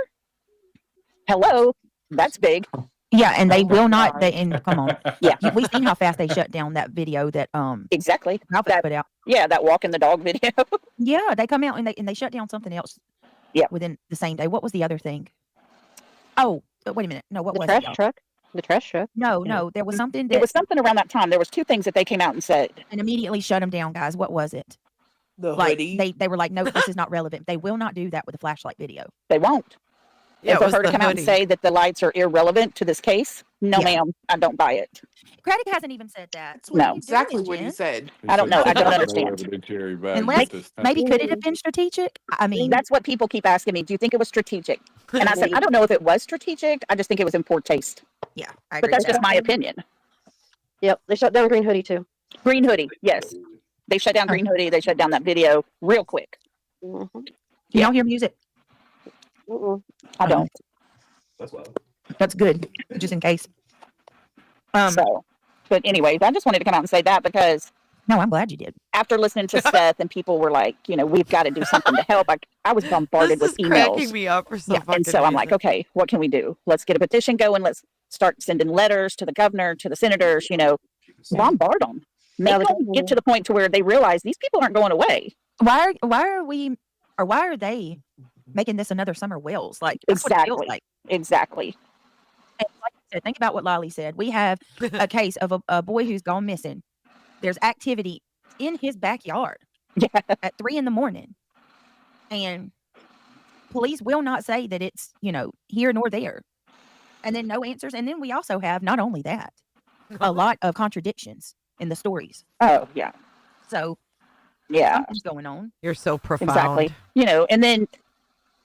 Hello, that's big. Yeah, and they will not. Come on. Yeah, we've seen how fast they shut down that video that exactly Ralph put out. Yeah, that walking the dog video. Yeah, they come out and they shut down something else. Yeah, within the same day. What was the other thing? Oh, wait a minute. No, what The was trash it? y'all? truck. The trash truck. No, there was something that It was something around that time. There was two things that they came out and said, and immediately shut them down, guys. What was it? The like hoodie. they were like, no, this is not relevant. They will not do that with a flashlight video. They won't. Yeah, and it for was her to the come out and hoodie. say that the lights are irrelevant to this case, no, Yeah. ma'am, I don't buy it. Craddock hasn't even said that. No. Exactly what he said. I don't know. I don't understand. Unless maybe could it have been strategic? I mean, That's what people keep asking me. Do you think it was strategic? And I said, I don't know if it was strategic. I just think it was in poor taste. Yeah, I But agree that's with just that. my opinion. Yep, they shut down Green Hoodie too. Green Hoodie, yes. They shut down Green Hoodie. They shut down that video real quick. You don't hear music? I don't. That's wild. That's good, just in case. So, but anyways, I just wanted to come out and say that because No, I'm glad you did. After listening to Seth and people were like, we've got to do something to help. I was bombarded This with is cracking emails. me up for some Yeah. fucking And so I'm like, reason. okay, what can we do? Let's get a petition going. Let's start sending letters to the governor, to the senators, bombard them. Make them get to the point to where they realize these people aren't going away. Why are they making this another summer Wells? Like, that's what it feels Exactly. like. Exactly. And like you said, think about what Lolly said. We have a case of a boy who's gone missing. There's activity in his backyard at 3 a.m. And police will not say that it's, here nor there. And then no answers. And then we also have, not only that, a lot of contradictions in the stories. Oh, yeah. So, yeah, something's going on. You're so profound. Exactly. And then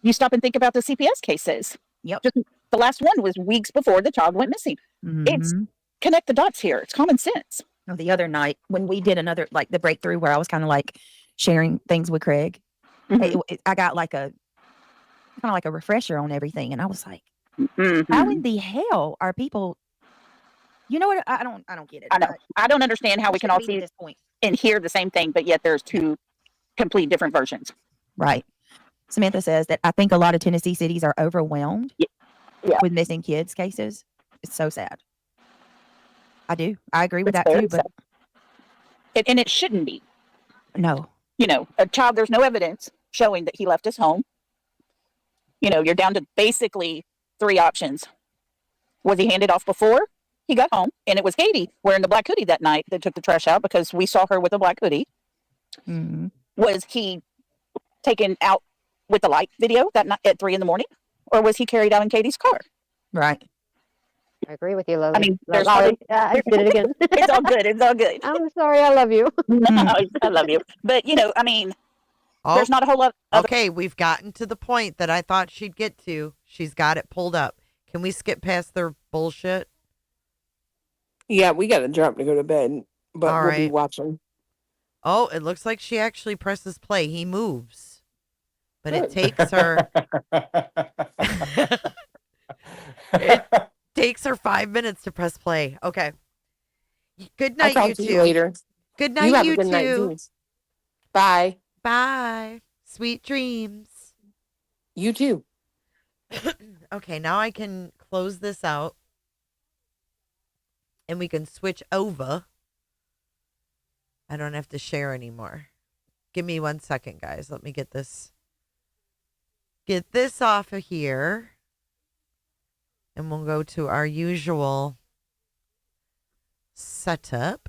you stop and think about the CPS cases. Yep. Just the last one was weeks before the child went missing. It's connect the dots here. It's common sense. The other night when we did another, like the breakthrough where I was kind of like sharing things with Craig, I got like a refresher on everything. And I was like, how in the hell are people, you know what? I don't get it. I know. I don't understand how we can all see this point and hear the same thing, but yet there's two complete different versions. Right. Samantha says that I think a lot of Tennessee cities are overwhelmed with missing kids cases. It's so sad. I do. I agree with that too. But and it shouldn't be. No. A child, there's no evidence showing that he left his home. You're down to basically 3 options. Was he handed off before he got home? And it was Katie wearing the black hoodie that night that took the trash out because we saw her with a black hoodie. Was he taken out with the light video that night at 3 a.m, or was he carried out in Katie's car? Right. I agree with you, Lily. I mean, there's Lolly, I did it again. It's all good. It's all good. I'm sorry. I love you. No, I love you. But, there's not a whole lot. Okay, we've gotten to the point that I thought she'd get to. She's got it pulled up. Can we skip past their bullshit? Yeah, we got to jump to go to bed, but All we'll be right. watching. Oh, it looks like she actually presses play. He moves. But it takes her it takes her 5 minutes to press play. Okay. Good night, I'll you talk to two. you later. Good night, You have you a good night, two. too. Bye. Bye. Sweet dreams. You too. Okay, now I can close this out. And we can switch over. I don't have to share anymore. Give me 1 second, guys. Let me get this off of here. And we'll go to our usual setup.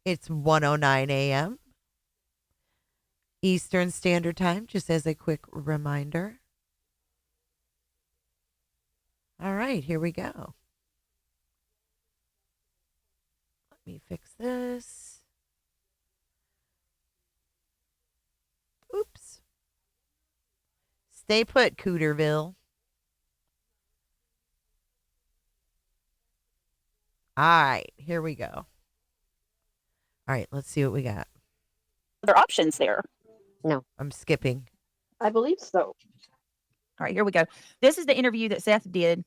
It's 1:09 a.m. Eastern Standard Time, just as a quick reminder. All right, here we go. Let me fix this. Oops. Stay put, Cooterville. All right, here we go. All right, let's see what we got. Other options there. No. I'm skipping. I believe so. All right, here we go. This is the interview that Seth did.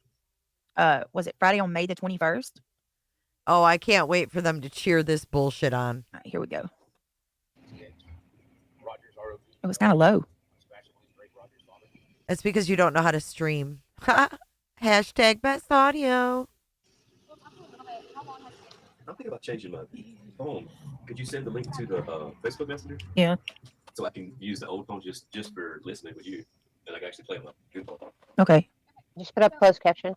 Was it Friday on May the 21st? Oh, I can't wait for them to cheer this bullshit on. All right, here we go. It was kind of low. That's because you don't know how to stream. Hashtag best audio. I'm thinking about changing my phone. Could you send the link to the Facebook Messenger? Yeah. So I can use the old phone just for listening with you, and I can actually play on my good phone. Okay. Just put up closed caption.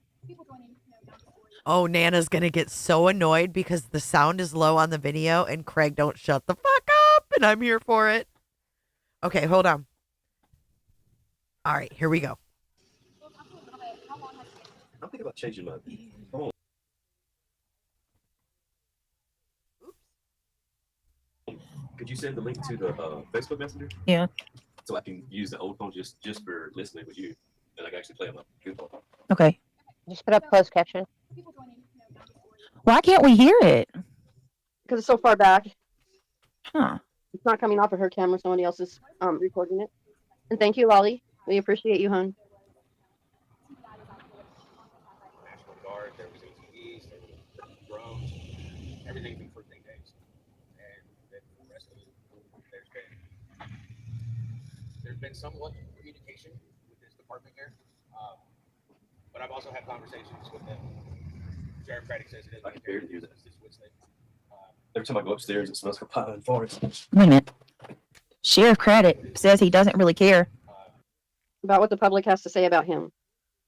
Oh, Nana's going to get so annoyed because the sound is low on the video and Craig don't shut the fuck up, and I'm here for it. Okay, hold on. All right, here we go. I'm thinking about changing my phone. Could you send the link to the Facebook Messenger? Yeah. So I can use the old phone just for listening with you, and I can actually play on my good phone. Okay. Just put up closed caption. Why can't we hear it? Because it's so far back. Huh. It's not coming off of her camera. Somebody else is recording it. And thank you, Lolly. We appreciate you, hon. National Guard, there was ATVs, there were drones. everything's been 14 days. And then the rest of it, there's been somewhat communication with this department here. But I've also had conversations with them. Sheriff Craddock says it doesn't care to use it. Every time I go upstairs, it smells like pine forest. Wait a minute. Sheriff Craddock says he doesn't really care. About what the public has to say about him.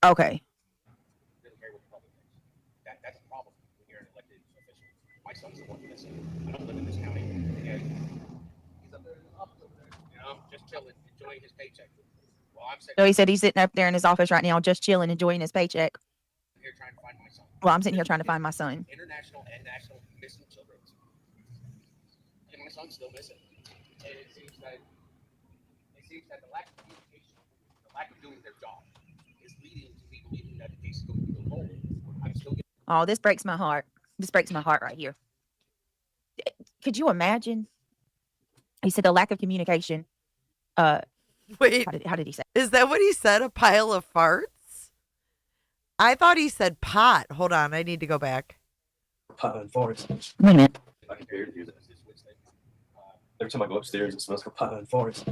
Okay. That's a problem when you're an elected official. My son's the one missing. I don't live in this county. And he's up there in the office over there, you know, just chilling, enjoying his paycheck. Well, I'm sitting So he said he's sitting up there in his office right now, just chilling, enjoying his paycheck. here trying to find my son. Well, I'm sitting here trying to find my son. International and national missing children. And my son's still missing. And it seems that the lack of communication, the lack of doing their job, is leading to me believing that the case is going to go cold. I'm still getting. Oh, this breaks my heart. This breaks my heart right here. Could you imagine? He said the lack of communication. Wait, how did he say? Is that what he said? A pile of farts? I thought he said pot. Hold on, I need to go back. Pine forest. Wait a minute. I can barely use it. Every time I go upstairs, it smells like pine forest.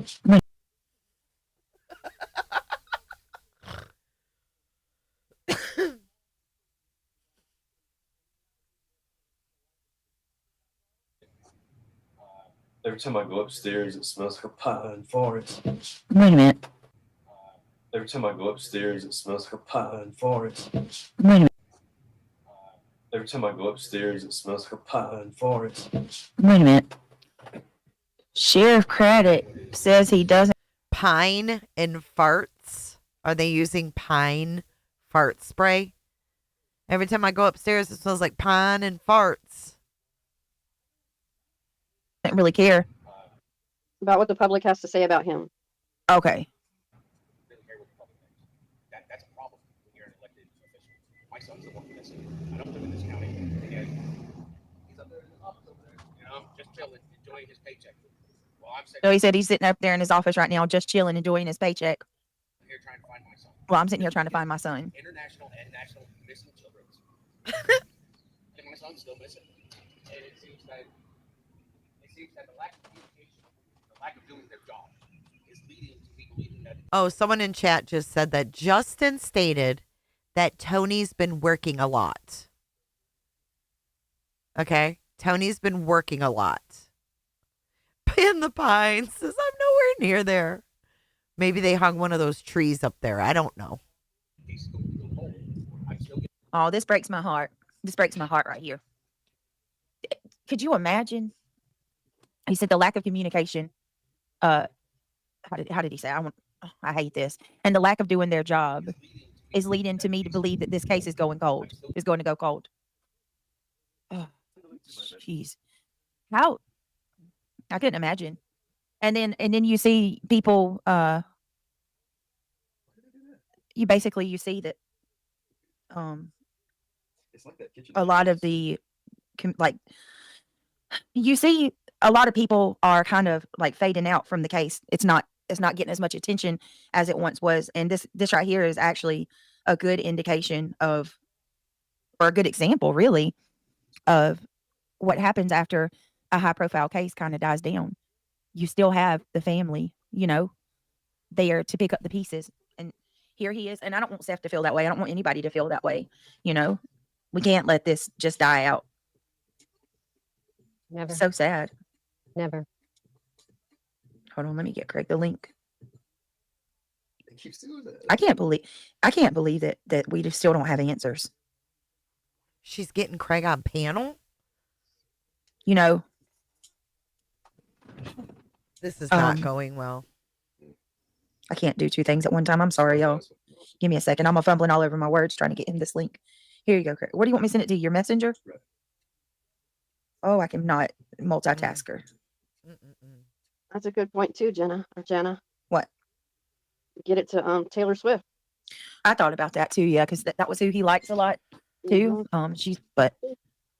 Every time I go upstairs, it smells like a pine forest. Wait a minute. Every time I go upstairs, it smells like a pine forest. Wait a minute. Every time I go upstairs, it smells like a pine forest. Wait a minute. Sheriff Craddock says he doesn't. Pine and farts? Are they using pine fart spray? Every time I go upstairs, it smells like pine and farts. Don't really care. About what the public has to say about him. Okay. That's a problem when you're an elected official. My son's the one missing. I don't live in this county. And he's up there in the office over there, you know, just chilling, enjoying his paycheck. Well, I'm sitting So he said he's sitting up there in his office right now, just chilling, enjoying his paycheck. here trying to find my son. Well, I'm sitting here trying to find my son. International and national missing children. And my son's still missing. And it seems that the lack of communication, the lack of doing their job, is leading to me believing that. Oh, someone in chat just said that Justin stated that Tony's been working a lot. Okay? Tony's been working a lot. In the Pines says, I'm nowhere near there. Maybe they hung one of those trees up there. I don't know. Oh, this breaks my heart. This breaks my heart right here. Could you imagine? He said the lack of communication. How did he say? I hate this. And the lack of doing their job is leading to me to believe that this case is going cold. Is going to go cold. Oh, jeez. How? I couldn't imagine. And then you see people. You see that. It's like that kitchen. A lot of the, you see a lot of people are kind of like fading out from the case. It's not getting as much attention as it once was. And this right here is actually a good indication of, or a good example really, of what happens after a high profile case kind of dies down. You still have the family, you know, there to pick up the pieces. And here he is. And I don't want Seth to feel that way. I don't want anybody to feel that way. You know, we can't let this just die out. Never. So sad. Never. Hold on, let me get Craig the link. It keeps doing that. I can't believe that we just still don't have answers. She's getting Craig on panel. You know, this is not going well. I can't do two things at one time. I'm sorry, y'all. Give me a second. I'm fumbling all over my words trying to get him this link. Here you go, Craig. What do you want me to send it to? Your messenger? Right. Oh, I can not multitasker. That's a good point too, Jenna. What? Get it to Taylor Swift. I thought about that too, yeah, because that was who he likes a lot too. But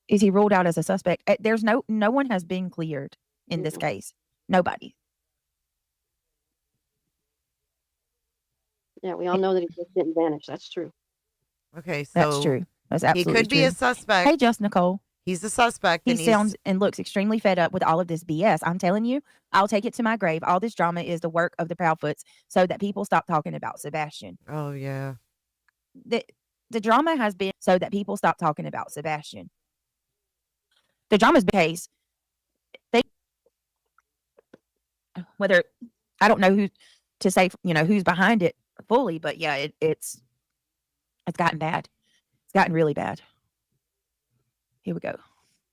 is he ruled out as a suspect? There's no one has been cleared in this case. Nobody. Yeah, we all know that he just didn't vanish. That's true. Okay, so that's true. That's absolutely he could be true. a suspect. Hey, just Nicole. He's a suspect. He and sounds and looks extremely fed up with all of this BS. I'm telling you, I'll take it to my grave. All this drama is the work of the Proudfoots so that people stop talking about Sebastian. Oh, yeah. The drama has been so that people stop talking about Sebastian. The drama's case. Whether I don't know who to say, who's behind it fully, but yeah, it's gotten bad. It's gotten really bad. Here we go.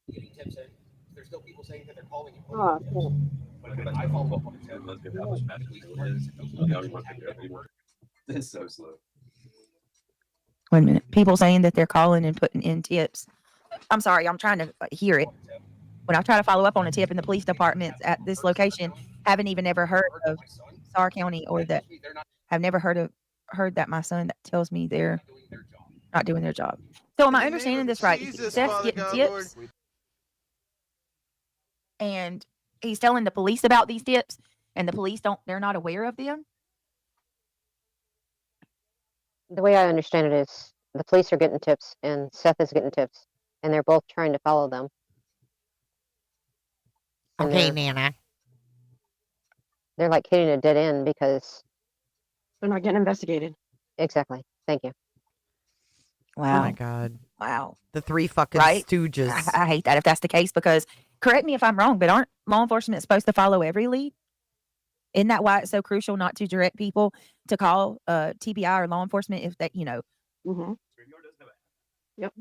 There's still people saying that they're calling you. Oh, cool. I follow up on It's so slow. Wait a minute. People saying that they're calling and putting in tips. I'm sorry. I'm trying to hear it. When I try to follow up on a tip in the police departments at this location, haven't even ever heard of Starr County or that have never heard that my son that tells me they're not doing their job. So am I understanding this right? Seth's getting tips and he's telling the police about these tips and the police they're not aware of them? The way I understand it is the police are getting tips and Seth is getting tips, and they're both trying to follow them. And Okay, Nana. They're like hitting a dead end because they're not getting investigated. Exactly. Thank you. Wow. Oh, my God. Wow. The three fucking Right? stooges. I hate that if that's the case because, correct me if I'm wrong, but aren't law enforcement supposed to follow every lead? Isn't that why it's so crucial not to direct people to call TBI or law enforcement if they, Mm-hmm. Yep.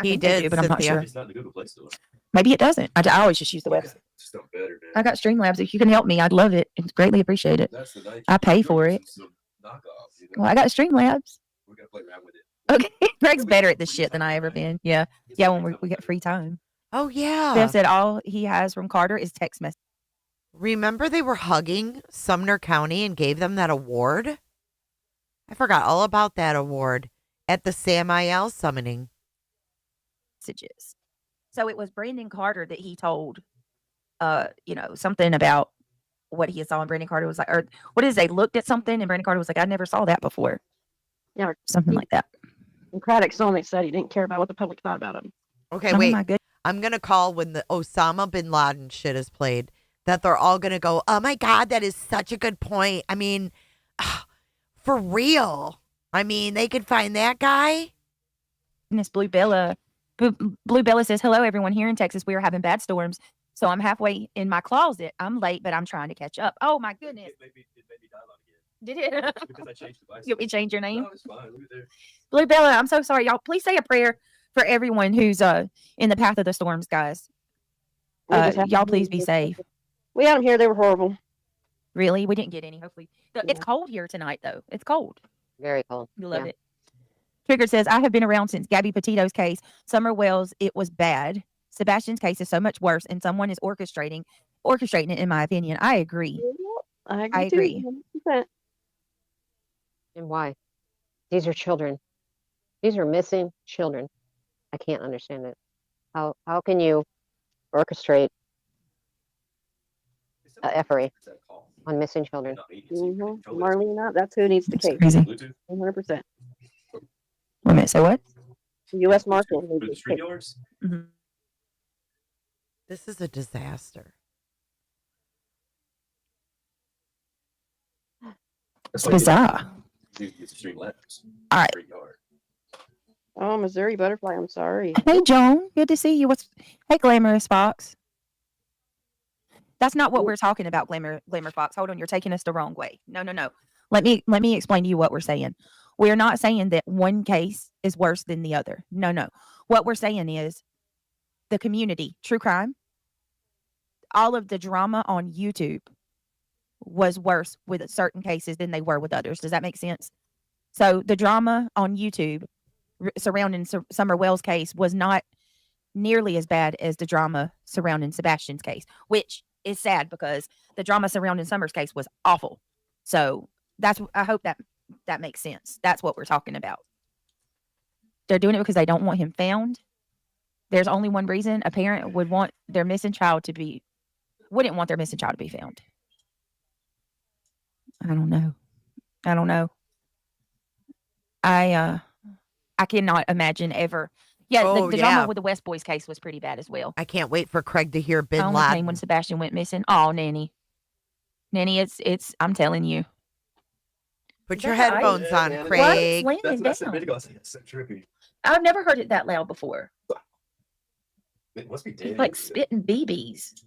He did, but I'm not Cynthia. sure. It's not the Google Play Store. Maybe it doesn't. I always just use the website. Just don't better, man. I got Streamlabs. If you can help me, I'd love it. It's greatly appreciated. That's the night. I pay for it. Knockoff, Well, I got Streamlabs. We're gonna play around with it. Okay. Greg's better at this shit than I ever been. Yeah. Yeah, when we get free time. Oh, yeah. Steph said all he has from Carter is text message. Remember they were hugging Sumner County and gave them that award? I forgot all about that award at the Samael summoning. Messages. So it was Brandon Carter that he told, something about what he saw. And Brandon Carter was like, or what is they looked at something and Brandon Carter was like, I never saw that before. Yeah. Something like that. And Craddock only said he didn't care about what the public thought about him. Okay, Oh, wait. my goodness. I'm going to call when the Osama bin Laden shit is played that they're all going to go, oh my God, that is such a good point. I mean, for real. I mean, they could find that guy. Miss Blue Bella. Blue Bella says, hello, everyone. Here in Texas, we are having bad storms. So I'm halfway in my closet. I'm late, but I'm trying to catch up. Oh, my goodness. It made me dialogue again. Did it? Because I changed the device. You want me to change your name? No, it's fine. Leave it there. Blue Bella, I'm so sorry. Y'all, please say a prayer for everyone who's in the path of the storms, guys. Y'all, please be safe. We had them here. They were horrible. Really? We didn't get any, hopefully. It's cold here tonight, though. It's cold. Very cold. You love it. Trigger says, I have been around since Gabby Petito's case. Summer Wells, it was bad. Sebastian's case is so much worse, and someone is orchestrating it, in my opinion. I agree. I agree. 100%. And why? These are children. These are missing children. I can't understand it. How can you orchestrate effery on missing children? Mm-hmm. Marlena, that's who needs the case. Crazy. 100%. Wait a minute, say what? The U.S. Marshal needs the the street case. yards. Mm-hmm. This is a disaster. It's bizarre. It's street letters. All right. Street yard. Oh, Missouri Butterfly, I'm sorry. Hey, Joan. Good to see you. Hey, Glamorous Fox. That's not what we're talking about, Glamour Fox. Hold on. You're taking us the wrong way. No. Let me explain to you what we're saying. We're not saying that one case is worse than the other. No. What we're saying is the community, true crime, all of the drama on YouTube was worse with certain cases than they were with others. Does that make sense? So the drama on YouTube surrounding Summer Wells' case was not nearly as bad as the drama surrounding Sebastian's case, which is sad because the drama surrounding Summer's case was awful. So I hope that makes sense. That's what we're talking about. They're doing it because they don't want him found. There's only one reason a parent wouldn't want their missing child to be found. I don't know. I cannot imagine ever. Yeah, Oh, the yeah. drama with the West Boys case was pretty bad as well. I can't wait for Craig to hear I Bin only came Laden. when Sebastian went missing. Oh, Nanny, it's. I'm telling you. Put Is your that the ice? headphones on, Why is it Craig. slamming That's down? it's so trippy. I've never heard it that loud before. It must be It's dead. like spitting BBs.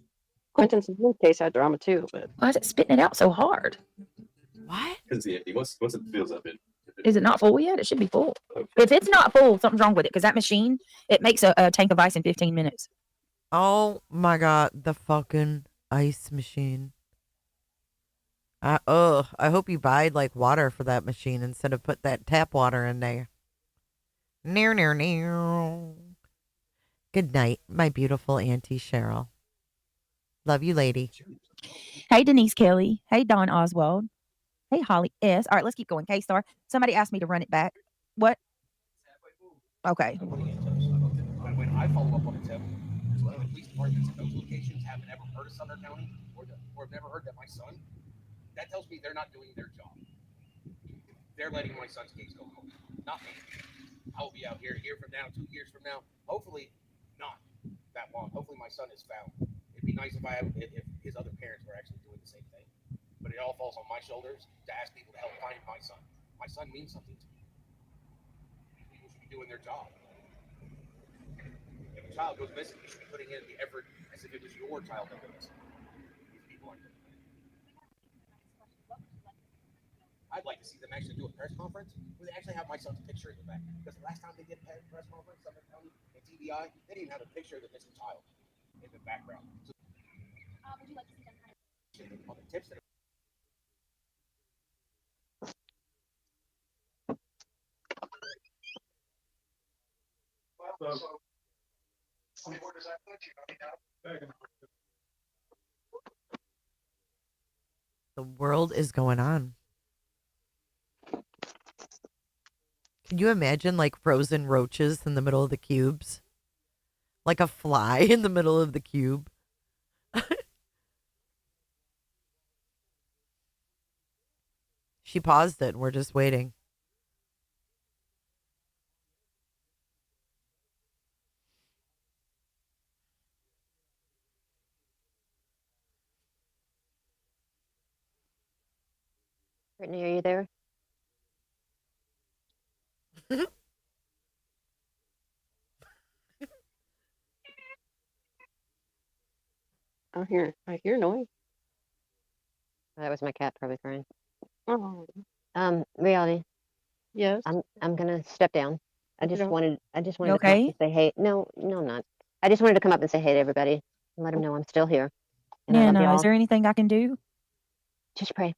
Quentin's case had drama too, but Why is it spitting it out so hard? What? Because once it fills up, it Is it not full yet? It should be full. If it's not full, something's wrong with it because that machine, it makes a tank of ice in 15 minutes. Oh my God, the fucking ice machine. I hope you buy like water for that machine instead of put that tap water in there. Near. Good night, my beautiful Auntie Cheryl. Love you, lady. Hey, Denise Kelly. Hey, Don Oswald. Hey, Holly S. All right, let's keep going. K-Star. Somebody asked me to run it back. What? Okay. When I follow up on a tip, one of the police departments in those locations haven't ever heard of Sumner County or have never heard that my son, that tells me they're not doing their job. They're letting my son's case go home, not me. I'll be out here a year from now, 2 years from now, hopefully not that long. Hopefully my son is found. It'd be nice if his other parents were actually doing the same thing. But it all falls on my shoulders to ask people to help find my son. My son means something to me. People should be doing their job. If a child goes missing, you should be putting in the effort as if it was your child that went missing. These people aren't doing that. I'd like to see them actually do a press conference where they actually have my son's picture in the back. Because the last time they did a press conference, Sumner County and TBI, they didn't have a picture of the missing child in the background. So, would you like to see them on the tips that The world is going on. Can you imagine like frozen roaches in the middle of the cubes? Like a fly in the middle of the cube? She paused it and we're just waiting. Brittany, are you there? I hear noise. That was my cat probably crying. Oh, Reality. yes. I'm gonna step down. I just Okay. wanted You to come up okay? and say hey. No, I'm not. I just wanted to come up and say hey to everybody and let them know I'm still here. And I love Nana, is y'all. there anything I can do? Just pray.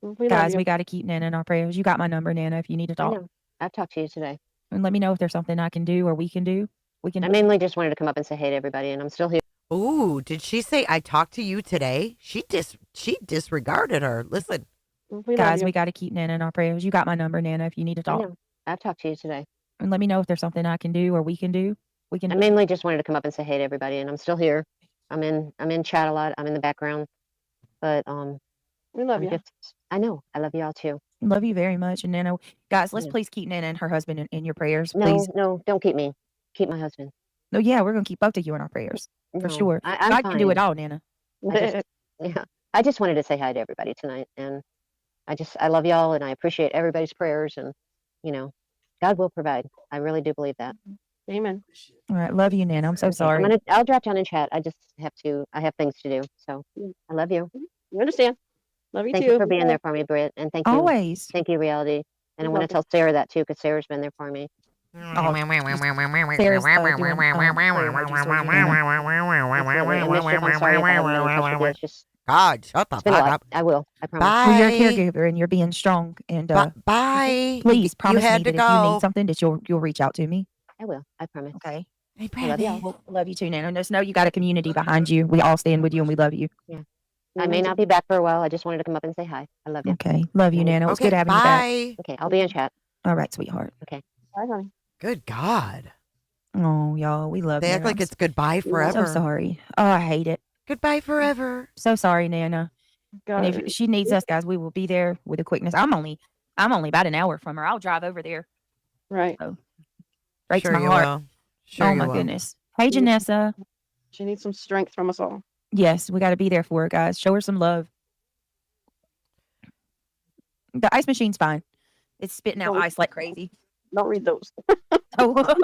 We love Guys, you. we got to keep Nana in our prayers. You got my number, Nana, if you need to I talk. know. I've talked to you today. And let me know if there's something I can do or we can do. We can. I mainly just wanted to come up and say hey to everybody, and I'm still here. Ooh, did she say I talked to you today? She disregarded her. Listen. We love Guys, you. we got to keep Nana in our prayers. You got my number, Nana, if you need to I talk. know. I've talked to you today. And let me know if there's something I can do or we can do. We can. I mainly just wanted to come up and say hey to everybody, and I'm still here. I'm in chat a lot. I'm in the background, but We love I'm you. just. I know. I love y'all too. Love you very much. And Nana, guys, let's Yeah. please keep Nana and her husband in your prayers, No, please. no, don't keep me. Keep my husband. No, yeah, we're going to keep both of you in our prayers for No, sure. I'm God can do it fine. all, Nana. Yeah. I just wanted to say hi to everybody tonight, and I love y'all, and I appreciate everybody's prayers, and God will provide. I really do believe that. Amen. All right. Love you, Nana. I'm so Okay, sorry. I'll drop down in chat. I have things to do. So I love you. We understand. Love you Thank too. you for being there for me, Britt, and thank you, Always. Reality. And I You're want to welcome. tell Sarah that too, because Sarah's been there for me. Oh, Sarah's doing prayer emojis towards you, Nana. Absolutely. And Mischief, I'm sorry if I haven't been in touch with you. It's just God, shut the it's been a fuck lot. up. I will. I promise. Well, you're a Bye. caregiver and you're being strong. And Bye. please promise had me to that if you go. need something, that you'll reach out to me. I will. I promise. Okay. Hey, I love y'all. Well, love you too, Nana. Just know you got a community behind you. We all stand with you and we love you. Yeah. I may not be back for a while. I just wanted to come up and say hi. I love you. Okay. Love you, Nana. It was good having you back. Bye. Okay, I'll be in chat. All right, sweetheart. Okay. Bye, honey. Good God. Oh, y'all, we love They Nana. act like it's goodbye so forever. sorry. Oh, I hate it. Goodbye forever. So sorry, Nana. God. And if she needs us, guys, we will be there with a quickness. I'm only about an hour from her. I'll drive over there. Right. So, breaks Sure my you heart. will. Sure Oh you my will. goodness. Hey, She needs, Janessa. she needs some strength from us all. Yes, we got to be there for her, guys. Show her some love. The ice machine's fine. It's spitting out Don't, ice like crazy. don't read those. Oh, sorry.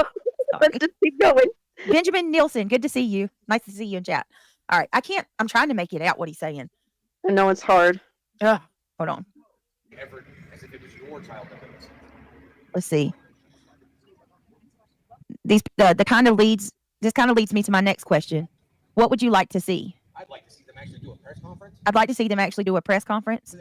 Let's just keep going. Benjamin Nielsen, good to see you. Nice to see you in chat. All right, I'm trying to make it out what he's saying. I know it's hard. Ugh, hold on. Effort as if it was your child that was. Let's see. This kind of leads me to my next question. What would you like to see? I'd like to see them actually do a press conference. I'd like to see them actually do a press conference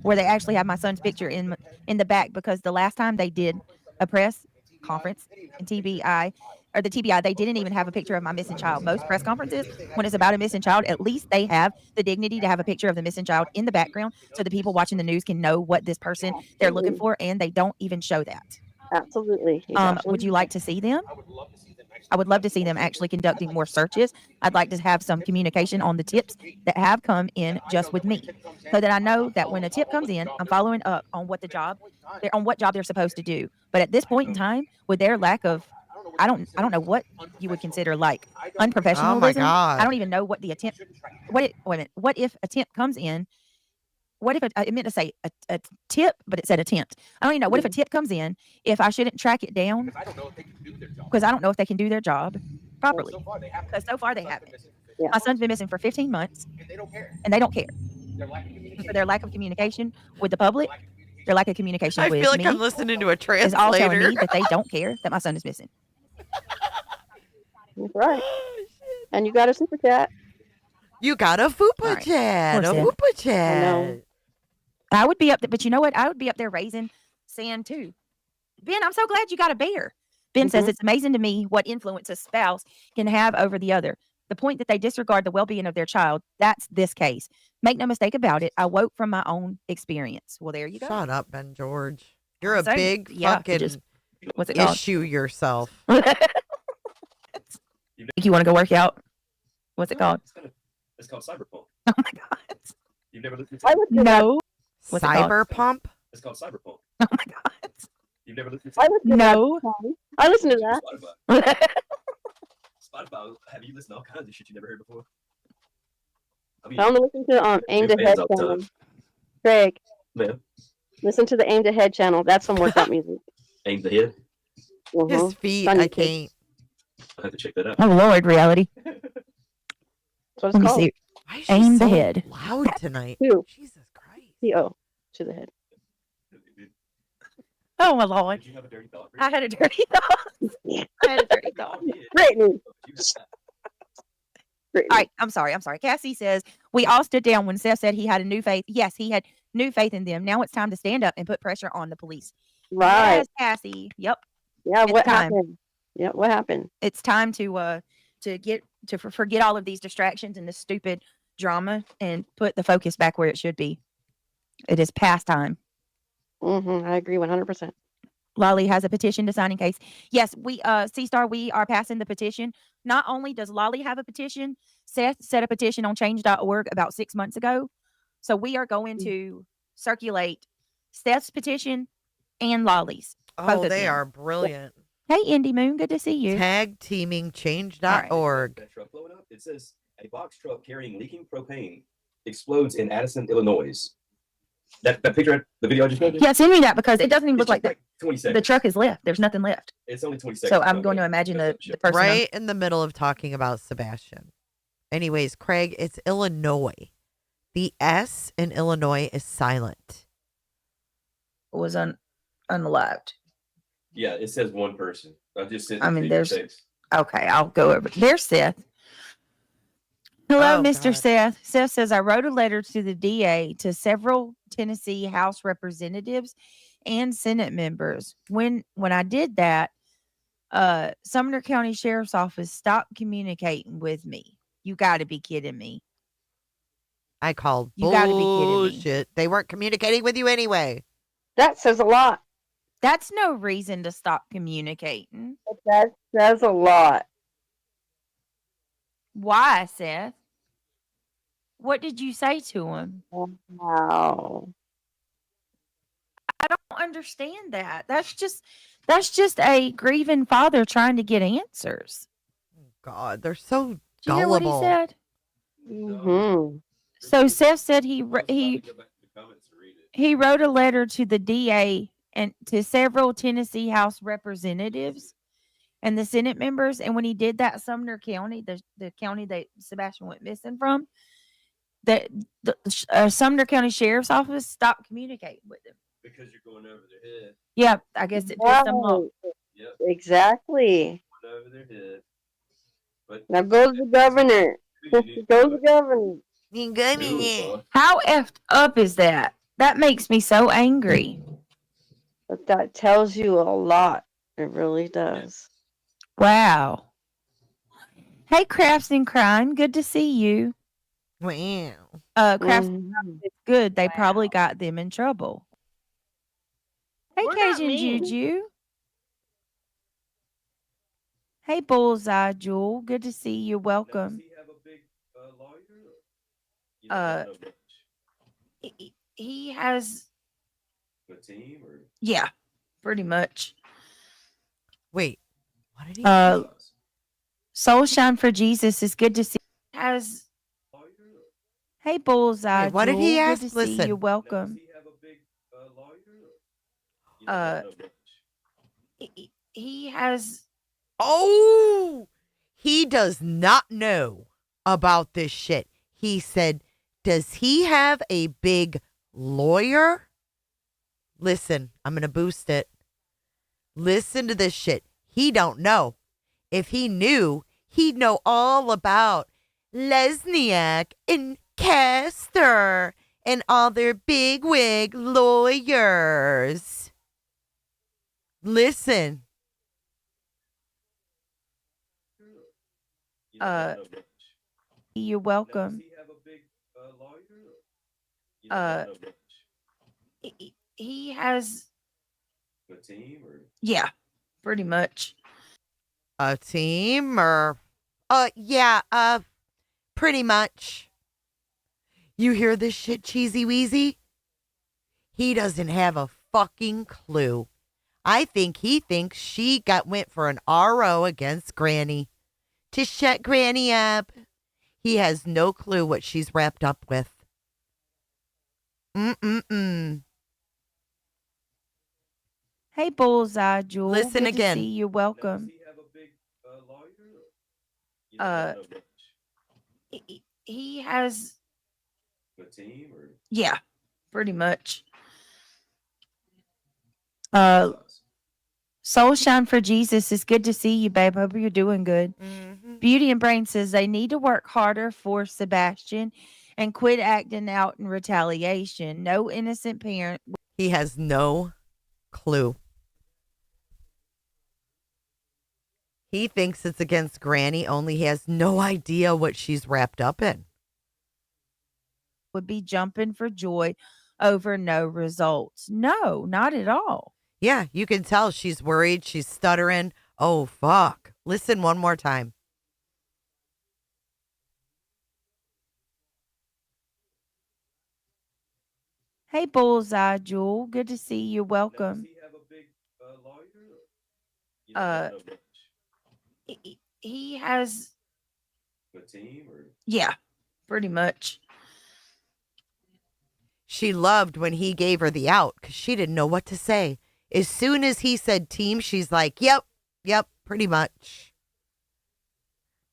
where they actually have my son's picture in the back, because the last time they did a press conference in TBI or the TBI, they didn't even have a picture of my missing child. Most press conferences, when it's about a missing child, at least they have the dignity to have a picture of the missing child in the background so the people watching the news can know what this person they're looking for, and they don't even show that. Absolutely. Would you like to see them? I would love to see them actually conducting more searches. I'd like to have some communication on the tips that have come in just with me, so that I know that when a tip comes in, I'm following up on what job they're supposed to do. But at this point in time, with their lack of, I don't know what you would consider like unprofessionalism. Oh my God. I don't even know what the attempt. Wait a minute. What if a tip comes in? What if I meant to say a tip, but it said attempt. I don't even know. What if a tip comes in? If I shouldn't track it down, because I don't know if they can do their job properly. Because so far they haven't. Yeah. My son's been missing for 15 months, and they don't care. So their lack of communication with the public, their lack of communication I with feel like me I'm listening to a is all telling translator. me that they don't care that my son is missing. That's right. And you got a super chat. You got a fupa Right. chat. A Poor Sid. fupa I chat. know. I would be up there, but you know what? I would be up there raising sand too. Ben, I'm so glad you got a bear. Ben says it's amazing to me what influence a spouse can have over the other. The point that they disregard the well-being of their child, that's this case. Make no mistake about it. I woke from my own experience. Well, there you go. Shut up, Ben George. You're a So, big yeah, fucking what's it called? issue yourself. Think you want to go work out? What's it called? It's called Cyberpunk. Oh my God. You've never listened I to it? listened to that. No. What's it called? Cyberpunk? It's called Cyberpunk. Oh my God. You've never listened I to it? listened to No. that song. I listened to that. Spotify. Spotify. Have you listened to all kinds of shit you never heard before? I mean, I only listen to Aimed new Ahead fans all the channel. time. Craig, Man, listen to the Aimed Ahead channel. That's some workout music. aim the head. His feet, Sunny I Face. can't. I have to check that out. Oh Lord, reality. That's what Let it's me called. see. Why is she Aim so the head. loud tonight? Two. Jesus Christ. T-O. To the head. Oh my Lord. Did you have a dirty thought? I had a dirty thought. I had a dirty thought. Brittany. All right, I'm sorry. Cassie says, we all stood down when Seth said he had a new faith. Yes, he had new faith in them. Now it's time to stand up and put pressure on the police. Right. Yes, Cassie. Yep. Yeah, It's what time. happened? Yeah, what happened? It's time to forget all of these distractions and this stupid drama and put the focus back where it should be. It is past time. I agree 100%. Lolly has a petition to sign in case. Yes, we C-Star, we are passing the petition. Not only does Lolly have a petition, Seth set a petition on change.org about 6 months ago. So we are going to circulate Seth's petition and Lolly's. Oh, both of they them. are brilliant. Hey, Indy Moon, good to see you. Tag teaming change.org. That truck blowing up. It says a box truck carrying leaking propane explodes in Addison, Illinois. That picture, the video I just showed you? Yeah, send me that because it doesn't even look like like 20 the seconds. truck is left. There's nothing left. It's only 20 seconds. So I'm going to imagine the person. Right in the middle of talking about Sebastian. Anyways, Craig, it's Illinois. The S in Illinois is silent. Was unloved. Yeah, it says one person. I just sent I it mean, to there's you. okay. I'll go over. There's Seth. Hello, Oh, Mr. God. Seth. Seth says I wrote a letter to the DA to several Tennessee House representatives and Senate members. When I did that, Sumner County Sheriff's Office stopped communicating with me. You got to be kidding me. I called You gotta be kidding me. bullshit. They weren't communicating with you anyway. That says a lot. That's no reason to stop communicating. That says a lot. Why, Seth? What did you say to him? Wow. I don't understand that. That's just a grieving father trying to get answers. God, they're so Did you hear what he gullible. said? Mm-hmm. So Seth said he wrote a letter to the DA and to several Tennessee House representatives and the Senate members. And when he did that, Sumner County, the county that Sebastian went missing from, the Sumner County Sheriff's Office stopped communicating with him. Because you're going over their head. Yeah, I guess it pissed them off. Yep. Exactly. Going over their head. But Now goes the governor. Goes the governor. How effed up is that? That makes me so angry. But that tells you a lot. It really does. Wow. Hey, Crafts and Crime, good to see you. Wow. Crafts and Crime, it's good. They probably got them in trouble. Hey, Cajun Juju. Hey, Bullseye Jewel, good to see you. Welcome. Does he have a big lawyer? You don't know much. He has A team or yeah, pretty much. Wait, what did he say? Soul Shine for Jesus is good to see. Has hey Bullseye. Wait, what did he Jewel, ask? Good to Listen. see you. Welcome. Does he have a big lawyer? You don't know much. He has. Oh, he does not know about this shit. He said, does he have a big lawyer? Listen, I'm going to boost it. Listen to this shit. He don't know. If he knew, he'd know all about Lesniak and Castor and all their bigwig lawyers. Listen. You're welcome. Does he have a big lawyer? You don't know much. He has. A team or Yeah, pretty much. A team or pretty much. You hear this shit, Cheesy Weezy? He doesn't have a fucking clue. I think he thinks she went for an RO against Granny to shut Granny up. He has no clue what she's wrapped up with. Hey, Bullseye Jewel. Listen good again. To see you. Welcome. Does he have a big lawyer? You don't know much. He has. A team or Yeah, pretty much. Soul Shine for Jesus is good to see you, babe. Hope you're doing good. Beauty and Brain says they need to work harder for Sebastian and quit acting out in retaliation. No innocent parent. He has no clue. He thinks it's against Granny, only he has no idea what she's wrapped up in. Would be jumping for joy over no results. No, not at all. Yeah, you can tell she's worried. She's stuttering. Oh, fuck. Listen one more time. Hey, Bullseye Jewel. Good to see you. Welcome. Does he have a big lawyer? You don't know much. He has. A team or Yeah, pretty much. She loved when he gave her the out because she didn't know what to say. As soon as he said team, she's like, yep, pretty much.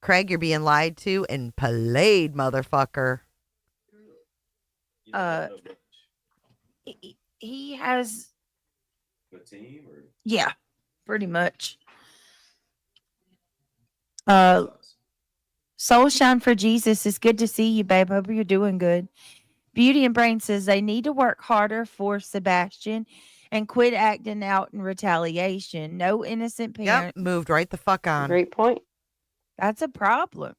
Craig, you're being lied to and played, motherfucker. you don't know much. He has. A team or Yeah, pretty much. Soul Shine for Jesus is good to see you, babe. Hope you're doing good. Beauty and Brain says they need to work harder for Sebastian and quit acting out in retaliation. No innocent parent. Yep, moved right the fuck on. Great point. That's a problem.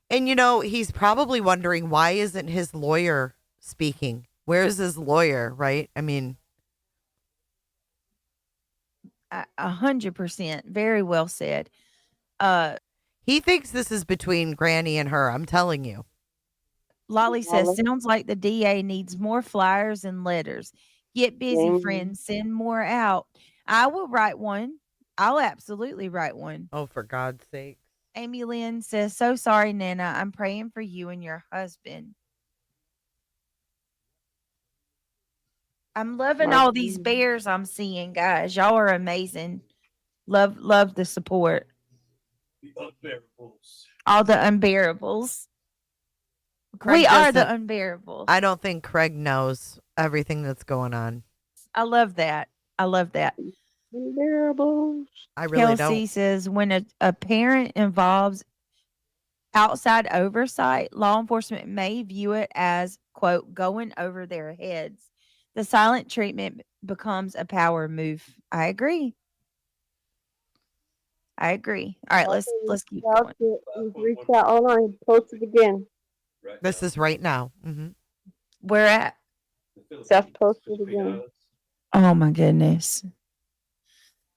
And he's probably wondering, why isn't his lawyer speaking? Where's his lawyer, right? I mean, 100%. Very well said. He thinks this is between Granny and her. I'm telling you. Lolly says, sounds like the DA needs more flyers and letters. Get busy, Same. friends. Send more out. I will write one. I'll absolutely write one. Oh, for God's sake. Amy Lynn says, so sorry, Nana. I'm praying for you and your husband. I'm loving all these bears I'm seeing, guys. Y'all are amazing. Love the support. The unbearables. All the unbearables. Craig We are the doesn't- unbearables. I don't think Craig knows everything that's going on. I love that. I love that. Unbearables. I really Kelsey don't. says when a parent involves outside oversight, law enforcement may view it as, quote, going over their heads. The silent treatment becomes a power move. I agree. All right, let's keep going. He's reached out. Hold on, post it again. This is right now. Where at? Seth posted again. Oh my goodness.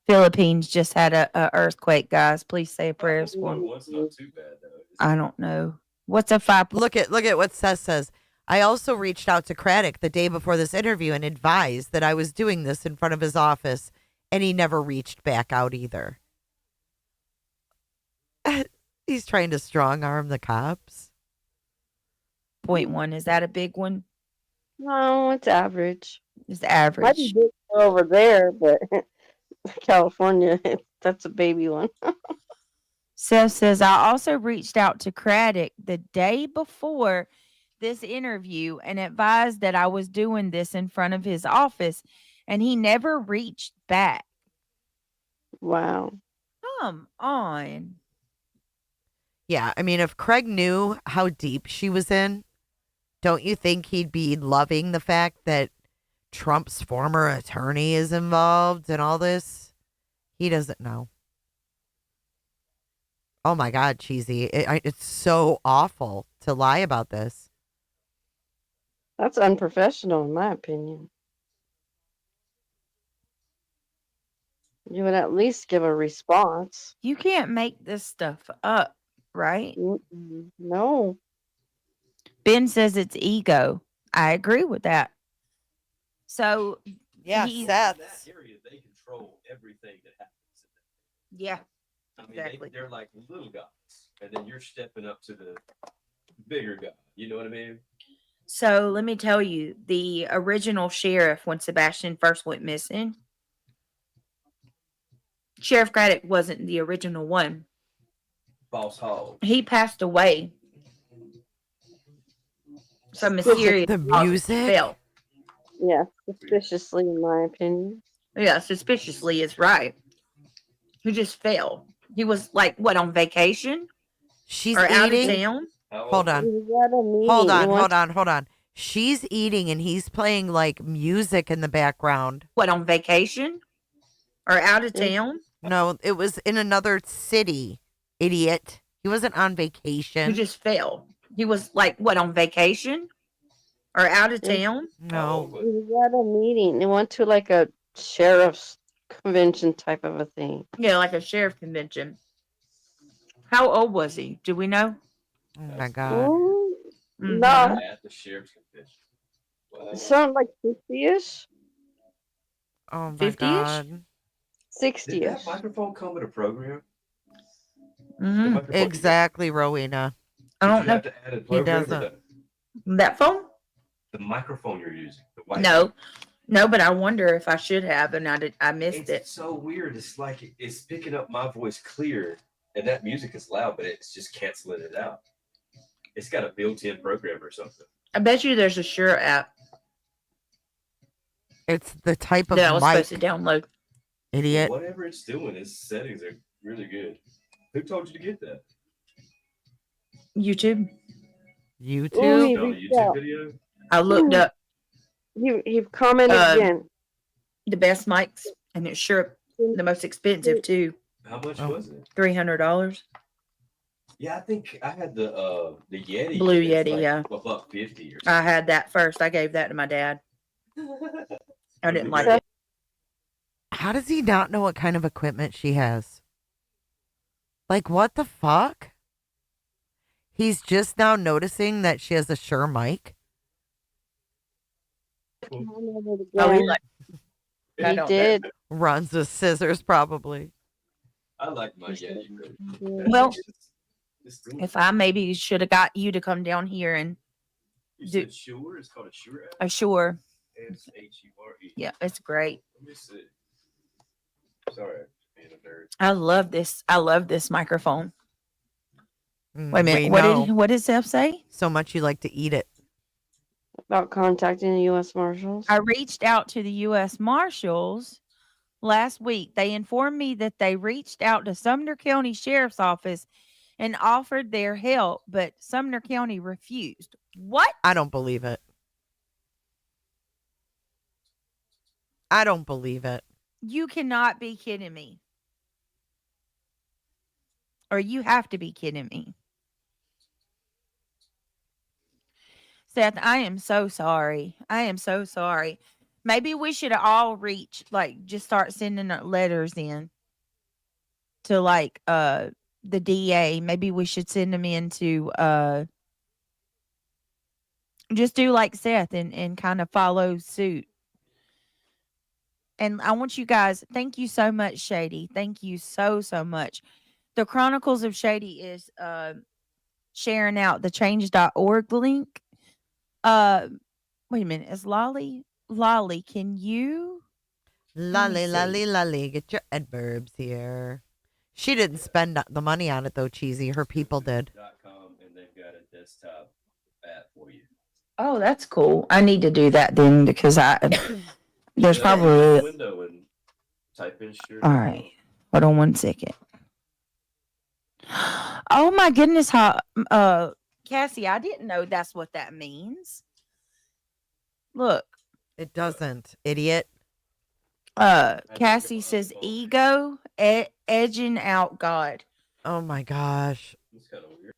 Philippines just had a earthquake, guys. Please say a prayer for them. One's not too bad though. I don't know. What's a 5? Look at what Seth says. I also reached out to Craddock the day before this interview and advised that I was doing this in front of his office, and he never reached back out either. He's trying to strong arm the cops. 0.1. Is that a big one? No, it's average. It's Might average. be big over there, but California, that's a baby one. Seth says, I also reached out to Craddock the day before this interview and advised that I was doing this in front of his office, and he never reached back. Wow. Come on. Yeah, I mean, if Craig knew how deep she was in, don't you think he'd be loving the fact that Trump's former attorney is involved in all this? He doesn't know. Oh my God, Cheesy. It's so awful to lie about this. That's unprofessional, in my opinion. You would at least give a response. You can't make this stuff up, right? No. Ben says it's ego. I agree with that. So, yeah, That area, they control everything that happens. Yeah. I mean, Exactly. they're like little gods, and then you're stepping up to the bigger god. You know what I mean? So let me tell you, the original sheriff, when Sebastian first went missing, Sheriff Craddock wasn't the original one. Boss Hall. He passed away from mysterious The causes. music? Fell. Yeah, suspiciously, in my opinion. Yeah, suspiciously is right. He just fell. He was like, what, on vacation? She's or out of eating. town? Hold on. He was at a meeting. Hold He on, went hold on. She's eating and he's playing like music in the background. What, on vacation? Or out of town? No, it was in another city, idiot. He wasn't on vacation. He just fell. He was like, what, on vacation? Or out of town? No. He was at a meeting. He went to like a sheriff's convention type of a thing. Yeah, like a sheriff convention. How old was he? Do we know? Oh my God. Mhm. No, At the sheriff's convention. Wow. sound like 50-ish, Oh my 50-ish? God. Did 60-ish. that microphone come with a program? Mhm. The microphone- Exactly, Rowena. I Did don't you know. have to add a He program or doesn't. That phone? the microphone you're using? The white No, but I wonder if I should have, and I missed It's it. so weird. It's like it's picking up my voice clear, and that music is loud, but it's just canceling it out. It's got a built-in program or something. I bet you there's a Shure app It's the type of that I was mic, supposed to download. idiot. Whatever it's doing, its settings are really good. Who told you to get that? YouTube. YouTube? Ooh, he On a reached YouTube out. video? I looked up He commented again. the best mics, and it's Shure the most expensive too. How much Oh. was it? $300. Yeah, I think I had the Yeti. Blue and it's Yeti, like yeah. $150 or I had that first. I gave that to my dad. something. I didn't like So- it. How does he not know what kind of equipment she has? Like, what the fuck? He's just now noticing that she has a Shure mic. Oh, he like. I He don't know. did. Runs with scissors, probably. I like my Yeti. Well, if I maybe should have got you to come down here and You do said Shure? It's called a Shure app? a Shure. Shure. Yeah, it's great. Let me see. Sorry, being a nerd. I love this. I love this microphone. Wait a minute. We What know. did Zeph say? So much you like to eat it. About contacting the U.S. Marshals. I reached out to the U.S. Marshals last week. They informed me that they reached out to Sumner County Sheriff's Office and offered their help, but Sumner County refused. What? I don't believe it. I don't believe it. You cannot be kidding me. Or you have to be kidding me. Seth, I am so sorry. I am so sorry. Maybe we should all reach, like, just start sending letters in to, like, the DA. Maybe we should send them in to, just do like Seth and kind of follow suit. And I want you guys, thank you so much, Shady. Thank you so much. The Chronicles of Shady is sharing out the change.org link. Wait a minute. Is Lolly, can you? Lolly, get your adverbs here. She didn't spend the money on it, though, Cheesy. Her people did. And they've got a desktop app for you. Oh, that's cool. I need to do that then because there's probably. Window and type in Shure. All right. Hold on 1 second. Oh my goodness, Cassie, I didn't know that's what that means. Look. It doesn't, idiot. Cassie says ego, edging out God. Oh my gosh. It's kind of weird.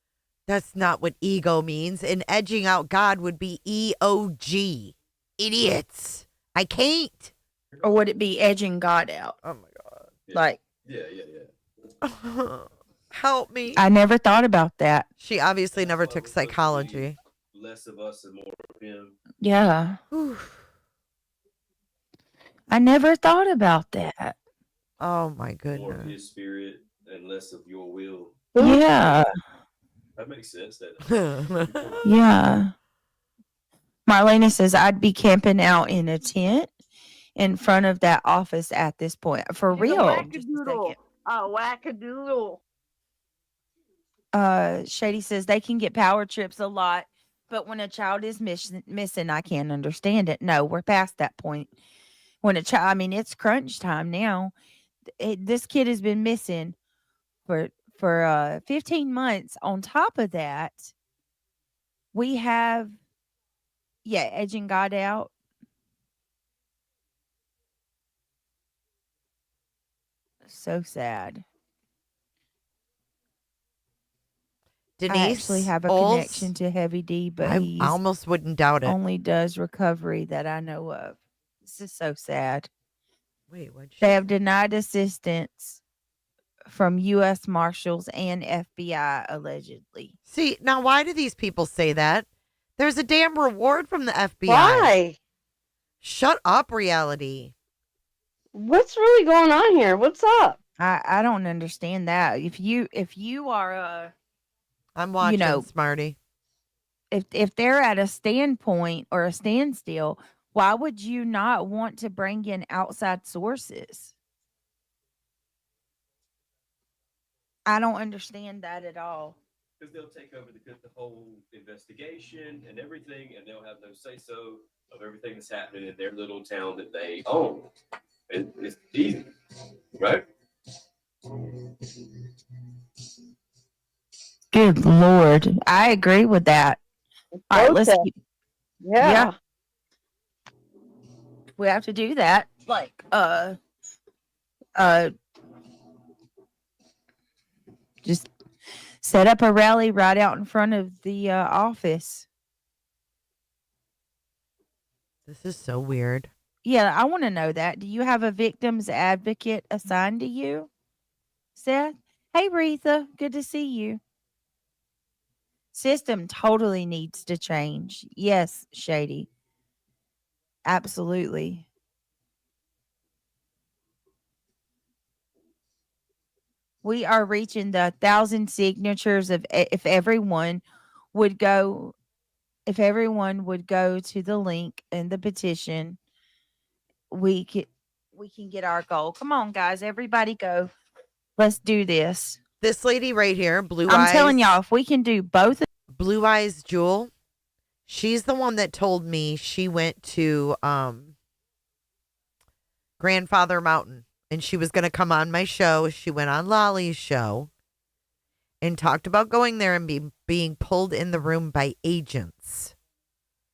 That's not what ego means. And edging out God would be EOG. Idiots. I can't. Or would it be edging God out? Oh my God. Yeah. Like. Yeah. Help me. I never thought about that. She obviously never took psychology. Less of us and more of him. Yeah. I never thought about that. Oh my goodness. More of his spirit and less of your will. Yeah. That makes sense. That. Yeah. Marlena says I'd be camping out in a tent in front of that office at this point. For real. Wackadoodle. Shady says they can get power trips a lot, but when a child is missing, I can't understand it. No, we're past that point. When a child, I mean, it's crunch time now. This kid has been missing for 15 months. On top of that, we have, edging God out. So sad. Denise I actually have a Oles, connection to Heavy D, but I almost wouldn't doubt it. only does recovery that I know of. This is so sad. Wait, what? They have denied assistance from U.S. Marshals and FBI, allegedly. See, now why do these people say that? There's a damn reward from the FBI. Why? Shut up, reality. What's really going on here? What's up? I don't understand that. If you are I'm watching, Smarty. If they're at a standpoint or a standstill, why would you not want to bring in outside sources? I don't understand that at all. Because they'll take over the whole investigation and everything, and they'll have no say-so of everything that's happening in their little town that they own. It's easy, right? Good Lord. I agree with that. All right, let's keep. Yeah. We have to do that. Like, just set up a rally right out in front of the office. This is so weird. Yeah, I want to know that. Do you have a victim's advocate assigned to you, Seth? Hey, Retha. Good to see you. System totally needs to change. Yes, Shady. Absolutely. We are reaching the 1,000 signatures of would go if everyone would go to the link in the petition, we can get our goal. Come on, guys, everybody go. Let's do this. This lady right here, Blue I'm Eyes. telling y'all, if we can do both Blue Eyes Jewel, she's the one that told me she went to Grandfather Mountain and she was going to come on my show. She went on Lolly's show and talked about going there and being pulled in the room by agents.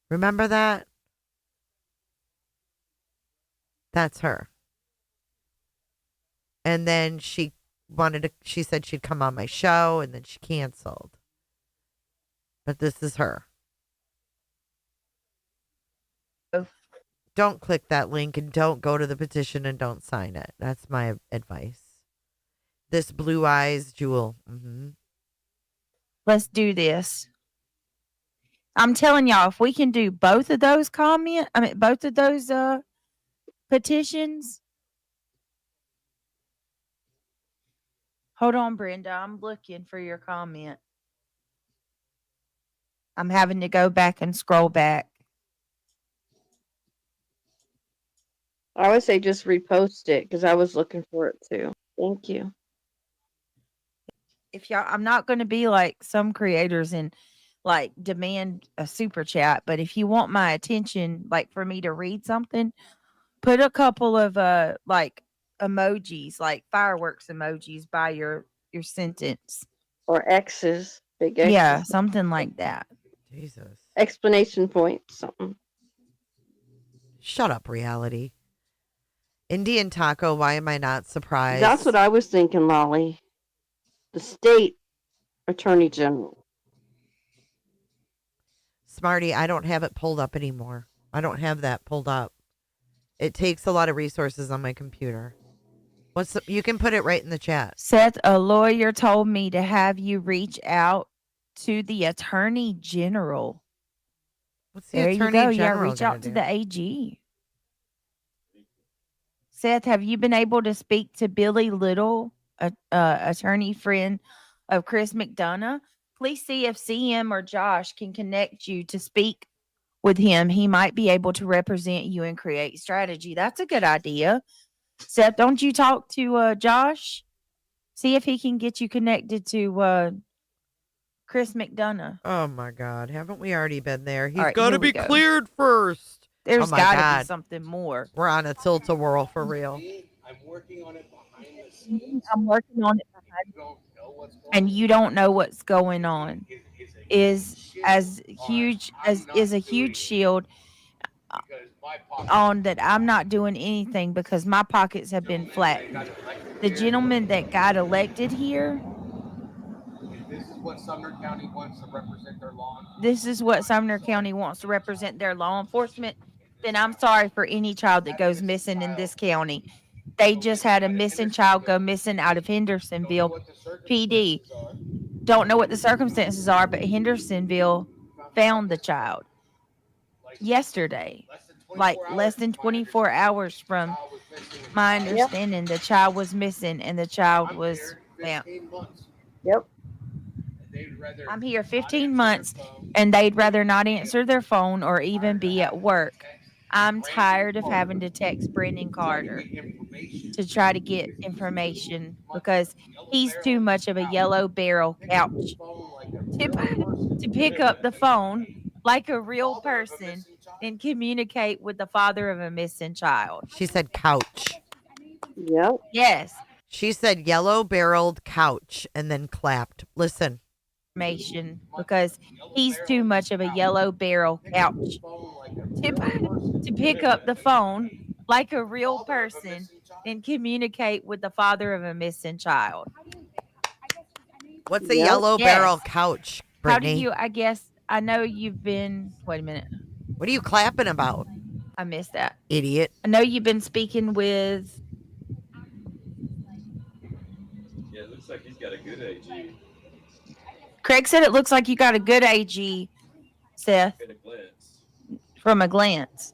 Remember that? That's her. And then she said she'd come on my show and then she canceled. But this is her. Don't click that link and don't go to the petition and don't sign it. That's my advice. This Blue Eyes Jewel. Mm-hmm. Let's do this. I'm telling y'all, if we can do both of those petitions. Hold on, Brenda. I'm looking for your comment. I'm having to go back and scroll back. I would say just repost it because I was looking for it too. Thank you. If y'all, I'm not going to be like some creators and like demand a super chat, but if you want my attention, like for me to read something, put a couple of like emojis, like fireworks emojis by your sentence. Or X's, big X's. Yeah, something like that. Jesus. Explanation point, something. Shut up, reality. Indian Taco, why am I not surprised? That's what I was thinking, Lolly. The state attorney general. Smarty, I don't have it pulled up anymore. I don't have that pulled up. It takes a lot of resources on my computer. You can put it right in the chat. Seth, a lawyer told me to have you reach out to the attorney general. What's the there attorney you go. general Yeah, reach gonna out to do? the AG. Seth, have you been able to speak to Billy Little, attorney friend of Chris McDonough? Please see if CM or Josh can connect you to speak with him. He might be able to represent you and create strategy. That's a good idea. Seth, don't you talk to Josh? See if he can get you connected to Chris McDonough. Oh my God. Haven't we already been there? He's right, got to here we be go. cleared first. There's oh my got to God. be something more. We're on a tilt-a-whirl for real. I'm working on it behind the scenes. I'm working on it behind, and you don't know what's going on. Is a huge shield on that. I'm not doing anything because my pockets have been flattened. The gentleman that got elected here. This is what Sumner County wants to represent their law. This is what Sumner County wants to represent their law enforcement. Then I'm sorry for any child that goes missing in this county. They just had a missing child go missing out of Hendersonville PD. Don't know what the circumstances are, but Hendersonville found the child yesterday, like less than 24 hours from my understanding. The child was missing and the child was found. Yep. I'm here 15 months and they'd rather not answer their phone or even be at work. I'm tired of having to text Brendan Carter to try to get information because he's too much of a yellow barrel couch to pick up the phone like a real person and communicate with the father of a missing child. She said couch. Yep. Yes. She said yellow-barreled couch and then clapped. Listen. Because he's too much of a yellow barrel couch to pick up the phone like a real person and communicate with the father of a missing child. What's a yellow barrel couch, Brittany? How do you, I guess, I know you've been, wait a minute. What are you clapping about? I missed that. Idiot. I know you've been speaking with. Yeah, it looks like he's got a good AG. Craig said it looks like you got a good AG, Seth. At a glance. From a glance.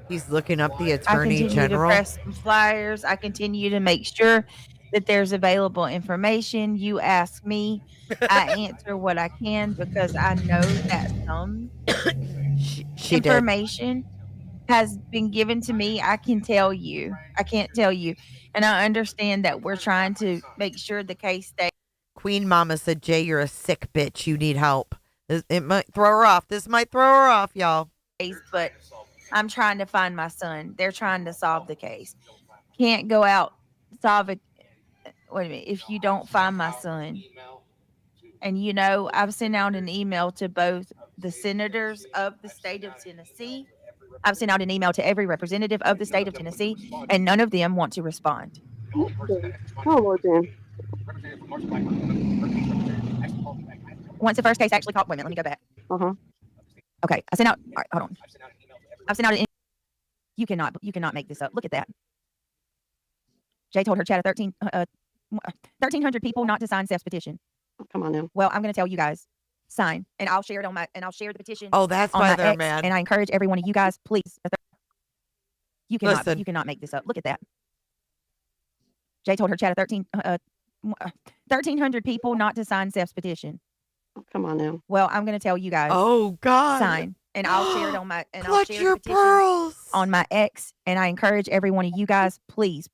He's looking up the I attorney continue to general. press some flyers. I continue to make sure that there's available information. You ask me, I answer what I can because I know that some She did. information has been given to me. I can tell you. I can't tell you. And I understand that we're trying to make sure the case stays. Queen Mama said, Jay, you're a sick bitch. You need help. It might throw her off. This might throw her off, y'all. But I'm trying to find my son. They're trying to solve the case. Can't go out solve it. Wait a minute. If you don't find my son, and I've sent out an email to both the senators of the state of Tennessee. I've sent out an email to every representative of the state of Tennessee, and none of them want to respond. Oh, Lord, Dan. Once the first case actually called, wait a minute, let me go back. Okay, I sent out. All right, hold on. I've sent out an. You cannot make this up. Look at that. Jay told her chat of 1,300 people not to sign Seth's petition. Come on now. Well, I'm going to tell you guys, sign, and I'll share it I'll share the petition. Oh, that's on why my they're X, mad. And I encourage every one of you guys, please. You Listen. cannot make this up. Look at that. Jay told her chat of 1,300 people not to sign Seth's petition. Come on now. Well, I'm going to tell you guys. Oh God. Sign, and I'll share it on my. And I'll Clutch share your the petition pearls on my X, and I encourage every one of you guys, please,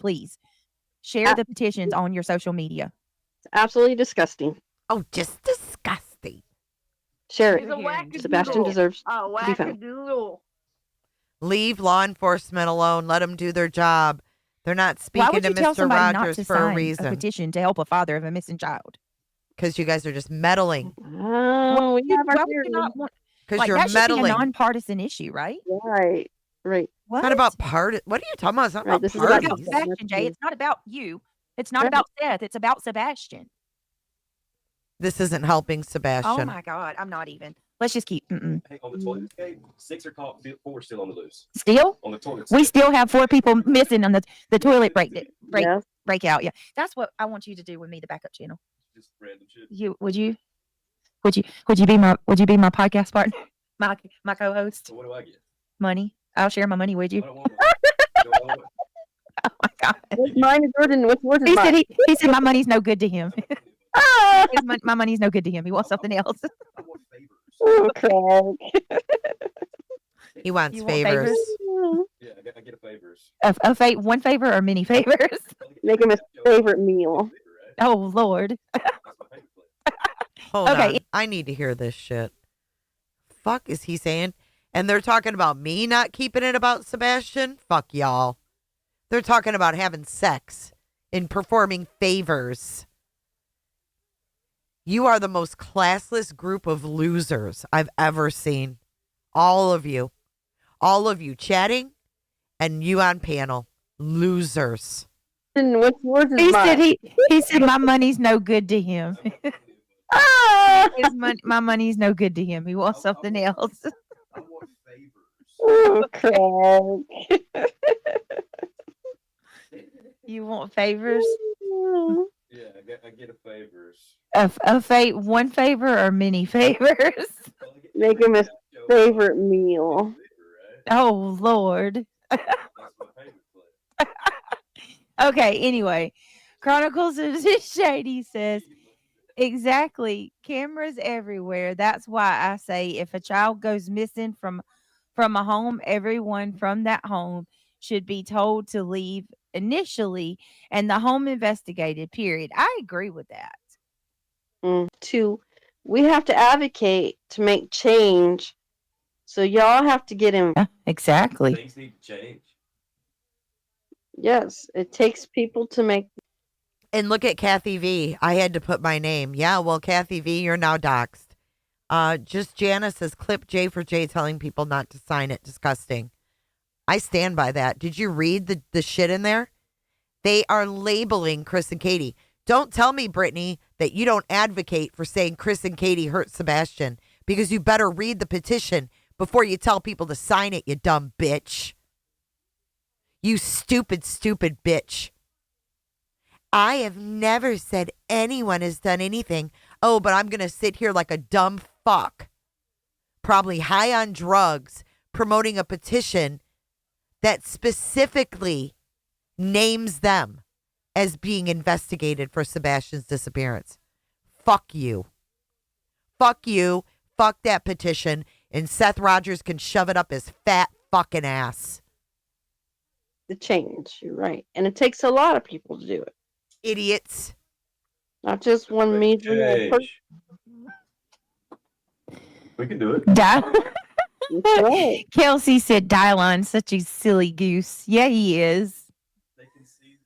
share the petitions on your social media. It's absolutely disgusting. Oh, just disgusting. Share He's a it. Sebastian deserves to be found. Leave law enforcement alone. Let them do their job. They're not Why speaking would to you tell Mr. somebody not Rogers to for a sign a reason. petition to help a father of a missing child? Because you guys are just meddling. Oh, we have our Why would you not want? Because Like, you're that should be a meddling. nonpartisan issue, right? Right. It's not about party. What are you talking about? It's not Right, about this is about parties. Sebastian, Jay. It's not about you. It's not Right. about Seth. It's about Sebastian. This isn't helping Sebastian. Oh my God, I'm not even. Let's just keep. Hey, on the toilet escape, 6 are caught, 4 still on the loose. Still, On the toilet we escape. still have 4 people missing on the toilet Yes. breakout. Yeah, that's what I want you to do with me, the backup channel. Just random shit. Would you be my podcast partner, my co-host? So what do I get? Money. I'll share my money with you. I don't want one. I don't want one. Oh my God. What's mine is Jordan. What's yours is He mine. said he said my money's no good to him. My money's no good to him. He wants something else. I want favors. Okay. He wants You want favors. Yeah, I get a favors. One favor or many favors? Make him his favorite meal. Oh Lord. That's my favorite place. Hold Okay. on. I need to hear this shit. Fuck is he saying? And they're talking about me not keeping it about Sebastian? Fuck y'all. They're talking about having sex and performing favors. You are the most classless group of losers I've ever seen. All of you. All of you chatting and you on panel. Losers. And what's yours is He mine. said he said my money's no good to him. My money's no good to him. He wants something else. I want favors. Okay. You want favors? Yeah, I get a favors. One favor or many favors? Make him his favorite meal. Oh Lord. That's my favorite place. Okay, anyway. Chronicles of Shady says, exactly. Cameras everywhere. That's why I say if a child goes missing from a home, everyone from that home should be told to leave initially and the home investigated, period. I agree with that. 2, we have to advocate to make change. So y'all have to get in. Yeah, exactly. Things need to change. Yes, it takes people to make. And look at Kathy V. I had to put my name. Yeah, well, Kathy V, you're now doxxed. Just Janice says, clip J for J telling people not to sign it. Disgusting. I stand by that. Did you read the shit in there? They are labeling Chris and Katie. Don't tell me, Brittany, that you don't advocate for saying Chris and Katie hurt Sebastian, because you better read the petition before you tell people to sign it, you dumb bitch. You stupid, stupid bitch. I have never said anyone has done anything. Oh, but I'm going to sit here like a dumb fuck, probably high on drugs, promoting a petition that specifically names them as being investigated for Sebastian's disappearance. Fuck you. Fuck you. Fuck that petition. And Seth Rogers can shove it up his fat fucking ass. The change, you're right. And it takes a lot of people to do it. Idiots. Not just one major person. We can do it. Right. Kelsey said Dylon, such a silly goose. Yeah, he is. They can see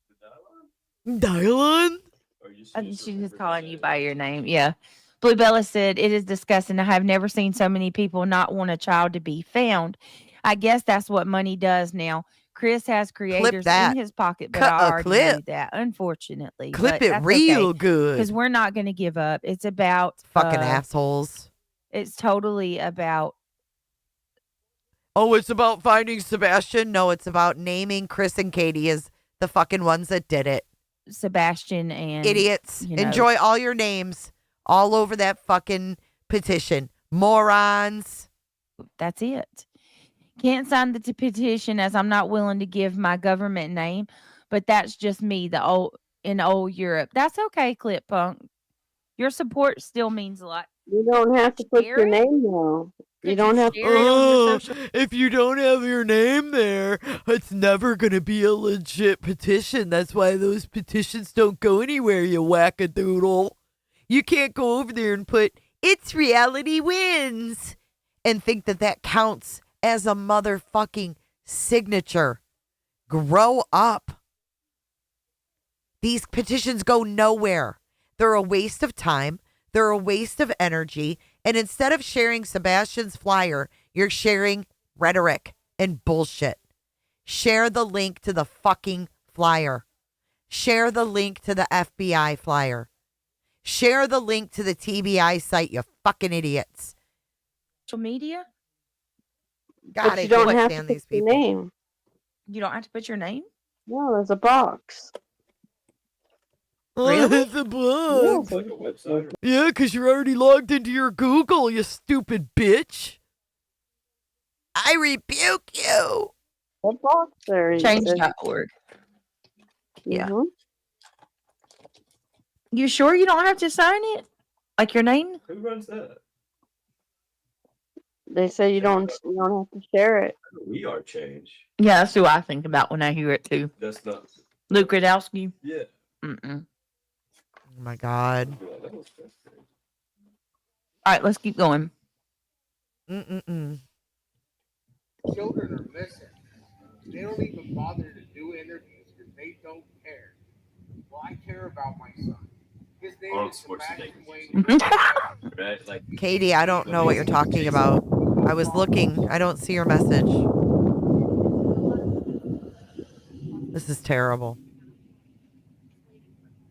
the dialogue? Dylon? She's just calling you by your name. Yeah. Bluebella said, it is disgusting. I have never seen so many people not want a child to be found. I guess that's what money does now. Chris has creators that. in his pocket, but Cut I a already clip. knew that, unfortunately. Clip it real good. Because we're not going to give up. It's about fucking assholes. It's totally about. Oh, it's about finding Sebastian? No, it's about naming Chris and Katie as the fucking ones that did it. Sebastian and idiots. Enjoy all your names all over that fucking petition. Morons. That's it. Can't sign the petition as I'm not willing to give my government name, but that's just me, in old Europe. That's okay, Clip Punk. Your support still means a lot. You don't have to put your name now. You don't have to. If you don't have your name there, it's never going to be a legit petition. That's why those petitions don't go anywhere, you wackadoodle. You can't go over there and put, it's reality wins, and think that that counts as a motherfucking signature. Grow up. These petitions go nowhere. They're a waste of time. They're a waste of energy. And instead of sharing Sebastian's flyer, you're sharing rhetoric and bullshit. Share the link to the fucking flyer. Share the link to the FBI flyer. Share the link to the TBI site, you fucking idiots. Social media? God, But you don't have to put your name. You don't have to put your name? No, there's a box. Really? It's a book. It's like a website. Yeah, because you're already logged into your Google, you stupid bitch. I rebuke you. What box there is? Change.org. Yeah. Mhm. You sure you don't have to sign it? Like your name? Who runs that? They say you don't have to share it. We are change. Yeah, that's who I think about when I hear it too. That's not. Luke Radowski? Yeah. Mm-mm. Oh my God. Yeah, that was frustrating. All right, let's keep going. Mm-mm-mm. Children are missing. They don't even bother to do interviews because they don't care. Well, I care about my son. His name Arnold is Sebastian Schwarzenegger. Wayne. Right? Like, Katie, I don't know what you're talking about. I was looking. I don't see your message. This is terrible.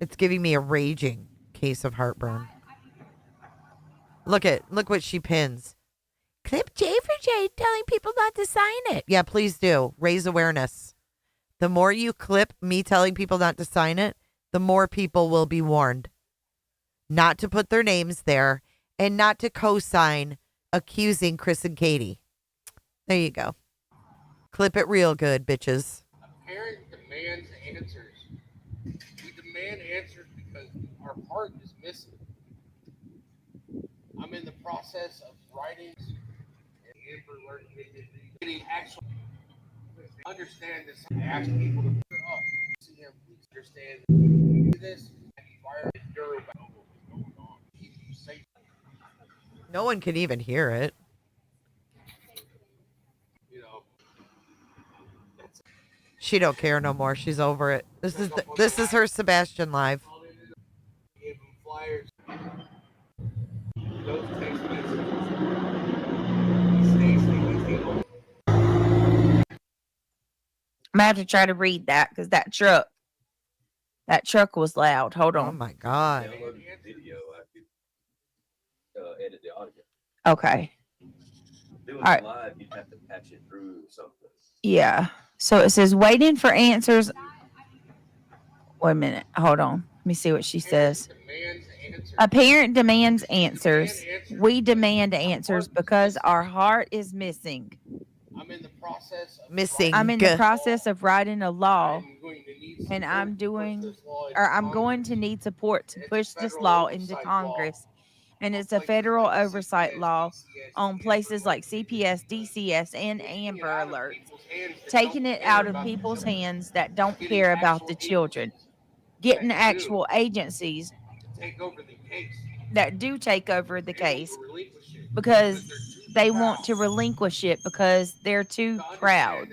It's giving me a raging case of heartburn. Look what she pins. Clip J for J telling people not to sign it. Yeah, please do. Raise awareness. The more you clip me telling people not to sign it, the more people will be warned not to put their names there and not to co-sign accusing Chris and Katie. There you go. Clip it real good, bitches. A parent demands answers. We demand answers because our heart is missing. I'm in the process of writing and getting actual understand this. I ask people to put up. See him, please understand this environment durable. Going on. Keep you safe. No one can even hear it. You know. She don't care no more. She's over it. This is her Sebastian live. Give him flyers. Those text messages. I'm gonna have to try to read that because that truck was loud. Hold on. Oh my God. download the video. I could edit the audio. Okay. Doing All right. it live, you'd have to patch it through something. Yeah. So it says waiting for answers. Wait a minute. Hold on. Let me see what she says. A parent demands answers. We demand answers because our heart is missing. I'm in the process Missing. I'm in the process of writing a law, and I'm going to need support to push this law into Congress. And it's a federal oversight law on places like CPS, DCS, and Amber Alerts, taking it out of people's hands that don't care about the children, getting actual agencies that do take over the case because they want to relinquish it because they're too proud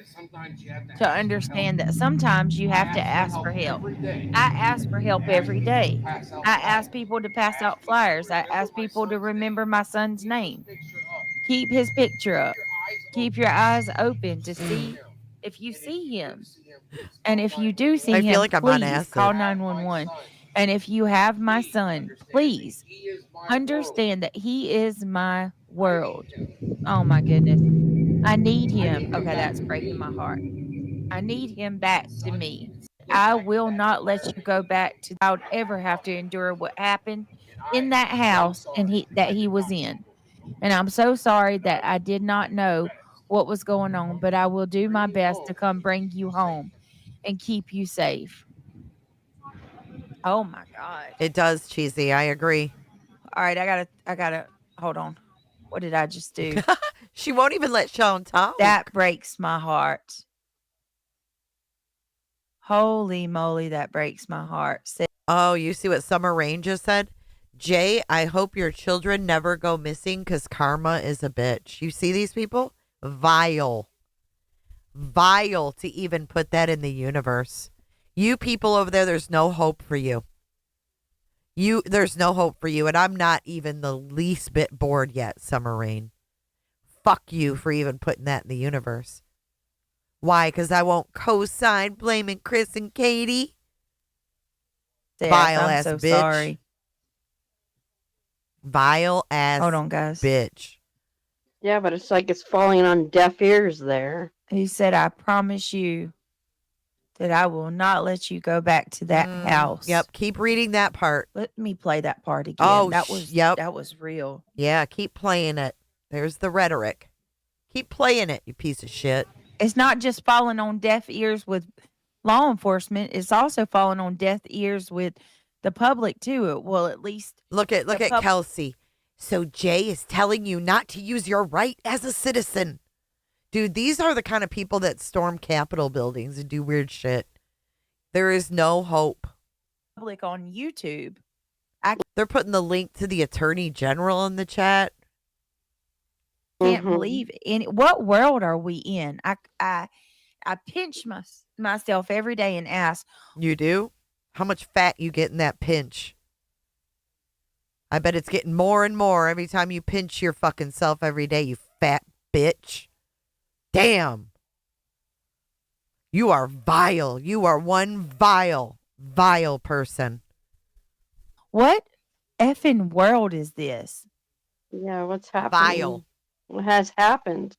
to understand that sometimes you have to ask for help. I ask for help every day. I ask people to pass out flyers. I ask people to remember my son's name. Keep his picture up. Keep your eyes open to see if you see him. And if you do see I him, feel like I'm on please acid. call 911. And if you have my son, please understand that he is my world. Oh my goodness. I need him. Okay, that's breaking my heart. I need him back to me. I will not let you go back to I would ever have to endure what happened in that house and he was in. And I'm so sorry that I did not know what was going on, but I will do my best to come bring you home and keep you safe. Oh my god. It does, Cheesy. I agree. All right, I gotta hold on. What did I just do? She won't even let Sean talk. That breaks my heart. Holy moly, that breaks my heart. Oh, you see what Summer Rain just said? Jay, I hope your children never go missing because karma is a bitch. You see these people? Vile. Vile to even put that in the universe. You people over there, there's no hope for you. There's no hope for you, and I'm not even the least bit bored yet, Summer Rain. Fuck you for even putting that in the universe. Why? Because I won't co-sign blaming Chris and Katie. Vile I'm ass so bitch. sorry. Vile ass Hold on, guys. bitch. Yeah, but it's like it's falling on deaf ears there. He said, I promise you that I will not let you go back to that house. Yep, keep reading that part. Let me play that part again. Oh, that yep. was real. Yeah, keep playing it. There's the rhetoric. Keep playing it, you piece of shit. It's not just falling on deaf ears with law enforcement. It's also falling on deaf ears with the public too. Well, at least look at Kelsey. So Jay is telling you not to use your right as a citizen. Dude, these are the kind of people that storm Capitol buildings and do weird shit. There is no hope. Public on YouTube. They're putting the link to the Attorney General in the chat. Can't believe what world are we in? I pinch myself every day and ask. You do? How much fat you get in that pinch? I bet it's getting more and more every time you pinch your fucking self every day, you fat bitch. Damn. You are vile. You are one vile person. What effing world is this? Yeah, what's happening? Vile. What has happened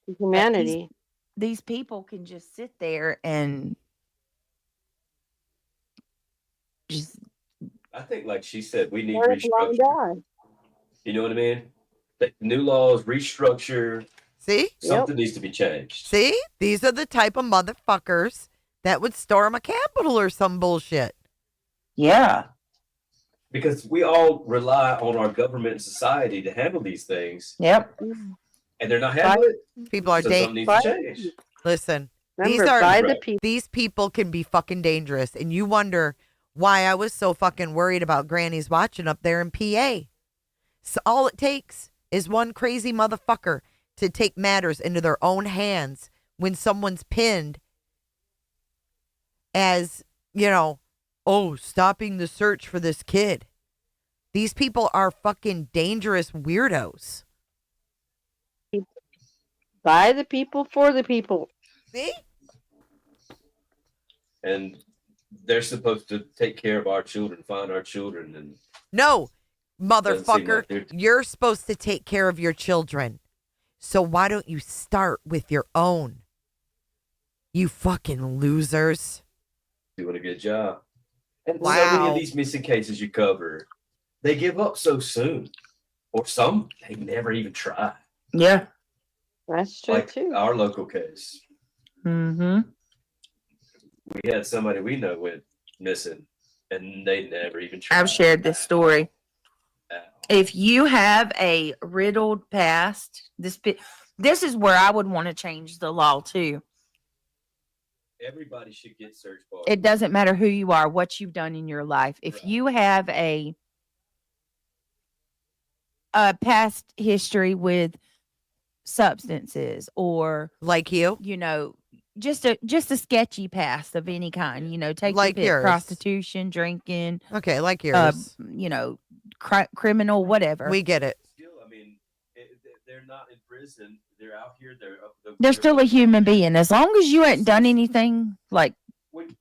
to humanity? These people can just sit there and just. I think, like she said, we need Let it lie restructure. down. You know what I mean? New laws, restructure. See? Something needs to be changed. See? These are the type of motherfuckers that would storm a Capitol or some bullshit. Yeah. Because we all rely on our government and society to handle these things. Yep. And they're not handling it. People are so something needs to change. Listen, Remember, these people can be fucking dangerous. And you wonder why I was so fucking worried about grannies watching up there in PA. So all it takes is one crazy motherfucker to take matters into their own hands when someone's pinned as, stopping the search for this kid. These people are fucking dangerous weirdos. By the people, for the people. See? And they're supposed to take care of our children, find our children. And no, motherfucker, like you're supposed to take care of your children. So why don't you start with your own? You fucking losers. Doing a good job. And Wow. so many of these missing cases you cover, they give up so soon. Or some, they never even try. Yeah. That's true Like too. our local case, Mm-hmm. we had somebody we know went missing, and they never even tried. I've shared this story. If you have a riddled past, this is where I would want to change the law too. Everybody should get search bars. It doesn't matter who you are, what you've done in your life. If you have a past history with substances, or like you know, just a sketchy past of any kind, you know, take Like your pick, yours. prostitution, drinking, Okay, like yours. you know, criminal, whatever. We get it. Still, I mean, they're not in prison. They're out here. They're still a human being, as long as you ain't done anything like. When they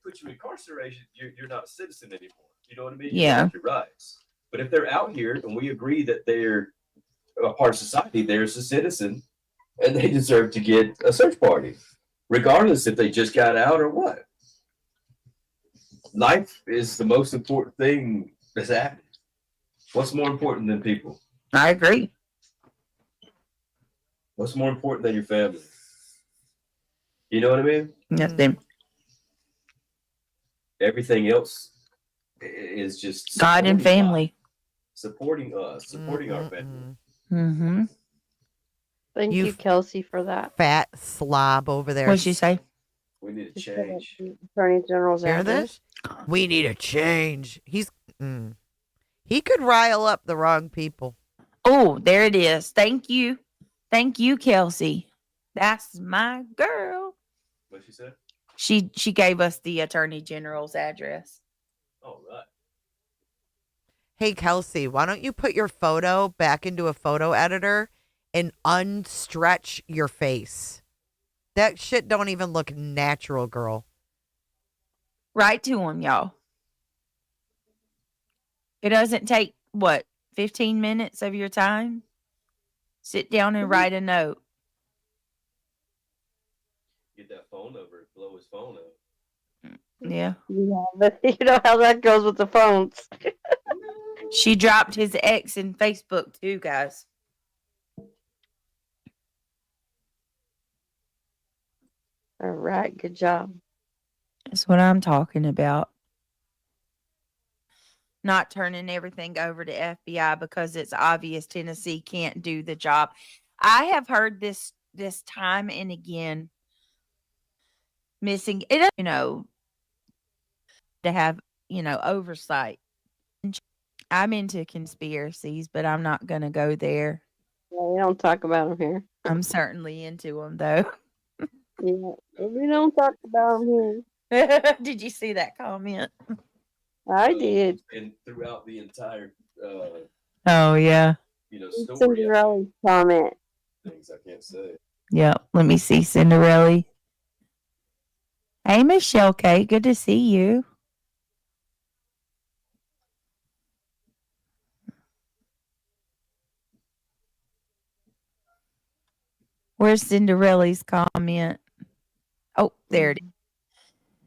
put you in incarceration, you're not a citizen anymore. You know what I mean? Yeah. You have your rights. But if they're out here and we agree that they're a part of society, there's a citizen, and they deserve to get a search party, regardless if they just got out or what. Life is the most important thing that's happening. What's more important than people? I agree. What's more important than your family? You know what I mean? Nothing. Everything else is just God and family. Supporting us, supporting our family. Mm-hmm. Thank you, Kelsey, for that. Fat slob over there. What'd she say? We need to change. Attorney General's Hear address. this? We need a change. He could rile up the wrong people. Oh, there it is. Thank you, Kelsey. That's my girl. What she said? She gave us the Attorney General's address. All right. Hey, Kelsey, why don't you put your photo back into a photo editor and unstretch your face? That shit don't even look natural, girl. Write to him, y'all. It doesn't take, 15 minutes of your time? Sit down and write a note. Get that phone number, blow his phone up. Yeah. Yeah, but you know how that goes with the phones. She dropped his ex in Facebook too, guys. All right, good job. That's what I'm talking about. Not turning everything over to FBI because it's obvious Tennessee can't do the job. I have heard this time and again. Missing it, to have, oversight. I'm into conspiracies, but I'm not going to go there. Yeah, we don't talk about them here. I'm certainly into them, though. Yeah, we don't talk about them here. Did you see that comment? I did. And throughout the entire, Oh, yeah. Story. Cinderella's comment. Things I can't say. Yeah, let me see Cinderella. Hey, Michelle K, good to see you. Where's Cinderella's comment? Oh, there it is.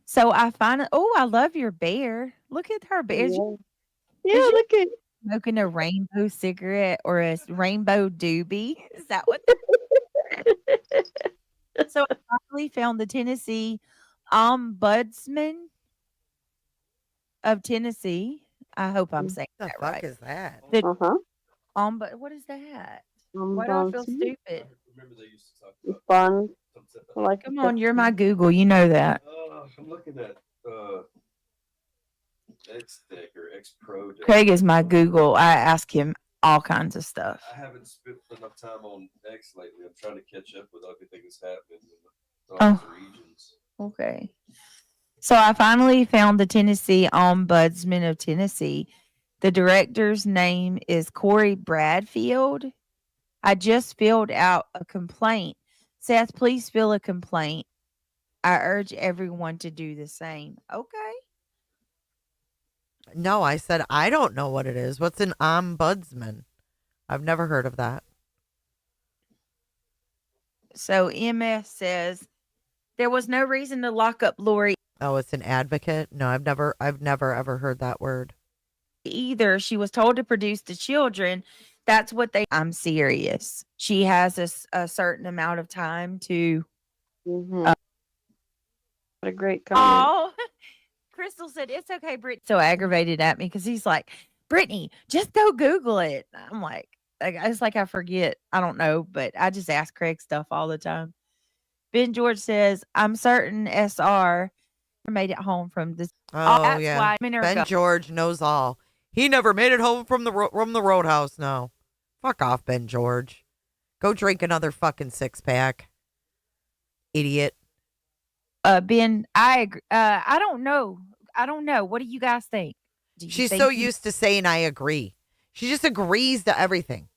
So I I love your bear. Look at her bear. Yeah, look at smoking a rainbow cigarette or a rainbow doobie. Is that what? So I finally found the Tennessee Ombudsman of Tennessee. I hope I'm saying that right. What is that? What is that? Why do I feel stupid? Remember they used to talk about fun. Like, come on, you're my Google. You know that. I'm looking at X-Tech or X-Pro. Craig is my Google. I ask him all kinds of stuff. I haven't spent enough time on X lately. I'm trying to catch up with everything that's happening in all the regions. Okay. So I finally found the Tennessee Ombudsman of Tennessee. The director's name is Corey Bradfield. I just filled out a complaint. Seth, please fill a complaint. I urge everyone to do the same. Okay. No, I said I don't know what it is. What's an ombudsman? I've never heard of that. So MS says there was no reason to lock up Lori. Oh, it's an advocate? No, I've never ever heard that word. Either she was told to produce the children. That's what they. I'm serious. She has a certain amount of time to. What a great comment. Oh, Crystal said it's okay. Brittany so aggravated at me because he's like, Brittany, just go Google it. I'm like, it's like I forget. I don't know, but I just ask Craig stuff all the time. Ben George says, I'm certain SR made it home from this. Oh, That's yeah. why men are Ben George knows all. He never made it home from the roadhouse. No. Fuck off, Ben George. Go drink another fucking 6-pack. Idiot. Ben, I agree. I don't know. What do you guys think? She's so used to saying I agree. She just agrees to everything.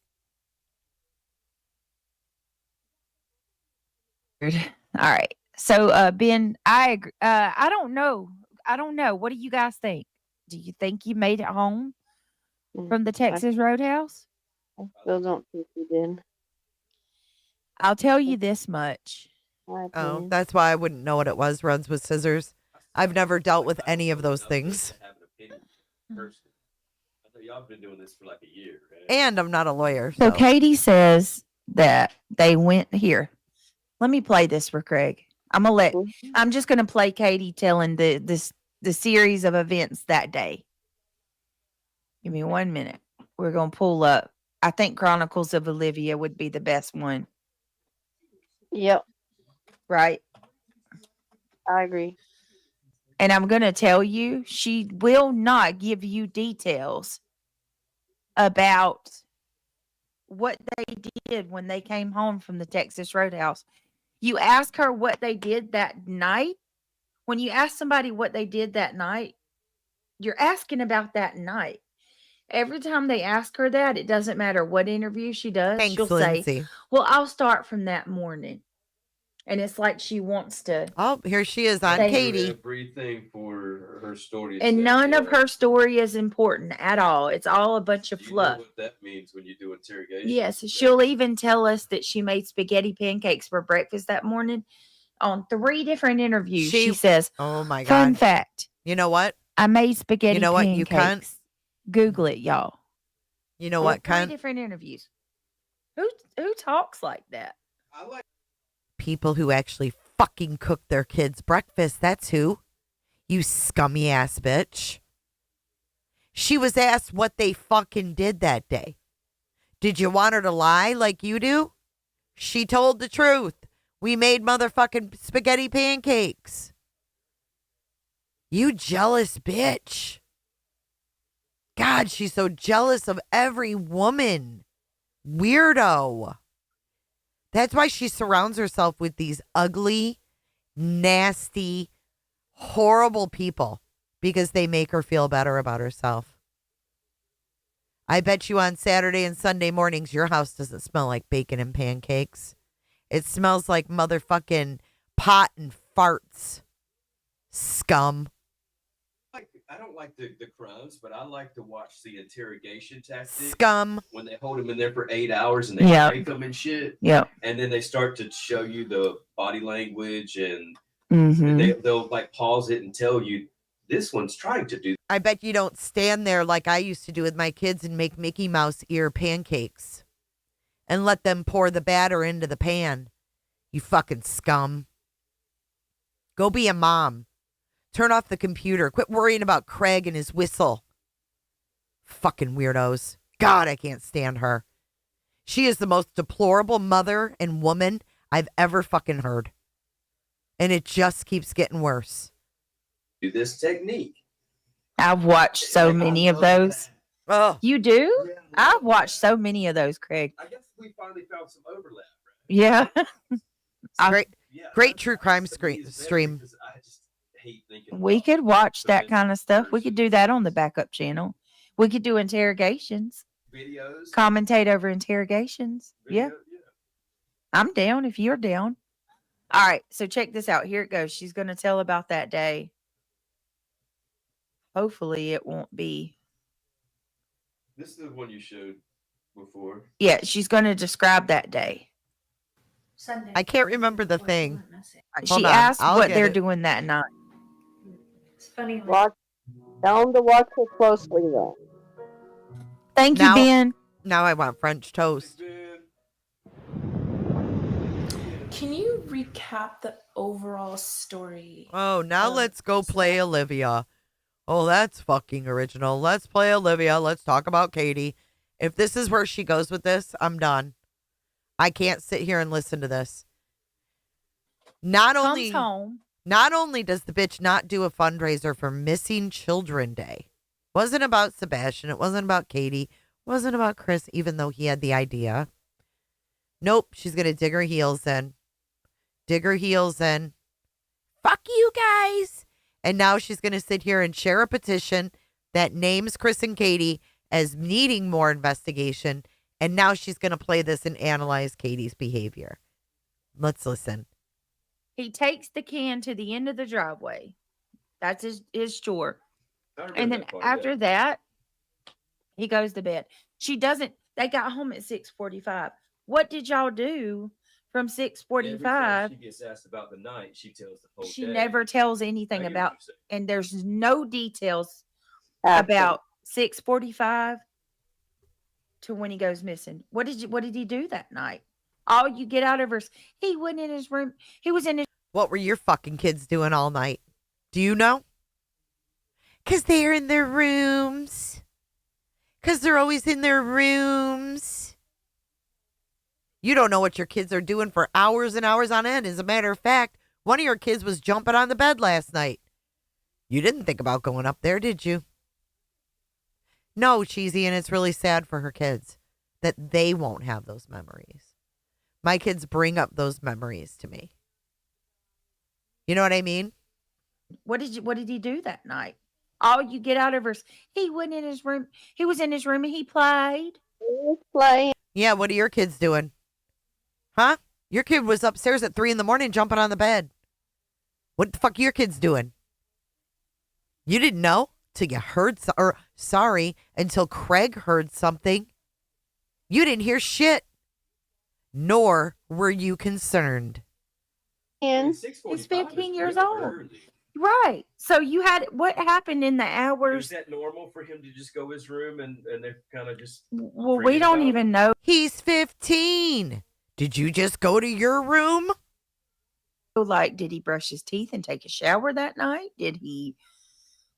All right. So, Ben, I agree. I don't know. What do you guys think? Do you think you made it home from the Texas Roadhouse? I still don't think you did. I'll tell you this much. Oh, that's why I wouldn't know what it was. Runs with scissors. I've never dealt with any of those things. Y'all been doing this for like a year, right? And I'm not a lawyer. So Katie says that they went here. Let me play this for Craig. I'm just gonna play Katie telling the series of events that day. Give me 1 minute. We're gonna pull up. I think Chronicles of Olivia would be the best one. Yep. Right. I agree. And I'm gonna tell you, she will not give you details about what they did when they came home from the Texas Roadhouse. You ask her what they did that night. When you ask somebody what they did that night, you're asking about that night. Every time they ask her that, it doesn't matter what interview she does, Thanks, she'll Lindsay. say, well, I'll start from that morning. And it's like she wants to. Oh, here she is on Katie. Everything for her story. And none of her story is important at all. It's all a bunch of You fluff. know what that means when you do interrogation? Yes, she'll even tell us that she made spaghetti pancakes for breakfast that morning on 3 different interviews. She says, "Oh my fun God. fact. You know what? I made spaghetti You know what? pancakes." You can't. Google it, y'all. You know On what? 3 different interviews. Who talks like that? I like People who actually fucking cook their kids breakfast. That's who. You scummy ass bitch. She was asked what they fucking did that day. Did you want her to lie like you do? She told the truth. We made motherfucking spaghetti pancakes. You jealous bitch. God, she's so jealous of every woman. Weirdo. That's why she surrounds herself with these ugly, nasty, horrible people, because they make her feel better about herself. I bet you on Saturday and Sunday mornings, your house doesn't smell like bacon and pancakes. It smells like motherfucking pot and farts. Scum. I don't like the crimes, but I like to watch the interrogation tactics. Scum. When they hold him in there for 8 hours and they Yep. rape him and shit. Yep. And then they start to show you the body language and Mhm. they'll like pause it and tell you this one's trying to do. I bet you don't stand there like I used to do with my kids and make Mickey Mouse ear pancakes and let them pour the batter into the pan. You fucking scum. Go be a mom. Turn off the computer. Quit worrying about Craig and his whistle. Fucking weirdos. God, I can't stand her. She is the most deplorable mother and woman I've ever fucking heard. And it just keeps getting worse. Do this technique. I've watched so many of those. Oh. You do? I've watched so many of those, Craig. I guess we finally found some overlap. Yeah. Great true crime stream. I just hate thinking. We could watch that kind of stuff. We could do that on the backup channel. We could do interrogations. Videos. Commentate over interrogations. Yeah. I'm down if you're down. All right. So check this out. Here it goes. She's going to tell about that day. Hopefully it won't be. This is the one you showed before. Yeah. She's going to describe that day. Sunday. I can't remember the thing. She asked what they're doing that night. It's funny. Tell them to watch it closely, though. Thank you, Ben. Now I want French toast. Can you recap the overall story? Oh, now let's go play Olivia. Oh, that's fucking original. Let's play Olivia. Let's talk about Katie. If this is where she goes with this, I'm done. I can't sit here and listen to this. Not only does the bitch not do a fundraiser for Missing Children Day. Wasn't about Sebastian. It wasn't about Katie. Wasn't about Chris, even though he had the idea. Nope, she's going to dig her heels in. Dig her heels in. Fuck you guys. And now she's going to sit here and share a petition that names Chris and Katie as needing more investigation. And now she's going to play this and analyze Katie's behavior. Let's listen. He takes the can to the end of the driveway. That's his chore. And then after that, he goes to bed. She doesn't. They got home at 6:45. What did y'all do from 6:45? She gets asked about the night. She tells the whole She day. never tells anything about, and there's no details Absolutely. about 6:45 to when he goes missing. What did he do that night? All you get out of her is he went in his room. He was in his. What were your fucking kids doing all night? Do you know? Because they're in their rooms. Because they're always in their rooms. You don't know what your kids are doing for hours and hours on end. As a matter of fact, one of your kids was jumping on the bed last night. You didn't think about going up there, did you? No, Cheesy, and it's really sad for her kids that they won't have those memories. My kids bring up those memories to me. You know what I mean? What did he do that night? All you get out of her is he went in his room. He was in his room and he played. Yeah, what are your kids doing? Huh? Your kid was upstairs at 3 a.m. jumping on the bed. What the fuck are your kids doing? You didn't know till you heard, until Craig heard something. You didn't hear shit. Nor were you concerned. And he's 15 years old. Right. So you had, what happened in the hours? Is that normal for him to just go his room and they're kind of just... Well, we don't even know. He's 15. Did you just go to your room? Like, did he brush his teeth and take a shower that night? Did he,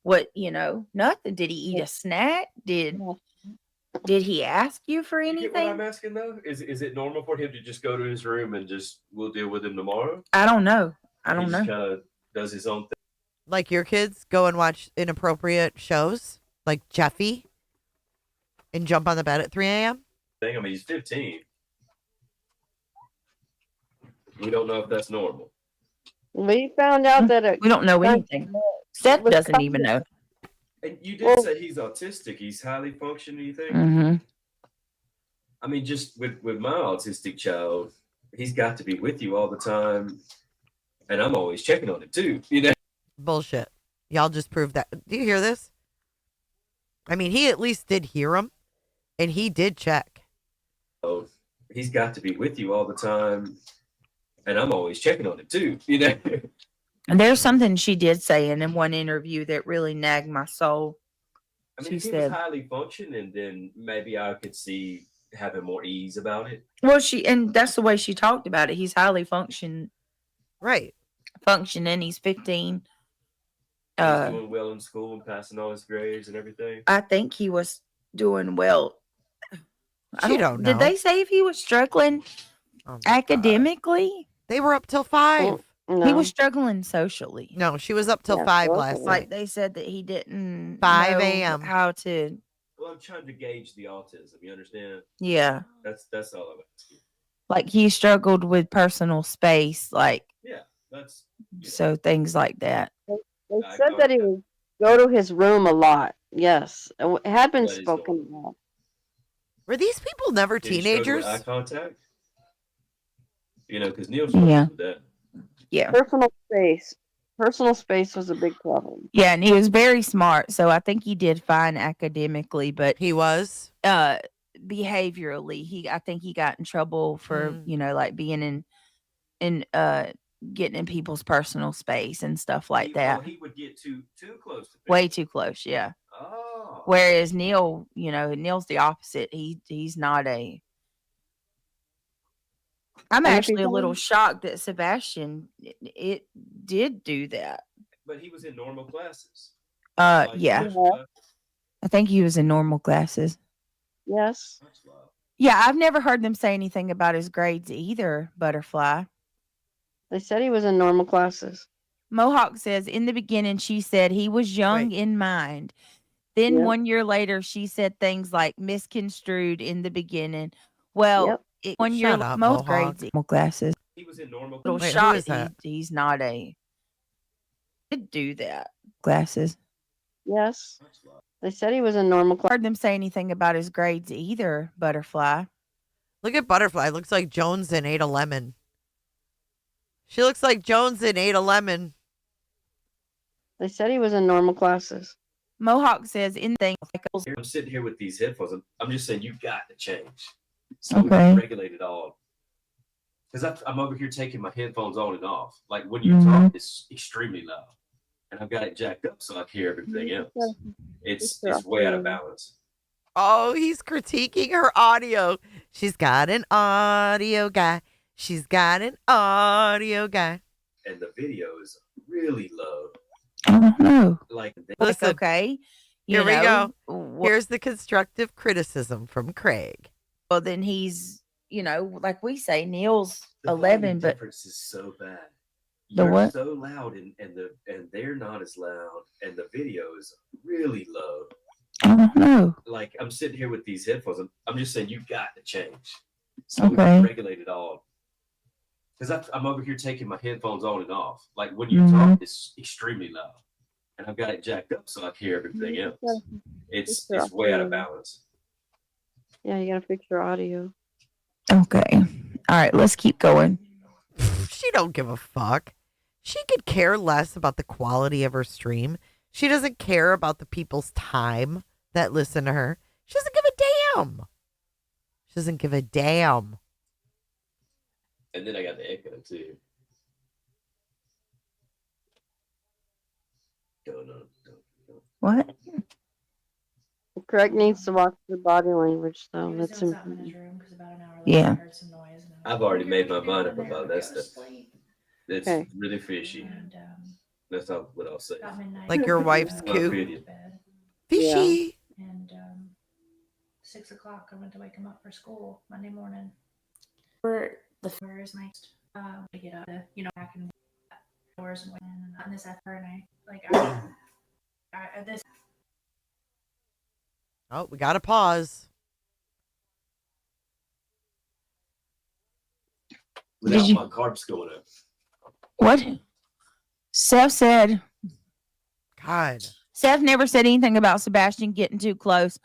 nothing? Did he eat a snack? Did he ask you for anything? You get what I'm asking though? Is it normal for him to just go to his room and just, we'll deal with him tomorrow? I don't know. I don't He know. just kind of does his own thing. Like your kids go and watch inappropriate shows like Jeffy and jump on the bed at 3 a.m.? I mean, he's 15. We don't know if that's normal. We found out that we don't know anything. Seth doesn't even know. And you did say he's autistic. He's highly functioning, you think? Mm-hmm. I mean, just with my autistic child, he's got to be with you all the time. And I'm always checking on him too, Bullshit. Y'all just proved that. Do you hear this? I mean, he at least did hear him, and he did check. Oh, he's got to be with you all the time, and I'm always checking on him too, And there's something she did say in one interview that really nagged my soul. I mean, She if he said, was highly functioning, then maybe I could see having more ease about it. well, and that's the way she talked about it. He's highly functioning. He's 15. He's doing well in school and passing all his grades and everything. I think he was doing well. She don't know. Did they say if he was struggling academically? They were up till 5. He was struggling socially. No, she was up till 5 last night. Like they said that he didn't 5 know a.m. how to. Well, I'm trying to gauge the autism. You understand? Yeah. That's all I'm asking. Like he struggled with personal space, like That's so things like that. They said that he would go to his room a lot. Yes, it had been That is spoken about. Were these people never Did he struggle with teenagers? eye contact? Because Neil Yeah. struggles with that. Yeah. Personal space was a big problem. Yeah, and he was very smart, so I think he did fine academically, but he was behaviorally, I think he got in trouble for, like being in getting in people's personal space and stuff like that. He would get too close to Way too close, yeah. Oh. Whereas Neil, Neil's the opposite. He's not a. I'm And if actually he's a little on, shocked that Sebastian it did do that. But he was in normal classes. Yeah. yeah, I think he was in normal classes. yes, Yeah, I've never heard them say anything about his grades either, Butterfly. they said he was in normal classes. Mohawk says, in the beginning, she said he was young in mind. Then Yep. 1 year later, she said things like misconstrued in the beginning. Well, Yep. 1 year, Shut up, most Mohawk. grades, normal classes. He was in normal Little Wait, who shot. is that? He's not a. Did do that. Classes. Yes. They said he was in normal classes. Heard them say anything about his grades either, Butterfly. Look at Butterfly. Looks like Jones and ate a lemon. She looks like Jones and ate a lemon. They said he was in normal classes. Mohawk says in things like I'm sitting here with these headphones. I'm just saying you got to change. So Okay. regulate it all. Because I'm over here taking my headphones on and off. Like when you talk, it's extremely loud. And I've got it jacked up so I can hear everything else. It's way out of balance. Oh, he's critiquing her audio. She's got an audio guy. She's got an audio guy. And the video is really low. I don't know. Like, Listen, okay. Here we go. Here's the constructive criticism from Craig. Well, then he's, like we say, Neil's the 11, but difference is so bad. The You're what? so loud and they're not as loud and the video is really low. I don't know. Like I'm sitting here with these headphones. I'm just saying you got to change. So Okay. regulate it all. Because I'm over here taking my headphones on and off. Like when you talk, it's extremely loud. And I've got it jacked up so I can hear everything else. It's way out of balance. Yeah, you gotta fix your audio. Okay. All right, let's keep going. She don't give a fuck. She could care less about the quality of her stream. She doesn't care about the people's time that listen to her. She doesn't give a damn. She doesn't give a damn. And then I got the echo too. No. What? Greg needs to watch the body language, though. That's important. Yeah. I've already made my mind up about that stuff. It's Okay. really fishy. That's not what I'll say. Like your wife's My coop. opinion. Fishy. And 6 o'clock, I went to wake him up for school Monday morning. Where is my to get up to, back in hours and on this effort, and this. Oh, we got to pause. Without my carbs going up. What? Seth said. God. Seth never said anything about Sebastian getting too close.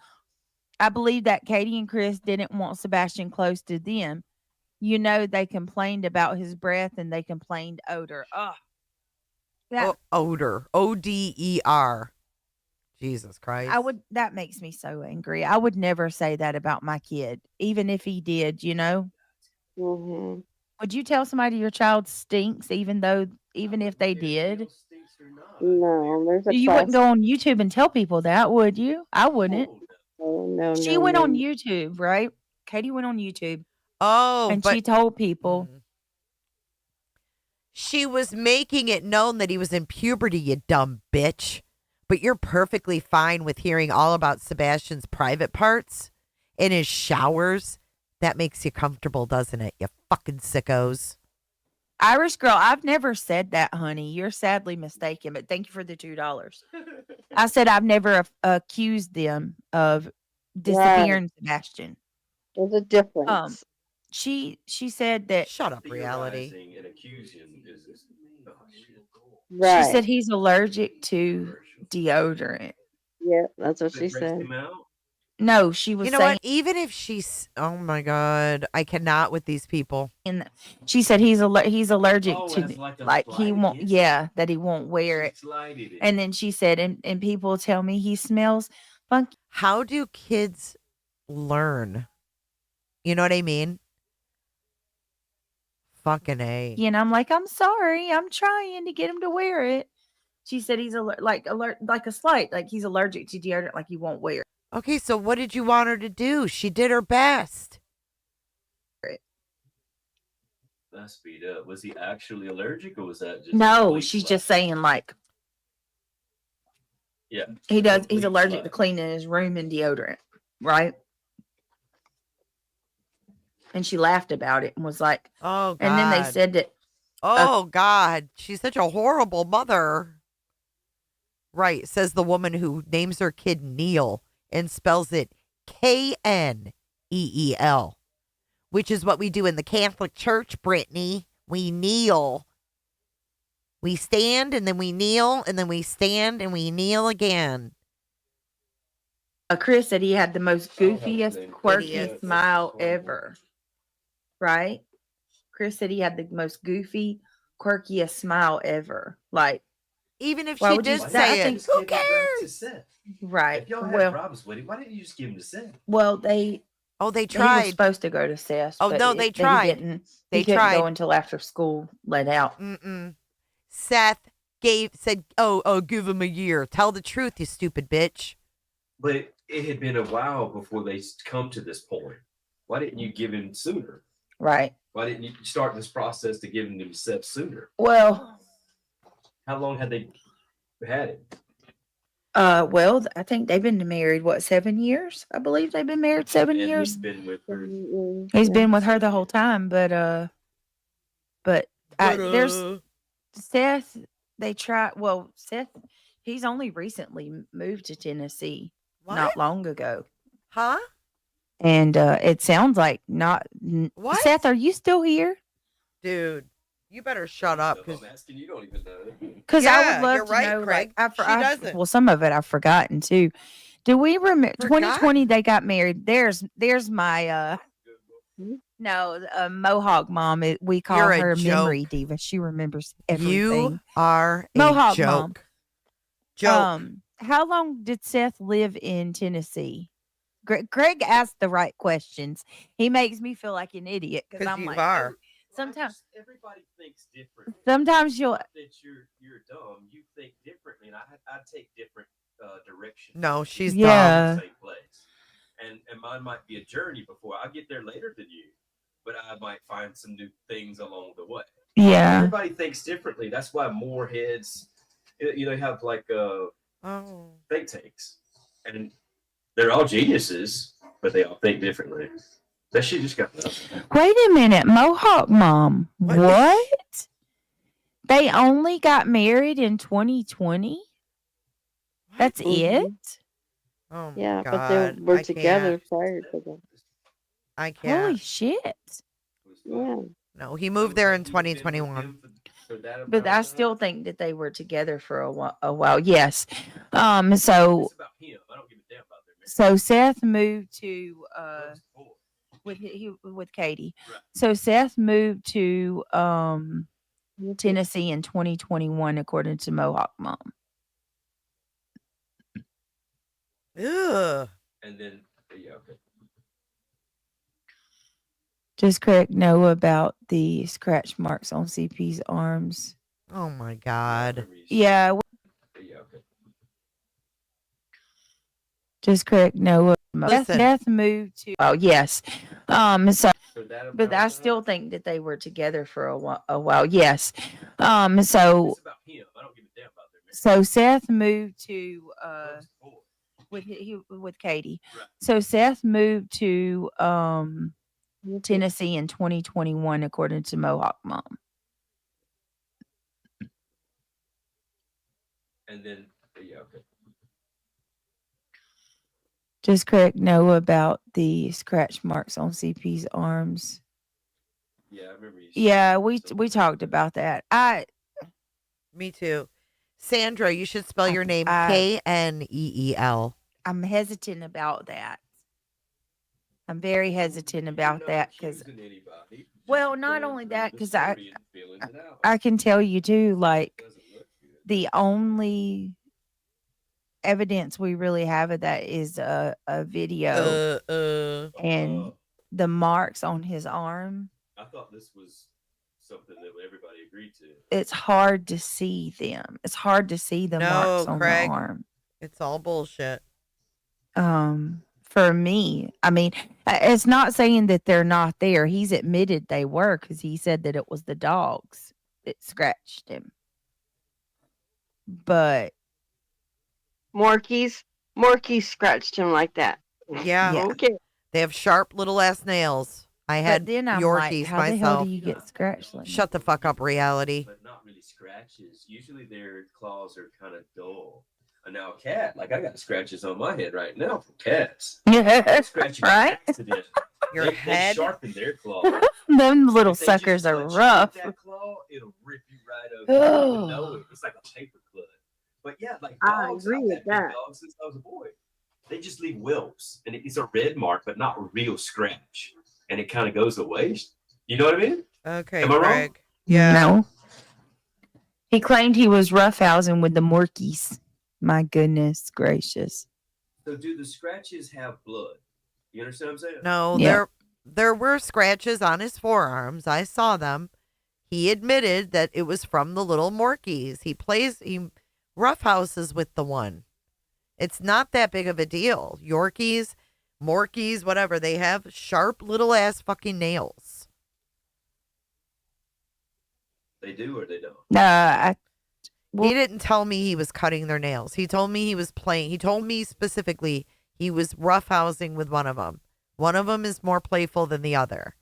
I believe that Katie and Chris didn't want Sebastian close to them. They complained about his breath and they complained odor. Ugh. Odor. O-D-E-R. Jesus Christ. That makes me so angry. I would never say that about my kid, even if he did, Mm-hmm. Would you tell somebody your child stinks even if they did? No, there's a You wouldn't go on YouTube and tell people that, would you? I wouldn't. No. She went on YouTube, right? Katie went on YouTube. Oh, and but she told people. She was making it known that he was in puberty, you dumb bitch. But you're perfectly fine with hearing all about Sebastian's private parts in his showers. That makes you comfortable, doesn't it, you fucking sickos? Irish girl, I've never said that, honey. You're sadly mistaken, but thank you for the $2. I said I've never accused them of disappearing Sebastian. There's a difference. She said that. Shut up, reality. An accusation is Right. She said he's allergic to deodorant. Yeah, that's what she said. No, she was You know saying. what? Even if she's, oh my God, I cannot with these people. She said he's allergic Oh, to that's like he won't. Yeah, that he won't wear it. And then she said, and people tell me he smells funky. How do kids learn? You know what I mean? Fucking A. And I'm like, I'm sorry, I'm trying to get him to wear it. She said he's like a slight, like he's allergic to deodorant, like he won't wear. Okay, so what did you want her to do? She did her best. That's speed up. Was he actually allergic, or was that just No, bleach she's splash? just saying like Yeah. he does. He's Bleach allergic to splash. cleaning his room and deodorant, right? And she laughed about it and was like, Oh, God. And then they said that. Oh, God. She's such a horrible mother. Right, says the woman who names her kid Neil and spells it Kneel, which is what we do in the Catholic Church, Brittany. We kneel. We stand and then we kneel and then we stand and we kneel again. Chris said he had the most goofiest, Idiot. quirkiest smile ever. Right? Chris said he had the most goofy, quirkiest smile ever. Like, even if why she would you did say say I it, think, who cares? right? If y'all had Well, problems with him, why didn't you just give him to Seth? well, they. Oh, they He tried. was supposed to go to Seth. Oh, but no, they he tried. didn't. They He couldn't tried. go until after school let out. Seth said, give him a year. Tell the truth, you stupid bitch. But it had been a while before they come to this point. Why didn't you give him sooner? Right. Why didn't you start this process to give him to Seth sooner? Well, How long had they had it? well, I think they've been married, 7 years? I believe they've been married 7 And years. he's been with her. He's been with her the whole time, but there's Seth. They try. Well, Seth, he's only recently moved to Tennessee, not long ago. Huh? And it sounds like not. What? Seth, are you still here? Dude, you better shut up. I'm asking, you don't even know. Because I would love you're to right, know. Craig. Like, She doesn't. Well, some of it I've forgotten too. Do we remember 2020? They got married. There's my Mohawk mom. We call You're a her memory joke. diva. She remembers everything. You are a Mohawk joke. mom. Joke. How long did Seth live in Tennessee? Greg asked the right questions. He makes me feel like an idiot because I'm you like, are. sometimes everybody thinks different. Sometimes you'll. Not that you're dumb. You think differently, and I take different directions. No, she's Yeah. Same place, and mine might be a journey before I get there later than you, but I might find some new things along the way. Yeah. Everybody thinks differently. That's why more heads, have like think tanks, and they're all geniuses, but they all think differently. That shit just got nothing. Wait a minute, Mohawk mom. What? They only got married in 2020? That's it? Oh my Yeah, God. but they were I together can't. prior to that. I can't. Holy shit. Yeah. No, he moved there in 2021. But I still think that they were together for a while. Yes. So Seth moved to with Katie. So Seth moved to Tennessee in 2021, according to Mohawk mom. Ugh. And then okay. Does Craig know about the scratch marks on CP's arms? Oh my God. Yeah. Okay. Does Craig know about Listen. Seth moved to? Oh yes. So, but I still think that they were together for a while. Yes. So. So Seth moved to with Katie. So Seth moved to Tennessee in 2021, according to Mohawk mom. And then okay. Does Craig know about the scratch marks on CP's arms? Yeah, I remember you. Yeah, we talked about that. Me too. Sandra, you should spell your name Kneel. I'm hesitant about that. I'm very hesitant about that because, well, not only that, because I can tell you too, like the only evidence we really have of that is a video and the marks on his arm. I thought this was something that everybody agreed to. It's hard to see them. It's hard to see the marks No, on Craig. the arm. It's all bullshit. For me, I mean, it's not saying that they're not there. He's admitted they were because he said that it was the dogs that scratched him. But Morkies scratched him like that. Yeah. Okay. They have sharp little ass nails. I had then I'm like, Yorkies how the myself. hell do you get scratched like Shut the fuck up, reality. But not really scratches. Usually their claws are kind of dull. And now a cat, like I got scratches on my head right now from cats. Yeah, Scratching right? accident. Your They head? sharpen their claw. Them little If they just suckers are touch you rough. with that claw, it'll rip you right open. You don't even know it. It's like a paper clip. But yeah, like I dogs, agree I've with had big that. dogs since I was a boy. They just leave whelps, and it's a red mark, but not a real scratch, and it kind of goes away. You know what I mean? Okay, Am I wrong? Craig. Yeah. No. He claimed he was roughhousing with the Morkies. My goodness gracious. So do the scratches have blood? You understand what I'm saying? No, Yeah. there were scratches on his forearms. I saw them. He admitted that it was from the little Morkies. He roughhouses with the one. It's not that big of a deal. Yorkies, Morkies, whatever, they have sharp little ass fucking nails. They do or they don't? He didn't tell me he was cutting their nails. He told me he was playing. He told me specifically he was roughhousing with one of them. One of them is more playful than the other.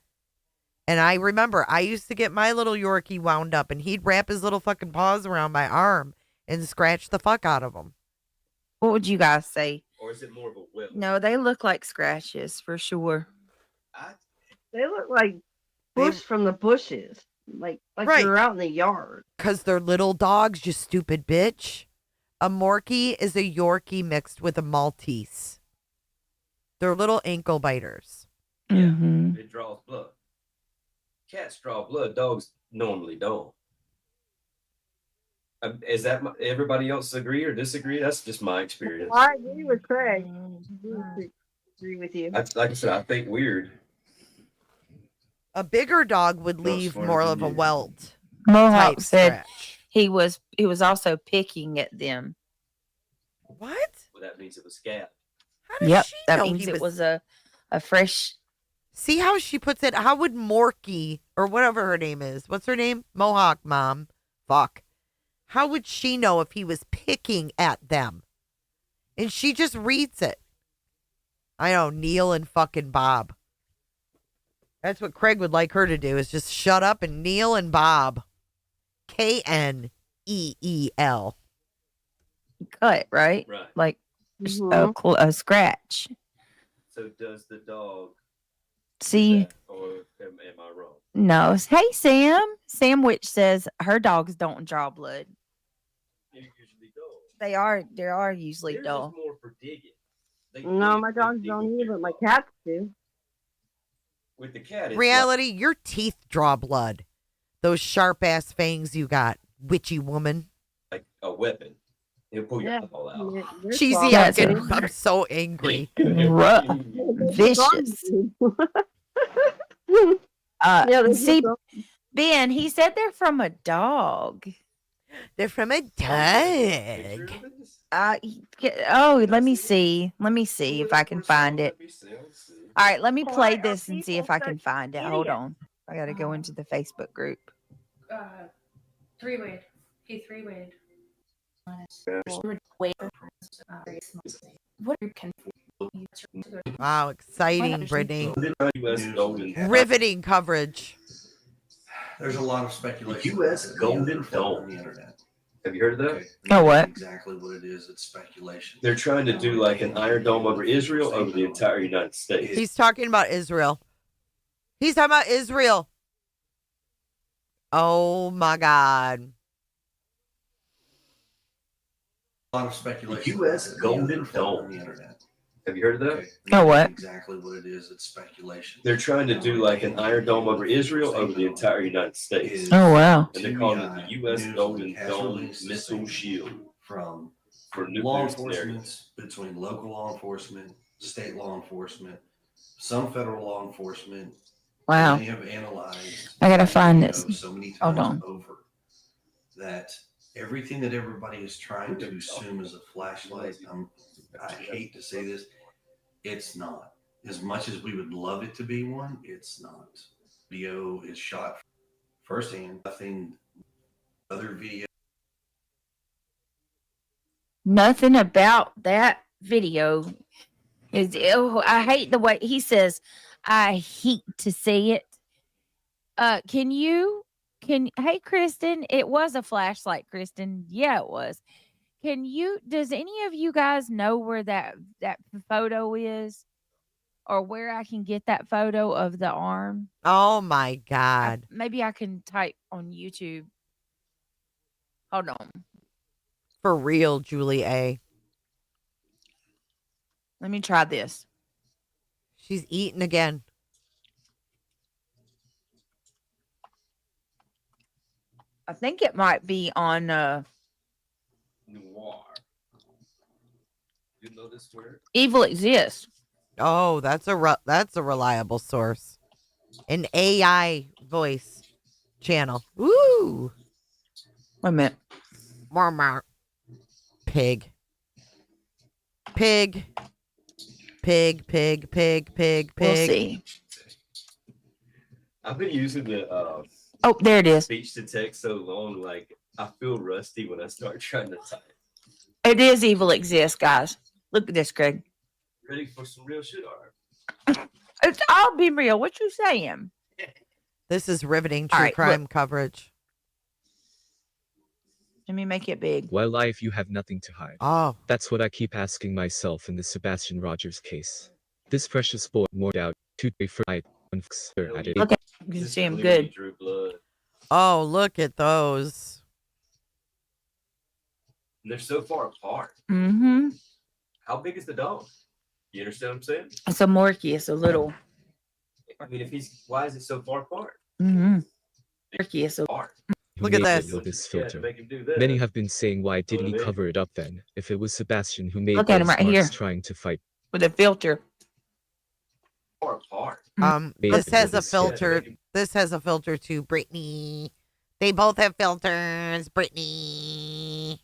And I remember I used to get my little Yorkie wound up and he'd wrap his little fucking paws around my arm and scratch the fuck out of them. What would you guys say? Or is it more of a whelp? No, they look like scratches for sure. They look like bush from the bushes. Like Right. you're out in the yard. Because they're little dogs, you stupid bitch. A Morkie is a Yorkie mixed with a Maltese. They're little ankle biters. Mm-hmm. It draws blood. Cats draw blood. Dogs normally don't. Is that everybody else agree or disagree? That's just my experience. I agree with Craig. I agree with you. Like I said, I think weird. A bigger dog would leave smarter more than of a you. welt. Mohawk type said scratch. he was also picking at them. What? Well, that means it was scab. How does Yep, she that know means he it was a fresh. See how she puts it? How would Morkie, or whatever her name is, what's her name? Mohawk mom. Fuck. How would she know if he was picking at them? And she just reads it. I know, Neil and fucking Bob. That's what Craig would like her to do, is just shut up and Neil and Bob. Kneel. Cut, right? Right. Like Mm-hmm. a scratch. So does the dog See, or am I wrong? no. Hey, Sam. Sandwich says her dogs don't draw blood. They're usually dull. They are usually Theirs dull. is more for digging. No, my dogs don't either, but my cats do. With the cat, it's Reality, your teeth draw blood. Those sharp ass fangs you got, witchy woman. like a weapon. He'll pull your eyeball out. Cheesy, That's I'm so angry. Rough, vicious. See, Ben, he said they're from a dog. They're from a dog. Let me see. Let me see if I can find it. All right, let me play this and see if I can find it. Hold on. I got to go into the Facebook group. Three-wayed. He three-wayed. Wow, exciting, Brittany. Riveting coverage. There's a lot of speculation. U.S. Golden Dome. On the internet. Have you heard of that? Oh, what? Exactly what it is. It's speculation. They're trying to do like an Iron Dome over Israel, over the entire United States. He's talking about Israel. He's talking about Israel. Oh my God. A lot of speculation. U.S. Golden Dome. On the internet. Have you heard of that? Oh, what? Exactly what it is. It's speculation. They're trying to do like an Iron Dome over Israel, over the entire United States. Oh, wow. And they're calling it the U.S. Golden Dome Missile Shield From for law nuclear scenarios. enforcement, between local law enforcement, state law enforcement, some federal law enforcement, Wow. They have analyzed I gotta that find video this. so many Hold times on. over that everything that everybody is trying to assume is a flashlight, I hate to say this, it's not. As much as we would love it to be one, it's not. Video is shot firsthand. Nothing other video. Nothing about that video is. Oh, I hate the way he says. I hate to see it. Can you? Hey, Kristen, it was a flashlight, Kristen. Yeah, it was. Can you? Does any of you guys know where that photo is, or where I can get that photo of the arm? Oh my God. Maybe I can type on YouTube. Hold on. For real, Julie A. Let me try this. She's eating again. I think it might be on Noir. You know this word? Evil Exists. Oh, that's a reliable source. An AI voice channel. Woo! Wait a minute. Marmar. Pig. Pig. Pig, pig, pig, pig, pig. We'll see. I've been using the Oh, there it is. speech to text so long, like I feel rusty when I start trying to type. It is Evil Exists, guys. Look at this, Greg. Ready for some real shit, all right? It's all be real. What you saying? This is riveting All true right, crime look. coverage. Let me make it big. While life, you have nothing to hide. Oh. That's what I keep asking myself in the Sebastian Rogers case. This precious boy, more doubt, to be for I at it. Look at you can see him good. Drew blood. Oh, look at those. And they're so far apart. Mm-hmm. How big is the dog? You understand what I'm saying? It's a Morkie. It's a little. I mean, why is it so far apart? Mm-hmm. Morkie. It's a. Who Look at made this. This Yeah, filter. make him do that. Many have been saying, why didn't he I mean? cover it up then? If it was Sebastian who made Look at him those right here. marks trying to fight. With a filter. Far apart. This Made has a this filter. This has a filter to Brittany. They both have filters, Brittany.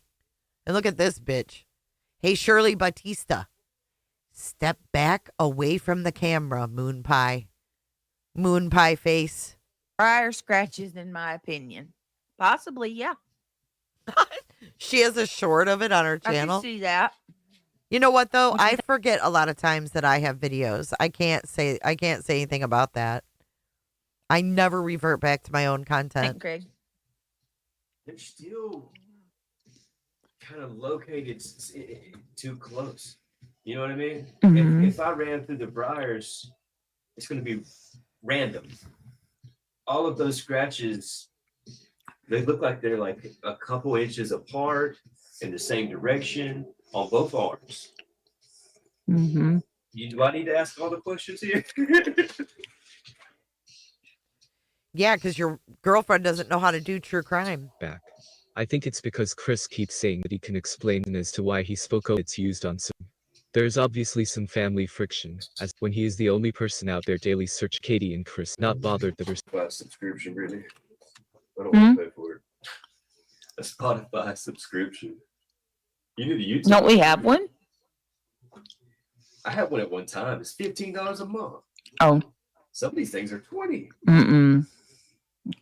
And look at this bitch. Hey, Shirley Batista. Step back away from the camera, Moon Pie. Moon Pie face. Prior scratches, in my opinion. Possibly, yeah. She has a short of it on her I channel. can see that. You know what though? What you I forget a lot of times that I have videos. I can't say anything about that. I never revert back to my own content. Thank Greg. They're still kind of located too close. You know what I mean? Mhm. If I ran through the briars, it's going to be random. All of those scratches, they look like they're like a couple inches apart in the same direction on both arms. Mm-hmm. Do I need to ask all the questions here? Yeah, because your girlfriend doesn't know how to do true crime. Back. I think it's because Chris keeps saying that he can explain as to why he spoke of it's used on some. There's obviously some family friction, as when he is the only person out there daily search Katie and Chris not bothered that Spotify subscription, really? I don't want to pay for it. A Spotify subscription. You need a YouTube. Don't we have one? I had one at one time. It's $15 a month. Oh. Some of these things are $20. Mm-mm.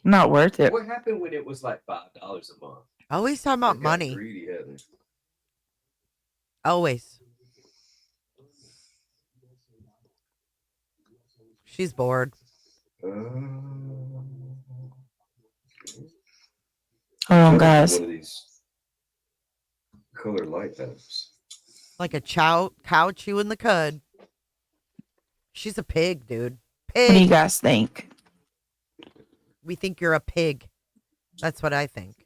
Not worth it. What happened when it was like $5 a month? Always talking about They got money. Greedy, Heather. Always. She's bored. Hold on, guys. One of these color light apps. Like a cow chewing the cud. She's a pig, dude. What do you Pig. guys think? We think you're a pig. That's what I think.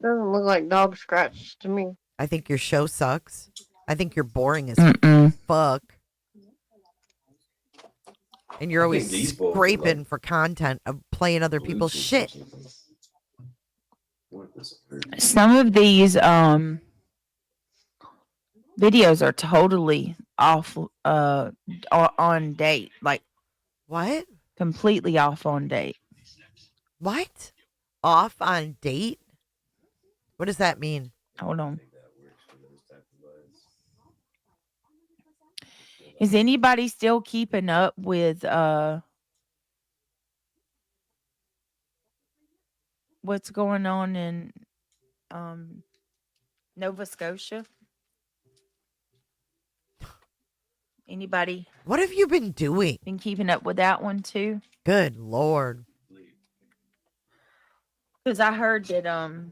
Doesn't look like dog scratch to me. I think your show sucks. I think you're boring as Mm-mm. fuck. And you're I always think these boys are scraping like for content of playing other people's shit. Some of these videos are totally off on date. Like what? Completely off on date. What? Off on date? What does that mean? Hold on. Is anybody still keeping up with what's going on in Nova Scotia? Anybody What have you been doing? been keeping up with that one too? Good Lord. Because I heard that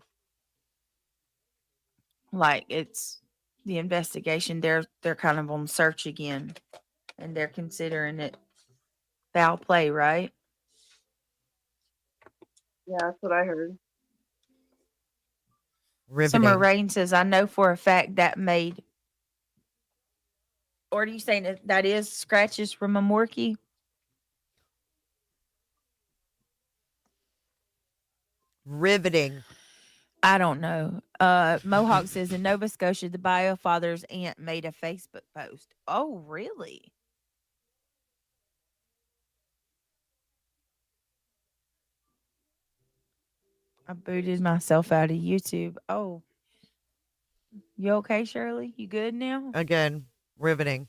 like it's the investigation, they're kind of on search again, and they're considering it foul play, right? Yeah, that's what I heard. Summer Riveting. Rain says, I know for a fact that made, or are you saying that is scratches from a Morkie? Riveting. I don't know. Mohawk says in Nova Scotia, the bio father's aunt made a Facebook post. Oh, really? I booted myself out of YouTube. Oh, you okay, Shirley? You good now? Again, riveting.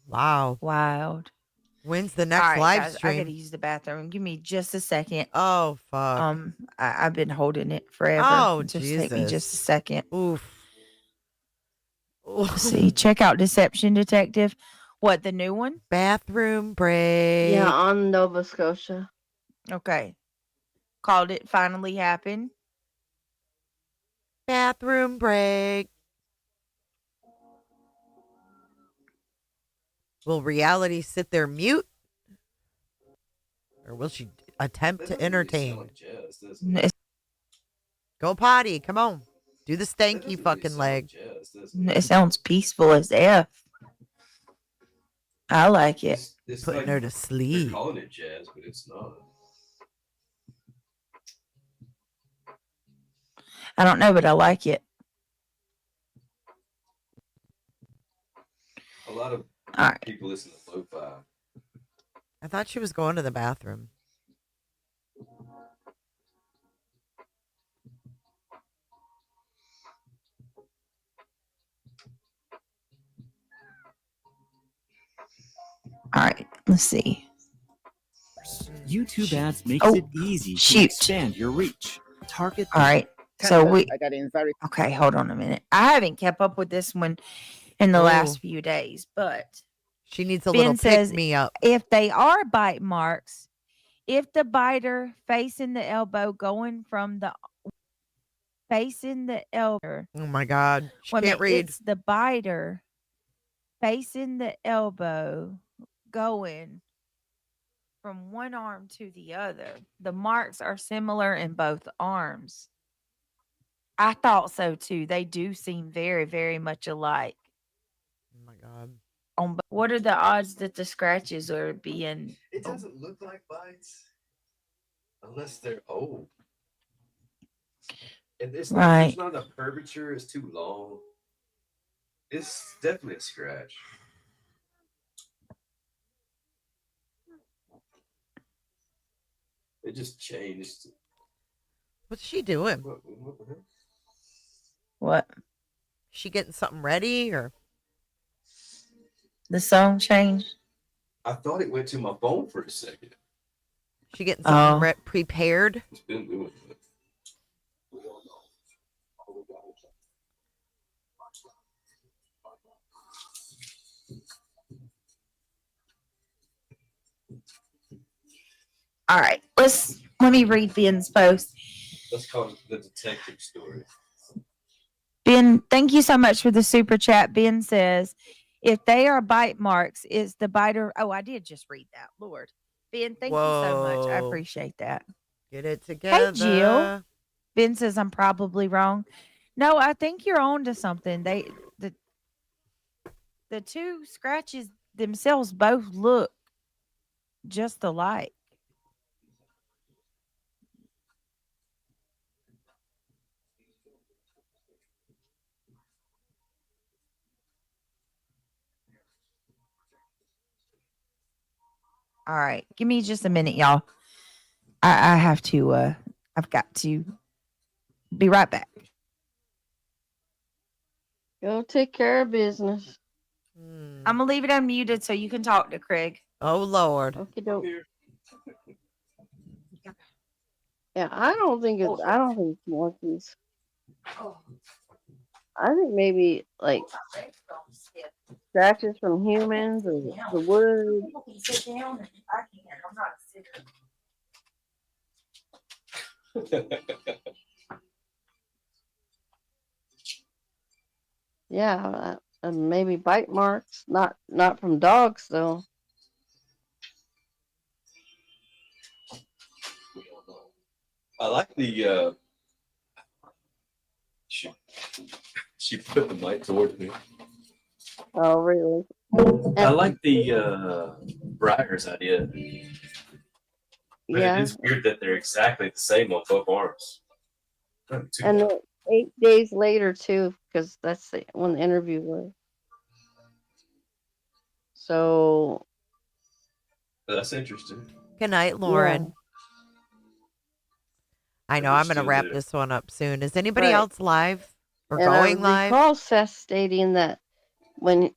Wow. Wild. When's the All next right, live guys, I stream? gotta use the bathroom. Give me just a second. Oh, fuck. I've been holding it forever. Oh, Just take me just a Jesus. second. Oof. Let's see, check out Deception Detective. What, the new one? Bathroom break. Yeah, on Nova Scotia. Okay. Called it finally happened. Bathroom break. Will reality sit there mute? Or will she attempt to entertain? Go potty. Come on. Do the stanky fucking leg. It sounds peaceful as F. I like it. It's Putting like her to sleep. They're calling it jazz, but it's not. I don't know, but I like it. A lot of All right. people listen to lo-fi. I thought she was going to the bathroom. All right. Let's see. YouTube ads makes it easy to expand your reach. Target. All right. So Canada, we. I got in very. Okay, hold on a minute. I haven't kept up with this one in the Ooh. last few days, but She needs a Ben little says pick me up. if they are bite marks, if the biter facing the elbow going from the facing the elbow. Oh my God. She Wait a can't minute, read. it's the biter facing the elbow going from one arm to the other. The marks are similar in both arms. I thought so too. They do seem very, very much alike. Oh my God. What are the odds that the scratches are being? It doesn't look like bites unless they're old. And it's not, Right. there's not enough curvature. It's too long. It's definitely a scratch. It just changed. What's she doing? What? She getting something ready or? The song changed? I thought it went to my phone for a second. She getting something Oh. prepared? It's been doing it. All right. Let me read Ben's post. Let's call it the detective story. Ben, thank you so much for the super chat. Ben says, if they are bite marks, is the biter. Oh, I did just read that. Lord. Ben, thank you so much. I Whoa. appreciate that. Get it together. Hey, Jill. Ben says, I'm probably wrong. No, I think you're on to something. The two scratches themselves both look just alike. All right. Give me just a minute, y'all. I have to, I've got to be right back. Go take care of business. I'm going to leave it unmuted so you can talk to Craig. Oh, Lord. Okay, dope. Yeah, I don't think it's monkeys. I think maybe like scratches from humans or the wood. Sit down. I can't. I'm not a sitter. Yeah, maybe bite marks. Not from dogs though. I like the she put the mic towards me. Oh, really? I like the Briar's idea. But Yeah. it is weird that they're exactly the same on both arms. And then 8 days later too, because that's when the interview was. So That's interesting. Good night, Lauren. I know I'm going to wrap there. this one up soon. Is anybody Right. else live or And going I live? recall Seth stating that when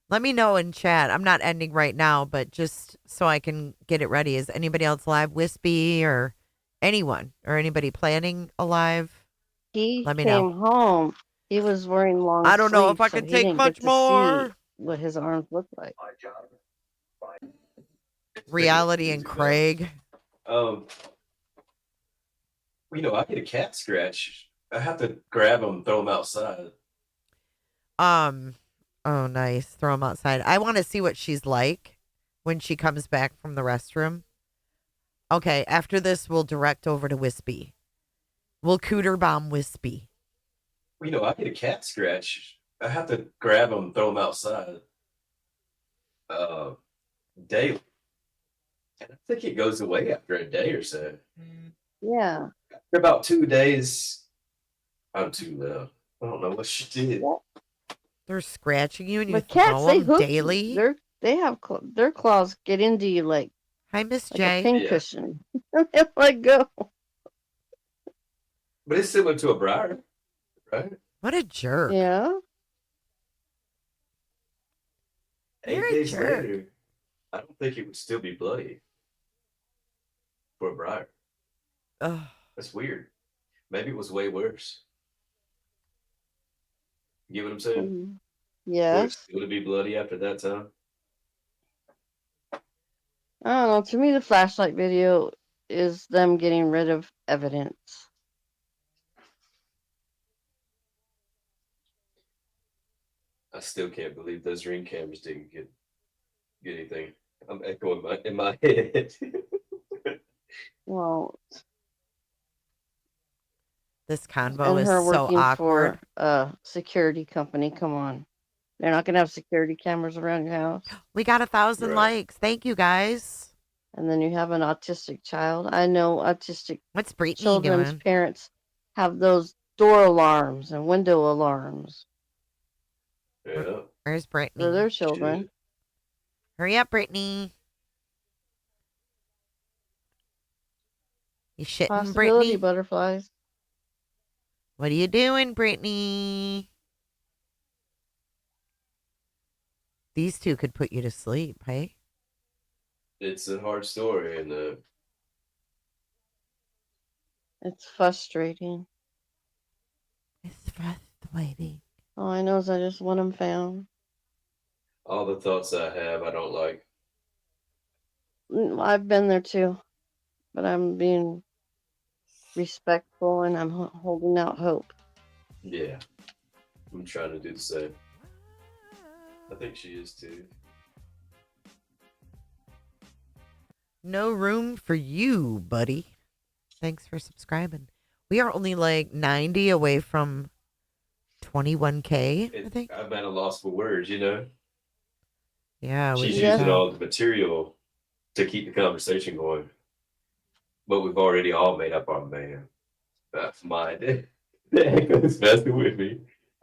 Let me know in chat. I'm not ending right now, but just so I can get it ready. Is anybody else live? Wispy or anyone or anybody planning a live? he Let me came know. home, he was wearing long I don't know if I sleeves, so can he take didn't much get to see more. what his arms looked like. Reality and Craig. You know, I get a cat scratch. I have to grab them and throw them outside. Oh, nice. Throw them outside. I want to see what she's like when she comes back from the restroom. Okay, after this, we'll direct over to Wispy. We'll cooter bomb Wispy. You know, I get a cat scratch. I have to grab them and throw them outside. Daily. And I think it goes away after a day or so. Yeah. After about 2 days, I'm too loud. I don't know what she did. They're scratching you and you But cats, throw they them hook daily? you. They have their claws get into you like Hi, Miss a J. pincushion. They let go. But it's similar to a briar, right? What a jerk. Yeah. 8 You're a days jerk. later, I don't think it would still be bloody for a briar. Ugh. That's weird. Maybe it was way worse. You get what I'm saying? Mm-hmm. For it Yes. still to be bloody after that time? I don't know. To me, the flashlight video is them getting rid of evidence. I still can't believe those ring cameras didn't get anything. I'm echoing in my head. Well, This convo and is her so working awkward. for a security company. Come on. They're not going to have security cameras around your house. We got 1,000 likes. Thank you, guys. And then you have an autistic child. I know autistic What's Brittany children's doing? parents have those door alarms and window alarms Yeah. Where's Brittany? for their children. Hurry up, Brittany. You shitting, Possibility Brittany? butterflies. What are you doing, Brittany? These two could put you to sleep, hey? It's a hard story, and It's frustrating. It's frustrating. All I know is I just want them found. all the thoughts I have, I don't like. I've been there too, but I'm being respectful and I'm holding out hope. Yeah. I'm trying to do the same. I think she is too. No room for you, buddy. Thanks for subscribing. We are only like 90 away from 21K, I think. I'm at a loss for words, you know? Yeah. She's using all the material to keep the conversation going. But we've already all made up our mind. It's messing with me.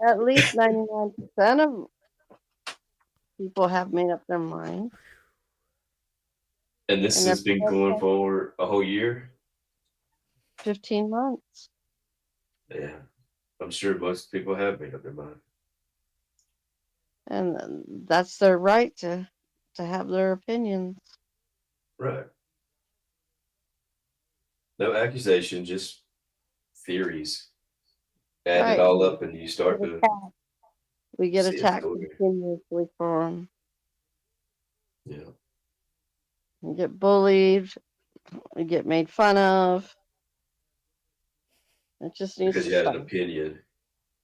At least 99% of people have made up their mind. And this And has been going for a whole year? 15 months. Yeah. I'm sure most people have made up their mind. And that's their right to have their opinions. Right. No accusation, just theories. Add Right. it all up and you start to We get see a attacked story. continuously for them. Yeah. We get bullied. We get made fun of. It just needs Because to you had stop. an opinion.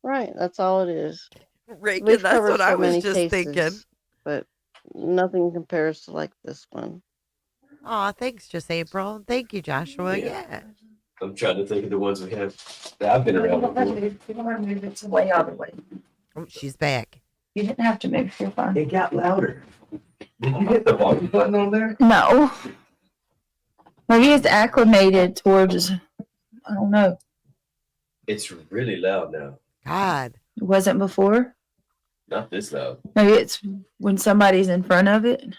Right, that's all it is. Reagan, We've that's covered what I so was many just cases, thinking. but nothing compares to like this one. Aw, thanks, just April. Thank you, Joshua. Yeah. I'm trying to think of the ones we have that I've been around before. You don't want to move it way out of the way. Oh, she's back. You didn't have to move. You're fine. It got louder. Did you hit the volume button on there? No. Maybe it's acclimated towards, I don't know. It's really loud now. God. It wasn't before. Not this loud. Maybe it's when somebody's in front of it.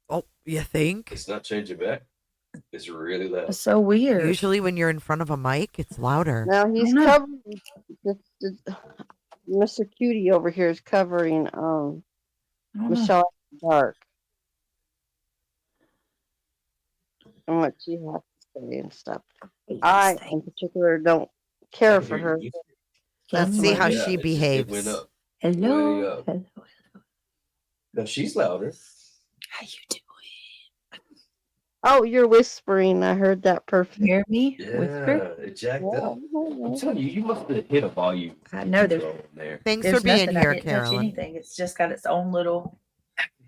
Oh, you think? It's not changing back. It's really loud. It's so weird. Usually when you're in front of a mic, it's louder. Now he's covering. Mr. Cutie over here is covering Michelle Dark and what she has to say and stuff. I, in particular, don't care for her. Let's see how Yeah, she it went behaves. up. Hello. Way up. No, she's louder. How you doing? Oh, you're whispering. I heard that perfect. Hear me? Yeah, Whisper? it jacked up. I'm telling you, you must have hit a volume. I know there's control in there. Thanks there's for being nothing. I here, didn't touch Carolyn. anything. It's just got its own little.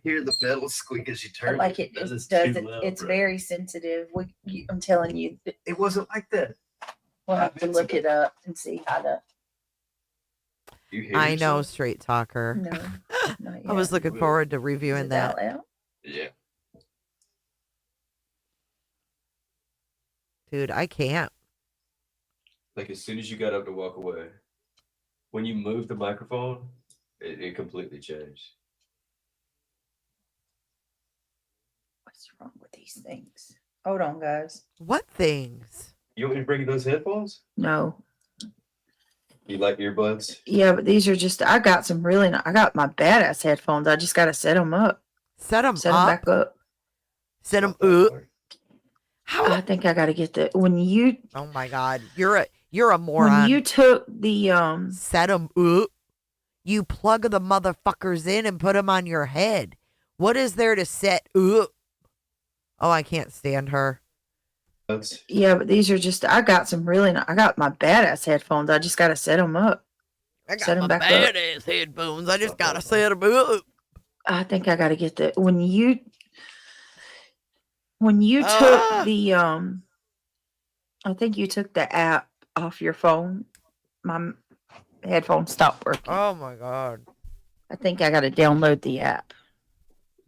Hear the metal squeak as you turn. Like it That does is it. too loud, It's bro. very sensitive. I'm telling you, It wasn't like that. we'll have to look it up and see how to. You hear I know, yourself? straight talker. No, not I was yet. looking forward to Is reviewing it that. out loud? Yeah. Dude, I can't. Like as soon as you got up to walk away, when you moved the microphone, it completely changed. What's wrong with these things? Hold on, guys. What things? You want me to bring you those headphones? No. You like earbuds? Yeah, but these are just. I got some really. I got my badass headphones. I just got to set them up. Set them Set up. them back up. Set them up. I think I got to get the when you. Oh my God, you're a moron. When you took the set them up, you plug the motherfuckers in and put them on your head. What is there to set up? Oh, I can't stand her. Yeah, but these are just. I got some really. I got my badass headphones. I just got to set them up. I got Set 'em my back up. badass headphones. I just gotta set them up. I think I got to get the when you took the I think you took the app off your phone. My headphones stopped working. Oh my God. I think I got to download the app.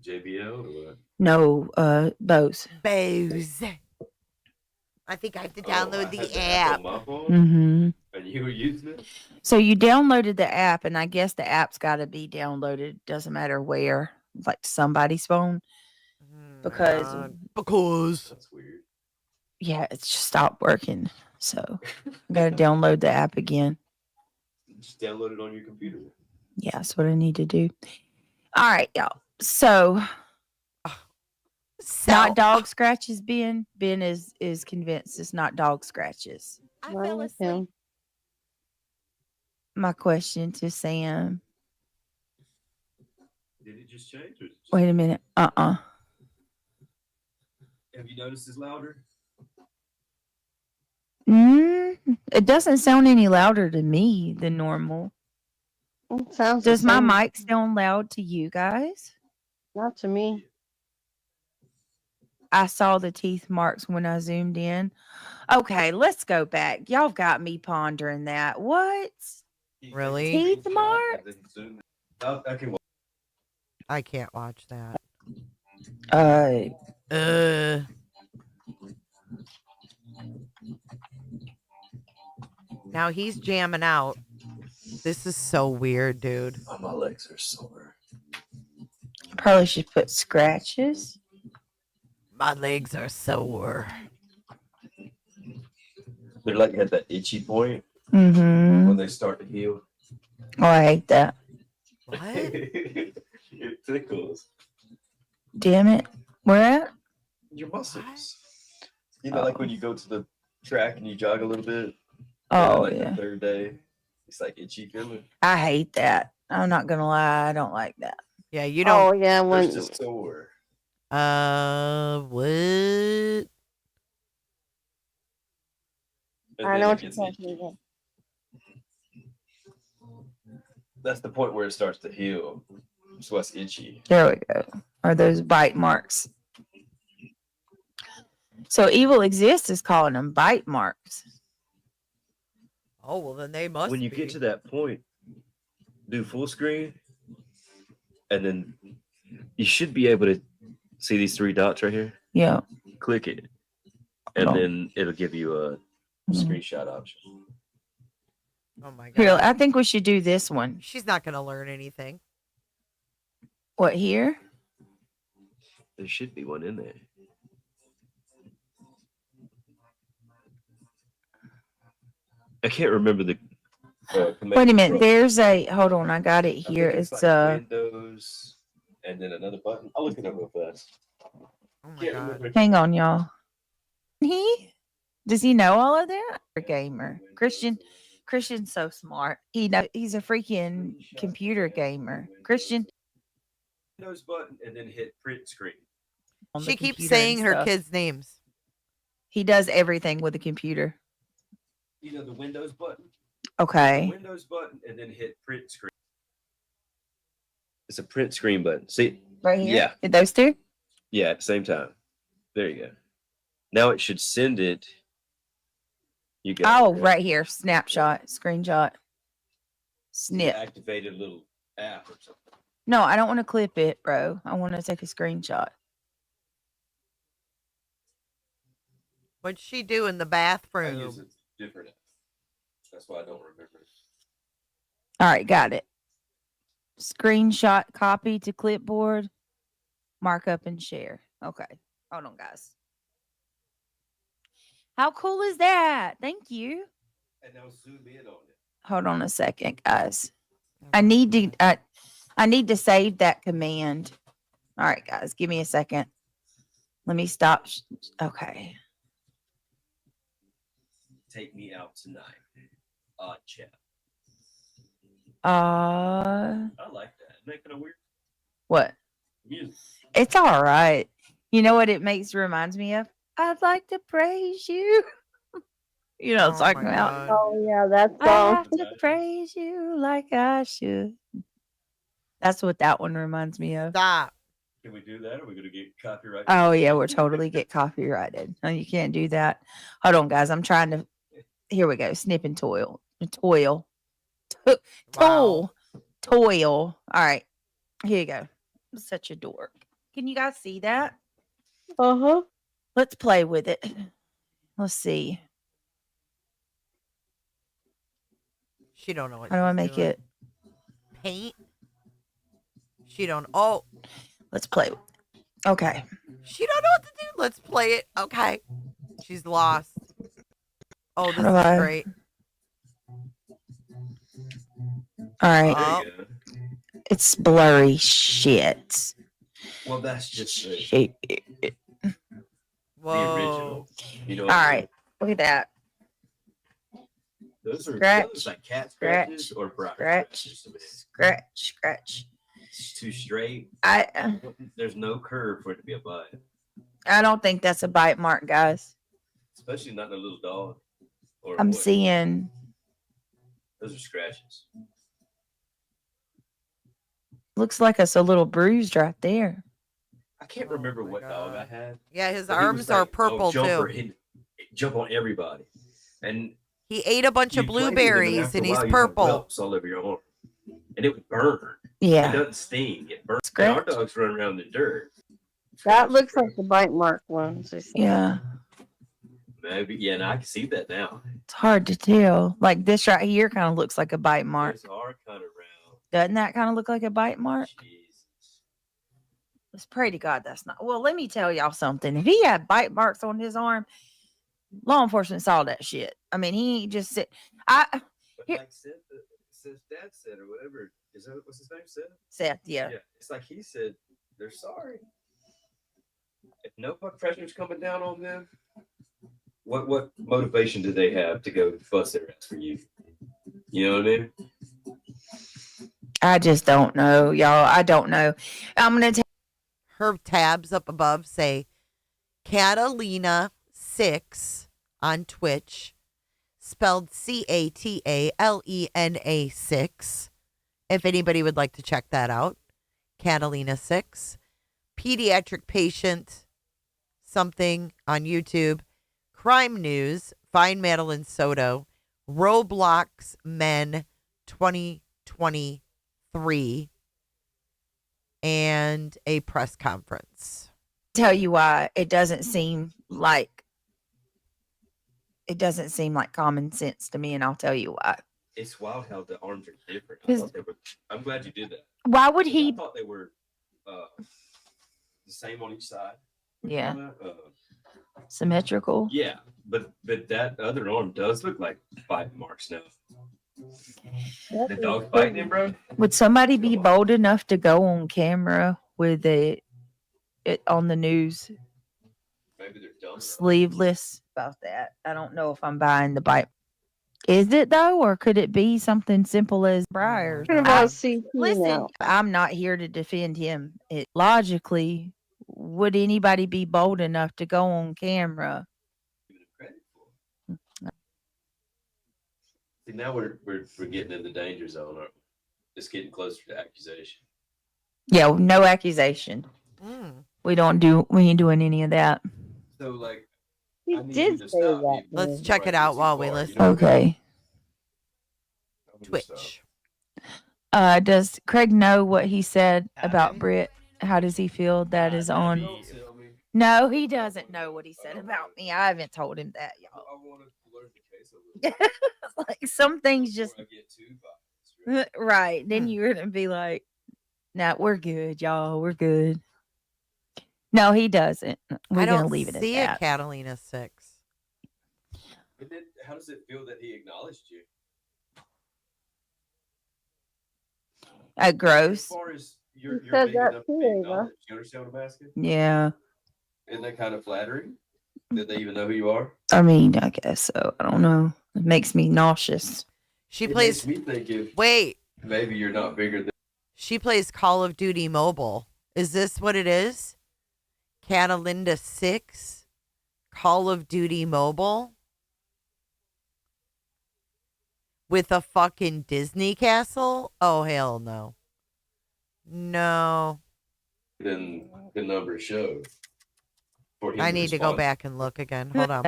JBL or what? No, Bose. Bose. I think I have to download the app. Mm-hmm. And you were using it? So you downloaded the app, and I guess the app's got to be downloaded. Doesn't matter where, like somebody's phone, because That's weird. yeah, it's just stopped working. So I got to download the app again. Just download it on your computer. Yeah, that's what I need to do. All right, y'all. So not dog scratches, Ben. Ben is convinced it's not dog scratches. I fell asleep. My question to Sam. Did it just change? Or is it just... Wait a minute. Have you noticed it's louder? It doesn't sound any louder to me than normal. It sounds the Does my same. mic sound loud to you guys? Not to me. I saw the teeth marks when I zoomed in. Okay, let's go back. Y'all got me pondering that. What? Really? Teeth marks? I can watch. I can't watch that. Now he's jamming out. This is so weird, dude. Oh, my legs are sore. Probably should put scratches. My legs are sore. They're like at that itchy point Mm-hmm. when they start to heal. Oh, I hate that. What? It tickles Damn it. Where at? your muscles. You know, like when you go to the track and you jog a little bit. Oh, like yeah. the third day, it's like itchy feeling. I hate that. I'm not gonna lie, I don't like that. Yeah, you Oh don't. yeah, There's when just sore. What? And I then know it what you're gets talking itchy. about. That's the point where it starts to heal. It's less itchy. There we go. Are those bite marks? So Evil Exists is calling them bite marks. Oh well, then they must. When you get to that point, do full screen, and then you should be able to see these 3 dots right here. Yeah. Click it, and Hold on. then it'll give you a screenshot option. Oh my god. Here, I think we should do this one. She's not gonna learn anything. What here? There should be one in there. I can't remember the. Wait a minute. There's a hold on. I got it here. It's like Windows, and then another button. I'll look it up real fast. Oh my god. hang on, y'all. Does he know all of that? Gamer. Christian's so smart. He's a freaking computer gamer. Christian. Windows button and then hit print screen. On the She keeps computer and saying her stuff. kids' names. He does everything with a computer. You know the Windows button. Okay. Windows button and then hit print screen. It's a print screen button. See? Right here? Yeah. Did those two? Yeah, at the same time. There you go. Now it should send it. You got Oh, right here. Snapshot. Screenshot. Snip. activated a little app or something. No, I don't want to clip it, bro. I want to take a screenshot. What'd she do in the I bathroom? use a different app. That's why I don't remember. All right, got it. Screenshot, copy to clipboard, mark up and share. Okay. Hold on, guys. How cool is that? Thank you. And now zoom in on it. Hold on a second, guys. I need to save that command. All right, guys, give me a second. Let me stop. Okay. Take me out tonight. Odd chat. Uh, I like that. Isn't that kind of weird? what? Music. It's all right. You know what it reminds me of? I'd like to praise you. You know, it's talking about. Oh yeah, that's I have to praise you like I should. That's what that one reminds me of. Stop. Can we do that? Or are we going to get copyright? Oh yeah, we're totally get copyrighted. No, you can't do that. Hold on, guys. I'm trying to. Here we go. Snip and toil. Toil. Toil. All right. Here you go. I'm such a dork. Can you guys see that? Uh-huh. Let's play with it. Let's see. She don't know what. How do I she's make doing. it? Paint. She don't. Oh, Let's play. Okay. she don't know what to do. Let's play it. Okay. She's lost. Oh, this How do is I- great. All right. Oh, It's blurry shit. Well, that's just Shit. the whoa. original. You know All right. Look at that. Those are Scratch, those like cat scratch, scratches or brock scratch, scratches to me. scratch. It's too straight. I There's no curve for it to be a bite, don't think that's a bite mark, guys. especially not in a little dog. Or a I'm boy. seeing. Those are scratches. Looks like it's a little bruised right there. I can't remember what dog I had. Yeah, his but he was arms are like, purple jumper, too. he'd jump on everybody, and He ate a bunch of you play with him, blueberries after a and he's while, you have purple. whelps all over your arm, and it would burn. Yeah. It doesn't sting. It burns. And our dogs run around in the dirt. That looks like the bite mark ones. Yeah. Maybe, yeah, and I can see that now. It's hard to tell. Like this right here kind of looks like a bite mark. Those are kind of round. Doesn't that kind of look like a bite mark? Let's pray to God that's not. Well, let me tell y'all something. If he had bite marks on his arm, law enforcement saw that shit. I mean, he ain't just sit. But like Seth's dad said, or whatever, is that what's his name? Seth, yeah. Yeah, it's like he said, they're sorry. If no pressure's coming down on them, what motivation do they have to go bust their ass for you? You know what I mean? I just don't know, y'all. I don't know. I'm gonna tell her tabs up above say Catalina 6 on Twitch, spelled Catalena 6. If anybody would like to check that out, Catalina 6, pediatric patient something on YouTube, crime news, find Madeline Soto, Roblox Men 2023, and a press conference. tell you why it doesn't seem like common sense to me, and I'll tell you why. It's wild how the arms are different. I'm glad you did that. Why would he? I thought they were the same on each side. Yeah. Symmetrical. Yeah, but that other arm does look like bite marks now. The dog biting him, bro. Would somebody be bold enough to go on camera with it on the news? Maybe they're dumb. Sleeveless about that. I don't know if I'm buying the bite. Is it though, or could it be something simple as Briars? Listen, I'm not here to defend him. Logically, would anybody be bold enough to go on camera? See, now we're getting in the danger zone. Aren't we? It's getting closer to accusation. Yeah, no accusation. We ain't doing any of that. So like, He did say that. Let's check it out while we listen. Okay. Twitch. Does Craig know what he said about Britt? How does he feel that is on? No, he doesn't know what he said about me. I haven't told him that, y'all. I want to learn the case a little bit. Like some things just Before I get too biased, right. Then you're gonna be like, "Nah, we're good, y'all. We're good." No, he doesn't. We're gonna leave it at see that. a Catalina 6. But then, how does it feel that he acknowledged you? Gross. As far as you're big said that enough to be too, Ava. acknowledged, you understand what I'm asking? Yeah. Isn't that kind of flattering? That they even know who you are? I mean, I guess so. I don't know. It makes me nauseous. She plays. Makes me think if Wait. maybe you're not bigger than. She plays Call of Duty Mobile. Is this what it is? Catalina 6, Call of Duty Mobile, with a fucking Disney castle? Oh, hell no. No. Than the numbers show. For him I need to go respond. back and look again. Hold on.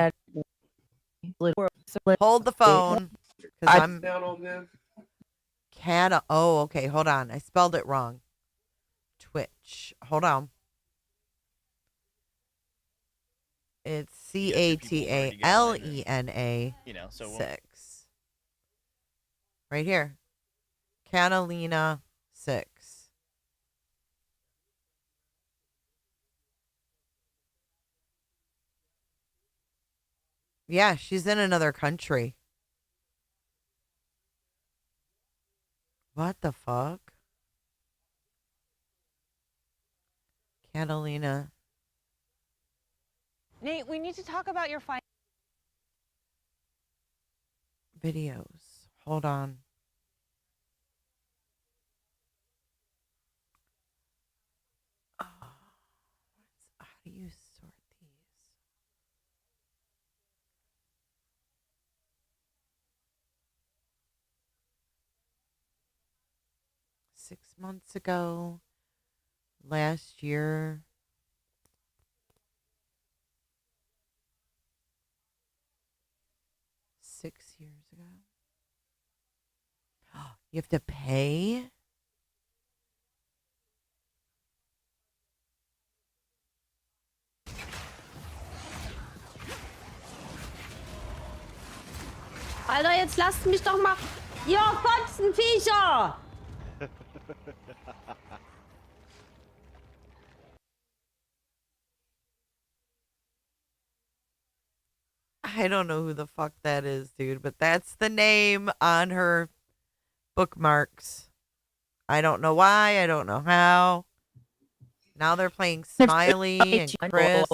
Hold the phone. Because I'm down on them. Oh, okay. Hold on. I spelled it wrong. Twitch. Hold on. It's Catalena You know, so 6. Right here. Catalina 6. Yeah, she's in another country. What the fuck? Catalina. Nate, we need to talk about your Videos. Hold on. Oh, how do you sort these? Six months ago. Last year. $6 years ago. You have to pay? Alter, jetzt lasst mich doch mal. Ihr Fotzenviecher! I don't know who the fuck that is, dude, but that's the name on her bookmarks. I don't know why. I don't know how. Now they're playing Smiley and Chris.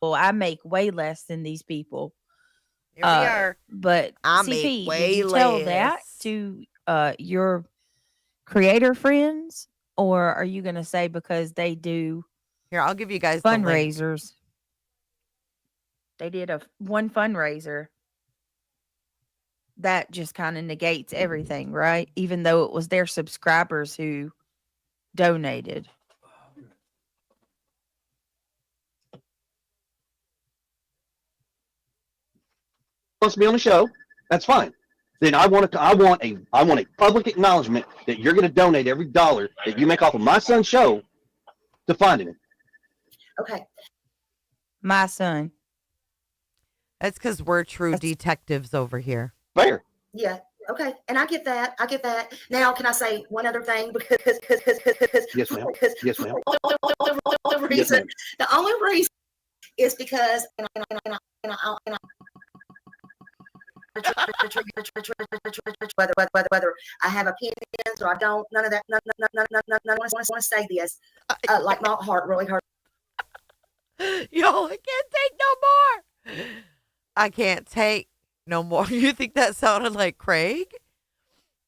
I make way less than these people. Here we are. But I CP, make did way you tell that less. to your creator friends, or are you gonna say because they do? Here, I'll give you guys the link. fundraisers. They did one fundraiser. That just kind of negates everything, right? Even though it was their subscribers who donated. Wants to be on the show, that's fine. Then I want a public acknowledgement that you're going to donate every dollar that you make off of my son's show to finding him. Okay. My son. That's because we're true detectives over here. Fair. Yeah. Okay. And I get that. I get that. Now, can I say one other thing? Because Yes, ma'am. Yes, ma'am. Reason, ma'am. the only reason is because whether I have opinions or I don't, none of that. None of us want to say this. Like my heart really hurts. Yo, I can't take no more. I can't take no more. You think that sounded like Craig?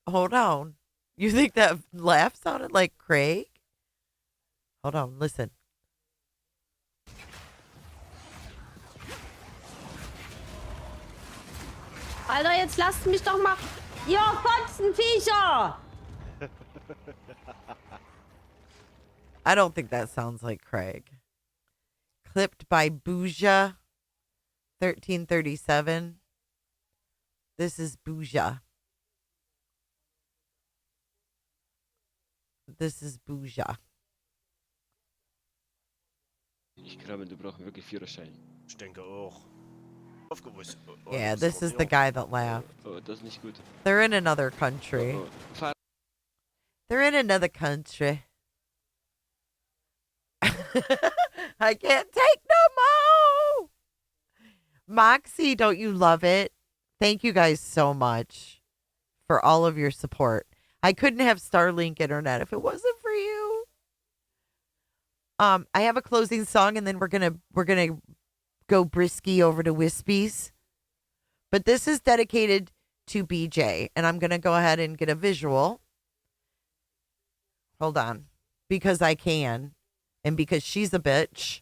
Hold on. You think that laugh sounded like Craig? Hold on, listen. Alter, jetzt lasst mich doch mal. Ihr Fotzenviecher! I don't think that sounds like Craig. Clipped by Bouja 1337. This is Bouja. This is Bouja. Ich glaube, du brauchst wirklich Führerschein. Ich denke auch. Yeah, this is the guy that laughed. Oh, das ist nicht gut. They're in another country. They're in another country. I can't take no more. Moxie, don't you love it? Thank you guys so much for all of your support. I couldn't have Starlink internet if it wasn't for you. I have a closing song, and then we're gonna go brisky over to Wispies. But this is dedicated to BJ, and I'm gonna go ahead and get a visual. Hold on, because I can, and because she's a bitch,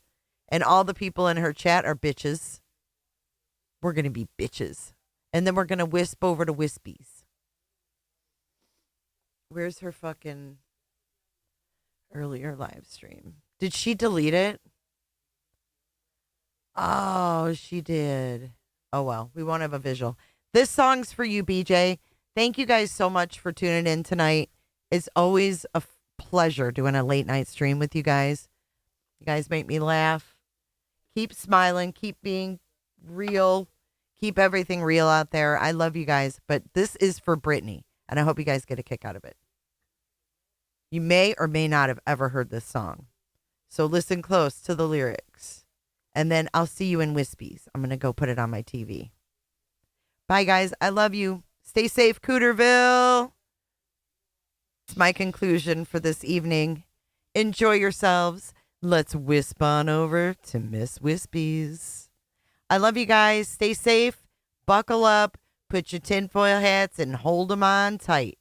and all the people in her chat are bitches. We're gonna be bitches, and then we're gonna wisp over to Wispies. Where's her fucking earlier live stream? Did she delete it? Oh, she did. Oh, well, we won't have a visual. This song's for you, BJ. Thank you guys so much for tuning in tonight. It's always a pleasure doing a late night stream with you guys. You guys make me laugh. Keep smiling. Keep being real. Keep everything real out there. I love you guys. But this is for Brittany, and I hope you guys get a kick out of it. You may or may not have ever heard this song. So listen close to the lyrics. And then I'll see you in Wispies. I'm going to go put it on my TV. Bye, guys. I love you. Stay safe, Cooterville. It's my conclusion for this evening. Enjoy yourselves. Let's wisp on over to Miss Wispies. I love you guys. Stay safe. Buckle up. Put your tinfoil hats and hold them on tight.